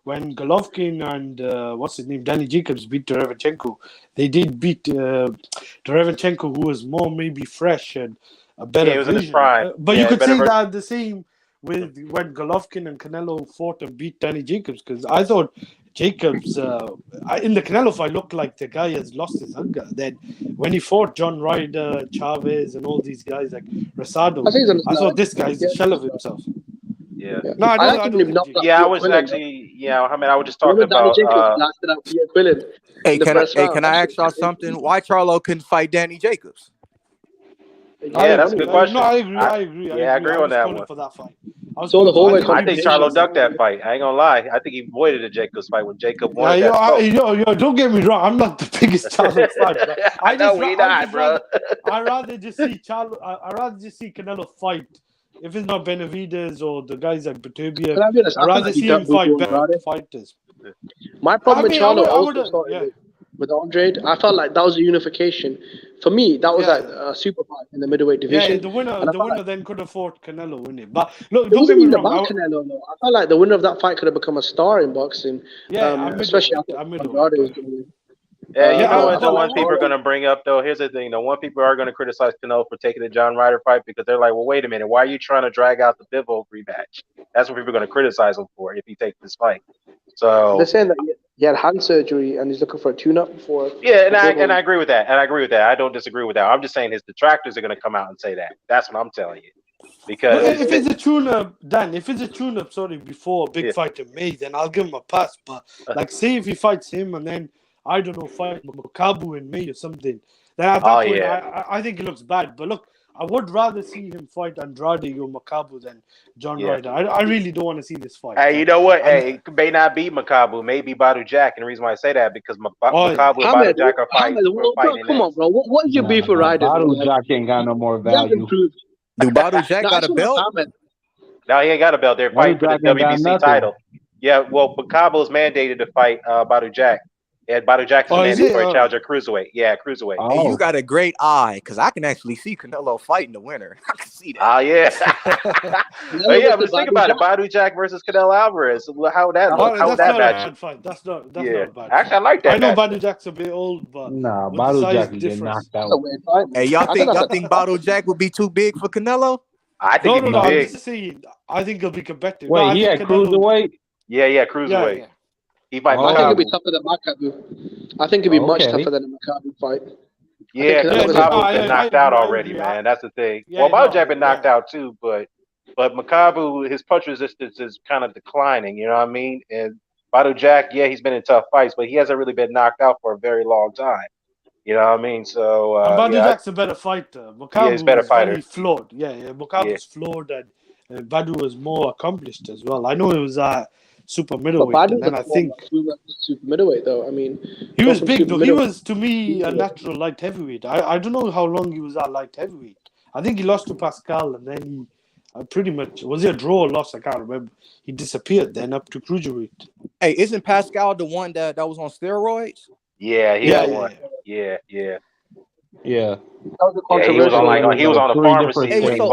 when Golovkin and what's his name, Danny Jacobs beat Derevchenko, they did beat Derevchenko, who was more maybe fresh and a better he was vision. In his prime. But you could see that the same with when Golovkin and Canelo fought and beat Danny Jacobs, because I thought Jacobs in the Canelo fight looked like the guy has lost his hunger. Then when he fought John Ryder, Chavez, and all these guys like Rosado, I thought this guy's a shell of himself. Yeah. No, I was actually, I was just talking about. Hey, can I ask y'all something? Why Charlo couldn't fight Danny Jacobs? Yeah, that's a good question. No, I agree. I agree on that one. For that fight. Saw the hallway I think Charlo conversation. ducked that fight. I ain't gonna lie. I think he avoided the Jacobs fight when Jacob wanted Yeah, that smoke. don't get me wrong. I'm not the biggest Charlo fan, but I know we not, bro. I rather just see Charlo. I rather just see Canelo fight. If it's not Benavidez or the guys like Batubia, Can I be honest? I'd I feel rather like he see him ducked fight Bubu better Andrade. fighters. My problem with Charlo I also would, started with Andre. I felt like that was a unification. For me, that was like a super fight in the middleweight division. The winner, And I felt like then could have fought Canelo, wouldn't it? But look, it don't get wasn't me even wrong. about Canelo. No. I felt like the winner of that fight could have become a star in boxing. I'm Especially middleweight. after Andrade was going to win. Yeah, you know I what? The felt like one people are gonna bring up though. Here's the thing: the one people are gonna criticize Canelo for taking the John Ryder fight because they're like, well, wait a minute, why are you trying to drag out the Bivol rematch? That's what people are gonna criticize him for if he takes this fight. So they're saying that he had hand surgery and he's looking for a tune-up for. Yeah, and I agree with that. I don't disagree with that. I'm just saying his detractors are gonna come out and say that. That's what I'm telling you. Because if it's a tune-up, Dan, if it's a tune-up, before a big fight to me, then I'll give him a pass. But like, say if he fights him and then I don't know, fight Makabu and me or something, then at that point, I think it looks bad. But look, I would rather see him fight Andrade or Makabu than John Ryder. I really don't want to see this fight. Hey, you know what? It may not be Makabu, maybe Badu Jack, and the reason why I say that because Makabu and Badu Jack are fighting. Come on, bro. What is your beef with Ryder? Badu Jack ain't got no more value. Do Badu Jack got a belt? No, he ain't got a belt. They're fighting for the WBC title. Yeah, well, Makabu is mandated to fight Badu Jack. Yeah, Badu Jack is mandated for a challenger cruiserweight. Yeah, cruiserweight. Hey, you got a great eye because I can actually see Canelo fighting the winner. I can see that. Oh yeah. But yeah, but think about it: Badu Jack versus Canelo Alvarez. How would that look? How would that match? That's not bad. Actually, I like that. I know Badu Jack's a bit old, but Badu Jack can get knocked out. Hey, y'all think Badu Jack would be too big for Canelo? I think it'd be I'm big. just saying. I think he'll be competitive. Wait, he had cruiserweight. Yeah, cruiserweight. Yeah. He might. I think it'll be tougher than Makabu. I think it'll be much tougher than a Makabu fight. Yeah, because Makabu's been knocked out already, man. That's the thing. Well, Badu Jack been knocked out too, but Makabu, his punch resistance is kind of declining. You know what I mean? And Badu Jack, yeah, he's been in tough fights, but he hasn't really been knocked out for a very long time. You know what I mean? So Badu Jack's a better fighter. Makabu he's a better fighter. Very flawed. Yeah. Makabu's flawed, and Badu was more accomplished as well. I know it was super middleweight, and then I think super middleweight though. I mean, he was big though. He was to me a natural light heavyweight. I don't know how long he was at light heavyweight. I think he lost to Pascal, and then he pretty much was it a draw or loss? I can't remember. He disappeared then up to cruiserweight. Hey, isn't Pascal the one that was on steroids? Yeah, he got one. Yeah. Yeah. He was on the pharmacy. So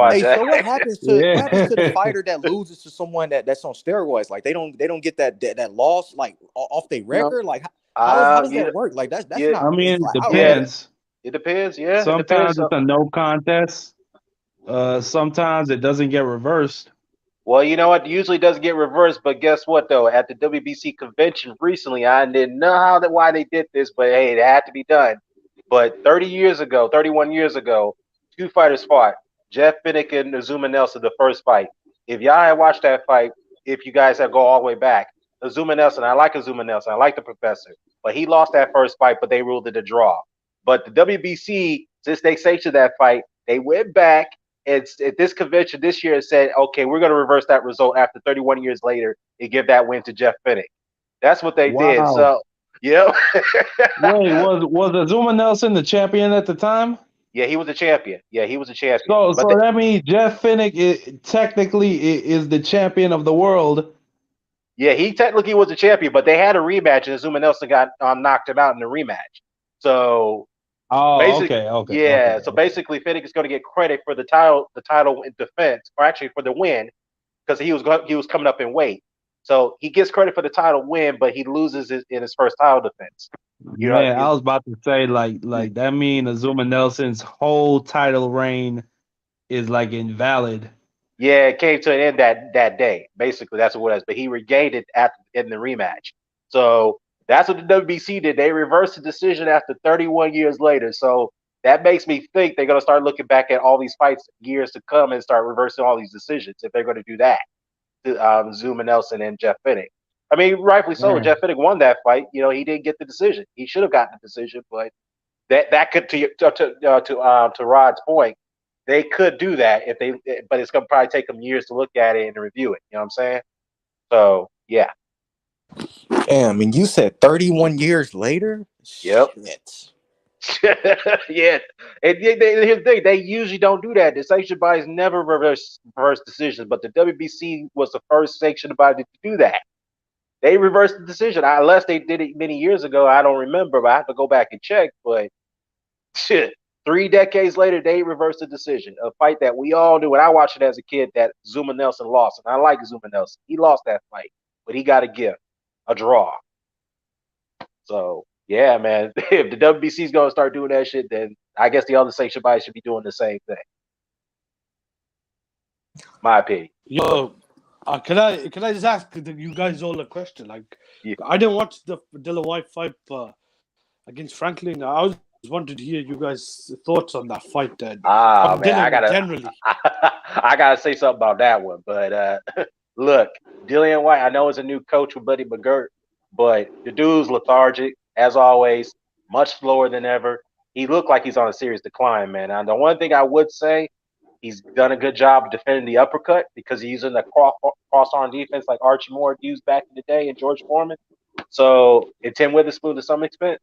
what happens to the fighter that loses to someone that's on steroids? Like they don't get that loss like off their record. Like how does that work? Like that's not. I mean, it like, depends. It depends. Yeah. Sometimes it's a no contest. Sometimes it doesn't get reversed. Well, you know what? Usually doesn't get reversed, but guess what though? At the WBC convention recently, I didn't know why they did this, but hey, it had to be done. But 31 years ago, two fighters fought. Jeff Finnick and Azuma Nelson, the first fight. If y'all had watched that fight, if you guys had go all the way back, Azuma Nelson, I like Azuma Nelson, I like the professor, but he lost that first fight, but they ruled it a draw. But the WBC, since they sanctioned that fight, they went back and at this convention this year and said, okay, we're going to reverse that result after 31 years later and give that win to Jeff Finnick. That's what they did. So, yeah. Wait, was Azuma Nelson the champion at the time? Yeah, he was a champion. So that means Jeff Finnick technically is the champion of the world. Yeah, he technically was a champion, but they had a rematch, and Azuma Nelson got knocked him out in the rematch. So, So basically, Finnick is going to get credit for the title in defense, or actually for the win, because he was coming up in weight. So he gets credit for the title win, but he loses in his first title defense. I was about to say like that means Azuma Nelson's whole title reign is like invalid. Yeah, it came to an end that day. Basically, that's what it was. But he regained it in the rematch. So that's what the WBC did. They reversed the decision after 31 years later. So that makes me think they're going to start looking back at all these fights years to come and start reversing all these decisions if they're going to do that. Azuma Nelson and Jeff Finnick. I mean, rightfully so. Yeah. Jeff Finnick won that fight. You know, he didn't get the decision. He should have gotten the decision, but that could to Rod's point, they could do that but it's gonna probably take them years to look at it and review it. You know what I'm saying? So yeah. Damn, and you said 31 years later? Yep. Shit. Yeah. And here's the thing, they usually don't do that. The sanctioned bodies never reverse decisions, but the WBC was the first sanctioned body to do that. They reversed the decision. Unless they did it many years ago, I don't remember, but I have to go back and check. But shit, 3 decades later, they reversed the decision. A fight that we all knew, and I watched it as a kid, that Zuma Nelson lost. And I like Zuma Nelson. He lost that fight, but he got a gift, a draw. So, yeah, man, if the WBC is going to start doing that shit, then I guess the other sanctioned bodies should be doing the same thing. My opinion. Yo, can I just ask you guys all a question? Like, yeah. I didn't watch the Dillian Whyte fight against Franklin. I was wanted to hear you guys' thoughts on that fight. Man, generally, I gotta say something about that one. But look, Dillian Whyte, I know is a new coach with Buddy McGirt, but the dude's lethargic as always, much slower than ever. He looked like he's on a serious decline, man. And the one thing I would say, he's done a good job of defending the uppercut because he's using the cross-arm defense like Archie Moore used back in the day and George Foreman. So, and Tim Witherspoon to some extent.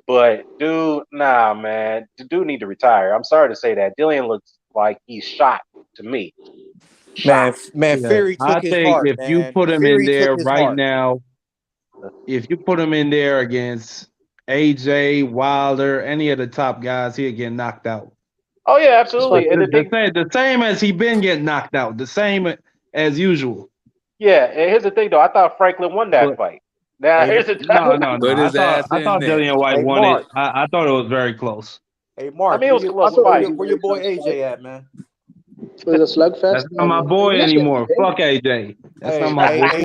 But dude, nah, man, the dude need to retire. I'm sorry to say that. Dillian looks like he's shot to me. Man, Yeah. Fury took I his think heart, if you man. put him Fury in there took his right heart. now, if you put him in there against AJ, Wilder, any of the top guys, he'll get knocked out. Oh yeah, absolutely. And the same as he been getting knocked out, the same as usual. Yeah, and here's the thing though. I thought Franklin won that fight. Now here's the no. Put his ass I in thought there. Dillian Whyte won Mark. it. I thought it was very close. Hey, Mark, I mean, it was a close fight. where your boy AJ at, man? It was a slugfest. That's not my boy anymore. Fuck AJ. That's not my boy.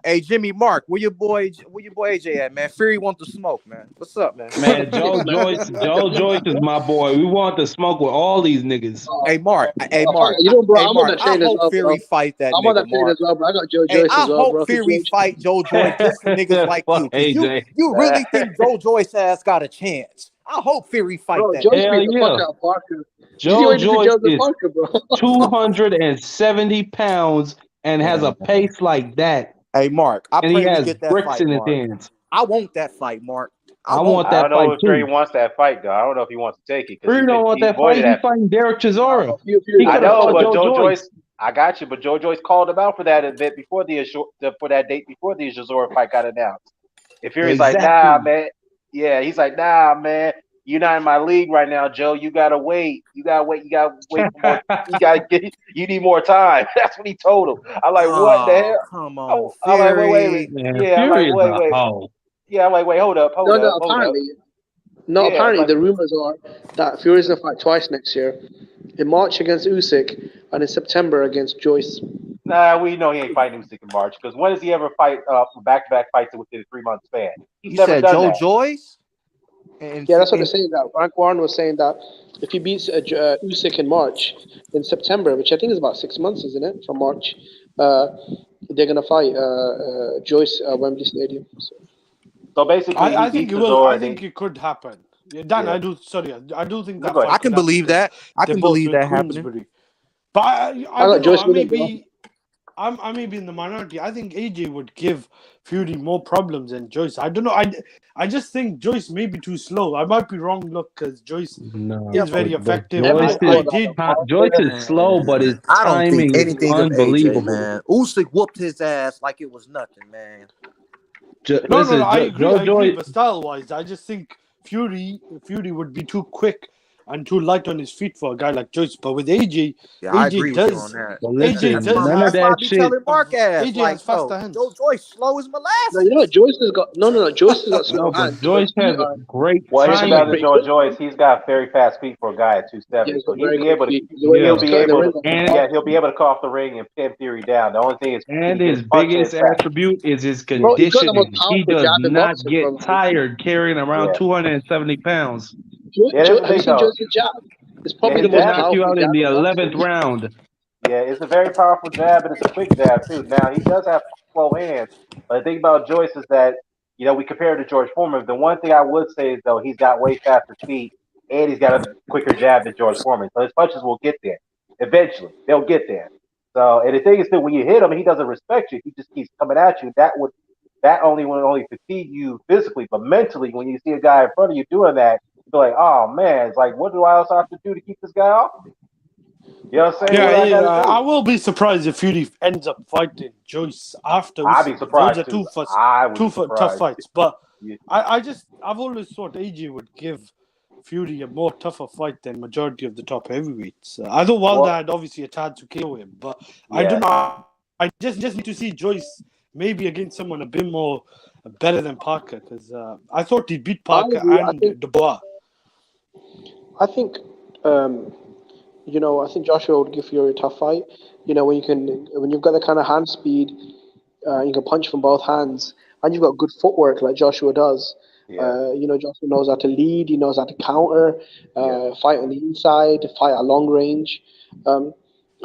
Hey, Jimmy, Mark, where your boy AJ at, man? Fury want to smoke, man. What's up, man? Man, Joe Joyce is my boy. We want to smoke with all these niggas. Hey, Mark. You know, bro, I'm on that train as well, Fury bro. fight that I'm nigga, on that train Mark. as well, bro. I got Joe Joyce as well, bro. I hope Fury fight Joe Joyce just for niggas like you. AJ. You really think Joe Joyce ass got a chance? I hope Fury fight that. Joyce beat the fuck out of Parker. Joe Joyce is Parker, bro. 270 pounds and has a pace like that. Hey, Mark, I and pray he has we get that bricks fight, in his Mark. hands. I want that fight, Mark. I want that I don't know fight if Fury too. wants that fight though. I don't know if he wants to take it. Fury don't want that fight. He's fighting Derek Chisora. I know, but Joe Joyce. I got you, but Joe Joyce called him out for that event before for that date before the Chisora fight got announced. And Fury's like, nah, man. Yeah, he's like, nah, man. You're not in my league right now, Joe. You gotta wait. You gotta wait for more. You need more time. That's what he told him. I'm like, what the hell? Come on, I'm like, wait. Man, yeah, I'm like, wait. Hoe. Yeah, I'm like, wait, hold up. Apparently, the rumors are that Fury's gonna fight twice next year, in March against Usyk and in September against Joyce. Nah, we know he ain't fighting Usyk in March because when does he ever fight back-to-back fights within a 3-month span? He's never said done Joe that. Joyce? Yeah, that's what they're saying. That Frank Warren was saying that if he beats Usyk in March, in September, which I think is about 6 months, isn't it, from March, they're gonna fight Joyce at Wembley Stadium. So basically, I think it will. I think it could happen. Yeah, Dan, Yeah. I do think that. I can believe that. I can believe that happening. But I don't Joyce know. I may be in the minority. I think AJ would give Fury more problems than Joyce. I don't know. I just think Joyce may be too slow. I might be wrong, look, because Joyce is very effective. Joyce is slow, but his I don't timing think is anything of unbelievable. AJ, man. Usyk whooped his ass like it was nothing, man. No, I agree. But style-wise, I just think Fury would be too quick and too light on his feet for a guy like Joyce. But with AJ, I agree with you on that. But listen, That's none of why I that be shit. telling Mark ass, AJ like, has faster hands. Joe Joyce slow as molasses. No, you know what? Joyce has got Joyce has got slow No, but hands. Joyce has a great Well, here's timing. another Joe Joyce. He's got very fast feet for a guy at 270, Yeah, so he'll very be quick able to. feet. The way he was cutting the ring off the bar. He'll be able to come off the ring and pin Fury down. The only thing is, And he his gets punched biggest in his back. attribute is his Bro, he's got the most conditioning. He powerful does jab in not boxing, get bro. tired carrying around 270 pounds. Yeah, that's the Have you thing, seen though. Joyce's jab? It's probably Yeah, the his most jab- Knock powerful you out in jab the in boxing. 11th round. Yeah, it's a very powerful jab, and it's a quick jab too. Now he does have slow hands, but the thing about Joyce is that we compare it to George Foreman. The one thing I would say is though he's got way faster feet, and he's got a quicker jab than George Foreman. So his punches will get there eventually. They'll get there. So, and the thing is that when you hit him, he doesn't respect you. He just keeps coming at you. That only would only fatigue you physically, but mentally, when you see a guy in front of you doing that, you're like, oh man, it's like, what do I else have to do to keep this guy off me? You know what I'm saying? What do I got to I do? will be surprised if Fury ends up fighting Joyce after I'd be Usyk. Those surprised are too. I would be tough surprised. fights. But Yeah. I've always thought AJ would give Fury a more tougher fight than majority of the top heavyweights. I thought Wilder had obviously a chance to KO him, but I don't know. I just need to see Joyce maybe against someone a bit more better than Parker, because I thought he beat Parker and Dubois. I think, I think Joshua would give Fury a tough fight. When you've got the kind of hand speed, you can punch from both hands, and you've got good footwork like Joshua does. Joshua knows how to lead. He knows how to counter, fight on the inside, fight at long range.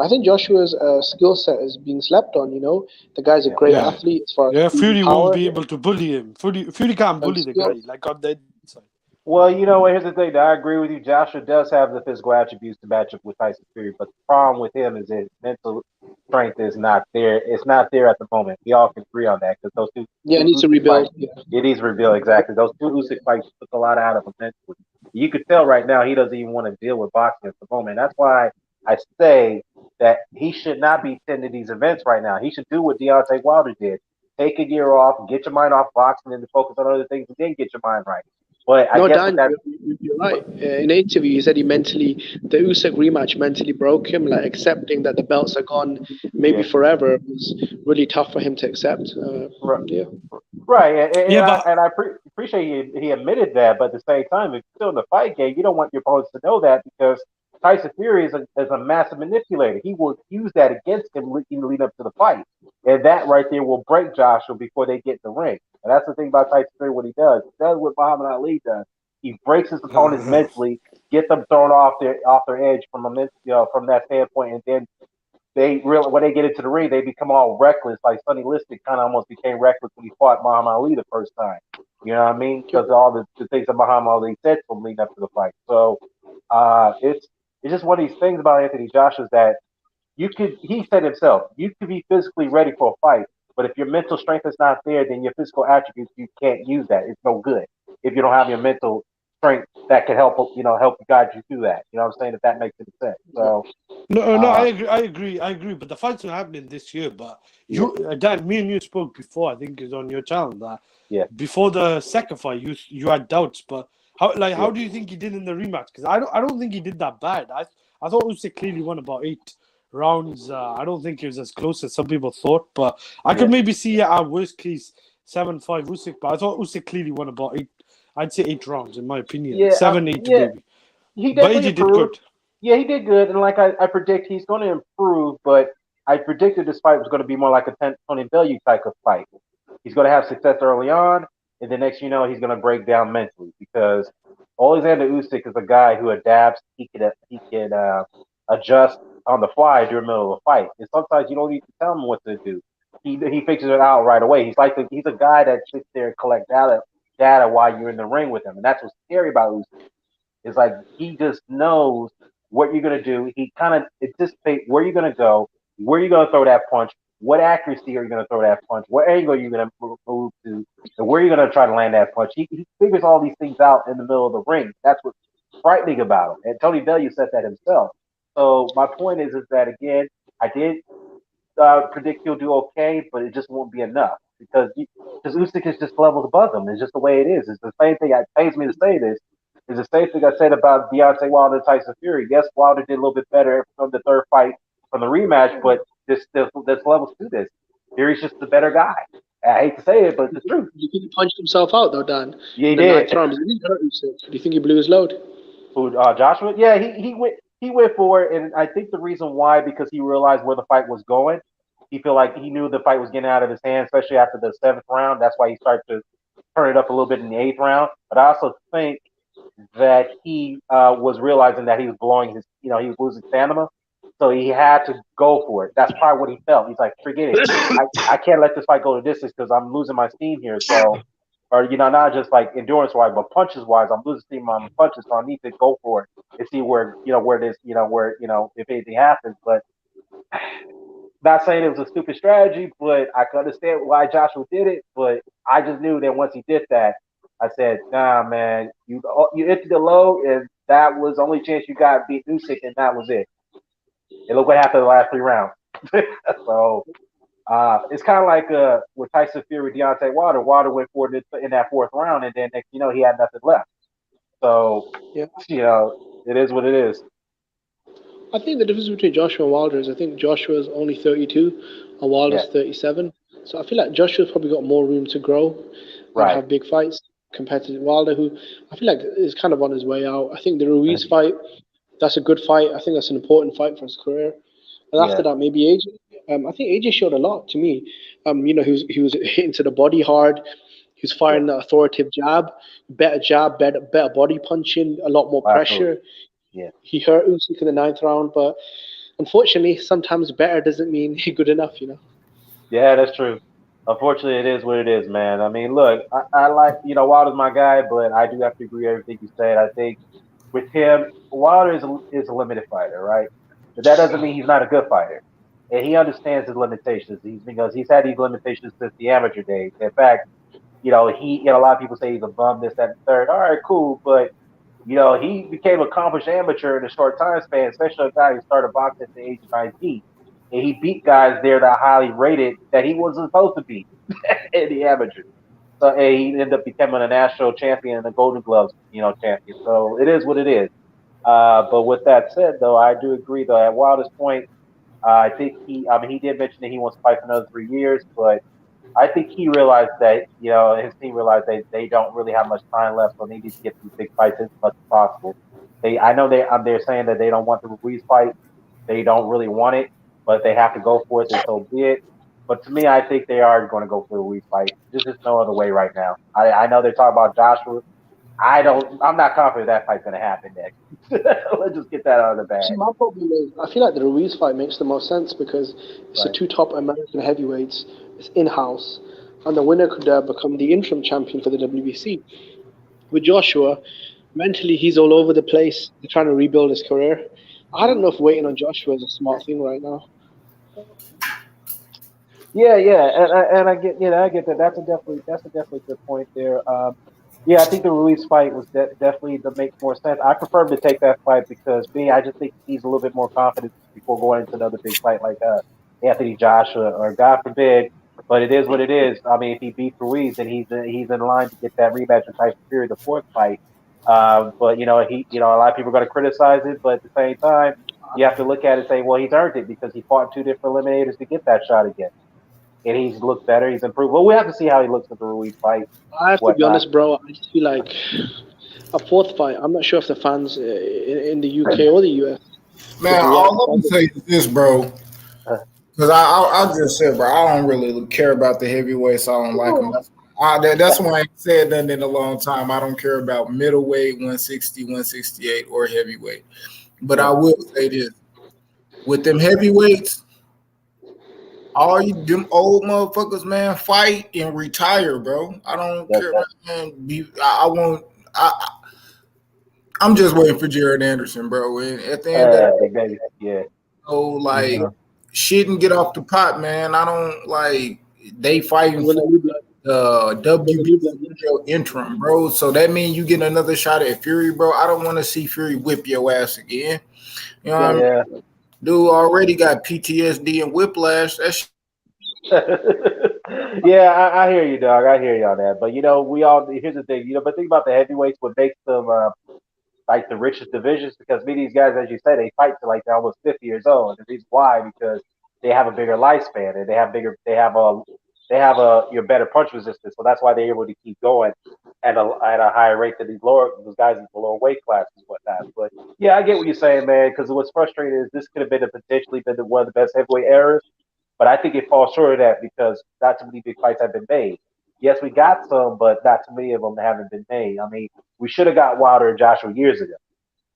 I think Joshua's skill set is being slept on. The guy's a great athlete as far as speed and Fury won't power. be able to bully him. Fury can't bully the guy like on the inside. Well, here's the thing. I agree with you. Joshua does have the physical attributes to match up with Tyson Fury, but the problem with him is his mental strength is not there. It's not there at the moment. We all can agree on that because those two. Yeah, it needs to rebuild. It needs to rebuild, exactly. Those two Usyk fights took a lot out of him mentally. You could tell right now he doesn't even want to deal with boxing at the moment. That's why I say that he should not be attending these events right now. He should do what Deontay Wilder did: take a year off, get your mind off boxing, and focus on other things, and then get your mind right. But I guess Dan, you're right. In the interview, he said the Usyk rematch mentally broke him. Like accepting that the belts are gone, maybe forever, was really tough for him to accept. Yeah. Right, and I appreciate he admitted that, but at the same time, if you're still in the fight game, you don't want your opponents to know that because Tyson Fury is a massive manipulator. He will use that against him in the lead up to the fight, and that right there will break Joshua before they get in the ring. And that's the thing about Tyson Fury. What he does what Muhammad Ali does. He breaks his opponents mentally, get them thrown off their edge from from that standpoint, and then when they get into the ring, they become all reckless. Like Sonny Liston kind of almost became reckless when he fought Muhammad Ali the first time. You know what I mean? Because of all the things that Muhammad Ali said from leading up to the fight. So it's just one of these things about Anthony Joshua is that he said himself, you could be physically ready for a fight, but if your mental strength is not there, then your physical attributes, you can't use that. It's no good if you don't have your mental strength that can help guide you through that. You know what I'm saying? If that makes any sense. So No, I agree. But the fights are happening this year. But Dan, me and you spoke before. I think is on your channel that before the second fight, you had doubts. But how do you think he did in the rematch? Because I don't think he did that bad. I thought Usyk clearly won about 8 rounds. I don't think it was as close as some people thought. But I could maybe see at worst case 7-5 Usyk. But I thought Usyk clearly won about 8. I'd say 8 rounds in my opinion. 7-8 maybe. He But definitely AJ did good. Yeah, he did good, and like I predict, he's going to improve. But I predicted this fight was going to be more like a Tony Bellew type of fight. He's going to have success early on, and the next he's going to break down mentally because Alexander Usyk is a guy who adapts. He can adjust on the fly during the middle of a fight, and sometimes you don't need to tell him what to do. He figures it out right away. He's a guy that sits there and collect data while you're in the ring with him, and that's what's scary about Usyk. It's like he just knows what you're gonna do. He kind of anticipates where you're gonna go, where you're gonna throw that punch, what accuracy are you gonna throw that punch, what angle you're gonna move to, and where you're gonna try to land that punch. He figures all these things out in the middle of the ring. That's what's frightening about him. And Tony Bellew said that himself. So my point is that again, I did predict he'll do okay, but it just won't be enough because Usyk is just levels above him. It's just the way it is. It's the same thing. It pains me to say this. It's the same thing I said about Deontay Wilder and Tyson Fury. Yes, Wilder did a little bit better from the third fight from the rematch, but there's levels to this. Fury's just the better guy. I hate to say it, but it's the truth. Do you think he punched himself out though, Dan? Yeah, he did. Do you think he blew his load? Who, Joshua? Yeah, he went for it, and I think the reason why because he realized where the fight was going. He feel like he knew the fight was getting out of his hands, especially after the 7th round. That's why he started to turn it up a little bit in the 8th round. But I also think that he was realizing that he was blowing he was losing stamina. So he had to go for it. That's probably what he felt. He's like, forget it. I can't let this fight go to distance because I'm losing my steam here. So or not just like endurance wise, but punches wise. I'm losing steam on punches, so I need to go for it and see where where this where if anything happens. But not saying it was a stupid strategy, but I can understand why Joshua did it. But I just knew that once he did that, I said, "Nah, man, you entered the low, and that was the only chance you got beat Usyk, and that was it." And look what happened in the last 3 rounds. So it's kind of like with Tyson Fury, Deontay Wilder. Wilder went for it in that 4th round, and then next he had nothing left. So Yeah. it is what it is. I think the difference between Joshua and Wilder is I think Joshua's only 32 and Wilder's 37. So I feel like Joshua's probably got more room to grow and have big fights compared to Wilder, who I feel like is kind of on his way out. I think the Ruiz fight, that's a good fight. I think that's an important fight for his career. And after that, maybe AJ. I think AJ showed a lot to me. He was hitting to the body hard. He was firing the authoritative jab, better body punching, a lot more pressure. Yeah. He hurt Usyk in the 9th round, but unfortunately, sometimes better doesn't mean good enough. Yeah, that's true. Unfortunately, it is what it is, man. I mean, look, I like Wilder's my guy, but I do have to agree with everything you said. I think with him, Wilder is a limited fighter, right? But that doesn't mean he's not a good fighter, and he understands his limitations. Because he's had these limitations since the amateur days. In fact, a lot of people say he's a bum, this, that, and third. All right, cool, but he became an accomplished amateur in a short time span, especially a guy who started boxing at the age of 19. And he beat guys there that highly rated that he wasn't supposed to beat in the amateurs. So and he ended up becoming a national champion and a Golden Gloves, champion. So it is what it is. But with that said, though, I do agree, though, at Wilder's point, I think he did mention that he wants to fight for another 3 years, but I think he realized that, his team realized that they don't really have much time left, so they need to get these big fights as much as possible. I know they're saying that they don't want the Ruiz fight. They don't really want it, but they have to go for it, then so be it. But to me, I think they are going to go for the Ruiz fight. There's just no other way right now. I know they're talking about Joshua. I'm not confident that fight's going to happen next. Let's just get that out of the bag. See, my problem is I feel like the Ruiz fight makes the most sense because it's the two top American heavyweights. It's in-house, and the winner could become the interim champion for the WBC. With Joshua, mentally he's all over the place. He's trying to rebuild his career. I don't know if waiting on Joshua is a smart thing right now. Yeah, and I get that. That's a definitely good point there. Yeah, I think the Ruiz fight was definitely that makes more sense. I prefer him to take that fight because I just think he's a little bit more confident before going into another big fight like Anthony Joshua or God forbid. But it is what it is. I mean, if he beats Ruiz, then he's in line to get that rematch with Tyson Fury, the 4th fight. But a lot of people are going to criticize it, but at the same time, you have to look at it and say, well, he's earned it because he fought 2 different eliminators to get that shot again, and he's looked better. He's improved. Well, we have to see how he looks with the Ruiz fight. I have to be honest, bro. I just feel like a 4th fight. I'm not sure if the fans in the UK or the US. Man, all I'm gonna say is this, bro. Because I just said, bro, I don't really care about the heavyweights. I don't like them. That's why I ain't said nothing in a long time. I don't care about middleweight, 160, 168, or heavyweight. But I will say this: with them heavyweights, all you them old motherfuckers, man, fight and retire, bro. I don't care, man. I won't. I'm just waiting for Jared Anderson, bro. And at the end of the day, like, shit and get off the pot, man. I don't like they fighting for the WBC interim, bro. So that means you get another shot at Fury, bro. I don't want to see Fury whip your ass again. You know what I mean? Dude already got PTSD and whiplash. That's yeah, I hear you, dog. I hear you on that. But here's the thing, but think about the heavyweights. What makes them like the richest divisions? Because these guys, as you said, they fight till like they're almost 50 years old. And the reason why, because they have a bigger lifespan and they have your better punch resistance. So that's why they're able to keep going at a higher rate than those guys in the lower weight classes and whatnot. But yeah, I get what you're saying, man. Because what's frustrating is this could have been potentially been one of the best heavyweight eras. But I think it falls short of that because not too many big fights have been made. Yes, we got some, but not too many of them haven't been made. I mean, we should have got Wilder and Joshua years ago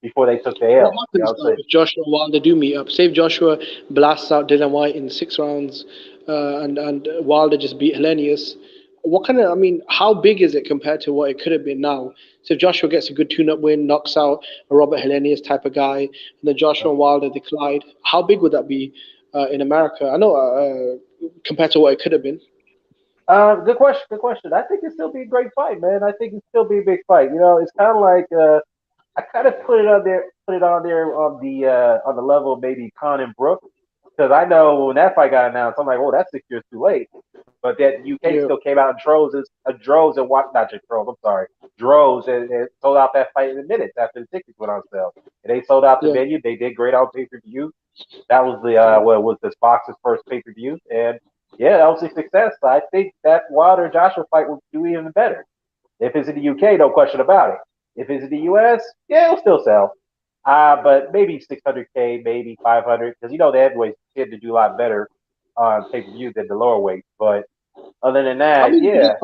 before they took the L. What happens if Joshua and Wilder do meet up? Say if Joshua blasts out Dylan White in 6 rounds and Wilder just beat Hellenius. what kind of? I mean, how big is it compared to what it could have been now? So if Joshua gets a good tune-up win, knocks out a Robert Helenius type of guy, and then Joshua and Wilder declined, how big would that be in America? I know compared to what it could have been. Good question. Good question. I think it'd still be a great fight, man. I think it'd still be a big fight. You know, it's kind of like I kind of put it on there on the level of maybe Con and Brooks, because I know when that fight got announced, I'm like, oh, that's 6 years too late. But that UK Yeah. still came out in droves and what? Not just droves. I'm sorry, droves and sold out that fight in minutes after the tickets went on sale. And they sold out the Yeah. venue. They did great on pay-per-view. That was the what was this box's first pay-per-view, and yeah, that was a success. I think that Wilder Joshua fight will do even better. If it's in the UK, no question about it. If it's in the US, yeah, it'll still sell. But maybe 600K, maybe 500, because you know the heavyweights tend to do a lot better on pay-per-view than the lower weight. But other than I that, mean, yeah,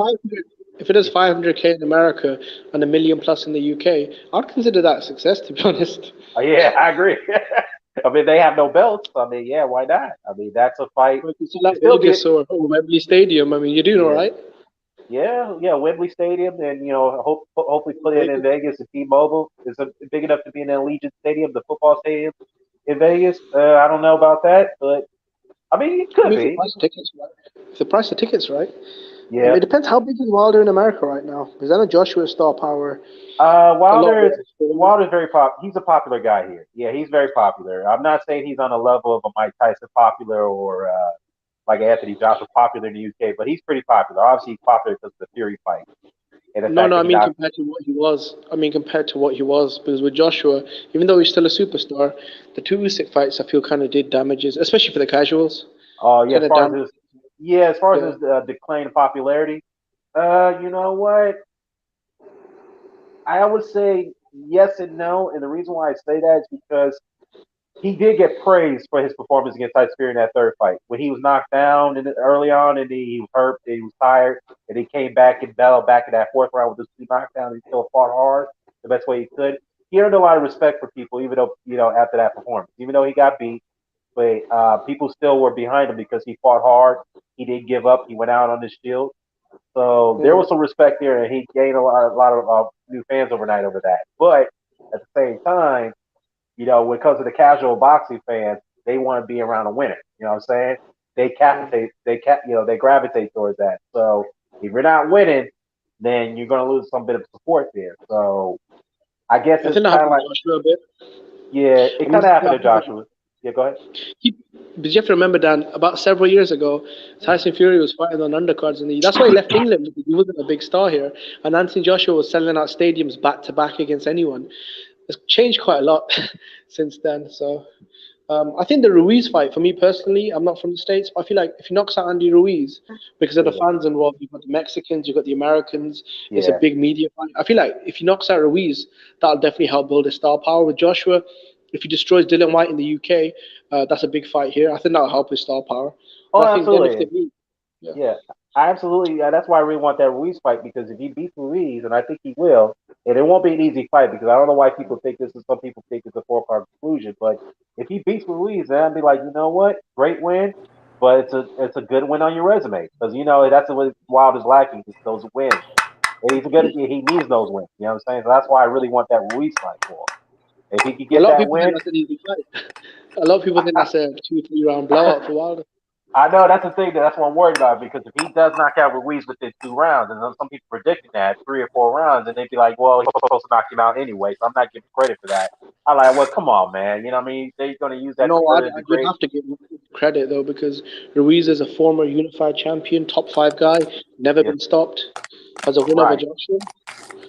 if it is 500K in America and a million plus in the UK, I'd consider that a success, to be honest. yeah, I agree. I mean, they have no belts. I mean, yeah, why not? I mean, that's a fight. Like it's like It still be, Vegas or Wembley Stadium. I mean, you're doing all yeah, right. yeah, Wembley Stadium, and you know, hopefully put it in Vegas and T-Mobile is big enough to be in the Allegiant Stadium, the football stadium in Vegas. I don't know about that, but I mean, it I could mean, if the be. price of tickets right, if the price of tickets right, Yeah. it depends how big is Wilder in America right now. Because I know Joshua's star power a lot Wilder is more. Wilder's very He's a popular guy here. Yeah, he's very popular. I'm not saying he's on the level of a Mike Tyson popular or like Anthony Joshua popular in the UK, but he's pretty popular. Obviously, he's popular because of the Fury fight and the No, fact no, that I he mean knocked. compared to what he was. I mean compared to what he was, because with Joshua, even though he's still a superstar, the two Usyk fights I feel kind of did damages, especially for the casuals. Oh yeah, Kind as of far as damage. his Yeah. decline in popularity, you know what? I would say yes and no, and the reason why I say that is because he did get praised for his performance against Tyson Fury in that third fight. When he was knocked down early on and he was hurt, and he was tired, and he came back and battled back in that fourth round with those two knockdowns. He still fought hard the best way he could. He earned a lot of respect for people, even though, you know, after that performance. Even though he got beat, but people still were behind him because he fought hard. He didn't give up. He went out on his shield. So there was some respect there, and he gained a lot of new fans overnight over that. But at the same time, you know, when it comes to the casual boxing fans, they want to be around a winner. You know what I'm saying? They gravitate towards that. So if you're not winning, then you're going to lose some bit of support there. So I guess I it's think that kind of happened like, to Joshua a bit. yeah, I it mean, kind of that happened to happened Joshua. Yeah, go ahead. But you have to remember, Dan, about several years ago, Tyson Fury was fighting on undercards, and that's why he left England, because he wasn't a big star here. And Anthony Joshua was selling out stadiums back to back against anyone. It's changed quite a lot since then. So I think the Ruiz fight, for me personally, I'm not from the States, but I feel like if he knocks out Andy Ruiz, because of the Yeah, fans involved, you've got the Mexicans, you've got the Americans, it's a yeah. big media fight. I feel like if he knocks out Ruiz, that'll definitely help build his star power. With Joshua, if he destroys Dylan White in the UK, that's a big fight here. I think that'll help his star power. Oh, And I think then if they absolutely. meet, yeah. Yeah, I absolutely. That's why I really want that Ruiz fight, because if he beats Ruiz, and I think he will, and it won't be an easy fight, because I don't know why people think this is. Some people think it's a four-card conclusion, but if he beats Ruiz, then I'd be like, you know what, great win, but it's a good win on your resume, because you know that's what Wild is lacking, is those wins. And he needs those wins. You know what I'm saying? So that's why I really want that Ruiz fight for him. If he could A get lot of that people think win, that's an easy fight. A lot of people think that's a 2-3 round blowout for Wilder. I know that's the thing. That's what I'm worried about, because if he does knock out Ruiz within 2 rounds, and some people predicting that 3 or 4 rounds, and they'd be like, "Well, he's supposed to knock him out anyway," so I'm not giving credit for that. I'm like, "Well, come on, man. You know what I mean? They're going to use that to No, further you degrade." have to give him credit though, because Ruiz is a former unified champion, top five guy, never Yeah, been stopped, as a winner over right. Joshua.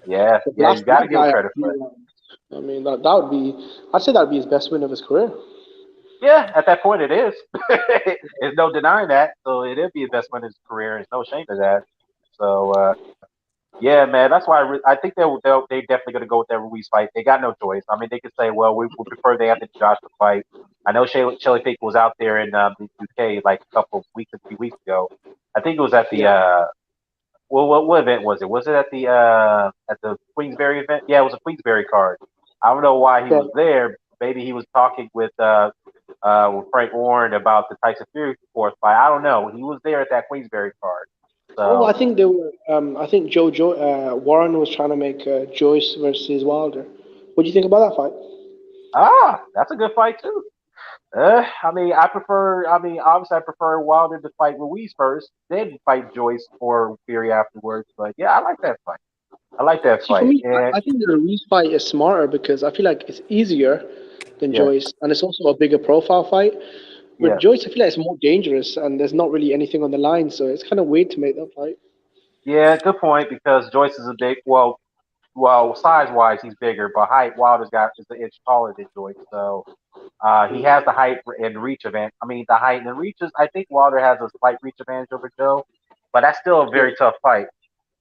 Yeah, To yeah. You blast got to that give him guy out credit for it. 3 rounds. I mean, that would be, I'd say that would be his best win of his career. Yeah, at that point, it is. There's no denying that. So it'll be his best win of his career. There's no shame to that. So yeah, man, that's why I think they definitely going to go with that Ruiz fight. They got no choice. I mean, they could say, well, we prefer the Anthony Joshua fight. I know Shelly Fake was out there in the UK like a few weeks ago. I think it was at the Yeah. well, what event was it? Was it at the Queensberry event? Yeah, it was a Queensberry card. I don't know why he Yeah. was there. Maybe he was talking with Frank Warren about the Tyson Fury fourth fight. I don't know. He was there at that Queensberry card. Oh, So I think they were. I think Warren was trying to make Joyce versus Wilder. What do you think about that fight? that's a good fight too. I mean, I prefer. I mean, obviously, I prefer Wilder to fight Ruiz first, then fight Joyce or Fury afterwards. But yeah, I like that fight. I like that See, for fight. me, And I think the Ruiz fight is smarter because I feel like it's easier than yeah, Joyce, and it's also a bigger profile fight. With yeah, Joyce, I feel like it's more dangerous, and there's not really anything on the line, so it's kind of weird to make that fight. yeah. Good point because Joyce is a big. Well, size wise, he's bigger, but height, Wilder's got is an inch taller than Joyce. So he has the height and reach advantage. I mean, the height and reaches. I think Wilder has a slight reach advantage over Joe, but that's still a Yeah. very tough fight.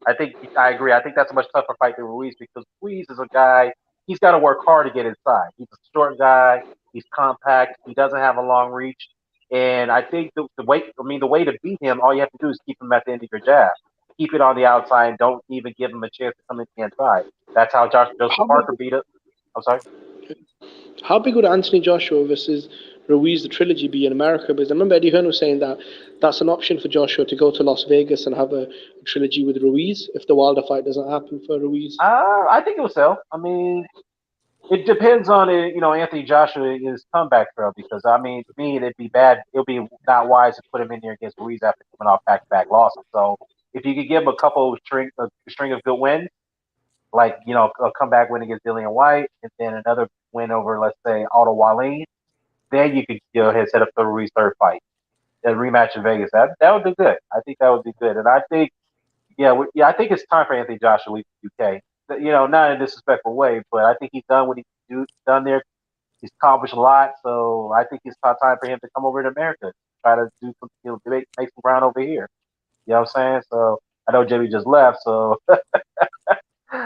I agree. I think that's a much tougher fight than Ruiz because Ruiz is a guy. He's got to work hard to get inside. He's a short guy. He's compact. He doesn't have a long reach. And I think the way to beat him, all you have to do is keep him at the end of your jab. Keep it on the outside and don't even give him a chance to come in the inside. That's how Joseph How big? Parker beat it. I'm sorry. How big would Anthony Joshua versus Ruiz the trilogy be in America? Because I remember Eddie Hearn was saying that that's an option for Joshua to go to Las Vegas and have a trilogy with Ruiz if the Wilder fight doesn't happen for Ruiz. I think it will sell. I mean, it depends on Anthony Joshua his comeback trail because I mean to me it'd be bad. It'll be not wise to put him in there against Ruiz after coming off back-to-back losses. So if you could give him a string of good wins, like a comeback win against Dillian White and then another win over let's say Otto Wallin, then you could set up the Ruiz third fight, a rematch in Vegas. That would be good. I think that would be good, and I think I think it's time for Anthony Joshua to leave the UK. Not in a disrespectful way, but I think he's done what he's done there. He's accomplished a lot, so I think it's time for him to come over to America, try to do some, make some ground over here. You know what I'm saying? So I know Jimmy just left, so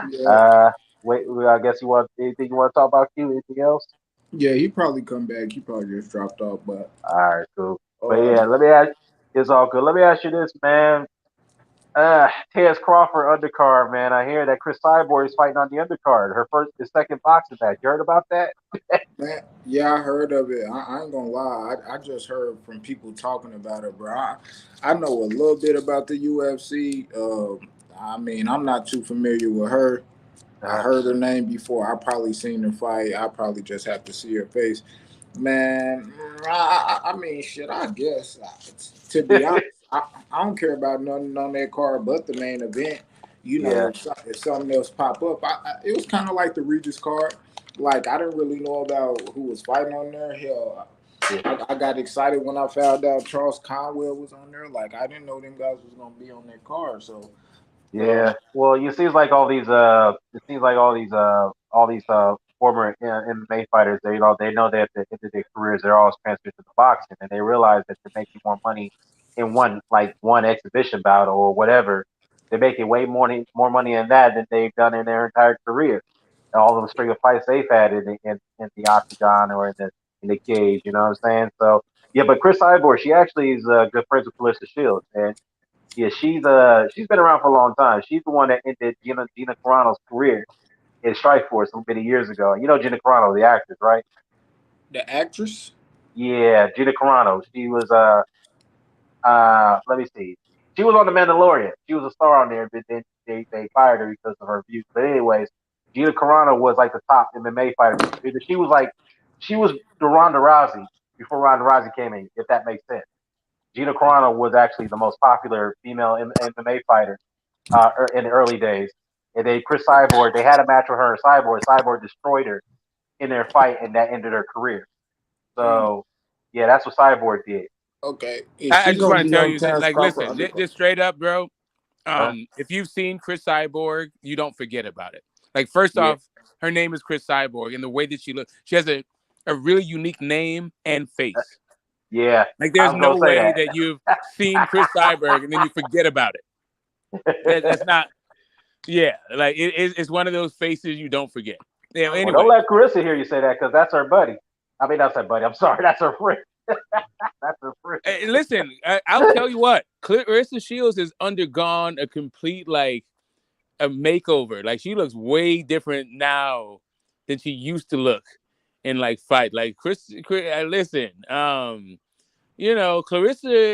Yeah, wait. I guess you want anything you want to talk about? Q? Anything else? yeah, he probably come back. He probably just dropped off, but All right, cool. But uh, yeah, let me ask. It's all good. Let me ask you this, man. Tez Crawford undercard, man. I hear that Chris Cyborg is fighting on the undercard. His second boxing match. You heard about that? man, yeah, I heard of it. I ain't gonna lie. I just heard from people talking about it, bro. I know a little bit about the UFC. I mean, I'm not too familiar with her. I Uh-huh. heard her name before. I probably seen her fight. I probably just have to see her face. Man, I mean, shit. I guess to be honest, I don't care about nothing on that card but the main event. You know, Yeah, if something else pop up, it was kind of like the Regis card. Like I didn't really know about who was fighting on there. Hell, yeah. I got excited when I found out Charles Conwell was on there. Like I didn't know them guys was gonna be on that card. So, uh, Yeah. Well, it seems like all these former MMA fighters, they know that at the end of their careers, they're always transferred to the boxing, and they realize that they're making more money in one exhibition bout or whatever. They're making way more money in that than they've done in their entire career. And all of the string of fights they've had in the octagon or in the cage, you know what I'm saying? So yeah, but Chris Cyborg, she actually is good friends with Clarissa Shields, and yeah, she's been around for a long time. She's the one that ended Gina Carano's career in Strikeforce so many years ago. You know Gina Carano, the actress, right? the actress. Yeah, Gina Carano. She was let me see. She was on The Mandalorian. She was a star on there, but then they fired her because of her views. But anyways, Gina Carano was like the top MMA fighter. She was the Ronda Rousey before Ronda Rousey came in, if that makes sense. Gina Carano was actually the most popular female MMA fighter in the early days. And then Chris Cyborg, they had a match with her and Cyborg. Cyborg destroyed her in their fight, and that ended her career. Mm, So, yeah, that's what Cyborg did. okay, is I she just gonna want to be tell on you, Terrence like, Crawford listen, undercard? just straight up, bro. Huh? If you've seen Chris Cyborg, you don't forget about it. Like, first Yeah, off, her name is Chris Cyborg, and the way that she looks, she has a really unique name and face. yeah. Like, I there's was no gonna say way that you've seen Chris Cyborg and then you forget about it. That's that. not. Yeah, like it's one of those faces you don't forget. Yeah. Well, don't Anyway, let Carissa hear you say that because that's her buddy. I mean, that's her buddy. I'm sorry, that's her friend. That's her friend. listen, I'll tell you what. Clarissa Shields has undergone a complete a makeover. Like she looks way different now than she used to look in fight. Like listen, Clarissa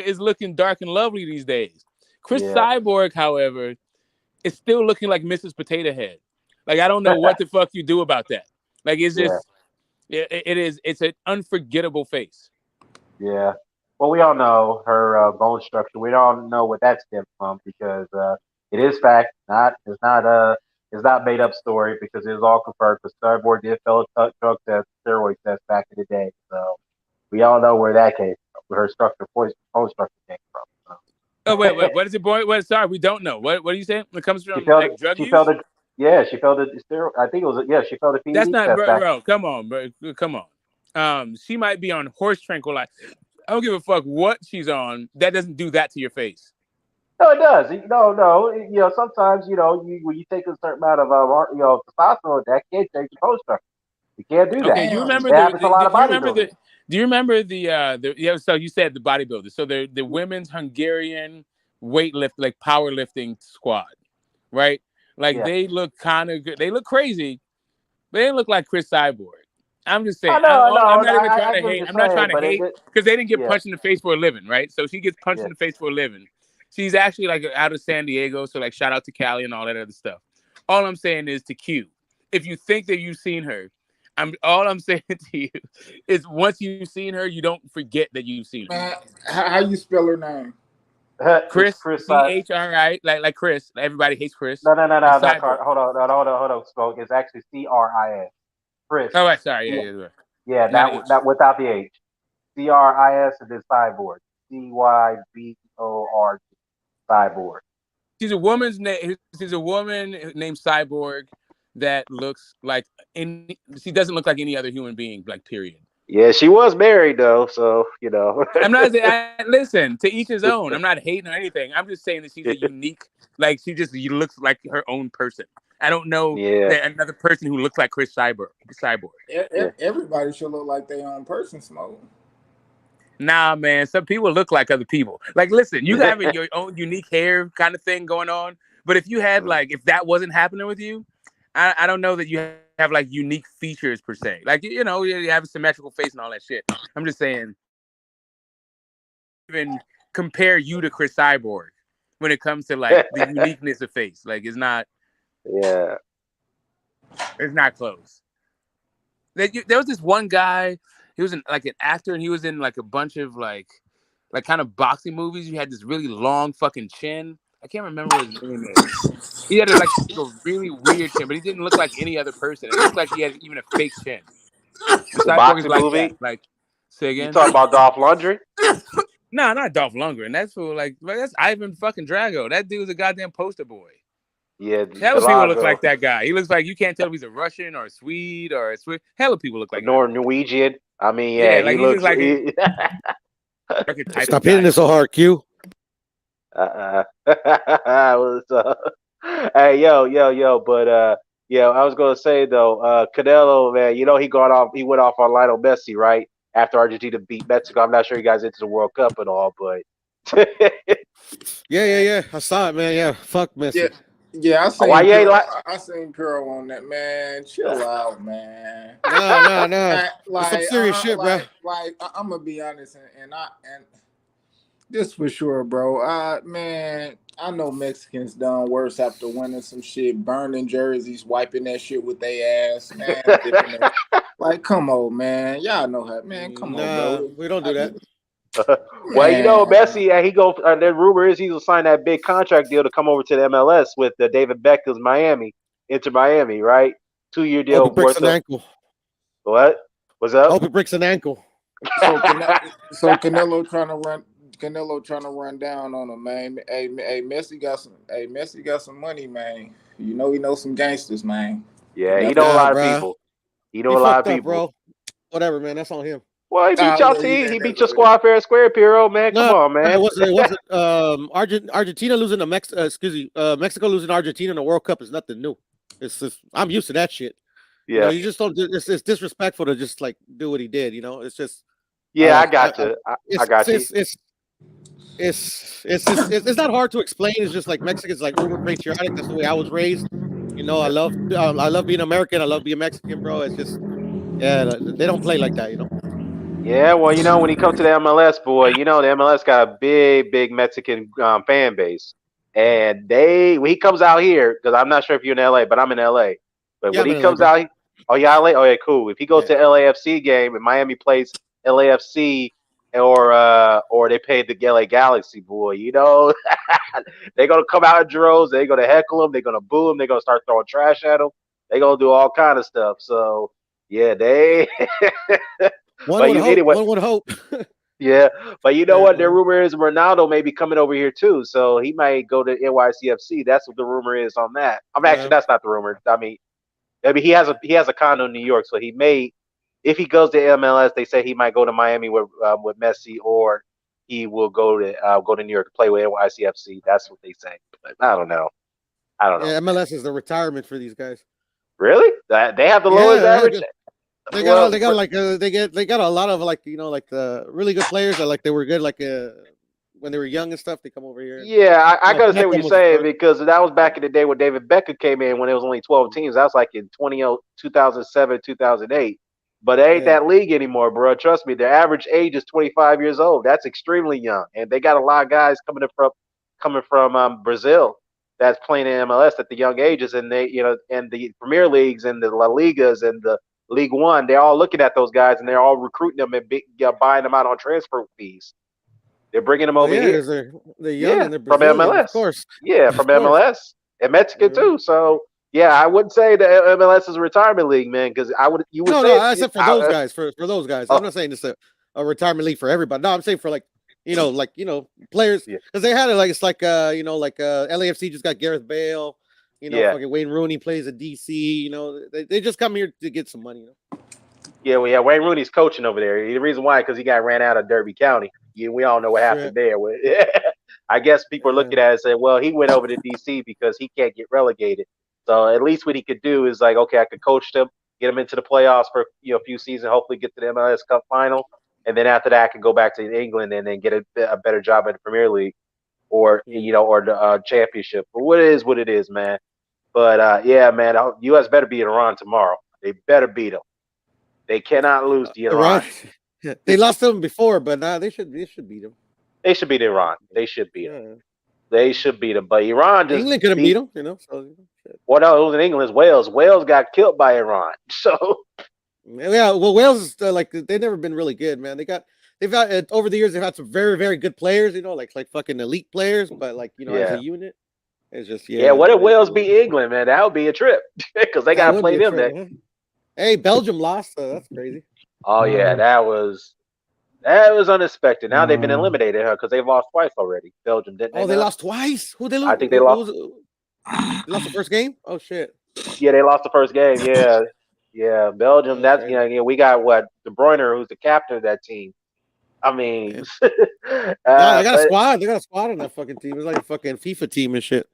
is looking dark and lovely these days. Chris Cyborg, however, is still looking like Mrs. Potato Head. Like, I don't know what the fuck you do about that. Like, it's just, it's an unforgettable face. Yeah. Well, we all know her bone structure. We don't know what that stemmed from because it is fact. It's not made up story because it was all confirmed. Because Cyborg did fail a drug test, steroid test back in the day. So we all know where that came from. Where her bone structure came from. So. Oh wait, what is it, boy? What? Sorry, we don't know. What are you saying? It comes from like drug use. She failed the steroid. I think it was. Yeah, she failed the PED That's not, test. bro. Come on, bro. Come on. She might be on horse tranquilizer. I don't give a fuck what she's on. That doesn't do that to your face. No, it does. No. You know, sometimes when you take a certain amount of testosterone, that can change your bone structure. You can't do that. Okay, you remember Do you remember the so you said the bodybuilders. So the women's Hungarian weightlift, like powerlifting squad, right? Like they look kind of good. They look crazy, but they look like Chris Cyborg. I'm just saying. I'm not even trying to hate. I'm not trying to hate because they didn't get punched in the face for a living, right? So she gets punched in the face for a living. She's actually like out of San Diego, so like shout out to Cali and all that other stuff. All I'm saying is to Q, if you think that you've seen her, all I'm saying to you is once you've seen her, you don't forget that you've seen her. Man, how you spell her name? Chris CHRI, like Chris. Everybody hates Chris. No. Hold on. Spoke. It's actually CRIS. Chris. Oh, right, sorry. Yeah, that without the H. CRIS and then Cyborg. CYBORG. Cyborg. She's a woman named Cyborg that looks like she doesn't look like any other human being, like period. Yeah, she was married though, so you know. I'm not saying, listen, to each his own. I'm not hating or anything. I'm just saying that she's a unique, like she looks like her own person. I don't know that another person who looks like Chris Cyborg. Everybody should look like their own person, Smoke. Nah, man. Some people look like other people. Like, listen, you have your own unique hair kind of thing going on. But if you had if that wasn't happening with you, I don't know that you have like unique features per se. Like, you have a symmetrical face and all that shit. I'm just saying, even compare you to Chris Cyborg when it comes to like the uniqueness of face. Like, it's not. Yeah. It's not close. There was this one guy. He was an actor, and he was in like a bunch of like kind of boxing movies. He had this really long fucking chin. I can't remember what his name is. He had a really weird chin, but he didn't look like any other person. It looked like he had even a fake chin. The boxing movie? That. Like, say again? You talking about Dolph Lundgren? No, not Dolph Lundgren. That's that's Ivan fucking Drago. That dude's a goddamn poster boy. Yeah, hell of people look like that guy. He looks like you can't tell if he's a Russian or a Swede or a Swiss. Hell of people look like Norwegian. I mean, like he looks like. Stop hitting it so hard, Q. What's up? Hey, yo, but I was gonna say though, Canelo, man, he went off on Lionel Messi, right? After Argentina beat Mexico. I'm not sure you guys into the World Cup and all, but yeah. I saw it, man. Yeah, fuck Messi. Yeah, I seen Curl on that, man. Chill out, man. No. Some serious shit, bro. Like, I'm gonna be honest, and this for sure, bro. Man, I know Mexicans done worse after winning some shit, burning jerseys, wiping that shit with their ass, man. Like, come on, man. Y'all know how, man. Come on, bro. We don't do that. Well, Messi, the rumor is he'll sign that big contract deal to come over to the MLS with David Beckham's Inter Miami, right? 2-year deal. Hope he breaks an ankle. What? What's up? Hope he breaks an ankle. So Canelo trying to run down on him, man. Hey, Messi got some money, man. He knows some gangsters, man. Yeah, he know a lot of people. He know a lot of people, bro. Whatever, man. That's on him. Well, he beat y'all team. He beat your squad fair and square, Piero, man. Come on, man. It wasn't Argentina losing to Mexico losing to Argentina in the World Cup is nothing new. It's just, I'm used to that shit. Yeah. You just don't. It's disrespectful to just like do what he did. It's just. Yeah, I got you. I got you. It's not hard to explain. It's just like Mexicans like uber patriotic. That's the way I was raised. I love being American. I love being Mexican, bro. It's just they don't play like that. Yeah, well, when he comes to the MLS, boy, the MLS got a big Mexican fan base, and when he comes out here, because I'm not sure if you're in LA, but I'm in LA. But Yeah, when I'm he in LA, comes bro. out, oh yeah, LA, oh yeah, cool. If he goes to LAFC game and Miami plays LAFC, or they pay the LA Galaxy, boy, they're gonna come out in droves. They're gonna heckle him. They're gonna boo him. They're gonna start throwing trash at him. They're gonna do all kind of stuff. So yeah, they. One But would hope. anyway, One would hope. yeah, but you know what? The rumor is Ronaldo may be coming over here too, so he might go to NYCFC. That's what the rumor is on that. Actually, that's not the rumor. I mean, maybe he has a condo in New York, so he may, if he goes to MLS, they say he might go to Miami with Messi, or he will go to New York to play with NYCFC. That's what they say. But I don't know. Yeah, MLS is the retirement for these guys. Really? They have the lowest average. They got they got a lot of the really good players that they were good when they were young and stuff. They come over here. Yeah, I gotta say what Beckham you're was the saying, first. because that was back in the day when David Beckham came in, when it was only 12 teams. That was like in 2007, 2008. But it ain't that league anymore, bro. Trust me, their average age is 25 years old. That's extremely young, and they got a lot of guys coming from Brazil that's playing in MLS at the young ages, and and the Premier Leagues and the La Ligas and the League One, they're all looking at those guys and they're all recruiting them and buying them out on transfer fees. They're bringing them Well, over yeah, here. because they're young and they're From Brazilian, of MLS. course. Yeah, Of from course. MLS and Mexican too. So yeah, I wouldn't say the MLS is a retirement league, man, because you would No, say I said for those guys. For those guys, I'm not saying this a retirement league for everybody. No, I'm saying for players, because they had it it's LAFC just got Gareth Bale. Fucking Wayne Rooney plays at DC. They just come here to get some money. Yeah, well, yeah, Wayne Rooney's coaching over there. The reason why, because he got ran out of Derby County. We all know what happened there. I guess people are looking at it and saying, well, he went over to DC because he can't get relegated. So at least what he could do is okay, I could coach them, get them into the playoffs for a few seasons, hopefully get to the MLS Cup final, and then after that, I could go back to England and then get a better job in the Premier League or the Championship. But what it is, man. But yeah, man, U.S. better beat Iran tomorrow. They better beat them. They cannot lose to Iran. They lost them before, but now they should beat them. They should beat Iran. They should beat them. They should beat them. But Iran just England couldn't beat them, So. Well, no, it was in England. It's Wales. Wales got killed by Iran. So. Yeah, well, Wales they've never been really good, man. They've got over the years they've had some very very good players, like fucking elite players, but as a unit, it's just What if Wales beat England, man? That would be a trip because they got to play them. Hey, Belgium lost, so that's crazy. Oh yeah, that was unexpected. Now they've been eliminated, because they've lost twice already. Belgium didn't. Oh, they lost twice. Who they lose? I think they lost. They lost the first game. Oh shit. Yeah, they lost the first game. Yeah. Belgium. That's we got De Bruyne, who's the captain of that team. I mean, they got a squad. They got a squad on that fucking team. It's like a fucking FIFA team and shit.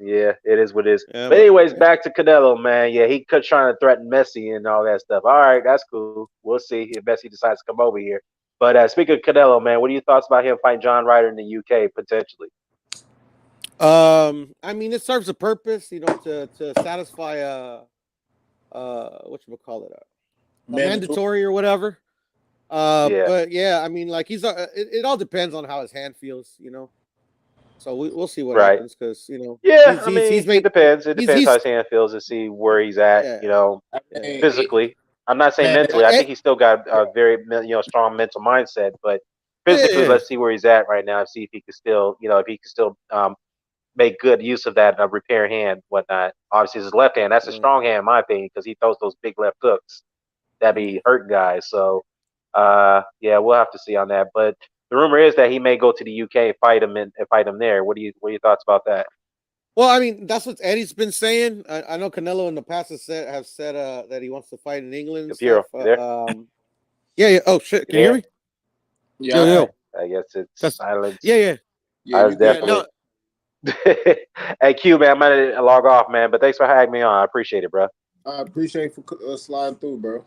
Yeah, it is what it is. Yeah, but anyways, back to Canelo, man. Yeah, he could trying to threaten Messi and all that stuff. All right, that's cool. We'll see if Messi decides to come over here. But speaking of Canelo, man, what are your thoughts about him fighting John Ryder in the UK potentially? I mean, it serves a purpose, to satisfy whatchamacallit, mandatory or whatever. But yeah, I mean, he's it all depends on how his hand feels, So we'll see what happens, because it depends. It depends how his hand feels and see where he's at, physically. I'm not saying mentally. I think he's still got a very strong mental mindset, but physically, let's see where he's at right now and see if he can still make good use of that repair hand, whatnot. Obviously, his left hand, that's a strong hand in my opinion, because he throws those big left hooks that be hurting guys. So we'll have to see on that. But the rumor is that he may go to the UK and fight him there. What are your thoughts about that? Well, I mean, that's what Eddie's been saying. I know Canelo in the past have said that he wants to fight in England. Yeah. Oh shit! Can you hear me? Yeah. I guess it's silence. Yeah. I was definitely. Hey Q, man, I'm gonna log off, man. But thanks for having me on. I appreciate it, bro. I appreciate for sliding through, bro.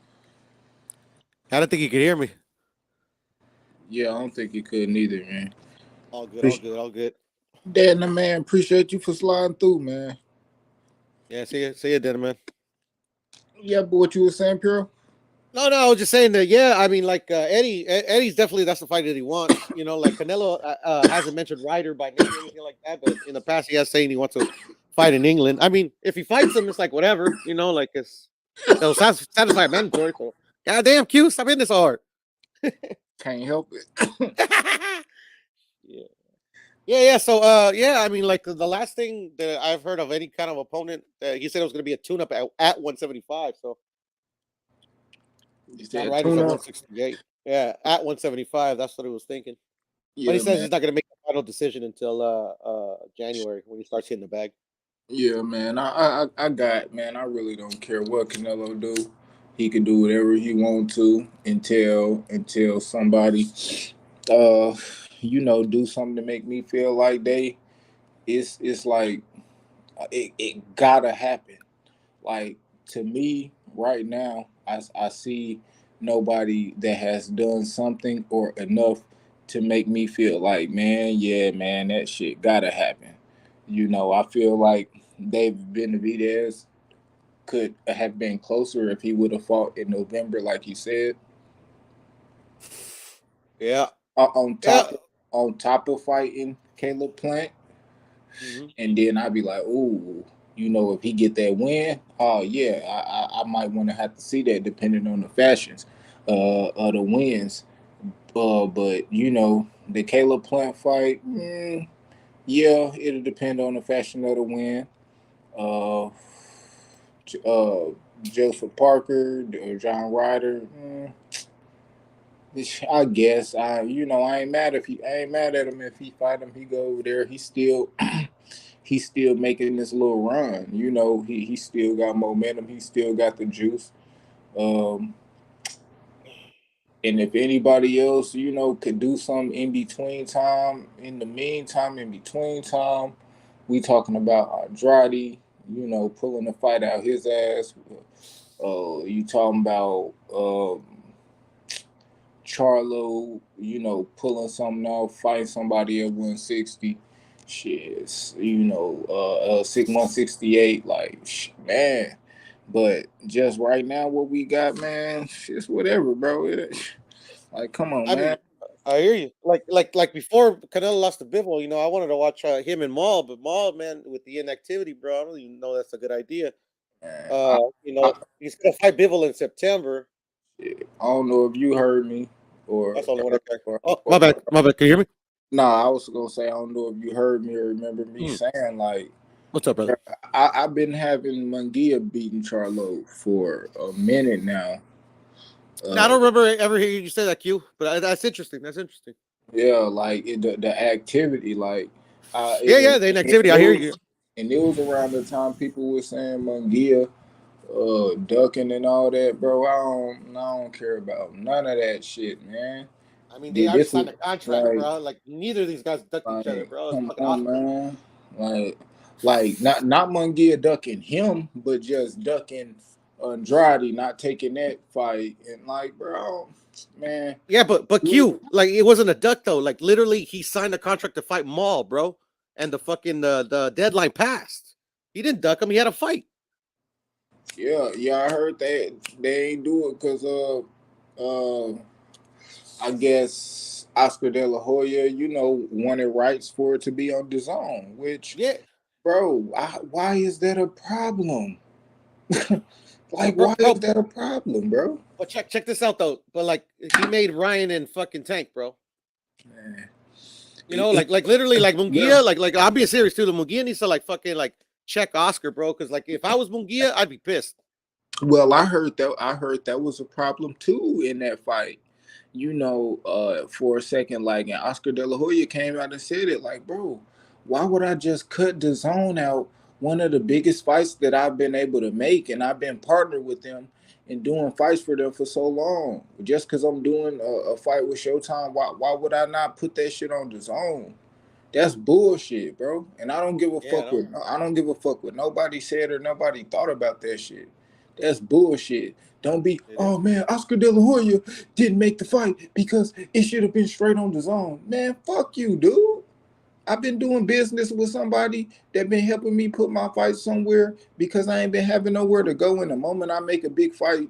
I don't think you could hear me. Yeah, I don't think you could neither, man. All good. Dad, man, appreciate you for sliding through, man. Yeah, see you, Dad, man. Yeah, but what you were saying, Puro? No, I was just saying that. Yeah, I mean, like Eddie's definitely that's the fight that he wants. You know, like Canelo hasn't mentioned Ryder by name or anything like that, but in the past he has saying he wants to fight in England. I mean, if he fights him, it's like whatever. You know, like it'll satisfy mandatory. So, goddamn, Q, stop hitting this hard. Can't help it. Yeah. So, I mean, like the last thing that I've heard of any kind of opponent, he said it was going to be a tune-up at 175. So. John Ryder's at 168. Yeah, at 175. That's what he was thinking. Yeah, but he says man. he's not going to make the final decision until January when he starts hitting the bag. Yeah, man. I really don't care what Canelo do. He can do whatever he want to until somebody, do something to make me feel like it's like it gotta happen. Like, to me right now, I see nobody that has done something or enough to make me feel like, man, that shit gotta happen. I feel like David Benavidez could have been closer if he would have fought in November, like he said. Yeah. On top of fighting Caleb Plant. Mm-hmm. And then I'd be like, ooh, if he get that win, oh yeah, I might want to have to see that depending on the fashions of the wins. But the Caleb Plant fight, yeah, it'll depend on the fashion of the win. Uh, Joseph Parker or John Ryder. I guess I ain't mad at him if he fight him. He go over there. He's still making this little run. He still got momentum. He still got the juice. And if anybody else, could do something in between time, in between time, we talking about Andrade, pulling the fight out his ass. You talking about Charlo, pulling something out, fighting somebody at 160. Shit, 168, like, man. But just right now, what we got, man, it's whatever, bro. Like, come on, man. Mean, I hear you. Like before Canelo lost to Bivol, I wanted to watch him and Maul, but Maul, man, with the inactivity, bro, I don't even know that's a good idea. He's gonna fight Bivol in September. I don't know if you heard me or. That's the only one I care. My bad. Can you hear me? Nah, I was gonna say I don't know if you heard me or remember me saying, like, what's up, brother? I've been having Munguia beating Charlo for a minute now. I don't remember ever hearing you say that, Q, but that's interesting. Yeah, like the activity, like the inactivity. I hear you. And it was around the time people were saying Munguia ducking and all that, bro. I don't care about none of that shit, man. I mean, they already signed a contract, bro. Like, neither of these guys ducked each other, bro. It's fucking awesome, man. Like not Munguia ducking him, but just ducking Andrade, not taking that fight, and like, bro, man. Yeah, but Q, like, it wasn't a duck though. Like, literally, he signed a contract to fight Maul, bro, and the fucking the deadline passed. He didn't duck him. He had a fight. Yeah, I heard that they ain't do it because I guess Oscar De La Hoya, wanted rights for it to be on DAZN, which, bro, why is that a problem? Like, why is that a problem, bro? But check this out though. But like, he made Ryan and fucking Tank, bro. Man. Like literally, like Munguia, like I'll be serious too. The Munguia needs to like fucking like check Oscar, bro. Because like, if I was Munguia, I'd be pissed. Well, I heard that was a problem too in that fight. For a second, like, and Oscar De La Hoya came out and said it, like, bro, why would I just cut DAZN out? One of the biggest fights that I've been able to make, and I've been partnered with them and doing fights for them for so long. Just because I'm doing a fight with Showtime, why would I not put that shit on DAZN? That's bullshit, bro. And I don't give a fuck with. I don't give a fuck what nobody said or nobody thought about that shit. That's bullshit. Don't be, oh man, Oscar De La Hoya didn't make the fight because it should have been straight on DAZN. Man, fuck you, dude. I've been doing business with somebody that been helping me put my fight somewhere because I ain't been having nowhere to go. In the moment I make a big fight,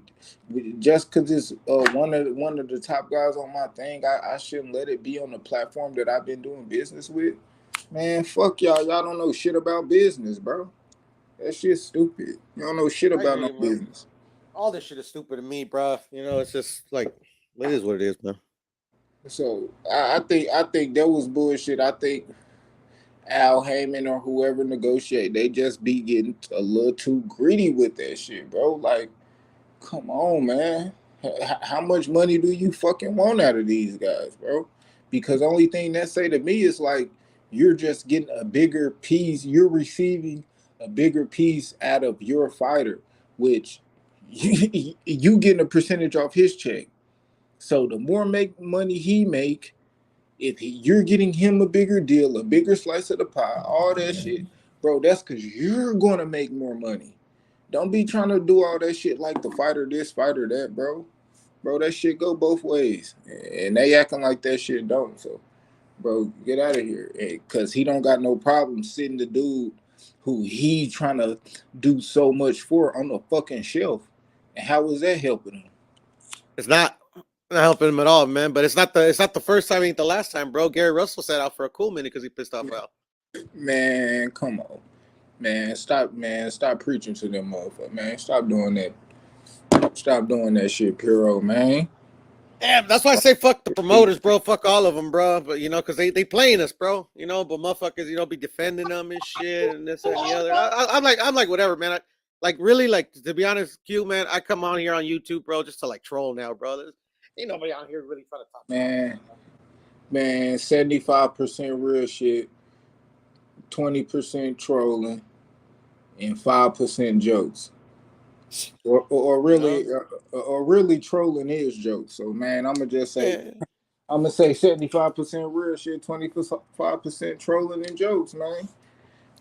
just because it's one of the top guys on my thing, I shouldn't let it be on the platform that I've been doing business with. Man, fuck y'all. Y'all don't know shit about business, bro. That shit's stupid. You don't know shit I about agree, no man. business. All this shit is stupid to me, bro. You know, it's just like it is what it is, man. So I think that was bullshit. I think Al Heyman or whoever negotiate, they just be getting a little too greedy with that shit, bro. Like, come on, man. How much money do you fucking want out of these guys, bro? Because only thing that say to me is like you're just getting a bigger piece. You're receiving a bigger piece out of your fighter, which you getting a percentage off his check. So the more money he make, if you're getting him a bigger deal, a bigger slice of the pie, all that shit, bro, that's because you're going to make more money. Don't be trying to do all that shit like the fighter this, fighter that, bro. Bro, that shit go both ways. And they acting like that shit don't. So, bro, get out of here. Because he don't got no problem sitting the dude who he trying to do so much for on the fucking shelf. And how is that helping him? It's not helping him at all, man. But it's not the first time, ain't the last time, bro. Gary Russell sat out for a cool minute because he pissed off Al. Man, come on. Man, stop preaching to them motherfuckers, man. Stop doing that. Stop doing that shit, Puro, man. Yeah, that's why I say fuck the promoters, bro. Fuck all of them, bro. But you know, because they playing us, bro. You know, but motherfuckers, you know, be defending them and shit and this that, and the other. I'm like whatever, man. Really, like to be honest, Q, man. I come on here on YouTube, bro, just to like troll now, bro. Ain't nobody on here really trying to talk. Man, 75% real shit, 20% trolling, and 5% jokes. Or really trolling is jokes. So man, I'm gonna just say, I'm gonna say 75% real shit, 25% trolling and jokes, man.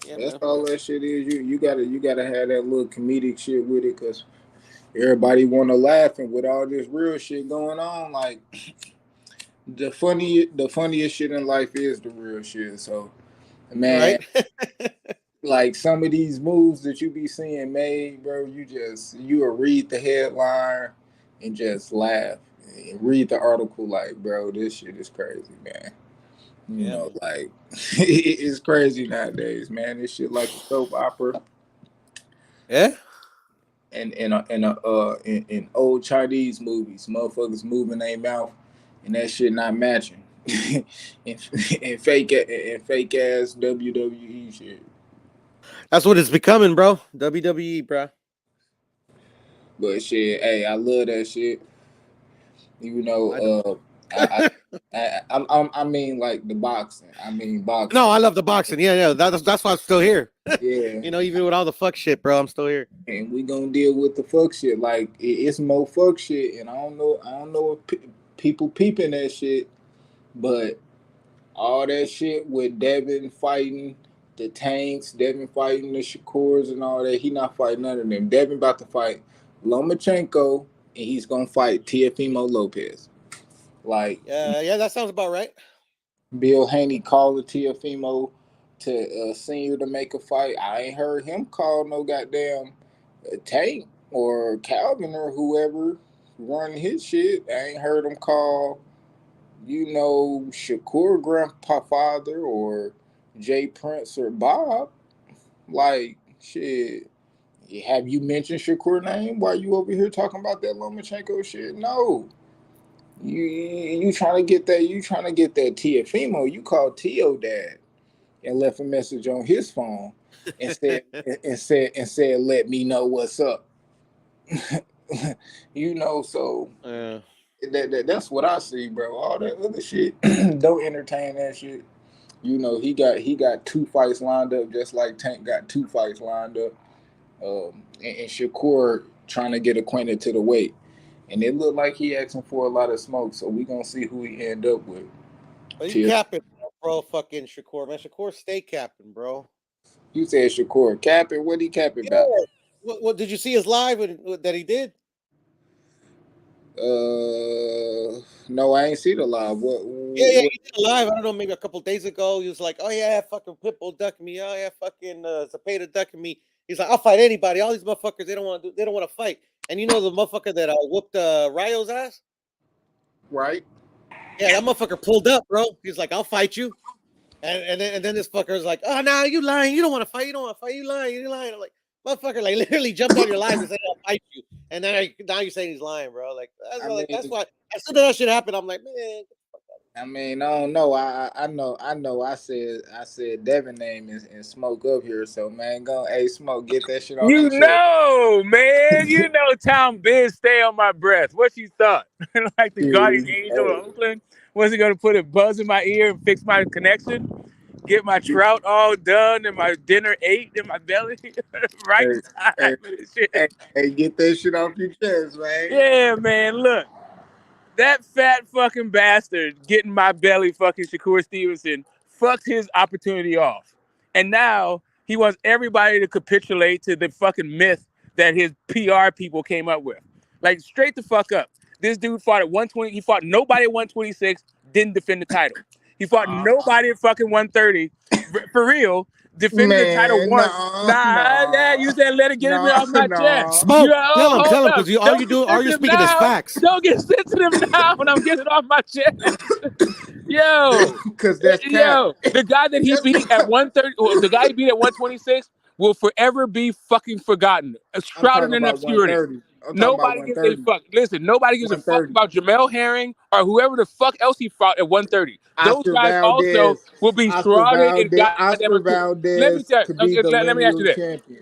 Yeah, That's man. all that shit is. You gotta have that little comedic shit with it, cause everybody want to laugh, and with all this real shit going on, like the funniest shit in life is the real shit. So, man, Right. like some of these moves that you be seeing made, bro, you will read the headline and just laugh and read the article like, bro, this shit is crazy, man. You know, like it's crazy nowadays, man. This shit like a soap opera. Yeah. And in old Chinese movies, motherfuckers moving their mouth and that shit not matching. and fake ass WWE shit. That's what it's becoming, bro. WWE, bro. But shit, hey, I love that shit. You know, I mean like the boxing. I mean boxing. No, I love the boxing. Yeah. That's why I'm still here. Yeah. You know, even with all the fuck shit, bro, I'm still here. And we gonna deal with the fuck shit. Like it's more fuck shit, and I don't know if people peeping that shit, but all that shit with Devin fighting the Tanks, Devin fighting the Shakurs and all that. He not fighting none of them. Devin about to fight Lomachenko, and he's gonna fight Teofimo Lopez. Like, yeah, that sounds about right. Bill Haney called Teofimo to senior to make a fight. I ain't heard him call no goddamn Tank or Calvin or whoever running his shit. I ain't heard him call, Shakur grandpa father or Jay Prince or Bob. Like, shit. Have you mentioned Shakur name while you over here talking about that Lomachenko shit? No. You trying to get that Teofimo. You called Tio dad and left a message on his phone and said let me know what's up. So that's what I see, bro. All that other shit, don't entertain that shit. He got 2 fights lined up, just like Tank got 2 fights lined up. And Shakur trying to get acquainted to the weight, and it looked like he asking for a lot of smoke. So we gonna see who he end up with. But you capping, bro, fucking Shakur, man. Shakur stay capping, bro. You said Shakur capping. What he capping about? What did you see his live that he did? No, I ain't see the live. Yeah, he did a live. I don't know, maybe a couple days ago. He was like, "Oh yeah, fucking Pitbull ducking me. Oh yeah, fucking Zapata ducking me." He's like, "I'll fight anybody. All these motherfuckers, they don't want to fight." And you know the motherfucker that whooped Ryo's ass, right? Yeah, that motherfucker pulled up, bro. He's like, "I'll fight you," and then this fucker's like, "Oh no, you lying. You don't want to fight. You don't want to fight. You lying. You lying." I'm like, motherfucker, like literally jumped on your live and said, "I'll fight you," and then now you're saying he's lying, bro. Like that's why as soon as that shit happened, I'm like, man. I mean, I don't know. I know. I said Devin name and Smoke up here. So man, go Smoke, get that shit off You your chest. know, man. You know Tom Biz stay on my breath. What you thought? Like the guardian angel of Oakland? Was he gonna put a buzz in my ear and fix my connection? Get my trout all done and my dinner ate in my belly? Right time for this shit. Hey, get that shit off your chest, man. Yeah, man. Look. That fat fucking bastard getting my belly fucking Shakur Stevenson fucked his opportunity off. And now he wants everybody to capitulate to the fucking myth that his PR people came up with. Like, straight the fuck up. This dude fought at 120. He fought nobody at 126, didn't defend the title. He fought nobody at fucking 130. For real. Defended the title once. You said let it get it off my chest. Smoke, tell him, because all you're speaking is facts. Don't get sensitive now when I'm getting it off my chest. Yo, because that's the guy that he beat at 130, the guy he beat at 126 will forever be fucking forgotten, shrouded in obscurity. Nobody gives a fuck. Listen, nobody gives a fuck about Jamel Herring or whoever the fuck else he fought at 130. Those guys also will be shrouded in goddamn obscurity. Let me tell you. Let me ask you this.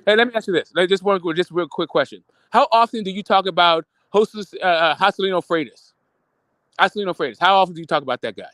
Hey, let me ask you this. Just a real quick question. How often do you talk about Joselino Freitas? Joselino Freitas. How often do you talk about that guy?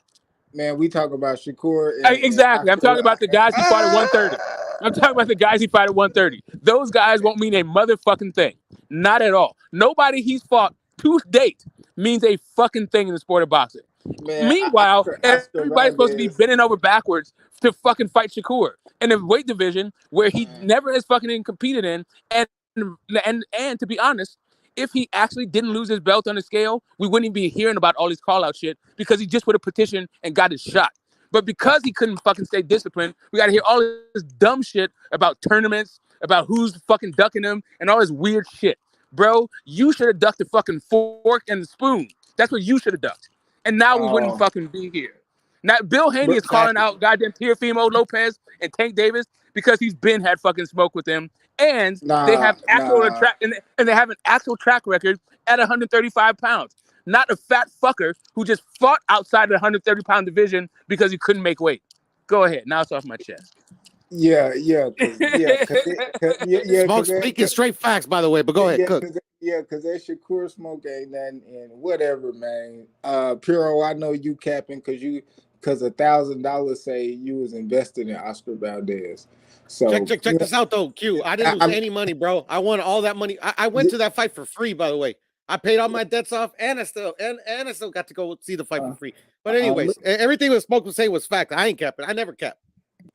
Man, we talk about Shakur. Exactly. I'm talking about the guys he fought at 130. I'm talking about the guys he fought at 130. Those guys won't mean a motherfucking thing. Not at all. Nobody he's fought to date means a fucking thing in the sport of boxing. Man, meanwhile, everybody's supposed to be bending over backwards to fucking fight Shakur in a weight division where he never has fucking competed in. And to be honest, if he actually didn't lose his belt on the scale, we wouldn't even be hearing about all this call-out shit because he just would have petitioned and got his shot. But because he couldn't fucking stay disciplined, we got to hear all this dumb shit about tournaments, about who's fucking ducking him, and all this weird shit. Bro, you should have ducked the fucking fork and the spoon. That's what you should have ducked. And now we wouldn't fucking be here. Now, Bill Haney is calling out goddamn Teofimo Lopez and Tank Davis because he's been had fucking smoke with them. And they have and they have an actual track record at 135 pounds. Not a fat fucker who just fought outside the 130-pound division because he couldn't make weight. Go ahead. Now it's off my chest. Yeah. Smoke speaking straight facts, by the way. But go ahead, cook. Because that Shakur Smoke ain't nothing and whatever, man. Puro, I know you capping because $1,000 say you was invested in Oscar Valdez. So check this out though, Q. I didn't lose any money, bro. I won all that money. I went to that fight for free, by the way. I paid all my debts off, and I still got to go see the fight for free. But anyways, everything that Smoke was saying was fact. I ain't capping. I never capped.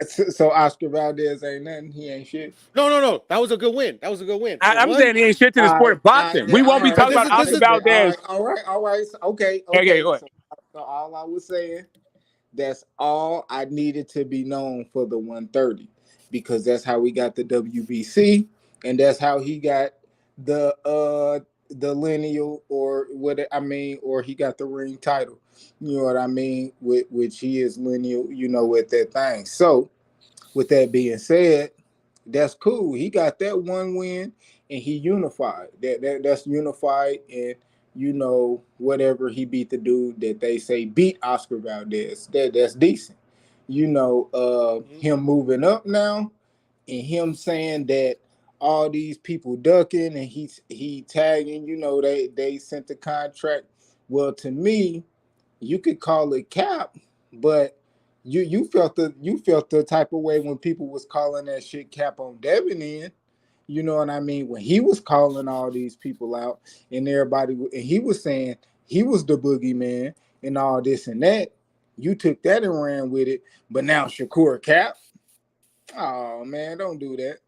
So Oscar Valdez ain't nothing. He ain't shit. No. That was a good win. I'm saying he ain't shit to the sport of boxing. We won't be talking about Oscar Valdez. All right. Okay. Okay, go ahead. So all I was saying, that's all I needed to be known for the 130 because that's how we got the WBC and that's how he got the lineal or he got the ring title. You know what I mean? Which he is lineal, with that thing. So with that being said, that's cool. He got that one win and he unified. That's unified and whatever he beat the dude that they say beat Oscar Valdez. That's decent. Him moving up now and him saying that all these people ducking and he tagging, they sent the contract. Well, to me, you could call it cap, but you felt the type of way when people was calling that shit cap on Devin in. You know what I mean? When he was calling all these people out and everybody, and he was saying he was the boogeyman and all this and that, you took that and ran with it. But now Shakur cap. Oh man, don't do that.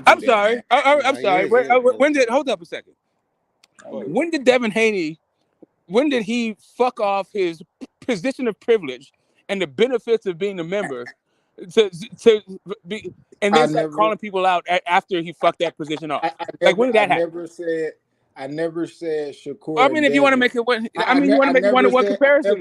I'm sorry. I'm sorry. When did hold up a second? When did Devin Haney? When did he fuck off his position of privilege and the benefits of being a member to be, and then start calling people out after he fucked that position off. Like, when did that happen? I never said Shakur. I mean, if you want to make it one, I mean, you want to make it one comparison. I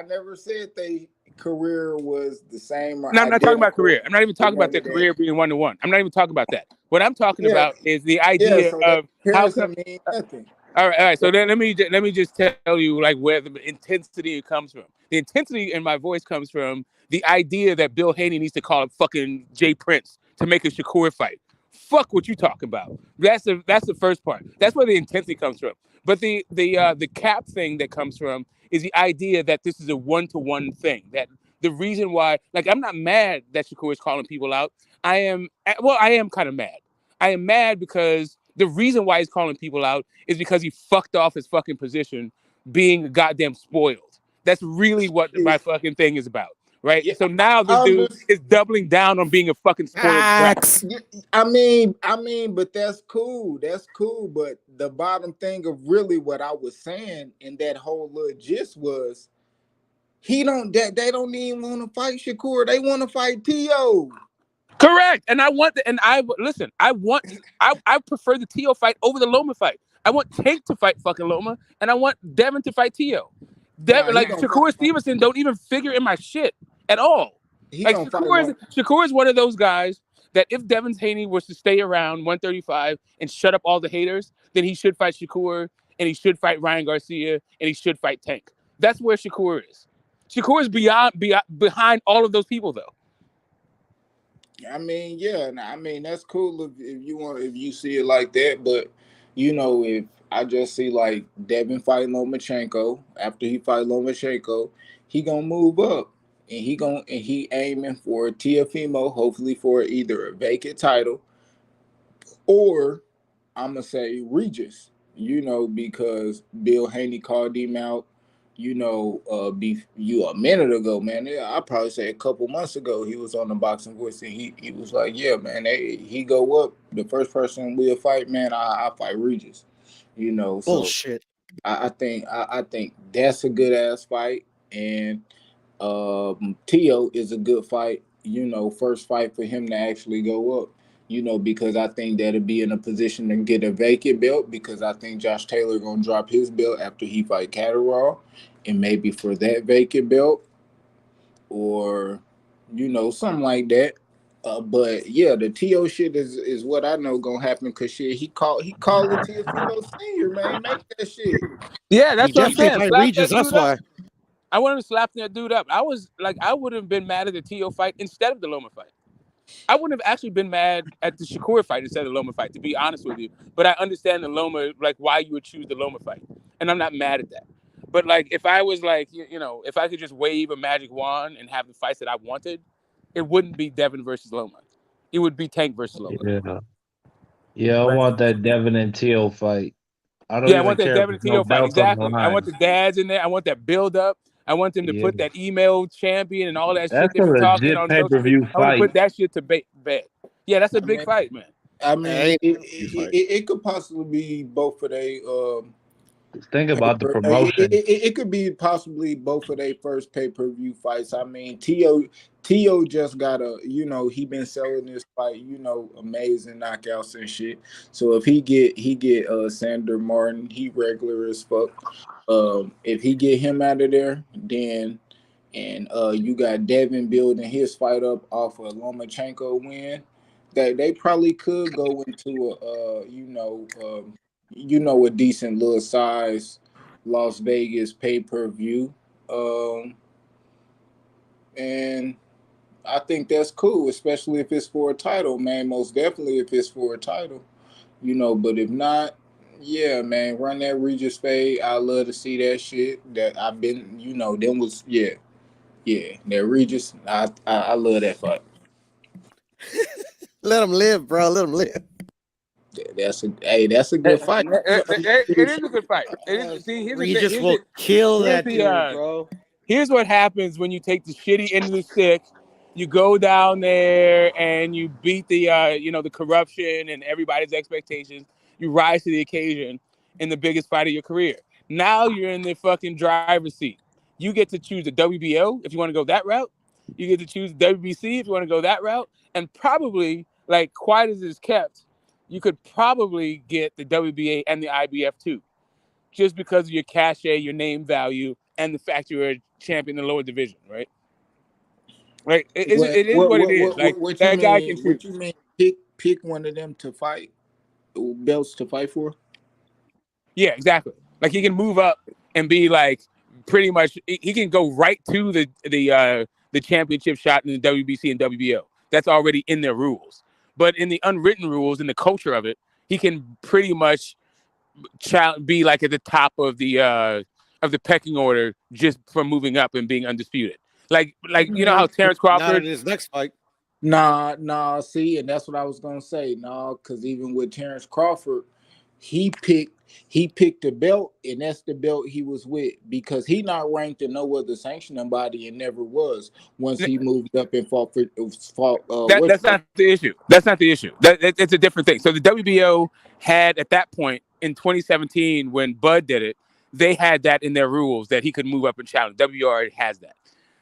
never said they career was the same. Or no, I'm not talking about identical career. I'm not even talking about their career being 1-to-1. I'm not even talking about that. What I'm talking about is the idea so of how come. Mean nothing. All right. So then let me just tell you like where the intensity comes from. The intensity in my voice comes from the idea that Bill Haney needs to call up fucking Jay Prince to make a Shakur fight. Fuck what you talking about. That's the first part. That's where the intensity comes from. But the cap thing that comes from is the idea that this is a 1-to-1 thing. That the reason why, like, I'm not mad that Shakur is calling people out. I am kind of mad. I am mad because the reason why he's calling people out is because he fucked off his fucking position being goddamn spoiled. That's really what my fucking thing is about. Right? Yeah, so now this dude is doubling down on being a fucking spoiled brat. I mean, but that's cool. That's cool. But the bottom thing of really what I was saying in that whole little gist was they don't even want to fight Shakur. They want to fight T.O. Correct. And I prefer the T.O. fight over the Loma fight. I want Tank to fight fucking Loma, and I want Devin to fight T.O. Shakur Stevenson don't even figure in my shit at all. Shakur is one of those guys that if Devin Haney was to stay around 135 and shut up all the haters, then he should fight Shakur, and he should fight Ryan Garcia, and he should fight Tank. That's where Shakur is. Shakur is behind all of those people, though. I mean, yeah, I mean that's cool if you see it like that, but if I just see like Devin fight Lomachenko, after he fight Lomachenko, he gonna move up and he aiming for Teofimo, hopefully for either a vacant title or I'm gonna say Regis, because Bill Haney called him out. A minute ago, man. I probably say a couple months ago, he was on the Boxing Voice and he was like, "Yeah, man, he go up. The first person we'll fight, man, I fight Regis." So bullshit. I think that's a good ass fight, and Tio is a good fight. First fight for him to actually go up. Because I think that'll be in a position to get a vacant belt because I think Josh Taylor gonna drop his belt after he fight Catterall, and maybe for that vacant belt or something like that. But yeah, the TO shit is what I know gonna happen because shit he called the Teofimo Senior, man, make that shit. Yeah, that's what I'm saying. Regis, that's why. I wanted to slap that dude up. I would have been mad at the TO fight instead of the Loma fight. I wouldn't have actually been mad at the Shakur fight instead of the Loma fight, to be honest with you. But I understand the Loma, like why you would choose the Loma fight, and I'm not mad at that. But like, if I was like, if I could just wave a magic wand and have the fights that I wanted, it wouldn't be Devin versus Loma. It would be Tank versus Loma. Yeah, I want that Devin and Teal fight. I want that Devin and Tio fight. Exactly. I want the dads in there. I want that build up. I want them to put that email champion and all that shit they be talking on social media. I want to put that shit to bed. Yeah, that's a big fight, man. I mean, it could possibly be both of they. Think about the promotion. It could be possibly both of their first pay-per-view fights. I mean, Tio just got he been selling this fight, amazing knockouts and shit. So if he get Sander Martin, he regular as fuck. If he get him out of there, then you got Devin building his fight up off a Lomachenko win. That they probably could go into a decent little size Las Vegas pay-per-view. And I think that's cool, especially if it's for a title, man. Most definitely if it's for a title, but if not, yeah, man, run that Regis fade. I love to see that shit that I've been, them was, yeah, that Regis, I love that fight. Let him live, bro. Let him live. That's a good fight. It is a good fight. Regis will kill that dude, bro. Here's what happens when you take the shitty end of the stick. You go down there and you beat the the corruption and everybody's expectations. You rise to the occasion in the biggest fight of your career. Now you're in the fucking driver's seat. You get to choose the WBO if you want to go that route. You get to choose the WBC if you want to go that route. And probably, like, quiet as it's kept, you could probably get the WBA and the IBF too, just because of your cachet, your name value, and the fact you're a champion in the lower division, right? Right? It is what it is. Like, what you that guy mean? can choose. What you mean? Pick one of them to fight, belts to fight for. Yeah, exactly. Like, he can move up and be like pretty much. He can go right to the championship shot in the WBC and WBO. That's already in their rules. But in the unwritten rules, in the culture of it, he can pretty much be like at the top of the pecking order just from moving up and being undisputed. Like you know how Terrence Not in Crawford. his next fight. Nah. See, and that's what I was gonna say. Nah, because even with Terrence Crawford, he picked a belt, and that's the belt he was with because he not ranked in no other sanctioning body and never was. Once he moved up and fought That's not the issue. That's not the issue. It's a different thing. So the WBO had at that point in 2017 when Bud did it, they had that in their rules that he could move up and challenge. WBO already has that.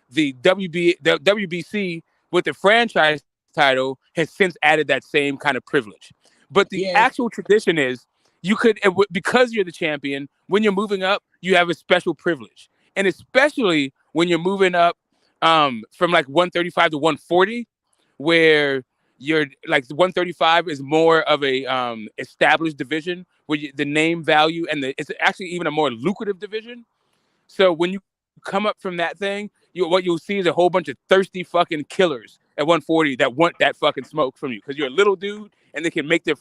The WBC with the franchise title has since added that same kind of privilege. But the actual tradition is you could, because you're the champion, when you're moving up, you have a special privilege. And especially when you're moving up from like 135 to 140, where you're like 135 is more of a established division where the name value and it's actually even a more lucrative division. So when you come up from that thing, what you'll see is a whole bunch of thirsty fucking killers at 140 that want that fucking smoke from you because you're a little dude and they can make their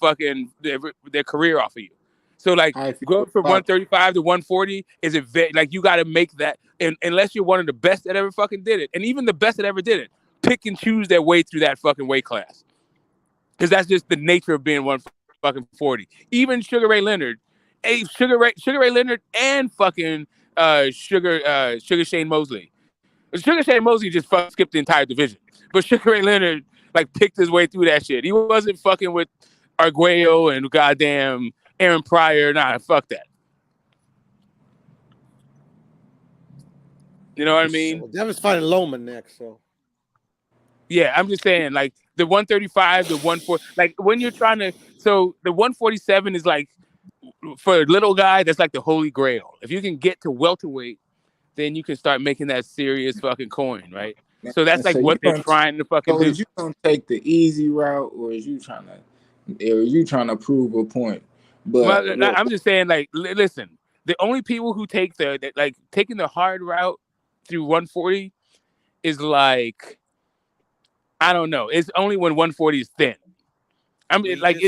career off of you. So like going from 135 to 140 is like you got to make that, and unless you're one of the best that ever fucking did it, and even the best that ever did it, pick and choose their way through that fucking weight class because that's just the nature of being 140. Even Sugar Ray Leonard, Sugar Ray Leonard, and fucking Sugar Shane Mosley. Sugar Shane Mosley just skipped the entire division, but Sugar Ray Leonard like picked his way through that shit. He wasn't fucking with Arguello and goddamn Aaron Pryor. Nah, fuck that. You know what I mean? Well, Devin's fighting Loma next, so. Yeah, I'm just saying, like the 135, the 140, like when you're trying to. So the 147 is like for a little guy, that's like the holy grail. If you can get to welterweight, then you can start making that serious fucking coin, right? So that's like what they're trying to fucking do. Is you gonna take the easy route, or is you trying to prove a point? But well, I'm just saying, like, listen, the only people who take taking the hard route through 140 is like, I don't know. It's only when 140 is thin. I mean, like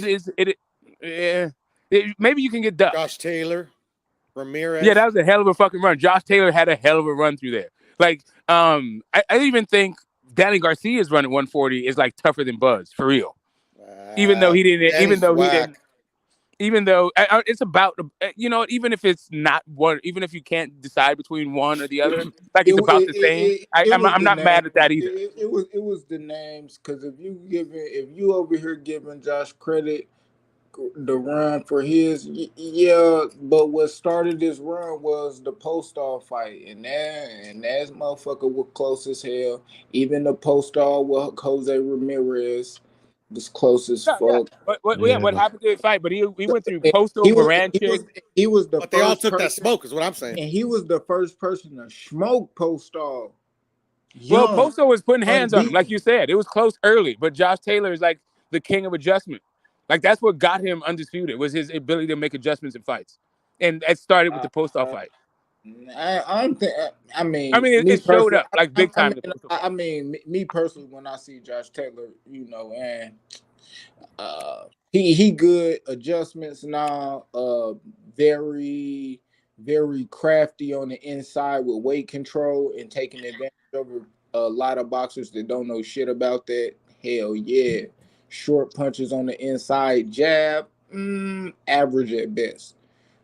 maybe you can get ducked. Josh Taylor, Ramirez. Yeah, that was a hell of a fucking run. Josh Taylor had a hell of a run through there. Like, I even think Danny Garcia's run at 140 is like tougher than Buzz for real. Even though he didn't. Even though it's about, even if it's not one, even if you can't decide between one or the other, like it's about the same. I'm not mad at that either. It was the names, because if you over here giving Josh credit the run for his, yeah, but what started this run was the Postal fight, and that motherfucker was close as hell. Even the Postal with Jose Ramirez was close as fuck. What happened to the fight? But he went through Postal, Baranchik. He was the but they all took that smoke, is what I'm saying. And he was the first person to smoke Postal. Well, Postal was putting hands on him, like you said. It was close early, but Josh Taylor is like the king of adjustment. Like that's what got him undisputed, was his ability to make adjustments in fights, and it started with the Postal fight. I mean, it showed up like big time. Me personally, when I see Josh Taylor, and he good adjustments now. Very, very crafty on the inside with weight control and taking advantage over a lot of boxers that don't know shit about that. Hell yeah. Short punches on the inside, jab, average at best.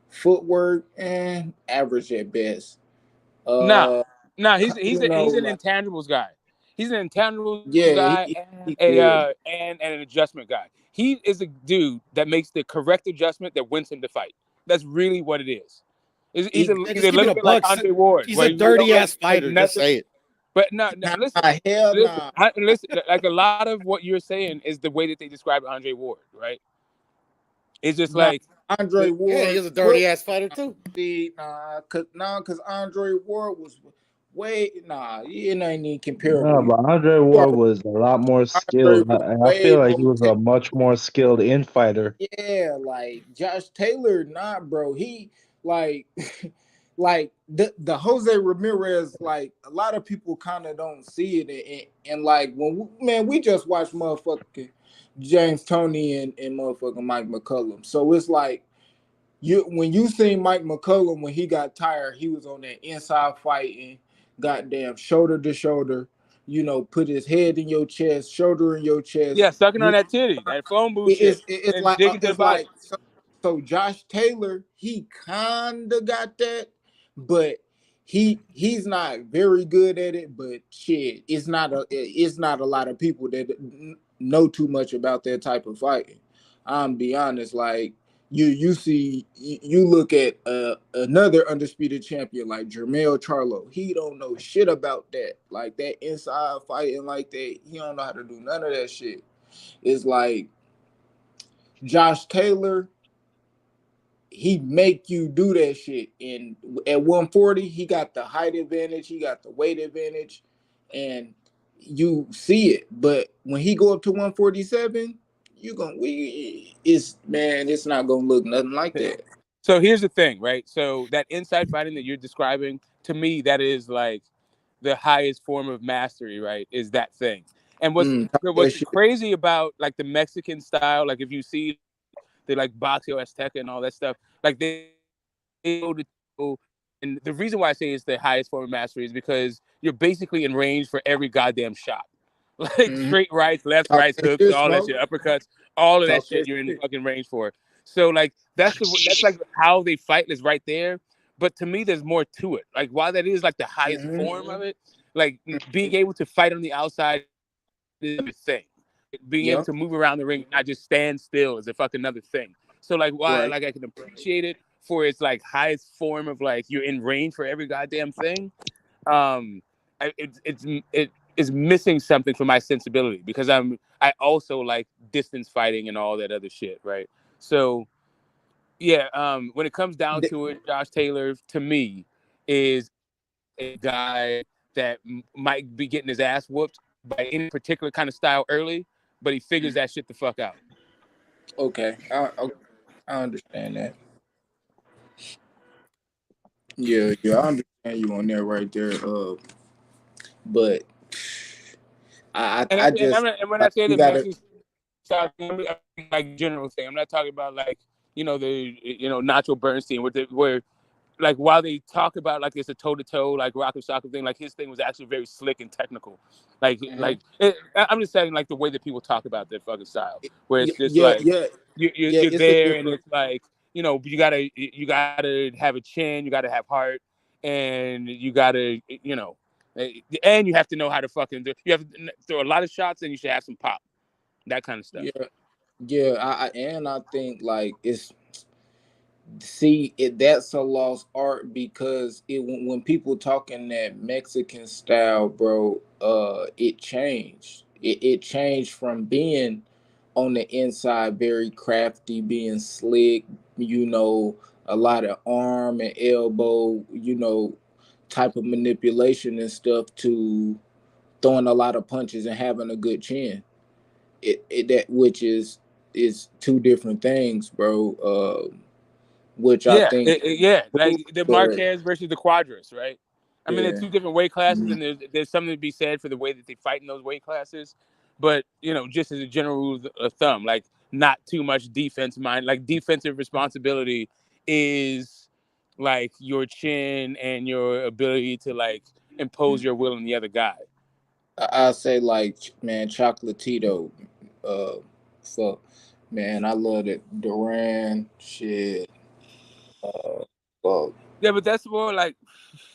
Footwork, average at best. He's an intangibles guy. He's an intangibles guy and an adjustment guy. He is a dude that makes the correct adjustment that wins him the fight. That's really what it is. He's Just a give me little the bit like bucks. Andre Ward. He's Where a you don't dirty ass like fighter. Just nothing. say it. But no, listen, hell listen, nah. listen. Like a lot of what you're saying is the way that they describe Andre Ward, right? It's just Nah, like Andre Yeah, Ward. he's a dirty ass fighter too. See, cause Andre Ward was way it ain't even comparable. No, but Andre You are Ward was a lot more Andre skilled. was I way feel like he more was a much more skilled infighter. Yeah, like Josh Taylor, not bro. He like like the Jose Ramirez, like a lot of people kind of don't see it, and like we just watched motherfucking James Toney and motherfucking Mike McCallum. So it's like when you seen Mike McCallum when he got tired, he was on that inside fighting, goddamn shoulder to shoulder. Put his head in your chest, shoulder in your chest. yeah, sucking on that titty, that phone booth shit, It's and like digging to the body. so Josh Taylor, he kinda got that, but he's not very good at it. But shit, it's not a lot of people that know too much about that type of fighting. I'm be honest, like you look at another undisputed champion like Jermell Charlo. He don't know shit about that, like that inside fighting like that. He don't know how to do none of that shit. It's like Josh Taylor, he make you do that shit. And at 140, he got the height advantage, he got the weight advantage, and you see it. But when he go up to 147, it's not gonna look nothing like that. So here's the thing, right? So that inside fighting that you're describing, to me, that is like the highest form of mastery, right? Is that thing. And what's crazy about like the Mexican style, like if you see the like Boxeo Azteca and all that stuff, like they go to, and the reason why I say it's the highest form of mastery is because you're basically in range for every goddamn shot. Like straight rights, left rights, hooks, all that shit, uppercuts, all of that shit you're in fucking range for. So like that's like how they fight is right there. But to me, there's more to it. Like while that is like the highest form of it, like being able to fight on the outside is a thing. Being able to move around the ring and not just stand still is a fucking another thing. So like while like I can appreciate it for its like highest form of like you're in range for every goddamn thing, it is missing something for my sensibility because I also like distance fighting and all that other shit, right? So yeah, when it comes down to it, Josh Taylor to me is a guy that might be getting his ass whooped by any particular kind of style early, but he figures that shit the fuck out. Okay, I understand that. Yeah, I understand you on there right there. But I just and when I like say you the gotta. Mexican style, I'm like general thing. I'm not talking about like Nacho Bernstein where like while they talk about like it's a toe to toe like rock and soccer thing, like his thing was actually very slick and technical. I'm just saying like the way that people talk about their fucking style, where it's just like you're It's a there and different. it's like you gotta have a chin, you gotta have heart, and you gotta and you have to know how to fucking do. You have to throw a lot of shots and you should have some pop, that kind of stuff. I think like that's a lost art because when people talking that Mexican style, bro, it changed. It changed from being on the inside very crafty, being slick, a lot of arm and elbow, type of manipulation and stuff to throwing a lot of punches and having a good chin. That which is two different things, bro. Which I think, like the but Marquez versus the Quadras, right? I mean, they're yeah, two different weight classes, and there's something to be said for the way that they fight in those weight classes. But just as a general rule of thumb, like not too much defense mind. Like defensive responsibility is like your chin and your ability to like impose your will on the other guy. I say like man, Chocolatito, uh, fuck, man, I love it. Duran, shit, fuck. Yeah, but that's more like,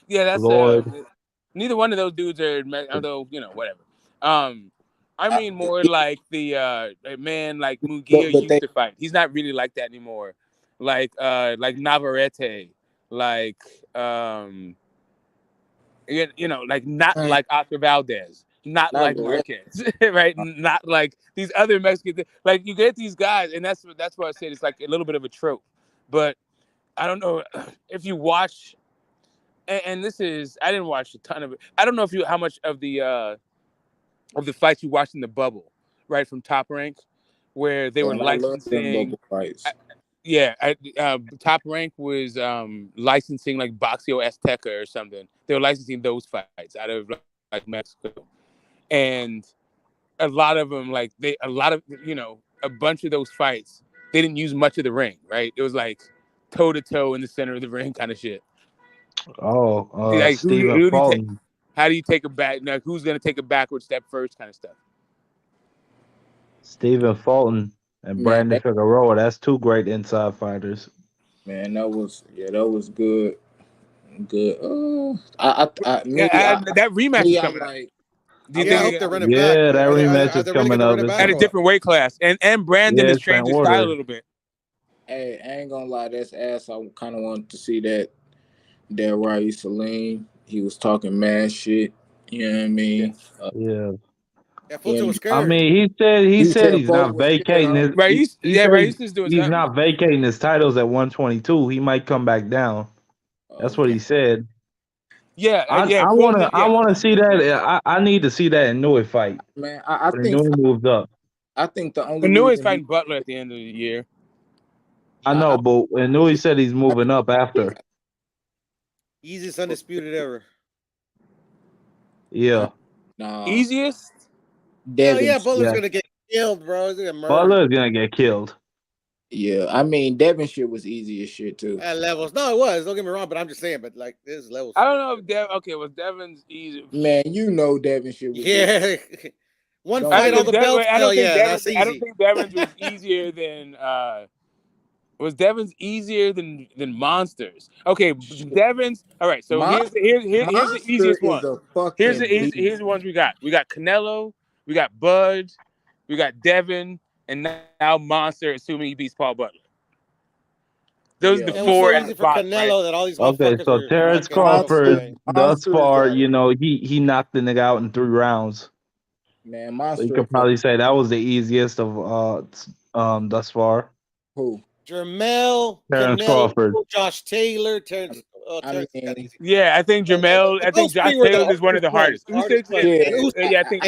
that's Lloyd. neither one of those dudes are, although whatever. I mean more like the man like Munguia But used they to fight. He's not really like that anymore. Like Navarrete, like like not like Oscar Valdez, not like Marquez, right? Not like these other Mexicans. Like you get these guys, and that's why I said it's like a little bit of a trope. But I don't know if you watch, and this is I didn't watch a ton of it. I don't know how much of the fights you watched in the bubble, right, from Top Rank, where they were Man, I love them licensing. bubble fights. Top Rank was licensing like Boxeo Azteca or something. They were licensing those fights out of like Mexico, and a lot of them a bunch of those fights they didn't use much of the ring, right? It was like toe to toe in the center of the ring kind of shit. Like Stephen who do you take? Fulton. How do you take a back? Like, who's gonna take a backward step first, kind of stuff? Stephen Fulton and Brandon Figueroa. That's two great inside fighters. Man, that was good. Good. That rematch is coming up. Do you think I hope they're running back. Yeah, that rematch Are is they really coming gonna run up it back? at a different weight class, and Brandon has changed his style a little bit. Hey, I ain't gonna lie, that's ass. I kind of wanted to see that Raul Salim. He was talking mad shit. You know what I mean? Yeah. Fulton was scared. I mean, he said he's not vacating his. He's doing he's something. not vacating his titles at 122. He might come back down. That's what he said. I want to see that. I need to see that in Newey fight. Man, I when think Newey moved up. I think the only Newey is reason fighting Butler at the end of the year. I know, but Newey said he's moving up after. Easiest undisputed ever. Yeah. Easiest? Butler's gonna get killed, bro. He's gonna murder. Butler's gonna get killed. Yeah, I mean Devin shit was easy as shit too. At levels. No, it was. Don't get me wrong, but I'm just saying. But like, there's levels. I don't know if was Devin's easy. Man, you know Devin shit was easy. One fight on the belt. That's easy. I don't think Devin's was easier than was Devin's easier than Monsters. Okay, Devin's all right. So here's the easiest one. Here's the ones we got. We got Canelo, we got Bud, we got Devin, and now Monster, assuming he beats Paul Butler. Those are the four. It was so easy for Canelo that all these motherfuckers so Terrence Crawford, thus far, he knocked the nigga out in 3 rounds. Man, Monster. So you could probably say that was the easiest of thus far. Who? Jermell, Terrence Canelo, Crawford, Josh Taylor, Terrence. I think Jermell. I think Josh Taylor is one of the hardest. Usyk, I think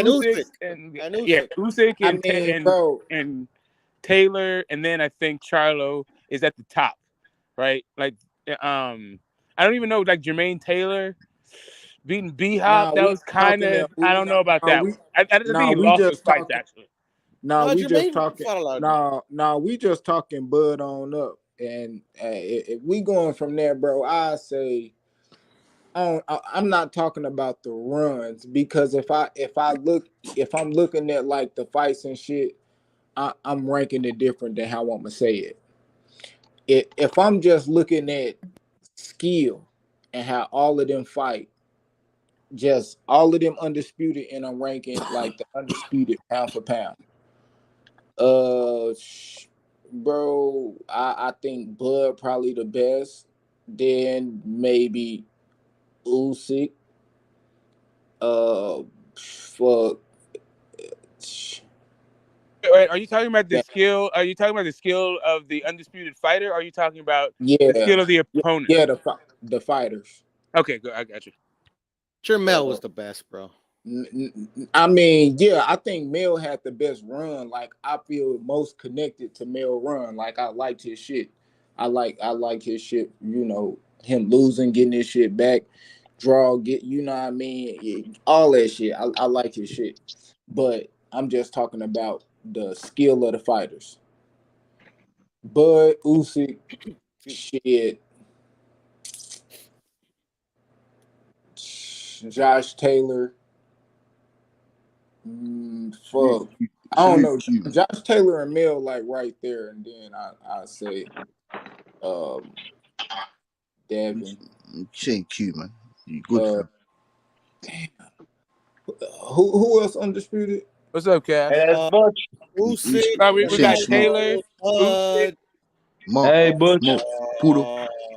Usyk and Taylor, and then I think Charlo is at the top, right? Like, I don't even know. Like Jermaine Taylor beating B-Hop, that was kind of. I don't know about that one. I think he lost those fights actually. We just talking. We just talking Bud on up, and if we going from there, bro, I say, I'm not talking about the runs because if I'm looking at like the fights and shit, I'm ranking it different than how I'm gonna say it. If I'm just looking at skill and how all of them fight, just all of them undisputed, and I'm ranking like the undisputed pound for pound. Bro, I think Bud probably the best. Then maybe Usyk. Fuck. Wait, are you talking about the skill? Are you talking about the skill of the undisputed fighter? Or are you talking about the skill of the opponent? Yeah, the fighters. Okay, good. I got you. Jermell was the best, bro. I mean, yeah, I think Mel had the best run. Like, I feel most connected to Mel run. Like, I liked his shit. I like his shit. You know, him losing, getting his shit back, draw, get. You know what I mean? All that shit. I like his shit. But I'm just talking about the skill of the fighters. Bud, Usyk, shit. Josh Taylor. Fuck. I don't know. Josh Taylor and Mel like right there, and then I say Devin. She ain't cute, man. You good? Damn. Who else undisputed? What's up, Cass? Usyk. We got Taylor. Mark, hey, Butch. Poodle.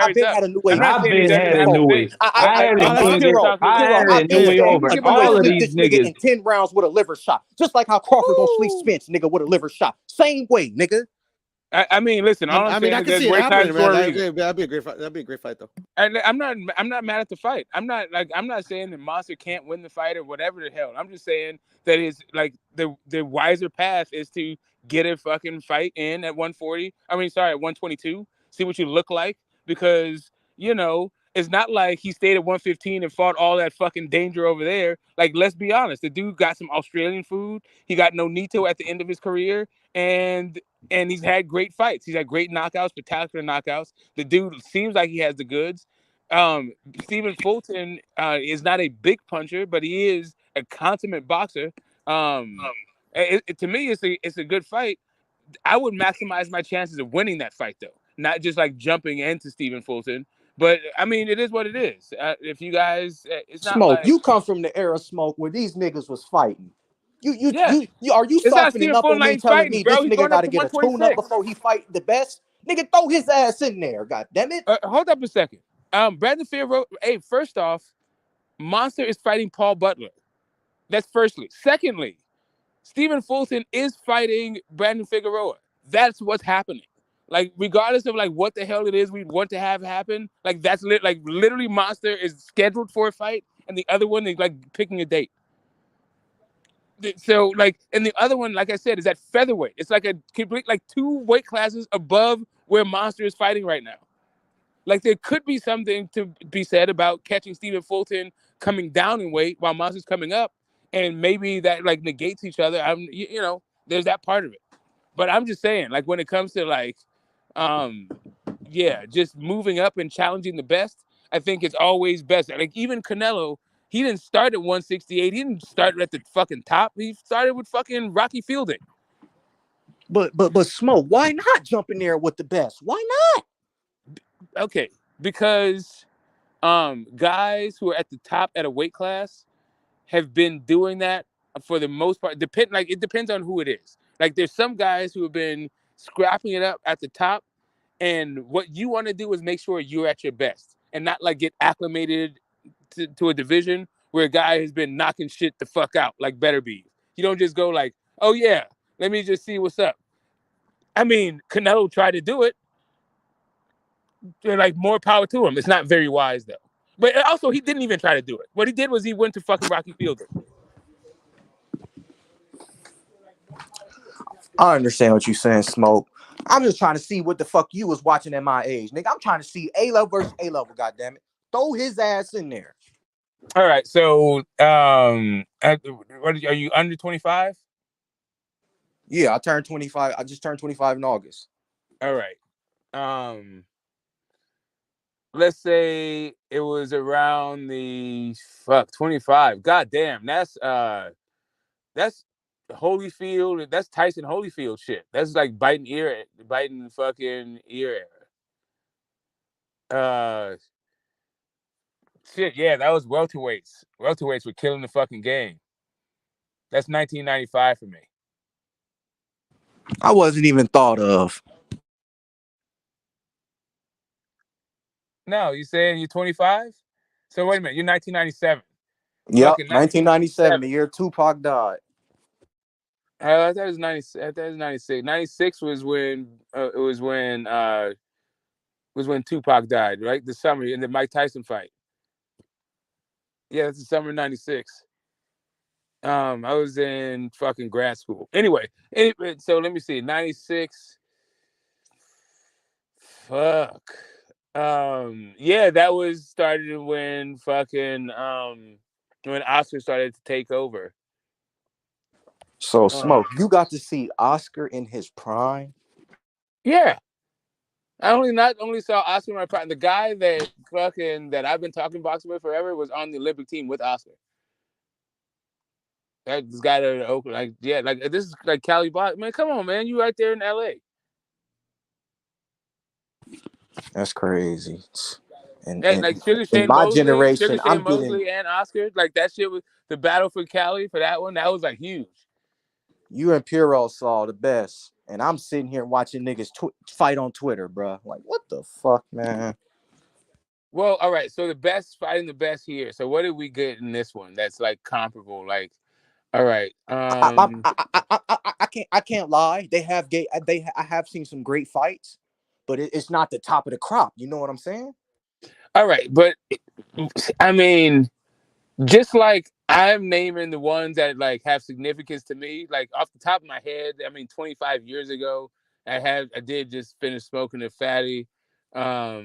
I've been had a new I'm age. not I've saying he been doesn't had a have the new thing. way. I had a new way over Jimbo gonna all of sleep these this nigga niggas. in 10 rounds with a liver shot. Just like how Crawford gonna sleep Spence, nigga, with a liver shot. Same way, nigga. I mean, listen. All I'm saying I is can there's see it weight happening, classes for man. a reason. That'd be a great fight. That'd be a great fight, though. And I'm not mad at the fight. I'm not saying that Monster can't win the fight or whatever the hell. I'm just saying that is like the wiser path is to get a fucking fight in at 140. I mean, sorry, at 122. See what you look like, because it's not like he stayed at 115 and fought all that fucking danger over there. Like, let's be honest, the dude got some Australian food. He got Nonito at the end of his career, and he's had great fights. He's had great knockouts, spectacular knockouts. The dude seems like he has the goods. Stephen Fulton is not a big puncher, but he is a consummate boxer. To me, it's a good fight. I would maximize my chances of winning that fight, though, not just like jumping into Stephen Fulton. But I mean, it is what it is. If you guys, it's not Smoke, like you come from the era, Smoke, where these niggas was fighting. yeah. Are you It's not softening Stephen up Fulton on like me, he's telling fighting, me bro. this He's nigga going got up to to get a tune-up 126. before he fight the best? Nigga, throw his ass in there, god damn it. Hold up a second. Brandon Figueroa. Hey, first off, Monster is fighting Paul Butler. That's firstly. Secondly, Stephen Fulton is fighting Brandon Figueroa. That's what's happening. Like, regardless of like what the hell it is we want to have happen, like that's literally Monster is scheduled for a fight, and the other one is like picking a date. So like, and the other one, like I said, is at featherweight. It's like a complete like 2 weight classes above where Monster is fighting right now. Like, there could be something to be said about catching Stephen Fulton coming down in weight while Monster's coming up, and maybe that like negates each other. There's that part of it. But I'm just saying, like, when it comes to like, just moving up and challenging the best, I think it's always best. Like, even Canelo, he didn't start at 168. He didn't start at the fucking top. He started with fucking Rocky Fielding. But Smoke, why not jump in there with the best? Why not? Okay, because guys who are at the top at a weight class have been doing that for the most part. It depends on who it is. Like, there's some guys who have been scrapping it up at the top, and what you want to do is make sure you're at your best and not like get acclimated to a division where a guy has been knocking shit the fuck out, like Better Be. You don't just go like, oh yeah, let me just see what's up. I mean, Canelo tried to do it. Like, more power to him. It's not very wise though. But also, he didn't even try to do it. What he did was he went to fucking Rocky Fielding. I understand what you're saying, Smoke. I'm just trying to see what the fuck you was watching at my age, nigga. I'm trying to see A-level versus A-level, goddammit. Throw his ass in there. All right, so are you under 25? Yeah, I turned 25. I just turned 25 in August. All right. Let's say it was around the 25. God damn, that's Holyfield. That's Tyson Holyfield shit. That's like biting fucking ear. Shit, yeah, that was welterweights. Welterweights were killing the fucking game. That's 1995 for me. I wasn't even thought of. No, you saying you're 25? So wait a minute, you're 1997. Yep, Fucking 1997, the year Tupac died. I thought it was 90. I thought it was 96. 96 was when Tupac died, right? The summer in the Mike Tyson fight. Yeah, it's the summer of 96. I was in fucking grad school. Anyway, so let me see. 96. Fuck. Yeah, that was started when fucking when Oscar started to take over. So Smoke, you got to see Oscar in his prime. Yeah. Not only saw Oscar in my prime. The guy that I've been talking boxing with forever was on the Olympic team with Oscar. This guy out of Oakland, this is like Cali box. Man, come on, man, you right there in L.A. That's crazy. And like Sugar in Shane my Mosley, generation, I'm getting and Oscar, like that shit was the battle for Cali for that one. That was like huge. You and Piro saw the best, and I'm sitting here watching niggas fight on Twitter, bro. Like, what the fuck, man? Well, all right. So the best fighting the best here. So what did we get in this one that's like comparable? Like, all right. I I can't lie. I have seen some great fights, but it's not the top of the crop. You know what I'm saying? All right, but I mean, just like I'm naming the ones that like have significance to me, like off the top of my head, I mean, 25 years ago, I did just finish smoking a fatty. Yeah,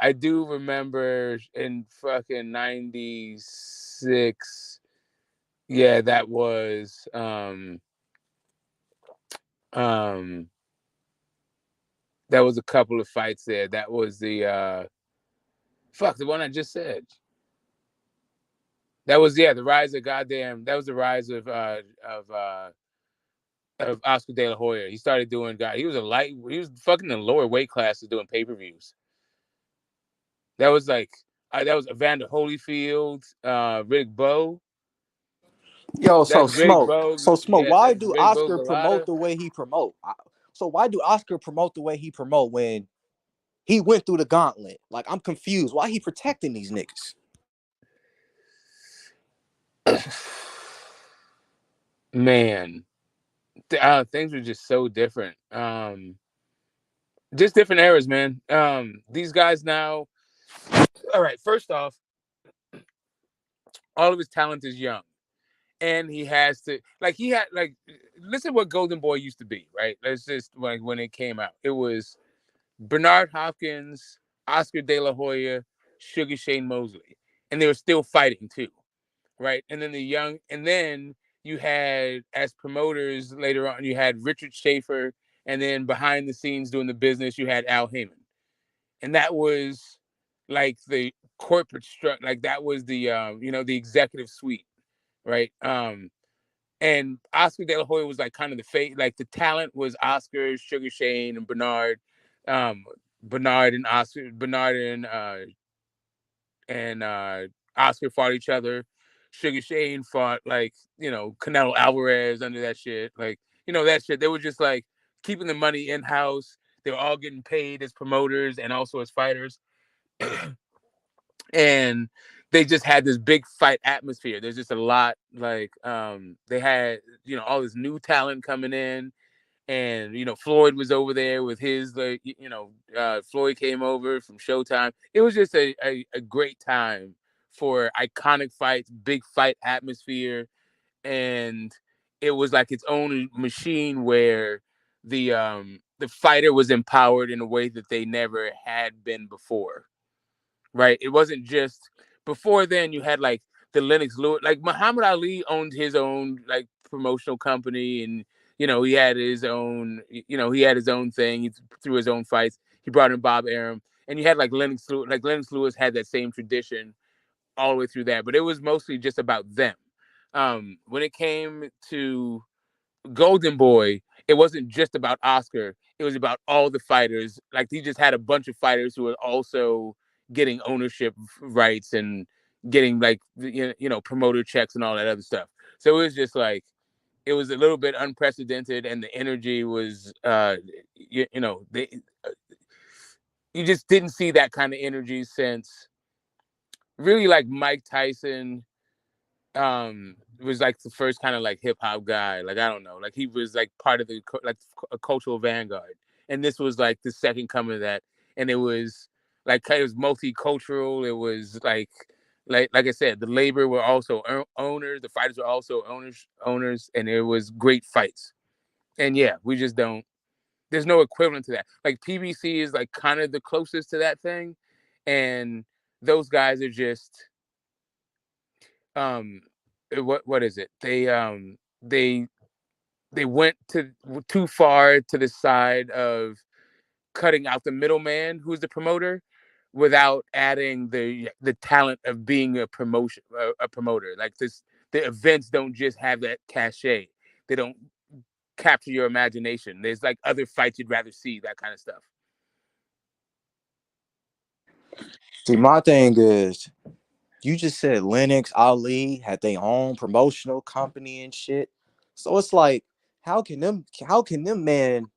I do remember in fucking 96. Yeah, that was that was a couple of fights there. That was the one I just said. That was the rise of goddamn. That was the rise of Oscar De La Hoya. He started doing he was fucking in the lower weight classes doing pay-per-views. That was like that was Evander Holyfield, Riddick Bowe. Yo, That's Riddick Bowe. Smoke. Yeah, Why that's do Riddick Bowe Oscar promote Galata. the way he promote? So why do Oscar promote the way he promote when he went through the gauntlet? Like, I'm confused. Why he protecting these niggas? Man, things were just so different. Just different eras, man. These guys now. All right, first off, all of his talent is young, and he has to listen what Golden Boy used to be, right? That's just like when it came out. It was Bernard Hopkins, Oscar De La Hoya, Sugar Shane Mosley, and they were still fighting too, right? And then you had, as promoters later on, you had Richard Schaefer, and then behind the scenes doing the business, you had Al Heyman, and that was like the corporate structure, like that was the the executive suite, right? And Oscar De La Hoya was like kind of the face, like the talent was Oscar, Sugar Shane, and Bernard. Bernard and Oscar, Bernard and Oscar fought each other. Sugar Shane fought Canelo Alvarez under that shit, that shit. They were just like keeping the money in house. They were all getting paid as promoters and also as fighters, and they just had this big fight atmosphere. There's just a lot they had all this new talent coming in, and Floyd was over there with his Floyd came over from Showtime. It was just a great time for iconic fights, big fight atmosphere, and it was like its own machine where the fighter was empowered in a way that they never had been before. Right? It wasn't just before then. You had like the Lennox Lewis, like Muhammad Ali owned his own like promotional company, and he had his own, he had his own thing. He threw his own fights. He brought in Bob Arum, and you had like Lennox Lewis. Like Lennox Lewis had that same tradition all the way through that, but it was mostly just about them. When it came to Golden Boy, it wasn't just about Oscar. It was about all the fighters. Like he just had a bunch of fighters who were also getting ownership rights and getting like promoter checks and all that other stuff. So it was just like it was a little bit unprecedented, and the energy was they you just didn't see that kind of energy since really like Mike Tyson was like the first kind of like hip hop guy. Like I don't know, like he was like part of the a cultural vanguard, and this was like the second coming of that. And it was like it was multicultural. It was like I said, the labor were also owners. The fighters were also owners, and it was great fights. And yeah, we just don't. There's no equivalent to that. Like PBC is like kind of the closest to that thing, and those guys are just what is it? They went too far to the side of cutting out the middleman who's the promoter without adding the talent of being a promoter. Like the events don't just have that cachet. They don't capture your imagination. There's like other fights you'd rather see, that kind of stuff. See, my thing is, you just said Lennox, Ali had their own promotional company and shit. So it's like, how can them men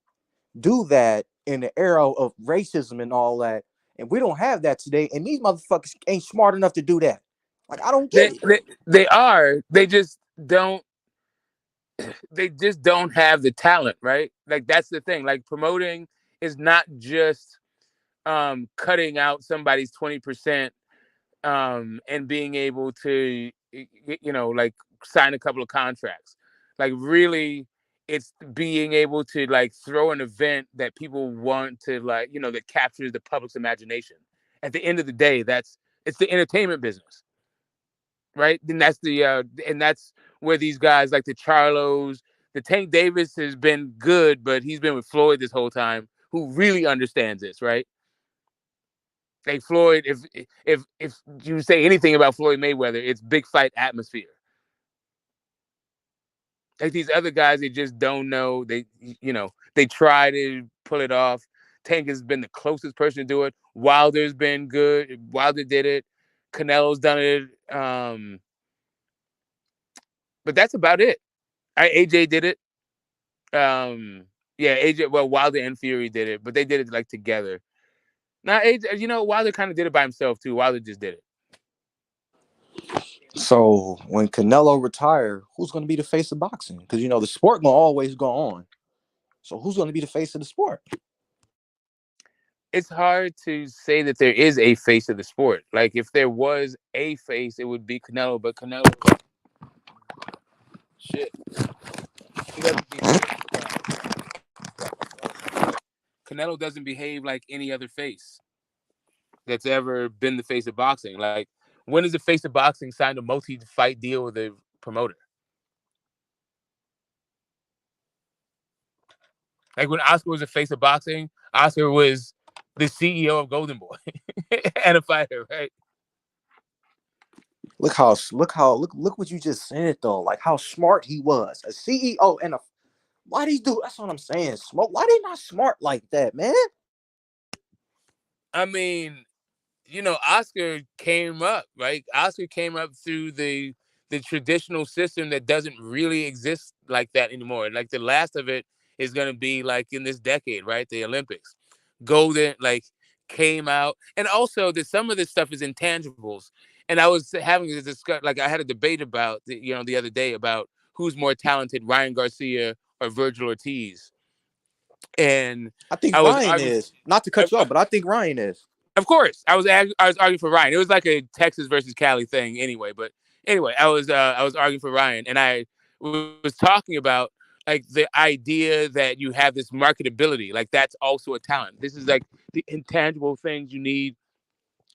do that in the era of racism and all that? And we don't have that today. And these motherfuckers ain't smart enough to do that. Like, I don't get it. They are. They just don't. they just don't have the talent, right? Like that's the thing. Like promoting is not just cutting out somebody's 20% and being able to, like sign a couple of contracts. Like really, it's being able to like throw an event that people want to like, that captures the public's imagination. At the end of the day, it's the entertainment business, right? And that's where these guys like the Charlos, the Tank Davis has been good, but he's been with Floyd this whole time, who really understands this, right? Like Floyd, if you say anything about Floyd Mayweather, it's big fight atmosphere. Like these other guys, they just don't know. They try to pull it off. Tank has been the closest person to do it. Wilder's been good. Wilder did it. Canelo's done it. But that's about it. AJ did it. AJ. Well, Wilder and Fury did it, but they did it like together. Now, AJ, Wilder kind of did it by himself too. Wilder just did it. So when Canelo retire, who's going to be the face of boxing? Because the sport gonna always go on. So who's going to be the face of the sport? It's hard to say that there is a face of the sport. Like if there was a face, it would be Canelo. But Canelo, shit, he doesn't behave. Canelo doesn't behave like any other face that's ever been the face of boxing. Like when is the face of boxing signed a multi-fight deal with a promoter? Like when Oscar was the face of boxing, Oscar was the CEO of Golden Boy and a fighter, right? Look what you just said though. Like how smart he was, a CEO and a. Why these dudes? That's what I'm saying. Smoke. Why they not smart like that, man? I mean, Oscar came up, right? Oscar came up through the traditional system that doesn't really exist like that anymore. Like the last of it is going to be like in this decade, right? The Olympics. Golden came out, and also that some of this stuff is intangibles. And I was having this discussion, like I had a debate about the other day about who's more talented, Ryan Garcia or Virgil Ortiz. And I think Ryan is. Not to cut you off, but I think Ryan is. Of course, I was arguing for Ryan. It was like a Texas versus Cali thing, anyway. But anyway, I was arguing for Ryan, and I was talking about like the idea that you have this marketability, like that's also a talent. This is like the intangible things you need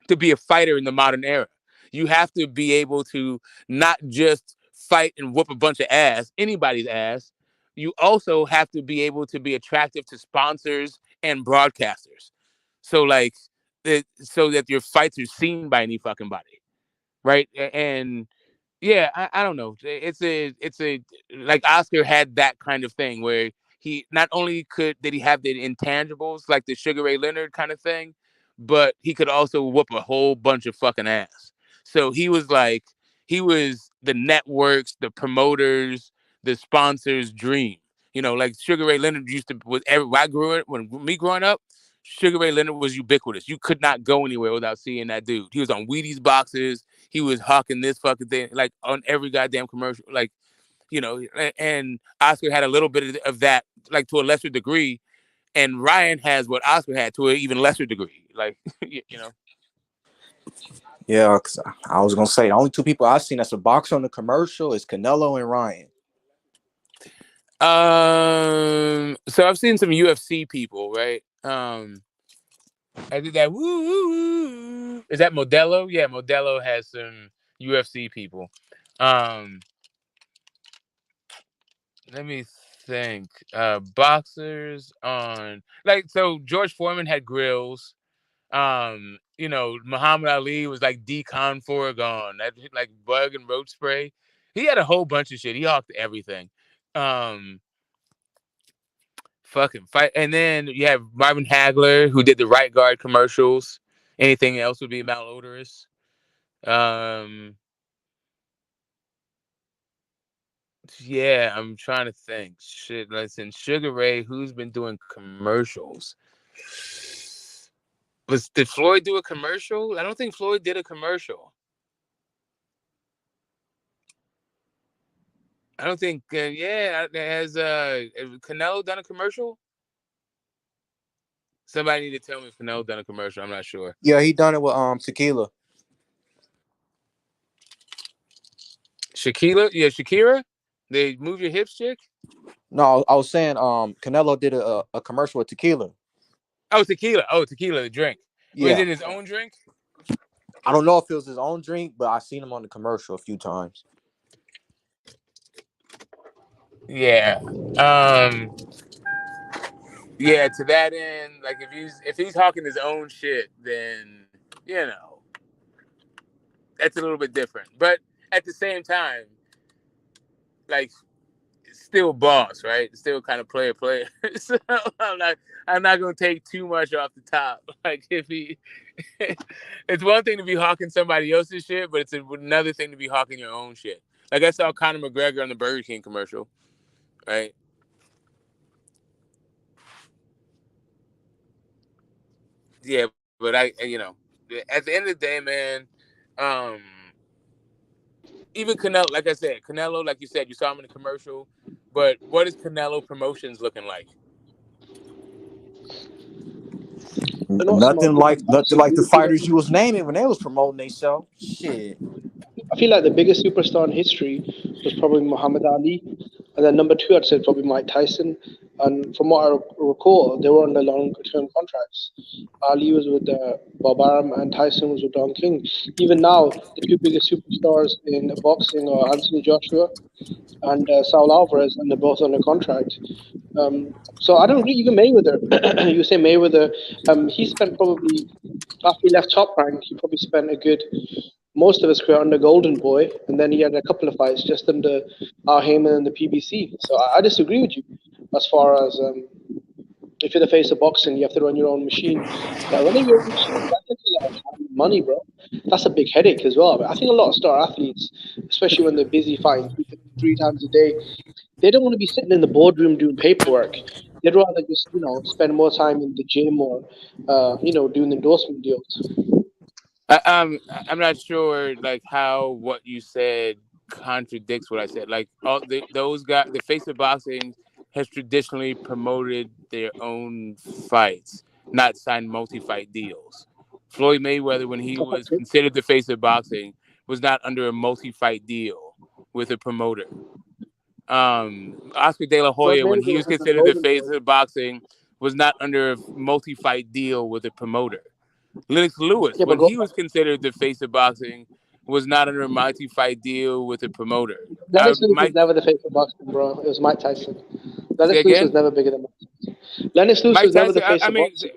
to be a fighter in the modern era. You have to be able to not just fight and whoop a bunch of ass, anybody's ass. You also have to be able to be attractive to sponsors and broadcasters. So like, so that your fights are seen by any fucking body, right? And yeah, I don't know. It's a like Oscar had that kind of thing where he not only did he have the intangibles like the Sugar Ray Leonard kind of thing, but he could also whoop a whole bunch of fucking ass. So he was the networks, the promoters, the sponsors' dream. Like Sugar Ray Leonard when me growing up, Sugar Ray Leonard was ubiquitous. You could not go anywhere without seeing that dude. He was on Wheaties boxes. He was hawking this fucking thing like on every goddamn commercial. Like, and Oscar had a little bit of that, like to a lesser degree. And Ryan has what Oscar had to an even lesser degree. Like, Yeah, because I was gonna say the only two people I've seen that's a boxer on the commercial is Canelo and Ryan. So I've seen some UFC people, right? I did that. Woo, woo, woo. Is that Modelo? Yeah, Modelo has some UFC people. Let me think. Boxers on so George Foreman had grills. Muhammad Ali was like Decon Foregon, that like bug and roach spray. He had a whole bunch of shit. He hawked everything. Fucking fight. And then you have Marvin Hagler, who did the Right Guard commercials. Anything else would be malodorous. Yeah, I'm trying to think. Shit, listen, Sugar Ray, who's been doing commercials? Did Floyd do a commercial? I don't think Floyd did a commercial. I don't think. Has Canelo done a commercial? Somebody need to tell me if Canelo done a commercial. I'm not sure. Yeah, he done it with Tequila. Shakira. They move your hips, chick. No, I was saying Canelo did a commercial with Tequila. Oh, tequila. The drink. Was Yeah. it his own drink? I don't know if it was his own drink, but I seen him on the commercial a few times. Yeah. Yeah, to that end, like if he's hawking his own shit, then that's a little bit different. But at the same time, like it's still boss, right? It's still kind of player. So I'm not gonna take too much off the top. Like if he it's one thing to be hawking somebody else's shit, but it's another thing to be hawking your own shit. Like I saw Conor McGregor on the Burger King commercial, right? Yeah, but at the end of the day, man, even Canelo, like I said, Canelo, like you said, you saw him in the commercial, but what is Canelo Promotions looking like? Nothing like the fighters you was naming when they was promoting themselves. Shit. I feel like the biggest superstar in history was probably Muhammad Ali, and then number two I'd say probably Mike Tyson. And from what I recall, they were on the long-term contracts. Ali was with Bob Arum, and Tyson was with Don King. Even now, the two biggest superstars in boxing are Anthony Joshua and Saul Alvarez, and they're both on a contract. So I don't agree. Even Mayweather, you say Mayweather, he spent probably after he left Top Rank, he probably spent a good most of his career under Golden Boy, and then he had a couple of fights just under Al Heyman and the PBC. So I disagree with you as far as if you're the face of boxing, you have to run your own machine. Like running your own machine, that takes a lot of time and money, bro. That's a big headache as well. I think a lot of star athletes, especially when they're busy fighting three times a day, they don't want to be sitting in the boardroom doing paperwork. They'd rather just, spend more time in the gym or, doing endorsement deals. I'm not sure like how what you said contradicts what I said. Like those guys, the face of boxing has traditionally promoted their own fights, not signed multi-fight deals. Floyd Mayweather, when he was considered the face of boxing, was not under a multi-fight deal with a promoter. Oscar De La Hoya, when he was considered the face of boxing, was not under a multi-fight deal with a promoter. Lennox Lewis, when he was considered the face of boxing, was not under a multi-fight deal with a promoter. Lennox Lewis was never the face of boxing, bro. It was Mike Tyson. Lennox Lewis was never bigger than Mike Tyson. Lennox Lewis was never the face of boxing.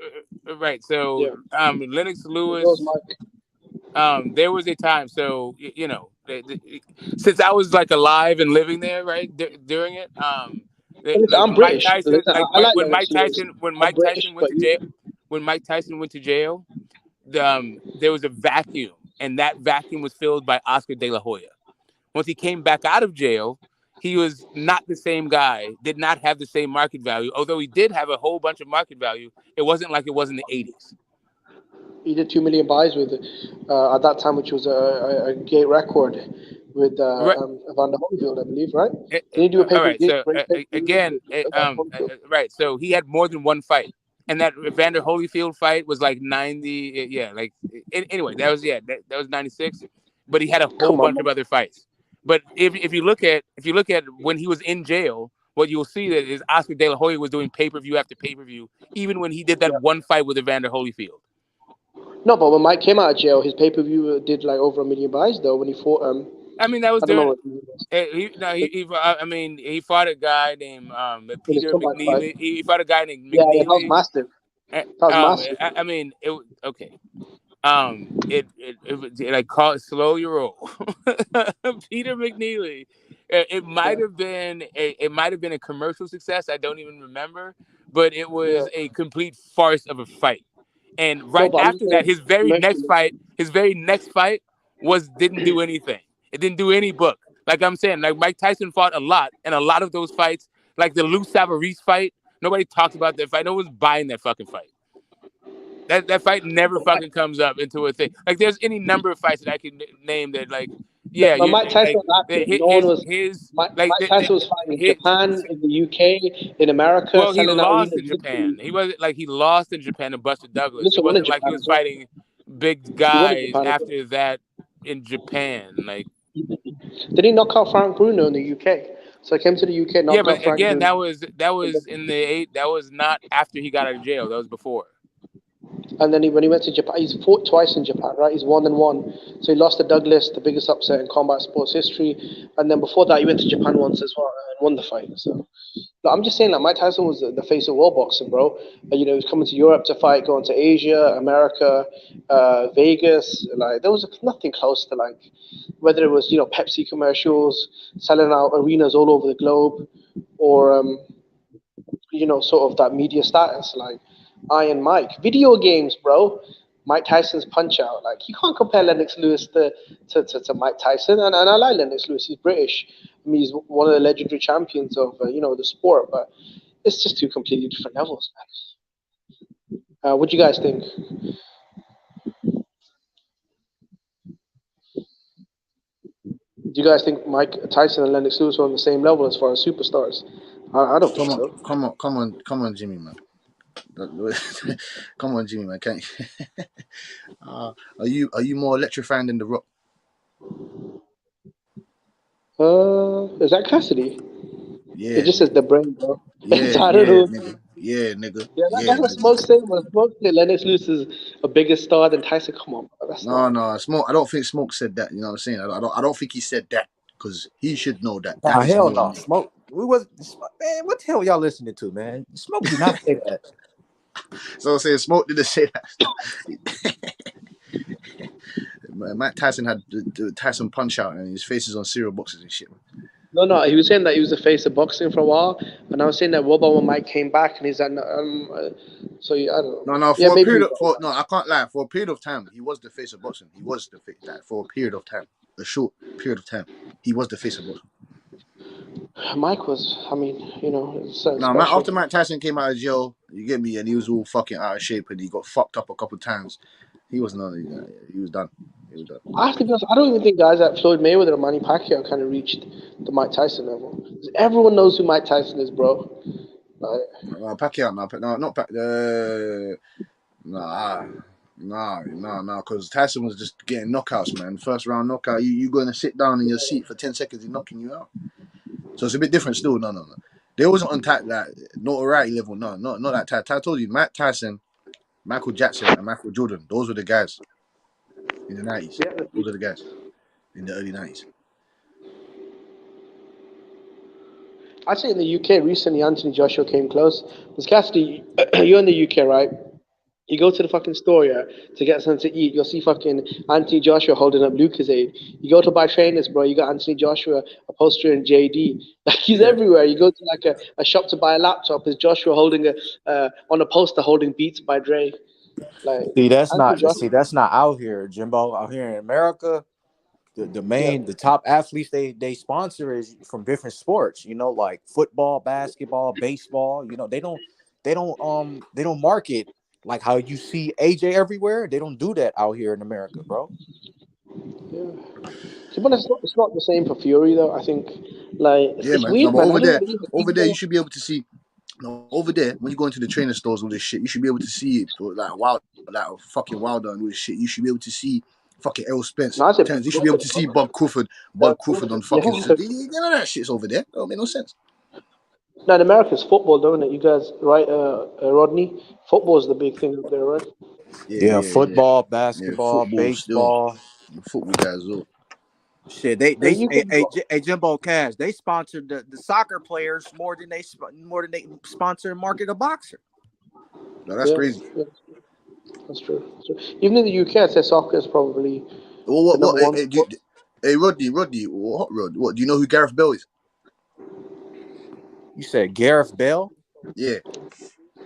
Right. So, Lennox Lewis. There was a time. So since I was like alive and living there, right during it. I'm British. Tyson, when Mike Tyson went to jail, there was a vacuum, and that vacuum was filled by Oscar De La Hoya. Once he came back out of jail, he was not the same guy, did not have the same market value. Although he did have a whole bunch of market value, it wasn't like it was in the 80s. He did 2 million buys with at that time, which was a great record with Evander Holyfield, I believe, right? Did he do a right. So right. So he had more than one fight, and that Evander Holyfield fight was like 90. Yeah, like anyway, that was 96. But he had a whole bunch of other fights. But if you look at when he was in jail, what you'll see that is Oscar De La Hoya was doing pay-per-view after pay-per-view, even when he did that one fight with Evander Holyfield. No, but when Mike came out of jail, his pay-per-view did like over 1 million buys though when he fought. I mean, that was during. He fought a guy named Peter McNeely. He fought a guy named McNeely. Yeah, that was massive. That was massive. Okay. It like call it slow your roll. Peter McNeely. It might have been a commercial success. I don't even remember, but it was a complete farce of a fight. And after that, his very next fight didn't do anything. It didn't do any book. Like I'm saying, like Mike Tyson fought a lot, and a lot of those fights, like the Lou Savarese fight, nobody talks about that fight. No one's buying that fucking fight. That fight never fucking comes up into a thing. Like there's any number of fights that I can name that like Yeah, But you Mike Tyson was active. No one was. Mike Tyson was fighting in Japan, in the UK, in America, well, he selling out lost arenas. in Japan. He wasn't like he lost in Japan to Buster Douglas. He It won in wasn't like he Japan was as well. fighting big He won in guys Japan as well. after that in Japan. Like, Did he knock out Frank Bruno in the UK? So I came to the UK, yeah, knocked but out Frank again, Bruno. that was in the eight. That was not after he got out of jail. That was before. And then when he went to Japan, he's fought twice in Japan, right? He's 1-1. So he lost to Douglas, the biggest upset in combat sports history. And then before that, he went to Japan once as well and won the fight. So I'm just saying, like, Mike Tyson was the face of world boxing, bro. You know, he was coming to Europe to fight, going to Asia, America, Vegas. Like, there was nothing close to, like, whether it was, Pepsi commercials, selling out arenas all over the globe, or, sort of that media status, like Iron Mike. Video games, bro. Mike Tyson's Punch Out. Like, you can't compare Lennox Lewis to Mike Tyson. And I like Lennox Lewis. He's British. I mean, he's one of the legendary champions of, the sport. But it's just two completely different levels, man. What do you guys think? Do you guys think Mike Tyson and Lennox Lewis are on the same level as far as superstars? I don't think so. Come on, Jimmy, man. Come on, Jimmy, man. Can't you? Are you more electrifying than The Rock? Is that Cassidy? Yeah, It just says nigga. the brain, bro. Yeah, So I don't know. nigga. Yeah, nigga. Yeah, Yeah, that's what nigga. Smoke said. Smoke said Lennox Lewis is a bigger star than Tyson. Come on, bro. That's not. No, Smoke. I don't think Smoke said that. You know what I'm saying? I don't think he said that because he should know that. Nah, That is hell more no. than me. Smoke. Man. What the hell y'all listening to, man? Smoke did not say that. So I'm saying Smoke didn't say that. Matt Tyson had the Tyson Punch Out and his face is on cereal boxes and shit. No. He was saying that he was the face of boxing for a while, and I was saying that what about when Mike came back and he's like, so I don't know. No, Yeah, for a maybe. period no, I can't lie. For a period of time, he was the face of boxing. He was the face that for a period of time, a short period of time, he was the face of boxing. Mike was. I mean, it's something Now, special. after Mike Tyson came out of jail, you get me, and he was all fucking out of shape, and he got fucked up a couple times. He was not. He was done. He was done. I have to be honest, I don't even think guys like Floyd Mayweather or Manny Pacquiao kind of reached the Mike Tyson level. Everyone knows who Mike Tyson is, bro. Like, Pacquiao, no, not Pacquiao. Nah, because Tyson was just getting knockouts, man. First round knockout, you going to sit down in your seat for 10 seconds, he's knocking you out. So it's a bit different still. No. They wasn't on that notoriety level. No, not that type. I told you, Matt Tyson, Michael Jackson, and Michael Jordan, those were the guys in the 90s. Those are the guys in the early 90s. I'd say in the UK recently, Anthony Joshua came close. Because Cassidy, you're in the UK, right? You go to the fucking store, yeah, to get something to eat. You'll see fucking Anthony Joshua holding up Lucasade. You go to buy trainers, bro. You got Anthony Joshua, a poster in JD. Like, he's everywhere. You go to like a shop to buy a laptop. Is Joshua holding on a poster holding Beats by Dre? Like, See, that's Anthony not. Joshua. That's not out here, Jimbo. Out here in America, the top athletes they sponsor is from different sports. Like football, basketball, baseball. They don't market like how you see AJ everywhere. They don't do that out here in America, bro. Yeah. But it's not the same for Fury though. I think it's Man. No, weird, but man. I over don't there, believe it. you should be able to see. No, over there, when you go into the trainer stores with this shit, you should be able to see it like fucking Wilder and all this shit. You should be able to see fucking Errol Spence. No, You should be able to see Bob Crawford on fucking. Yeah. You know that shit's over there. It don't make no sense. Now in America, it's football, don't it? You guys, right, Rodney? Football is the big thing up there, right? Yeah, football, Yeah, basketball, football still. baseball. The football guys though. Shit, Jimbo Cash. They sponsored the soccer players more than they sponsor and market a boxer. No, that's crazy. Yeah, that's true. Even in the UK, I'd say soccer is probably the number one sport. Hey, Rodney, what Rod? What do you know who Gareth Bale is? You said Gareth Bale? Yeah.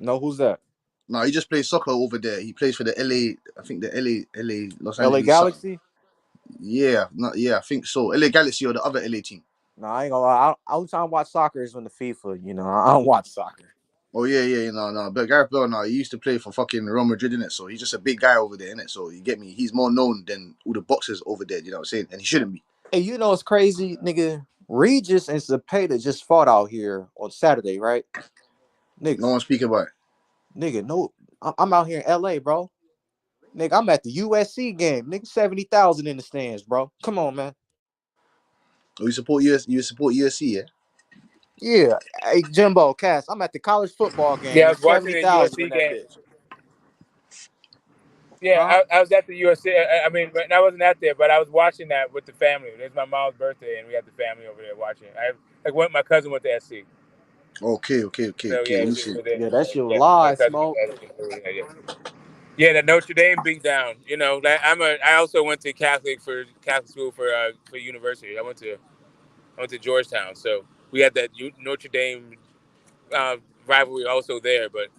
No, who's that? No, he just plays soccer over there. He plays for the LA, I think the LA Los LA Angeles Galaxy? Yeah, I think so. LA Galaxy or the other LA team. No, I ain't gonna lie. Only time I watch soccer is when the FIFA. I don't watch soccer. Oh yeah, no. But Gareth Bale, he used to play for fucking Real Madrid, innit? So he's just a big guy over there, innit? So you get me? He's more known than all the boxers over there. You know what I'm saying? And he shouldn't be. Hey, you know it's crazy, nigga. Regis and Zepeda just fought out here on Saturday, right? Nigga. No one speak about it. Nigga, no, I'm out here in L.A., bro. Nigga, I'm at the USC game. Nigga, 70,000 in the stands, bro. Come on, man. Oh, you support USC, yeah? Yeah. Hey, Jimbo, Cass, I'm at the college football game. Yeah, I Nigga, was watching the 70,000 in USC that game. bitch. Yeah, Huh? I was at the USC. I mean, I wasn't out there, but I was watching that with the family. It was my mom's birthday, and we had the family over there watching. My cousin went to SC. Okay. So yeah, Let me we see. were there. Yeah, that's your Yeah, my live, cousin went Smoke. to SC. So yeah, the Notre Dame beat down. You know, I also went to Catholic school for university. I went to Georgetown, so we had that Notre Dame rivalry also there. But